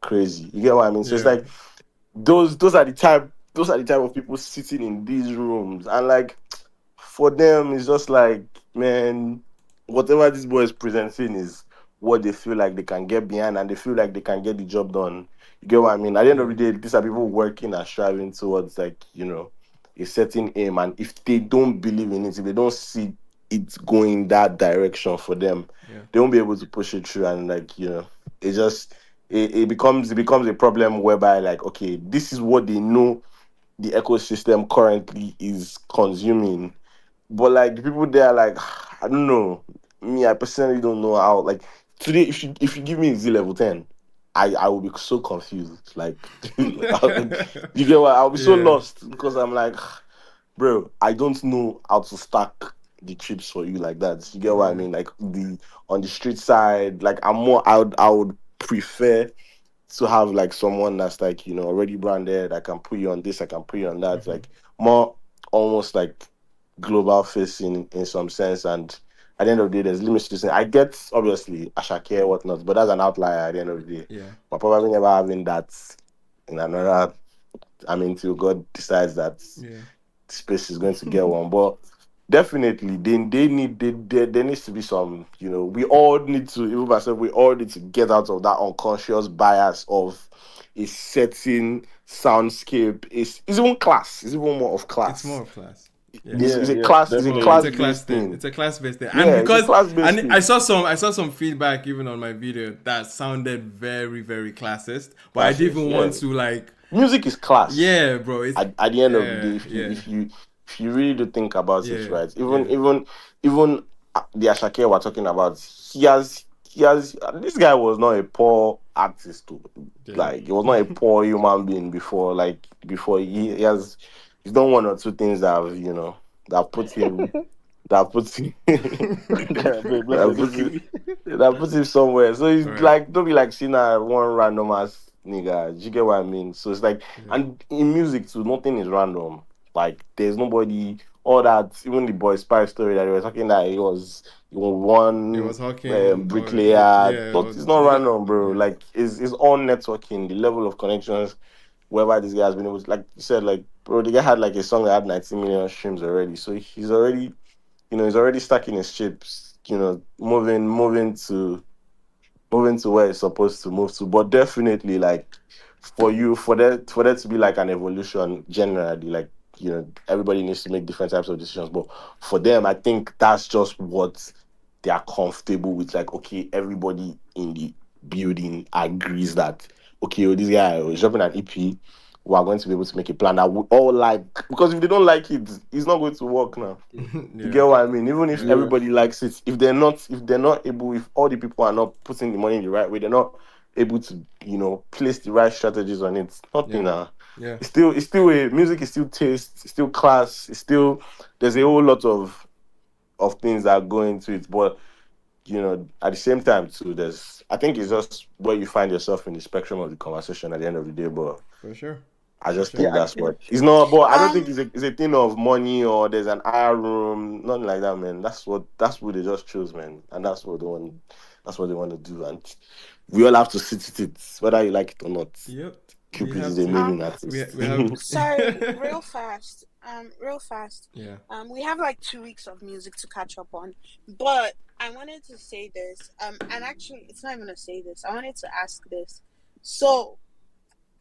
crazy. You get what I mean? So it's like those are the type of people sitting in these rooms, and like for them it's just like, man, whatever this boy is presenting is what they feel like they can get behind, and they feel like they can get the job done. You get what I mean? At the end of the day, these are people working and striving towards like, a certain aim. And if they don't believe in it, if they don't see it going that direction for them, they won't be able to push it through. And like, it becomes a problem whereby like, okay, this is what they know the ecosystem currently is consuming. But like the people there are like, I don't know. Me, I personally don't know how. Like today, if you give me Z level 10, I will be so confused. Like, you get what? I'll be so lost, because I'm like, bro, I don't know how to stack the chips for you like that. You get what I mean? Like on the street side, like I would prefer to have like someone that's like, already branded. I can put you on this, I can put you on that. Like more almost like global facing in some sense. And at the end of the day, there's limits to saying. I get obviously Ashake, whatnot, but that's an outlier at the end of the day. But probably never having that in another. I mean, till God decides that space is going to get one. But definitely, there needs to be some. We all need to, even myself, we all need to get out of that unconscious bias of a certain soundscape. It's even class. It's even more of class. It's more of class. It's a class-based thing. It's a class-based thing. Yeah, And because thing. I saw some feedback even on my video that sounded very, very classist. But I didn't even want to like. Music is class. Yeah, bro. It's, at the end of the day, if you really do think about it, right? Even the Ashake we're talking about, he has. This guy was not a poor artist, too. Like he was not a poor human being before. Like before he's done one or two things that have, that put him that put him somewhere. So he's like, don't be like seeing one random ass nigga. You get what I mean? So it's like, and in music too, nothing is random. Like there's nobody, all that, even the boy Spy story that they were talking that he was bricklayer. It's not random, bro. Like it's all networking, the level of connections, wherever this guy has been able to, like you said, like bro, the guy had like a song that had 90 million streams already. So he's already, he's already stacking his chips, moving to where it's supposed to move to. But definitely, like for there to be like an evolution generally, like everybody needs to make different types of decisions. But for them, I think that's just what they are comfortable with. Like, okay, everybody in the building agrees that okay, this guy was dropping an EP. We are going to be able to make a plan that we all like, because if they don't like it, it's not going to work now. You get what I mean? Even if everybody likes it, if they're not able, if all the people are not putting the money in the right way, they're not able to, place the right strategies on it. Nothing now. Yeah. It's still music is still taste, it's still class, it's still there's a whole lot of things that go into it. But at the same time too, I think it's just where you find yourself in the spectrum of the conversation at the end of the day. But for sure. I just think that's what it's not. But I don't think it's a thing of money or there's an IR room, nothing like that, man. That's what they just chose, man, and that's what they want. That's what they want to do, and we all have to sit with it, whether you like it or not. Yep. Cupid is a main artist. We have... Sorry, real fast. Yeah. We have like 2 weeks of music to catch up on, but I wanted to say this. And actually, it's not even to say this. I wanted to ask this. So,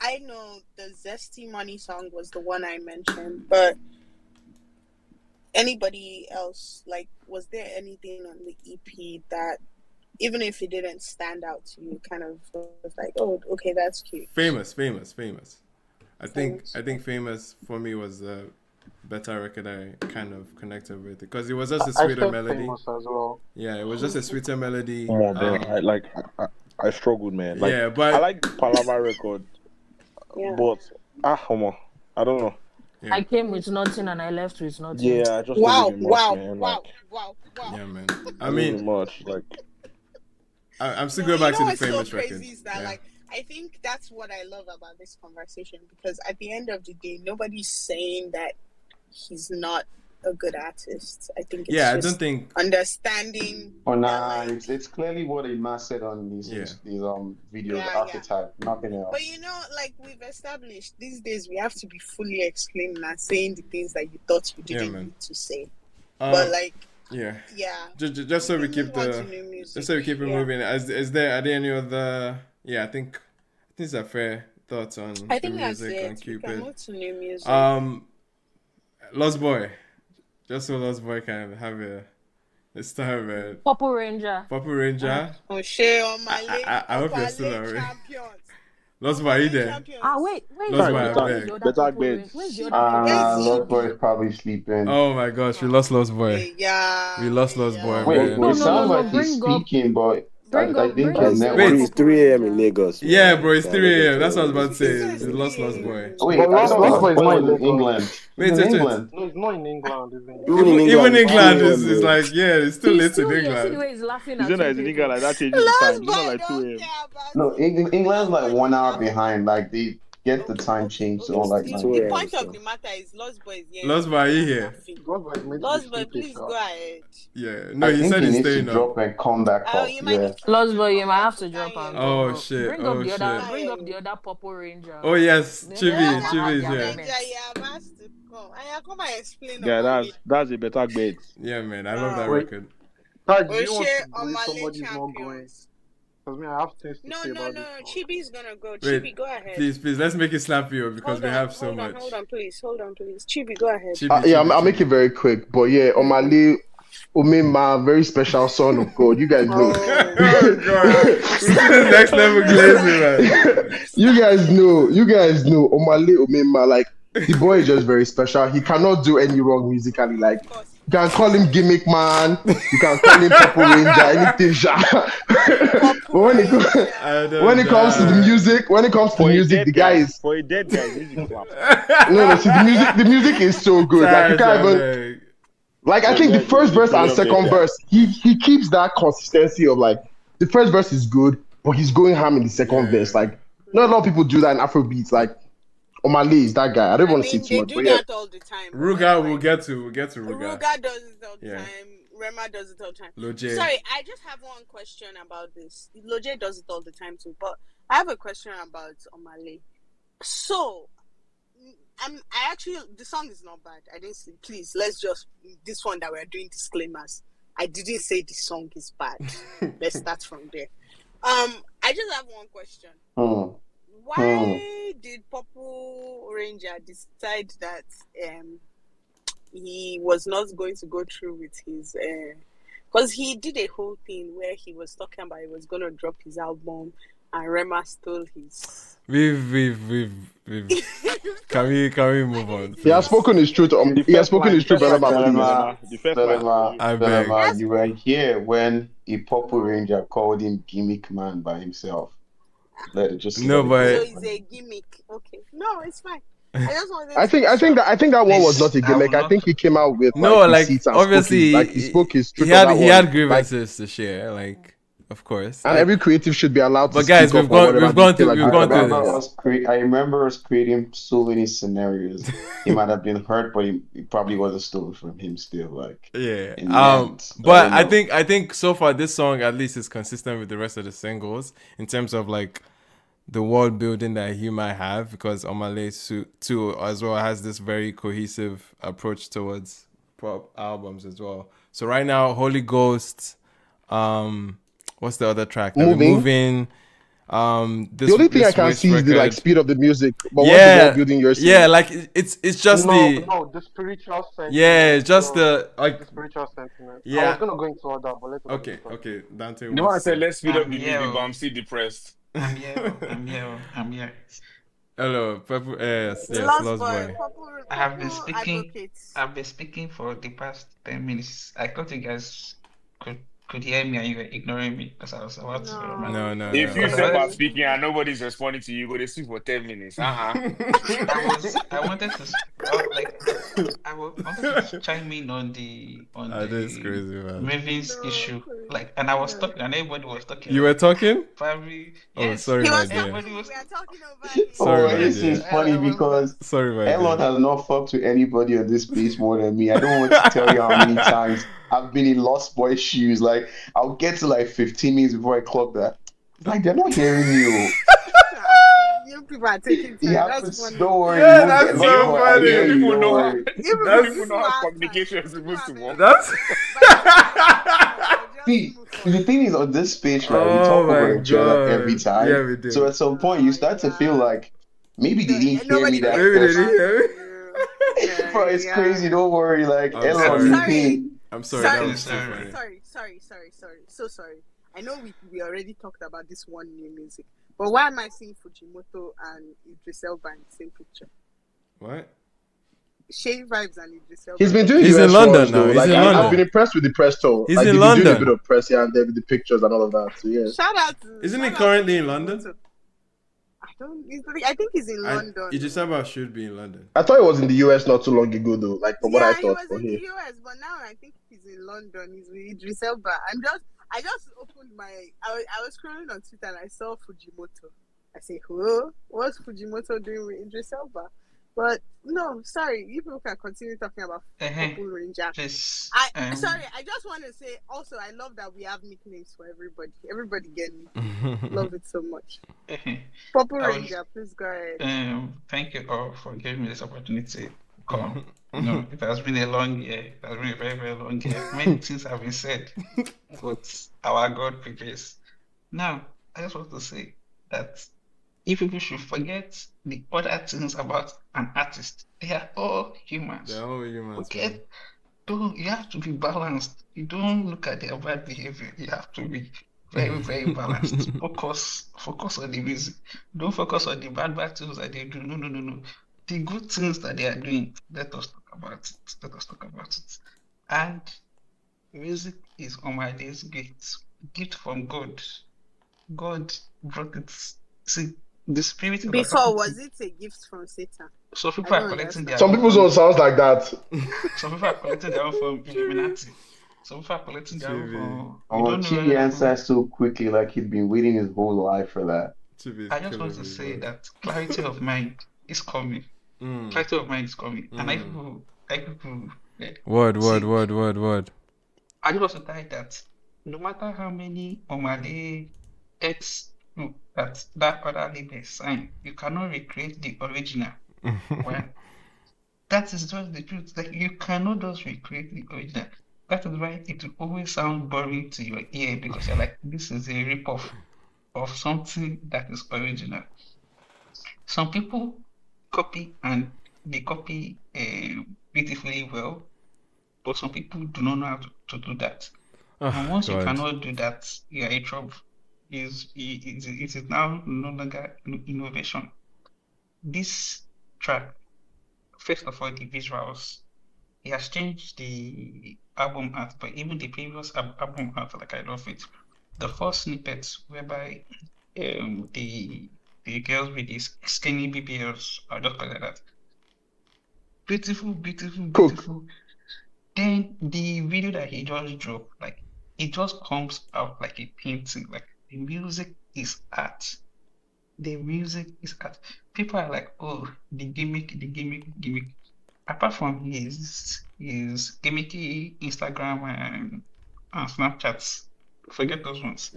I know the Zesty Money song was the one I mentioned, but anybody else, like, was there anything on the EP that, even if it didn't stand out to you, kind of was like, oh, okay, that's cute? Famous. I think Famous for me was a better record I kind of connected with because it was just a sweeter melody. Famous as well. Yeah, it was just a sweeter melody. Come on, man. I struggled, man. Like, yeah, but I like Palava record, but come on, I don't know. Yeah. I came with nothing and I left with nothing. Yeah, I just wow. Yeah, man. I mean, much like. I'm still going back to the Famous record. That, like, I think that's what I love about this conversation because at the end of the day, nobody's saying that he's not a good artist. I think it's I don't think understanding. Oh nah, it's clearly what Ima said on these videos, archetype, nothing else. But like we've established, these days we have to be fully exclaiming and saying the things that you thought you didn't need to say. But like just so we keep it moving. Are there any other? I think these are fair thoughts on the music on Cupid. We can move to new music. Lost Boy. Just so Lost Boy can have it's time, man. Purple Ranger. Oh shit, on my leg. I hope you're still alright. Lost Boy, are you there? Wait. Lost Boy, better bed. Lost Boy is probably sleeping. Oh my gosh, we lost Lost Boy. Yeah. We lost Lost Boy. Wait, it sounds like he's speaking, but I think his network. It's 3 a.m. in Lagos. Yeah, bro, it's 3 a.m. That's what I was about to say. We lost Lost Boy. Wait, Lost Boy is not in England. Wait. No, it's not in England. Even England is like, it's too late in England. He's in England like that changes the time. It's not like 2 a.m. No, England's like 1 hour behind. Like they get the time changed to all like. The point of the matter is Lost Boy is here. Lost Boy, are you here? Lost Boy, please go ahead. Yeah, no, he said he's staying up. Drop and come back up. Lost Boy, you might have to drop out. Oh shit! Bring up the other Purple Ranger. Oh yes, Chibi is here. Come and explain. Yeah, that's a better bed. Yeah, man, I love that record. Do you want to somebody's not going? Because I have things to say about No. Chibi's gonna go. Wait, Chibi, go ahead. Please, let's make it snappy because we have so much. Hold on, please. Chibi, go ahead. I'll make it very quick. But Omale Omema, very special son of God. You guys know. Oh God. Next level glazing, man. You guys know. Omale Omema, like the boy is just very special. He cannot do any wrong musically. Like you can call him Gimmick Man, you can call him Purple Ranger, anything. But when it comes to the music, the guy is for a dead guy. Music no. See, the music is so good. Like you can't even. Like I think the first verse and second verse, he keeps that consistency of like the first verse is good, but he's going ham in the second verse. Like not a lot of people do that in Afrobeats. Like Omale is that guy. I don't want to say too much. They do that all the time. Ruga, we'll get to Ruga. Ruga does it all the time. Rema does it all the time. Loje. Sorry, I just have one question about this. Loje does it all the time too, but I have a question about Omale. So, the song is not bad. I didn't say, please, let's just, this one that we're doing disclaimers. I didn't say the song is bad. Let's start from there. I just have one question. Why did Purple Ranger decide that he was not going to go through with his... Because he did a whole thing where he was talking about he was going to drop his album and Rema stole his... We've Can we move on? He has spoken his truth. He has spoken his truth about Belema, you were here when a Purple Ranger called him Gimmick Man by himself. Let it just No, let it but go. So it's a gimmick. Okay. No, it's fine. I just wanted I to be think sure. that one was Please, not a I will gimmick. I not. think he came out with no, like like receipts and obviously he spoke his he truth on that he one. had Like, grievances to share, like of course. and Like, every creative should be allowed to but guys, speak up on whatever they feel like we've they gone want through to this. hear. I remember us creating so many scenarios. He might have been hurt, but it probably wasn't stolen from him still. Like Yeah. in the end, I But don't know. I think so far this song at least is consistent with the rest of the singles in terms of like the world building that he might have, because Omale too as well has this very cohesive approach towards pop albums as well. So right now, Holy Ghost, what's the other track that we're moving? The only thing I can Waste see is the like record. speed of the music, but what's the world building you're saying? Yeah, like it's just the spiritual sentiment. yeah, just the like the spiritual sentiment. Yeah. I was gonna go into all that, but let's Okay, Dante. No one said let's speed up I'm the here. music, but I'm still depressed. I'm here. I'm here. Hello, Purple. Yes, Lost Lost Boy. I have been speaking. I've been speaking for the past 10 minutes. I thought you guys could hear me and you were ignoring me because I was about to. No. If you say I'm speaking and nobody's responding to you, go to speak for 10 minutes. I wanted to wanted to chime in on the That's crazy, man. MAVIN's issue. Like, and I was talking, and everybody was talking. You were talking? Probably. Oh, Yes. sorry, my dear. This is funny because sorry, my Elon has not fucked with anybody on this space more than me. I don't want to tell you how many times I've been in Lost Boy shoes. Like I'll get to like 15 minutes before I clock that. Like they're not hearing you. You people are taking time. Yeah, That's funny. don't worry. Yeah, that's so funny. People know People how communication is supposed to work. That's See, the thing is on this page, right? We talk over each other every time. Yeah, we do. So at some point, you start to feel like maybe they didn't hear me that Maybe they first. didn't hear me. Bro, it's crazy. Don't worry. Like, I'm Elon, sorry. I'm sorry. That was so funny. Sorry. So sorry. I know we already talked about this one new music, but why am I seeing Fujimoto and Idris Elba in the same picture? What? Seyi Vibez and Idris Elba. He's been doing He's US in London tours, now. though. He's Like, in I've London. been impressed with the press tour. He's like, in they've been doing a London. bit of press here and there with the pictures and all of that. So yeah. Shout out to. Isn't shout he out currently to in Fujimoto. London? I think he's in London. Idris Elba should be in London. I thought it was in the US not too long ago though. Like from what I He thought was for in him. the US, but now I think he's in London. He's with Idris Elba. I just opened I was scrolling on Twitter and I saw Fujimoto. I say, who? What's Fujimoto doing with Idris Elba? But no, sorry, you people can continue talking about Purple Ranger. Sorry, I just want to say also I love that we have nicknames for everybody. Everybody get me. Love it so much. Purple Ranger, please go ahead. Thank you all for giving me this opportunity to come. No, it has been a long year. It has been a very, very long year. Many things have been said, but our God prevails. Now, I just want to say that if people should forget the other things about an artist, they are all humans. They're all humans. Okay? You have to be balanced. You don't look at their bad behavior. You have to be very, very balanced. Focus on the music. Don't focus on the bad things that they do. No. The good things that they are doing, let us talk about it. And music is on my days gift from God. God brought it. See, the spirit. Before, was it a gift from Satan? So people are collecting their. Some people's own sounds like that. Some people are collecting their own from Illuminati. Some people are collecting their own from. Oh, Chibi answered so quickly, like he'd been waiting his whole life for that. I just want to say that clarity of mind is coming. Clarity of mind is coming, and I people. Word. I just want to tell you that no matter how many Omale that other label sign, you cannot recreate the original. Well, that is just the truth. Like you cannot just recreate the original. That is why it will always sound boring to your ear because you're like, this is a rip-off of something that is original. Some people copy and they copy beautifully well, but some people do not know how to do that. And once you cannot do that, you are in trouble. It is now no longer innovation. This track, first of all, the visuals, he has changed the album art, but even the previous album art, like I love it. The first snippets whereby the girls with these skinny BBLs, I'll just call it that. Beautiful, beautiful, beautiful. Then the video that he just dropped, like it just comes out like a painting. Like the music is art. The music is art. People are like, oh, the gimmick, the gimmick, gimmick. Apart from his gimmicky Instagram and Snapchats, forget those ones.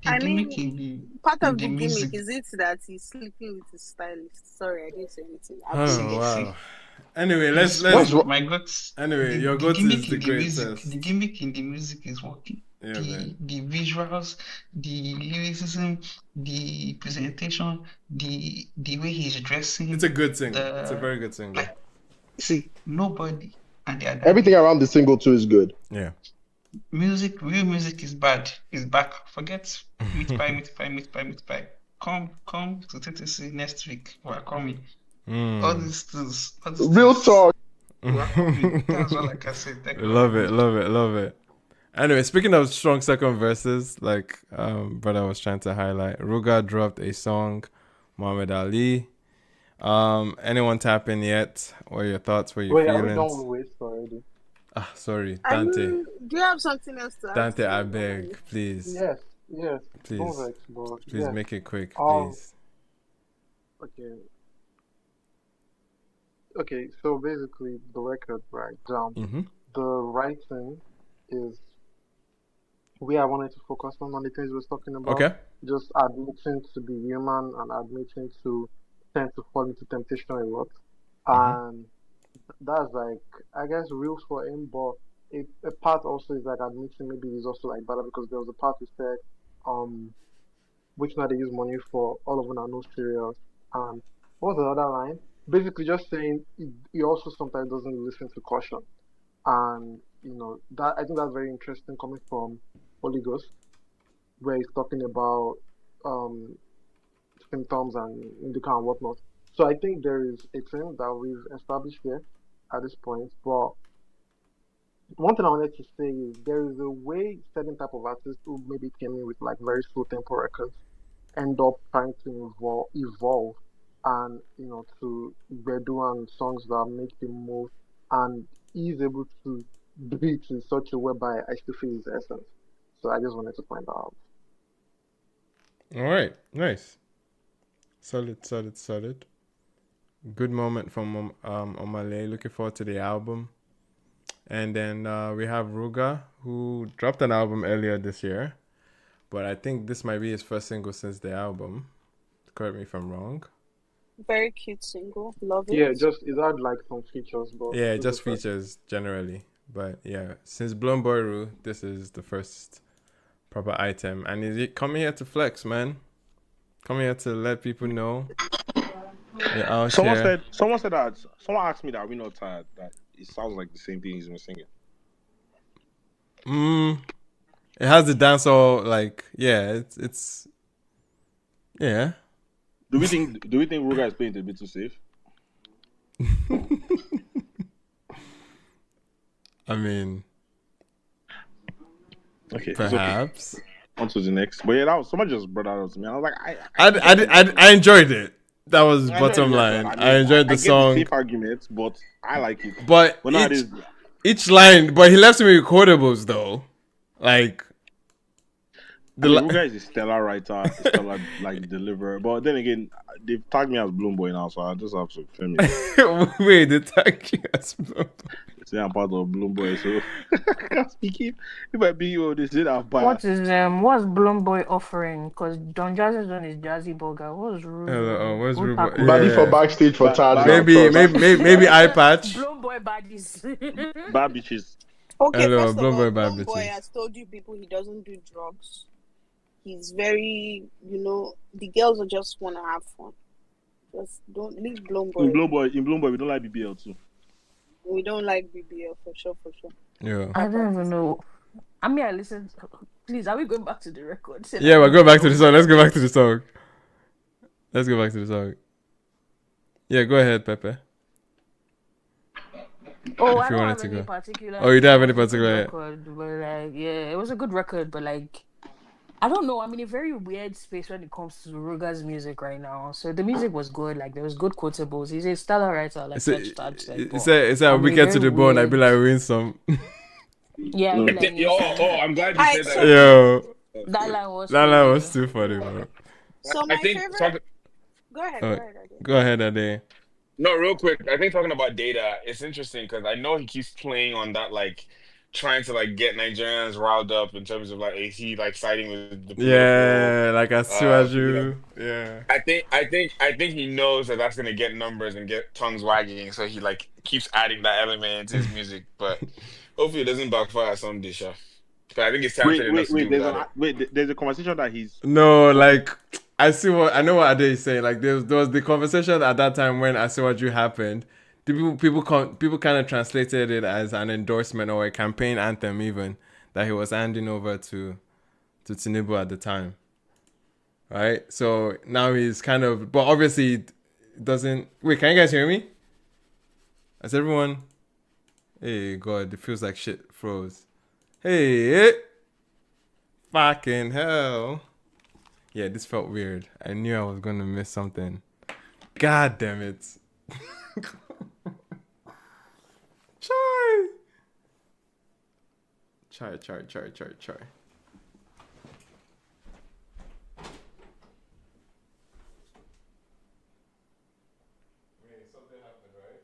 The I gimmick mean, part of the the music. gimmick is it that he's sleeping with his stylist. Sorry, I didn't say anything. Oh wow. Anyway, let's my God. Anyway, your goat is the greatest. The gimmick in the music is working. Yeah, the visuals, the lyricism, the presentation, the way he's dressing. It's a good single. It's a very good single. See, nobody and they are everything around the single too is good. Yeah. Real music is bad. Is back. Forget meat pie. Come to TTC next week. We're coming. All these things. Real talk. That's all I can say. Love it. Anyway, speaking of strong second verses, like brother was trying to highlight, Ruga dropped a song, Muhammad Ali. Anyone tap in yet? What are your thoughts? What are your feelings? Are we done with Waste already? Ah, sorry, Dante. Do you have something else to add? Dante, I beg, please. Yes. Please make it quick, please. Okay, so basically the record, right? The writing is where I wanted to focus on the things we were talking about. Okay. Just admitting to be human and admitting to tend to fall into temptation a lot. And that's like, I guess, real for him, but a part also is like admitting maybe he's also like better, because there was a part who said, which now they use money for all of them are no serious. And what was the other line? Basically just saying he also sometimes doesn't listen to caution. And that I think that's very interesting coming from Holy Ghost, where he's talking about symptoms and indica and whatnot. So I think there is a thing that we've established here at this point. But one thing I wanted to say is there is a way certain type of artists who maybe came in with like very slow tempo records end up trying to evolve and to redo and songs that make you move, and he's able to do it in such a way by I still feel his essence. So I just wanted to point that out. All right, nice, solid. Good moment from Omale. Looking forward to the album. And then we have Ruga, who dropped an album earlier this year, but I think this might be his first single since the album. Correct me if I'm wrong. Very cute single. Love it. Yeah, it had like some features, but yeah, just features generally. But yeah, since Blown Boy Ru, this is the first proper item. And is it coming here to flex, man? Coming here to let people know. Someone said that. Someone asked me that we're not tired. That it sounds like the same thing he's been singing. It has the dancehall, like, yeah, it's yeah. Do we think Ruga is playing it a bit too safe? I mean, okay, perhaps. Okay. On to the next. But yeah, that was someone just brought that up to me. I was like, I enjoyed it. That was bottom line. I enjoyed the song. I get the safe arguments, but I like it. But each line, but he left me with quotables though. Like Ruga is a stellar writer, a stellar like deliverer. But then again, they've tagged me as Bloom Boy now, so I just have to film it. Wait, they tag you as Bloom Boy? Say I'm part of Bloom Boy, so I can't speak it. If I be you, they say that. What's Bloom Boy offering? Because Don Jazzy's on his Jazzy Burger. What's Ruga? What's Ruga? Body for backstage for Tad. Maybe eye patch. Bloom Boy baddies. Bad bitches. Okay, hello, first of all, Bloom Boy has told you people he doesn't do drugs. He's very, the girls are just want to have fun. Just don't leave Bloom Boy. In Bloom Boy, we don't like BBL too. We don't like BBL for sure. Yeah. I don't even know. I mean, I listened. Please, are we going back to the record? Yeah, we're going back to the song. Let's go back to the song. Yeah, go ahead, Pepe. Oh, I don't have any particular. Oh, you don't have any particular record, but like, yeah, it was a good record, but like, I don't know. I'm in a very weird space when it comes to Ruga's music right now. So the music was good. Like there was good quotables. He's a stellar writer, like Church Dad said. It's a wicked to the bone. I be like win some. Yeah, I be like, I'm glad you said that. Yo, that line was too funny, bro. So my favorite. Go ahead. Go ahead, Ade. No, real quick. I think talking about Data, it's interesting because I know he keeps playing on that, like trying to like get Nigerians riled up in terms of like is he like siding with the political, like I see you. Yeah. I think he knows that that's gonna get numbers and get tongues wagging, so he like keeps adding that element into his music. But hopefully it doesn't backfire someday, sure. But I think it's talented enough to do without it. There's a conversation that he's no, like I know what Ade is saying. Like there was the conversation at that time when I see what you happened. People kind of translated it as an endorsement or a campaign anthem, even that he was handing over to Tinubu at the time. Right, so now he's kind of, but obviously it doesn't. Wait, can you guys hear me? Is everyone? Hey God, it feels like shit froze. Hey, fucking hell. Yeah, this felt weird. I knew I was gonna miss something. God damn it. Chai. Something happened, right?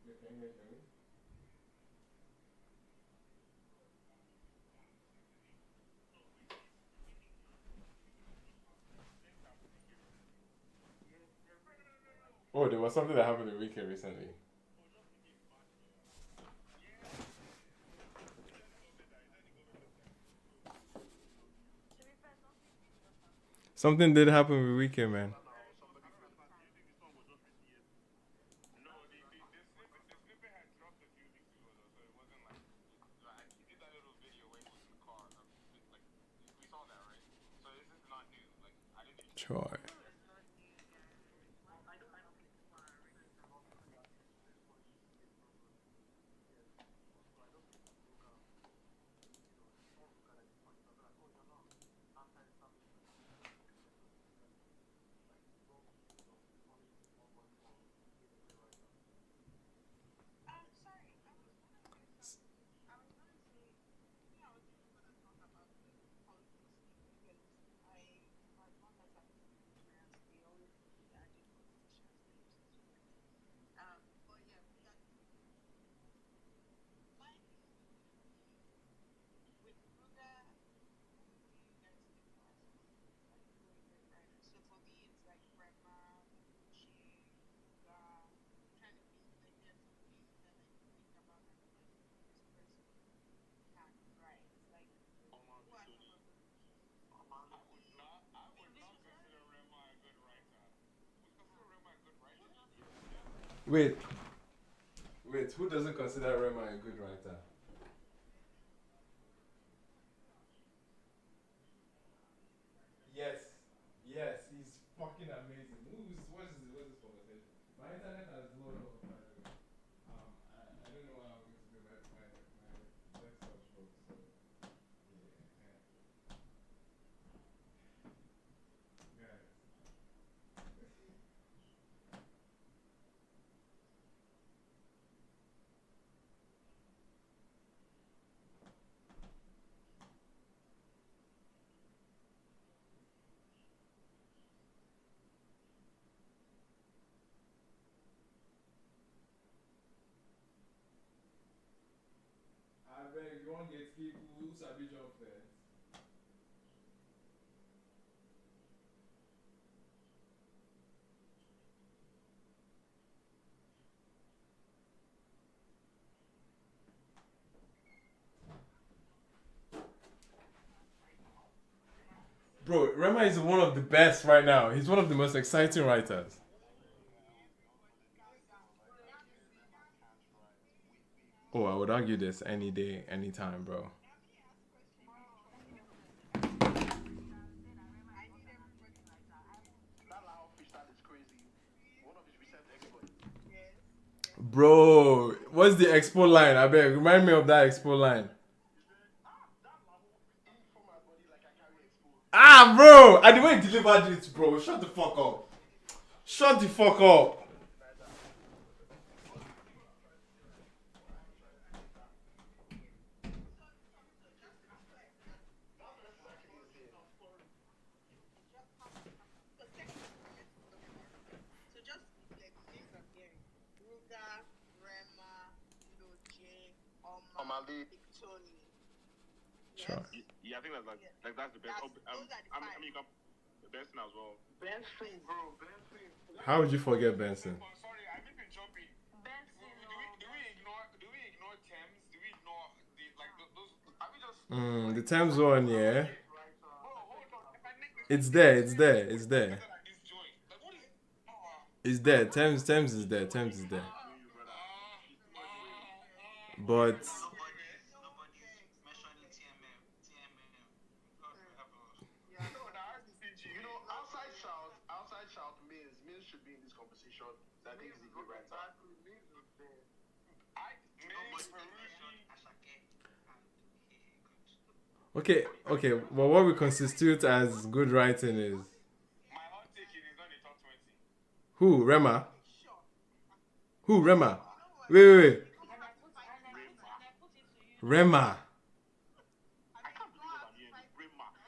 Can you hear me? Oh, there was something that happened in Weekend recently. Something did happen with Weekend, man. Troy. Wait, who doesn't consider Rema a good writer? Yes, he's fucking amazing. What is this conversation? My internet has loaded up, by the way. I don't know how I'm going to do my desktop stroke, so yeah. I beg you won't get people who sabi jump fence. Bro, Rema is one of the best right now. He's one of the most exciting writers. Oh, I would argue this any day, anytime, bro. Bro, what's the expo line? I beg, remind me of that expo line. Ah, bro! And the way he delivered it, bro, shut the fuck up. Shut the fuck up. Sure. Yeah, I think that's that's the best. I mean, you got Benson as well. Benson, bro, Benson. How would you forget Benson? Sorry, I think we're jumping. Benson. Do we ignore Thames? Do we ignore those? Are we just? The Thames one, yeah. It's there. It's there. It's there. It's there. Thames is there. Thames is there. But outside shout means should be in this conversation. So I think he's a good writer. okay. Well, what we constitute as good writing is who? Rema? Who? Rema? Wait. Rema.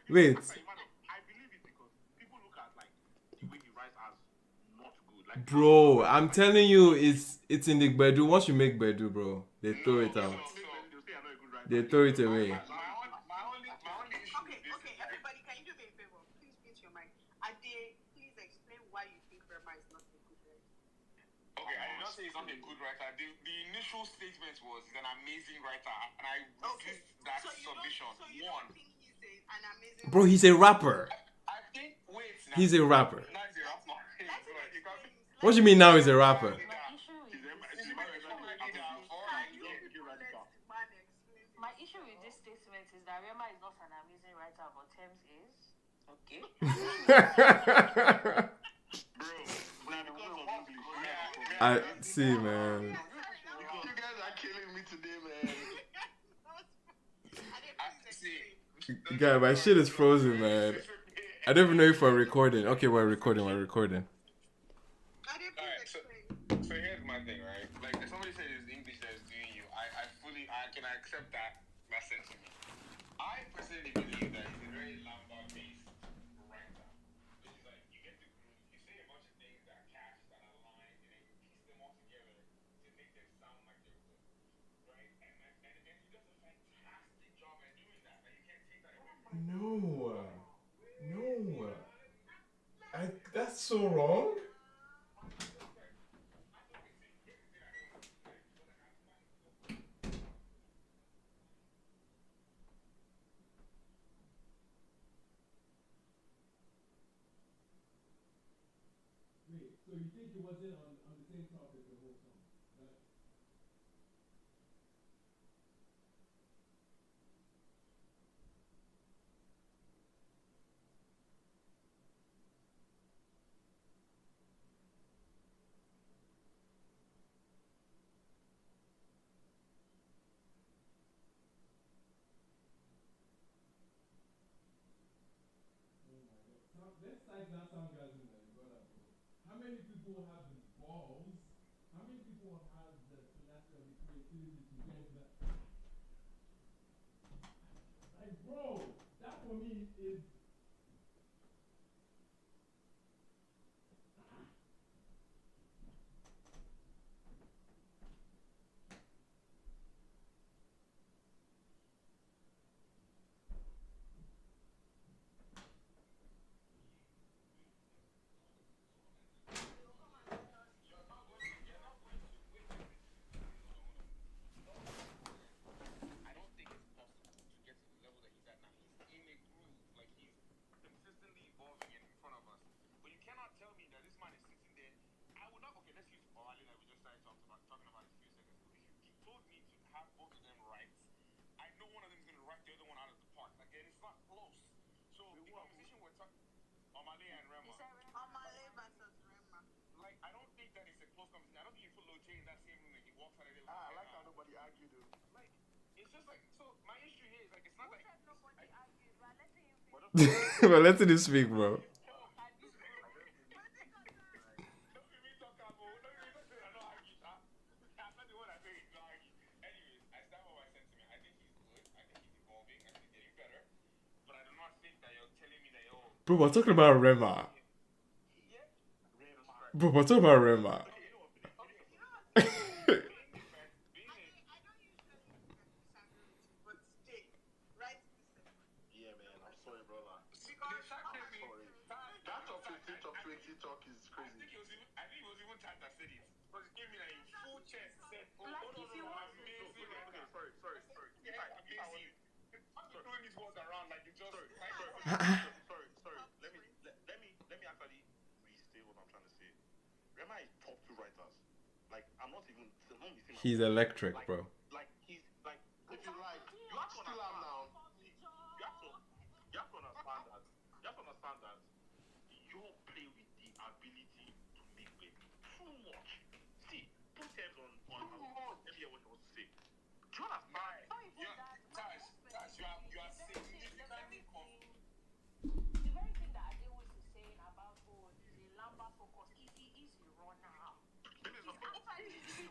Wait. Bro, I'm telling you, it's in the Bedu. Once you make Bedu, bro, they throw it out. They throw it away. Okay, everybody, can you do me a favor? Please mute your mic. Ade, please explain why you think Rema is not a good writer. Okay, I did not say he's not a good writer. The initial statement was he's an amazing writer, and I resist that submission. Don't think he's an amazing Bro, he's a rapper. I think, wait. He's a rapper. Now he's a rapper. What do you mean now he's a rapper? My issue with this statement is that Rema is not an amazing writer, but Thames is. Okay. I see, man. You guys are killing me today, man. God, my shit is frozen, man. I don't even know if we're recording. Okay, we're recording. Alright, so here's my thing, right? Like, if somebody said it's English that is doing you, I can accept that sentiment. I personally believe that he's a very Lambda-based writer. Which is like, you get the group, you say a bunch of things that catch, that align, and then you piece them all together to make them sound like they're good. Right? And he does a fantastic job at doing that. Like, you can't take that away from him. No. That's so wrong. Wait, so you think it wasn't on the same topic the whole song? Right? Let's cite that sarcasm that you brought up, bro. How many people have the balls? How many people have the tenacity of the creativity to get that? Like, bro, that for me is. I don't think that it's a close conversation. I don't think you put Lil J in that same room again. walks out of there. I like how nobody argued. Like, it's just like, so my issue here is like, it's not like nobody argued. We're letting him speak, bro. Bro, we're talking about Rema. Bro, we're talking about Rema. Yeah, man. I'm sorry, brother. That top 15, top 20 talk is crazy. I think it was even Tat that said it. Because he gave me like a full chest. Said, oh, no, amazing. Sorry. If I amazing. I'm throwing these words around like you just. Sorry. Let me actually restate what I'm trying to say. Rema is top 2 writers. Like, I'm not even. He's electric, bro. Like, he's like, if you like, you have to still have now. You have to understand that you play with the ability to make weight too much. See, put terms on let me hear what you want to say. Do you understand? Taz, you are significantly confused. The very thing that Ade was saying about he's a Lamba focus. He's a runner.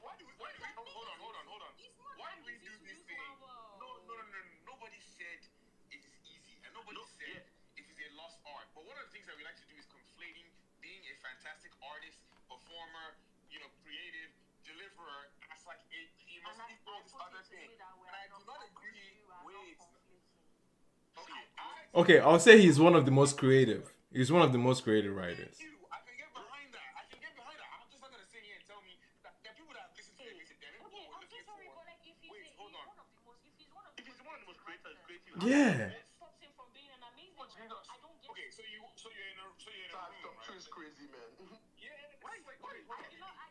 Why do we hold on. Why do we do this thing? No. Nobody said it is easy, and nobody said it is a lost art. But one of the things that we like to do is conflating being a fantastic artist, performer, creative, deliverer as like he must equal this other thing. And I do not agree with. Okay, I'll say he's one of the most creative. He's one of the most creative writers. I can get behind that. I'm just not gonna sit here and tell me that there are people that have listened to the music. Okay, I'm so sorry, but like if he's one of the most creative. Yeah. Stops him from being an amazing writer. I don't get. Okay, so you're in a room, Top 2 is crazy, man. Yeah, I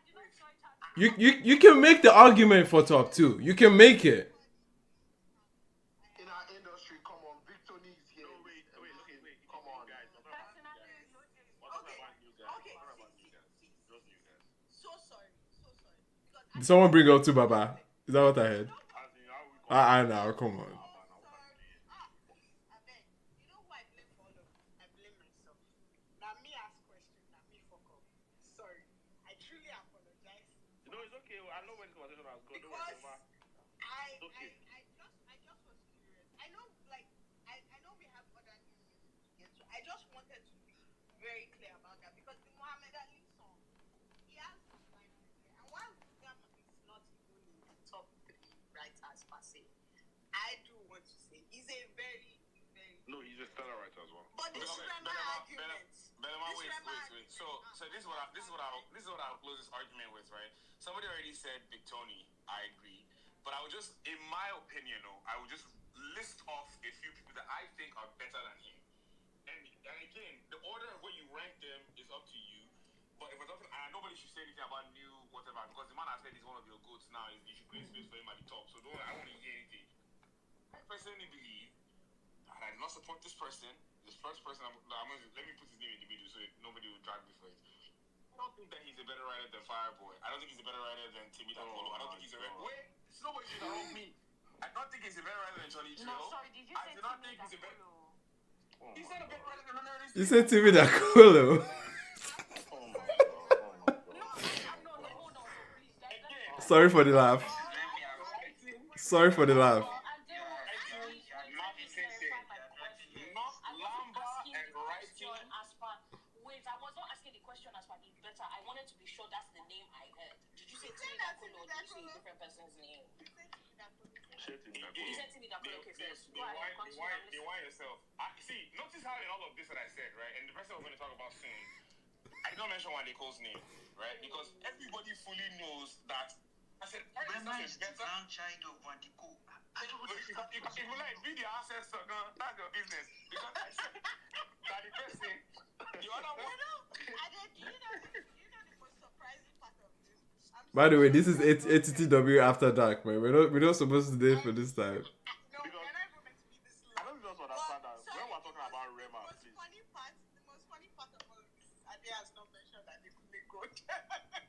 did not join Tat. You can make the argument for top 2. You can make it. In our industry, come on, Victor needs here. No, wait, come on, guys. So sorry. Did someone bring up to Baba? Is that what I heard? I know, come on. I know when the conversation has gone. Because I just was curious. I know we have other issues to get to. I just wanted to be very clear about that because the Muhammad Ali song, he has some lines in there. And while William is not even in the top 3 writers per se, I do want to say he's a very, very. No, he's a stellar writer as well. But this Rema argument. Wait. So this is what I'll close this argument with, right? Somebody already said Victoni. I agree, but I would just, in my opinion, I would just list off a few people that I think are better than him. And again, the order of where you rank them is up to you. But if we're talking, nobody should say anything about new whatever because the man I said he's one of your goats now. You should create space for him at the top. So I don't want to hear anything. I personally believe that I do not support this person. This first person, let me put his name in the middle so nobody will drag me for it. I don't think that he's a better writer than Fireboy. I don't think he's a better writer than Timmy Dakolo. I don't think he's a better. Wait, nobody should wrong me. I don't think he's a better writer than Johnny Drill. No, sorry, did you say Timmy Dakolo? He said a better writer than none of these. You said Timmy Dakolo. Sorry for the laugh. Sorry for the laugh. Wait, I was not asking the question as far as better. I wanted to be sure that's the name I heard. Did you say Timmy Dakolo or did you say a different person's name? You said Timmy Dakolo. Okay, first. The why yourself. See, notice how in all of this that I said, right? And the person we're going to talk about soon, I did not mention Wandeko's name, right? Because everybody fully knows that. I said, Rema is the grandchild of Wandeko. If you like, be the ancestor, that's your business. Because I said that the person, the other one. You know the most surprising part of this? By the way, this is ATTW After Dark, man. We're not supposed to do it for this time. I don't just understand that when we're talking about Rema, The most funny part of all of this is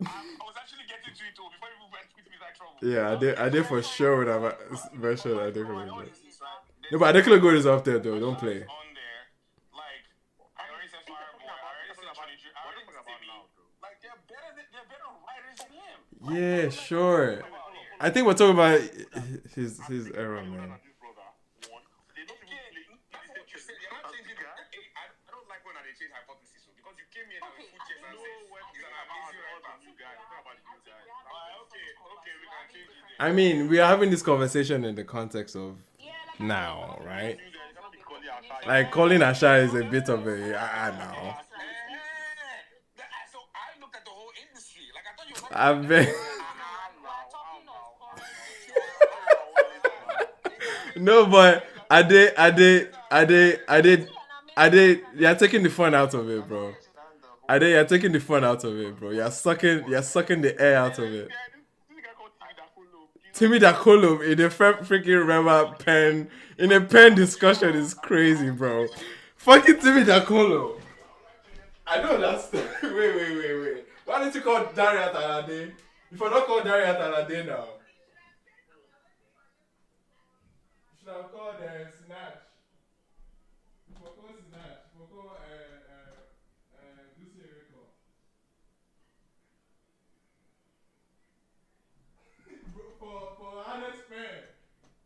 I was actually getting to it too before you went with me that trouble. Yeah, I did for sure would have mentioned I did. No, but Adekunle Gold is up there though. Don't play. On there, like I already said Fireboy, I already said Johnny Drew, I already said Timmy. Like they're better writers than him. Yeah, sure. I think we're talking about his era, man. I don't like when they change hypothesis because you came here now with FUJI and said he's an amazing writer. Okay, we can change it. I mean, we are having this conversation in the context of now, right? Like calling Asha is a bit of a now. So I looked at the whole industry. Like I thought you were I bet. No, but I did. You're taking the fun out of it, bro. You're taking the fun out of it, bro. You're sucking the air out of it. Timmy Dakolo in a freaking rubber pen in a pen discussion is crazy, bro. Fucking Timmy Dakolo. I don't understand. Wait. Why didn't you call Daria Talade? If I don't call Daria Talade now, you should have called Snatch. If I call Snatch, if I call Lucy Rico. For hardest pen.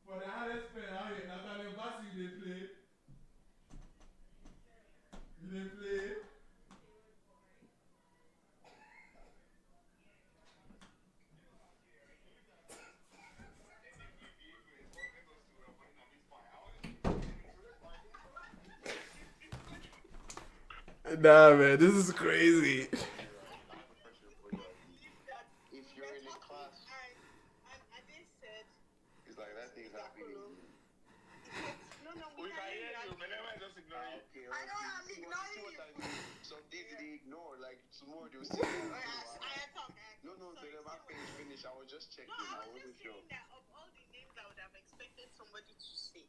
For the hardest pen, how you Nathaniel Bassi they play? They play. Nah, man, this is crazy. If you're in a class, it's like that thing's happening. We can hear you, but never just ignore you. Okay, I know I'm ignoring you. Some days they ignore, like tomorrow they'll see. No, they never finish. I was just checking. I wasn't sure. Of all the names I would have expected somebody to say.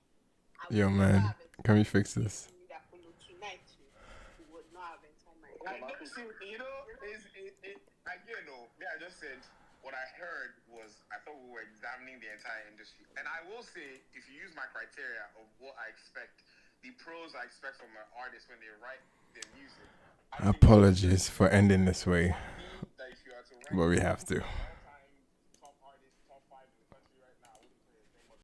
Yo, man, can we fix this? You know, again, I just said what I heard was I thought we were examining the entire industry. And I will say, if you use my criteria of what I expect, the pros I expect from an artist when they write their music. Apologies for ending this way, but we have to.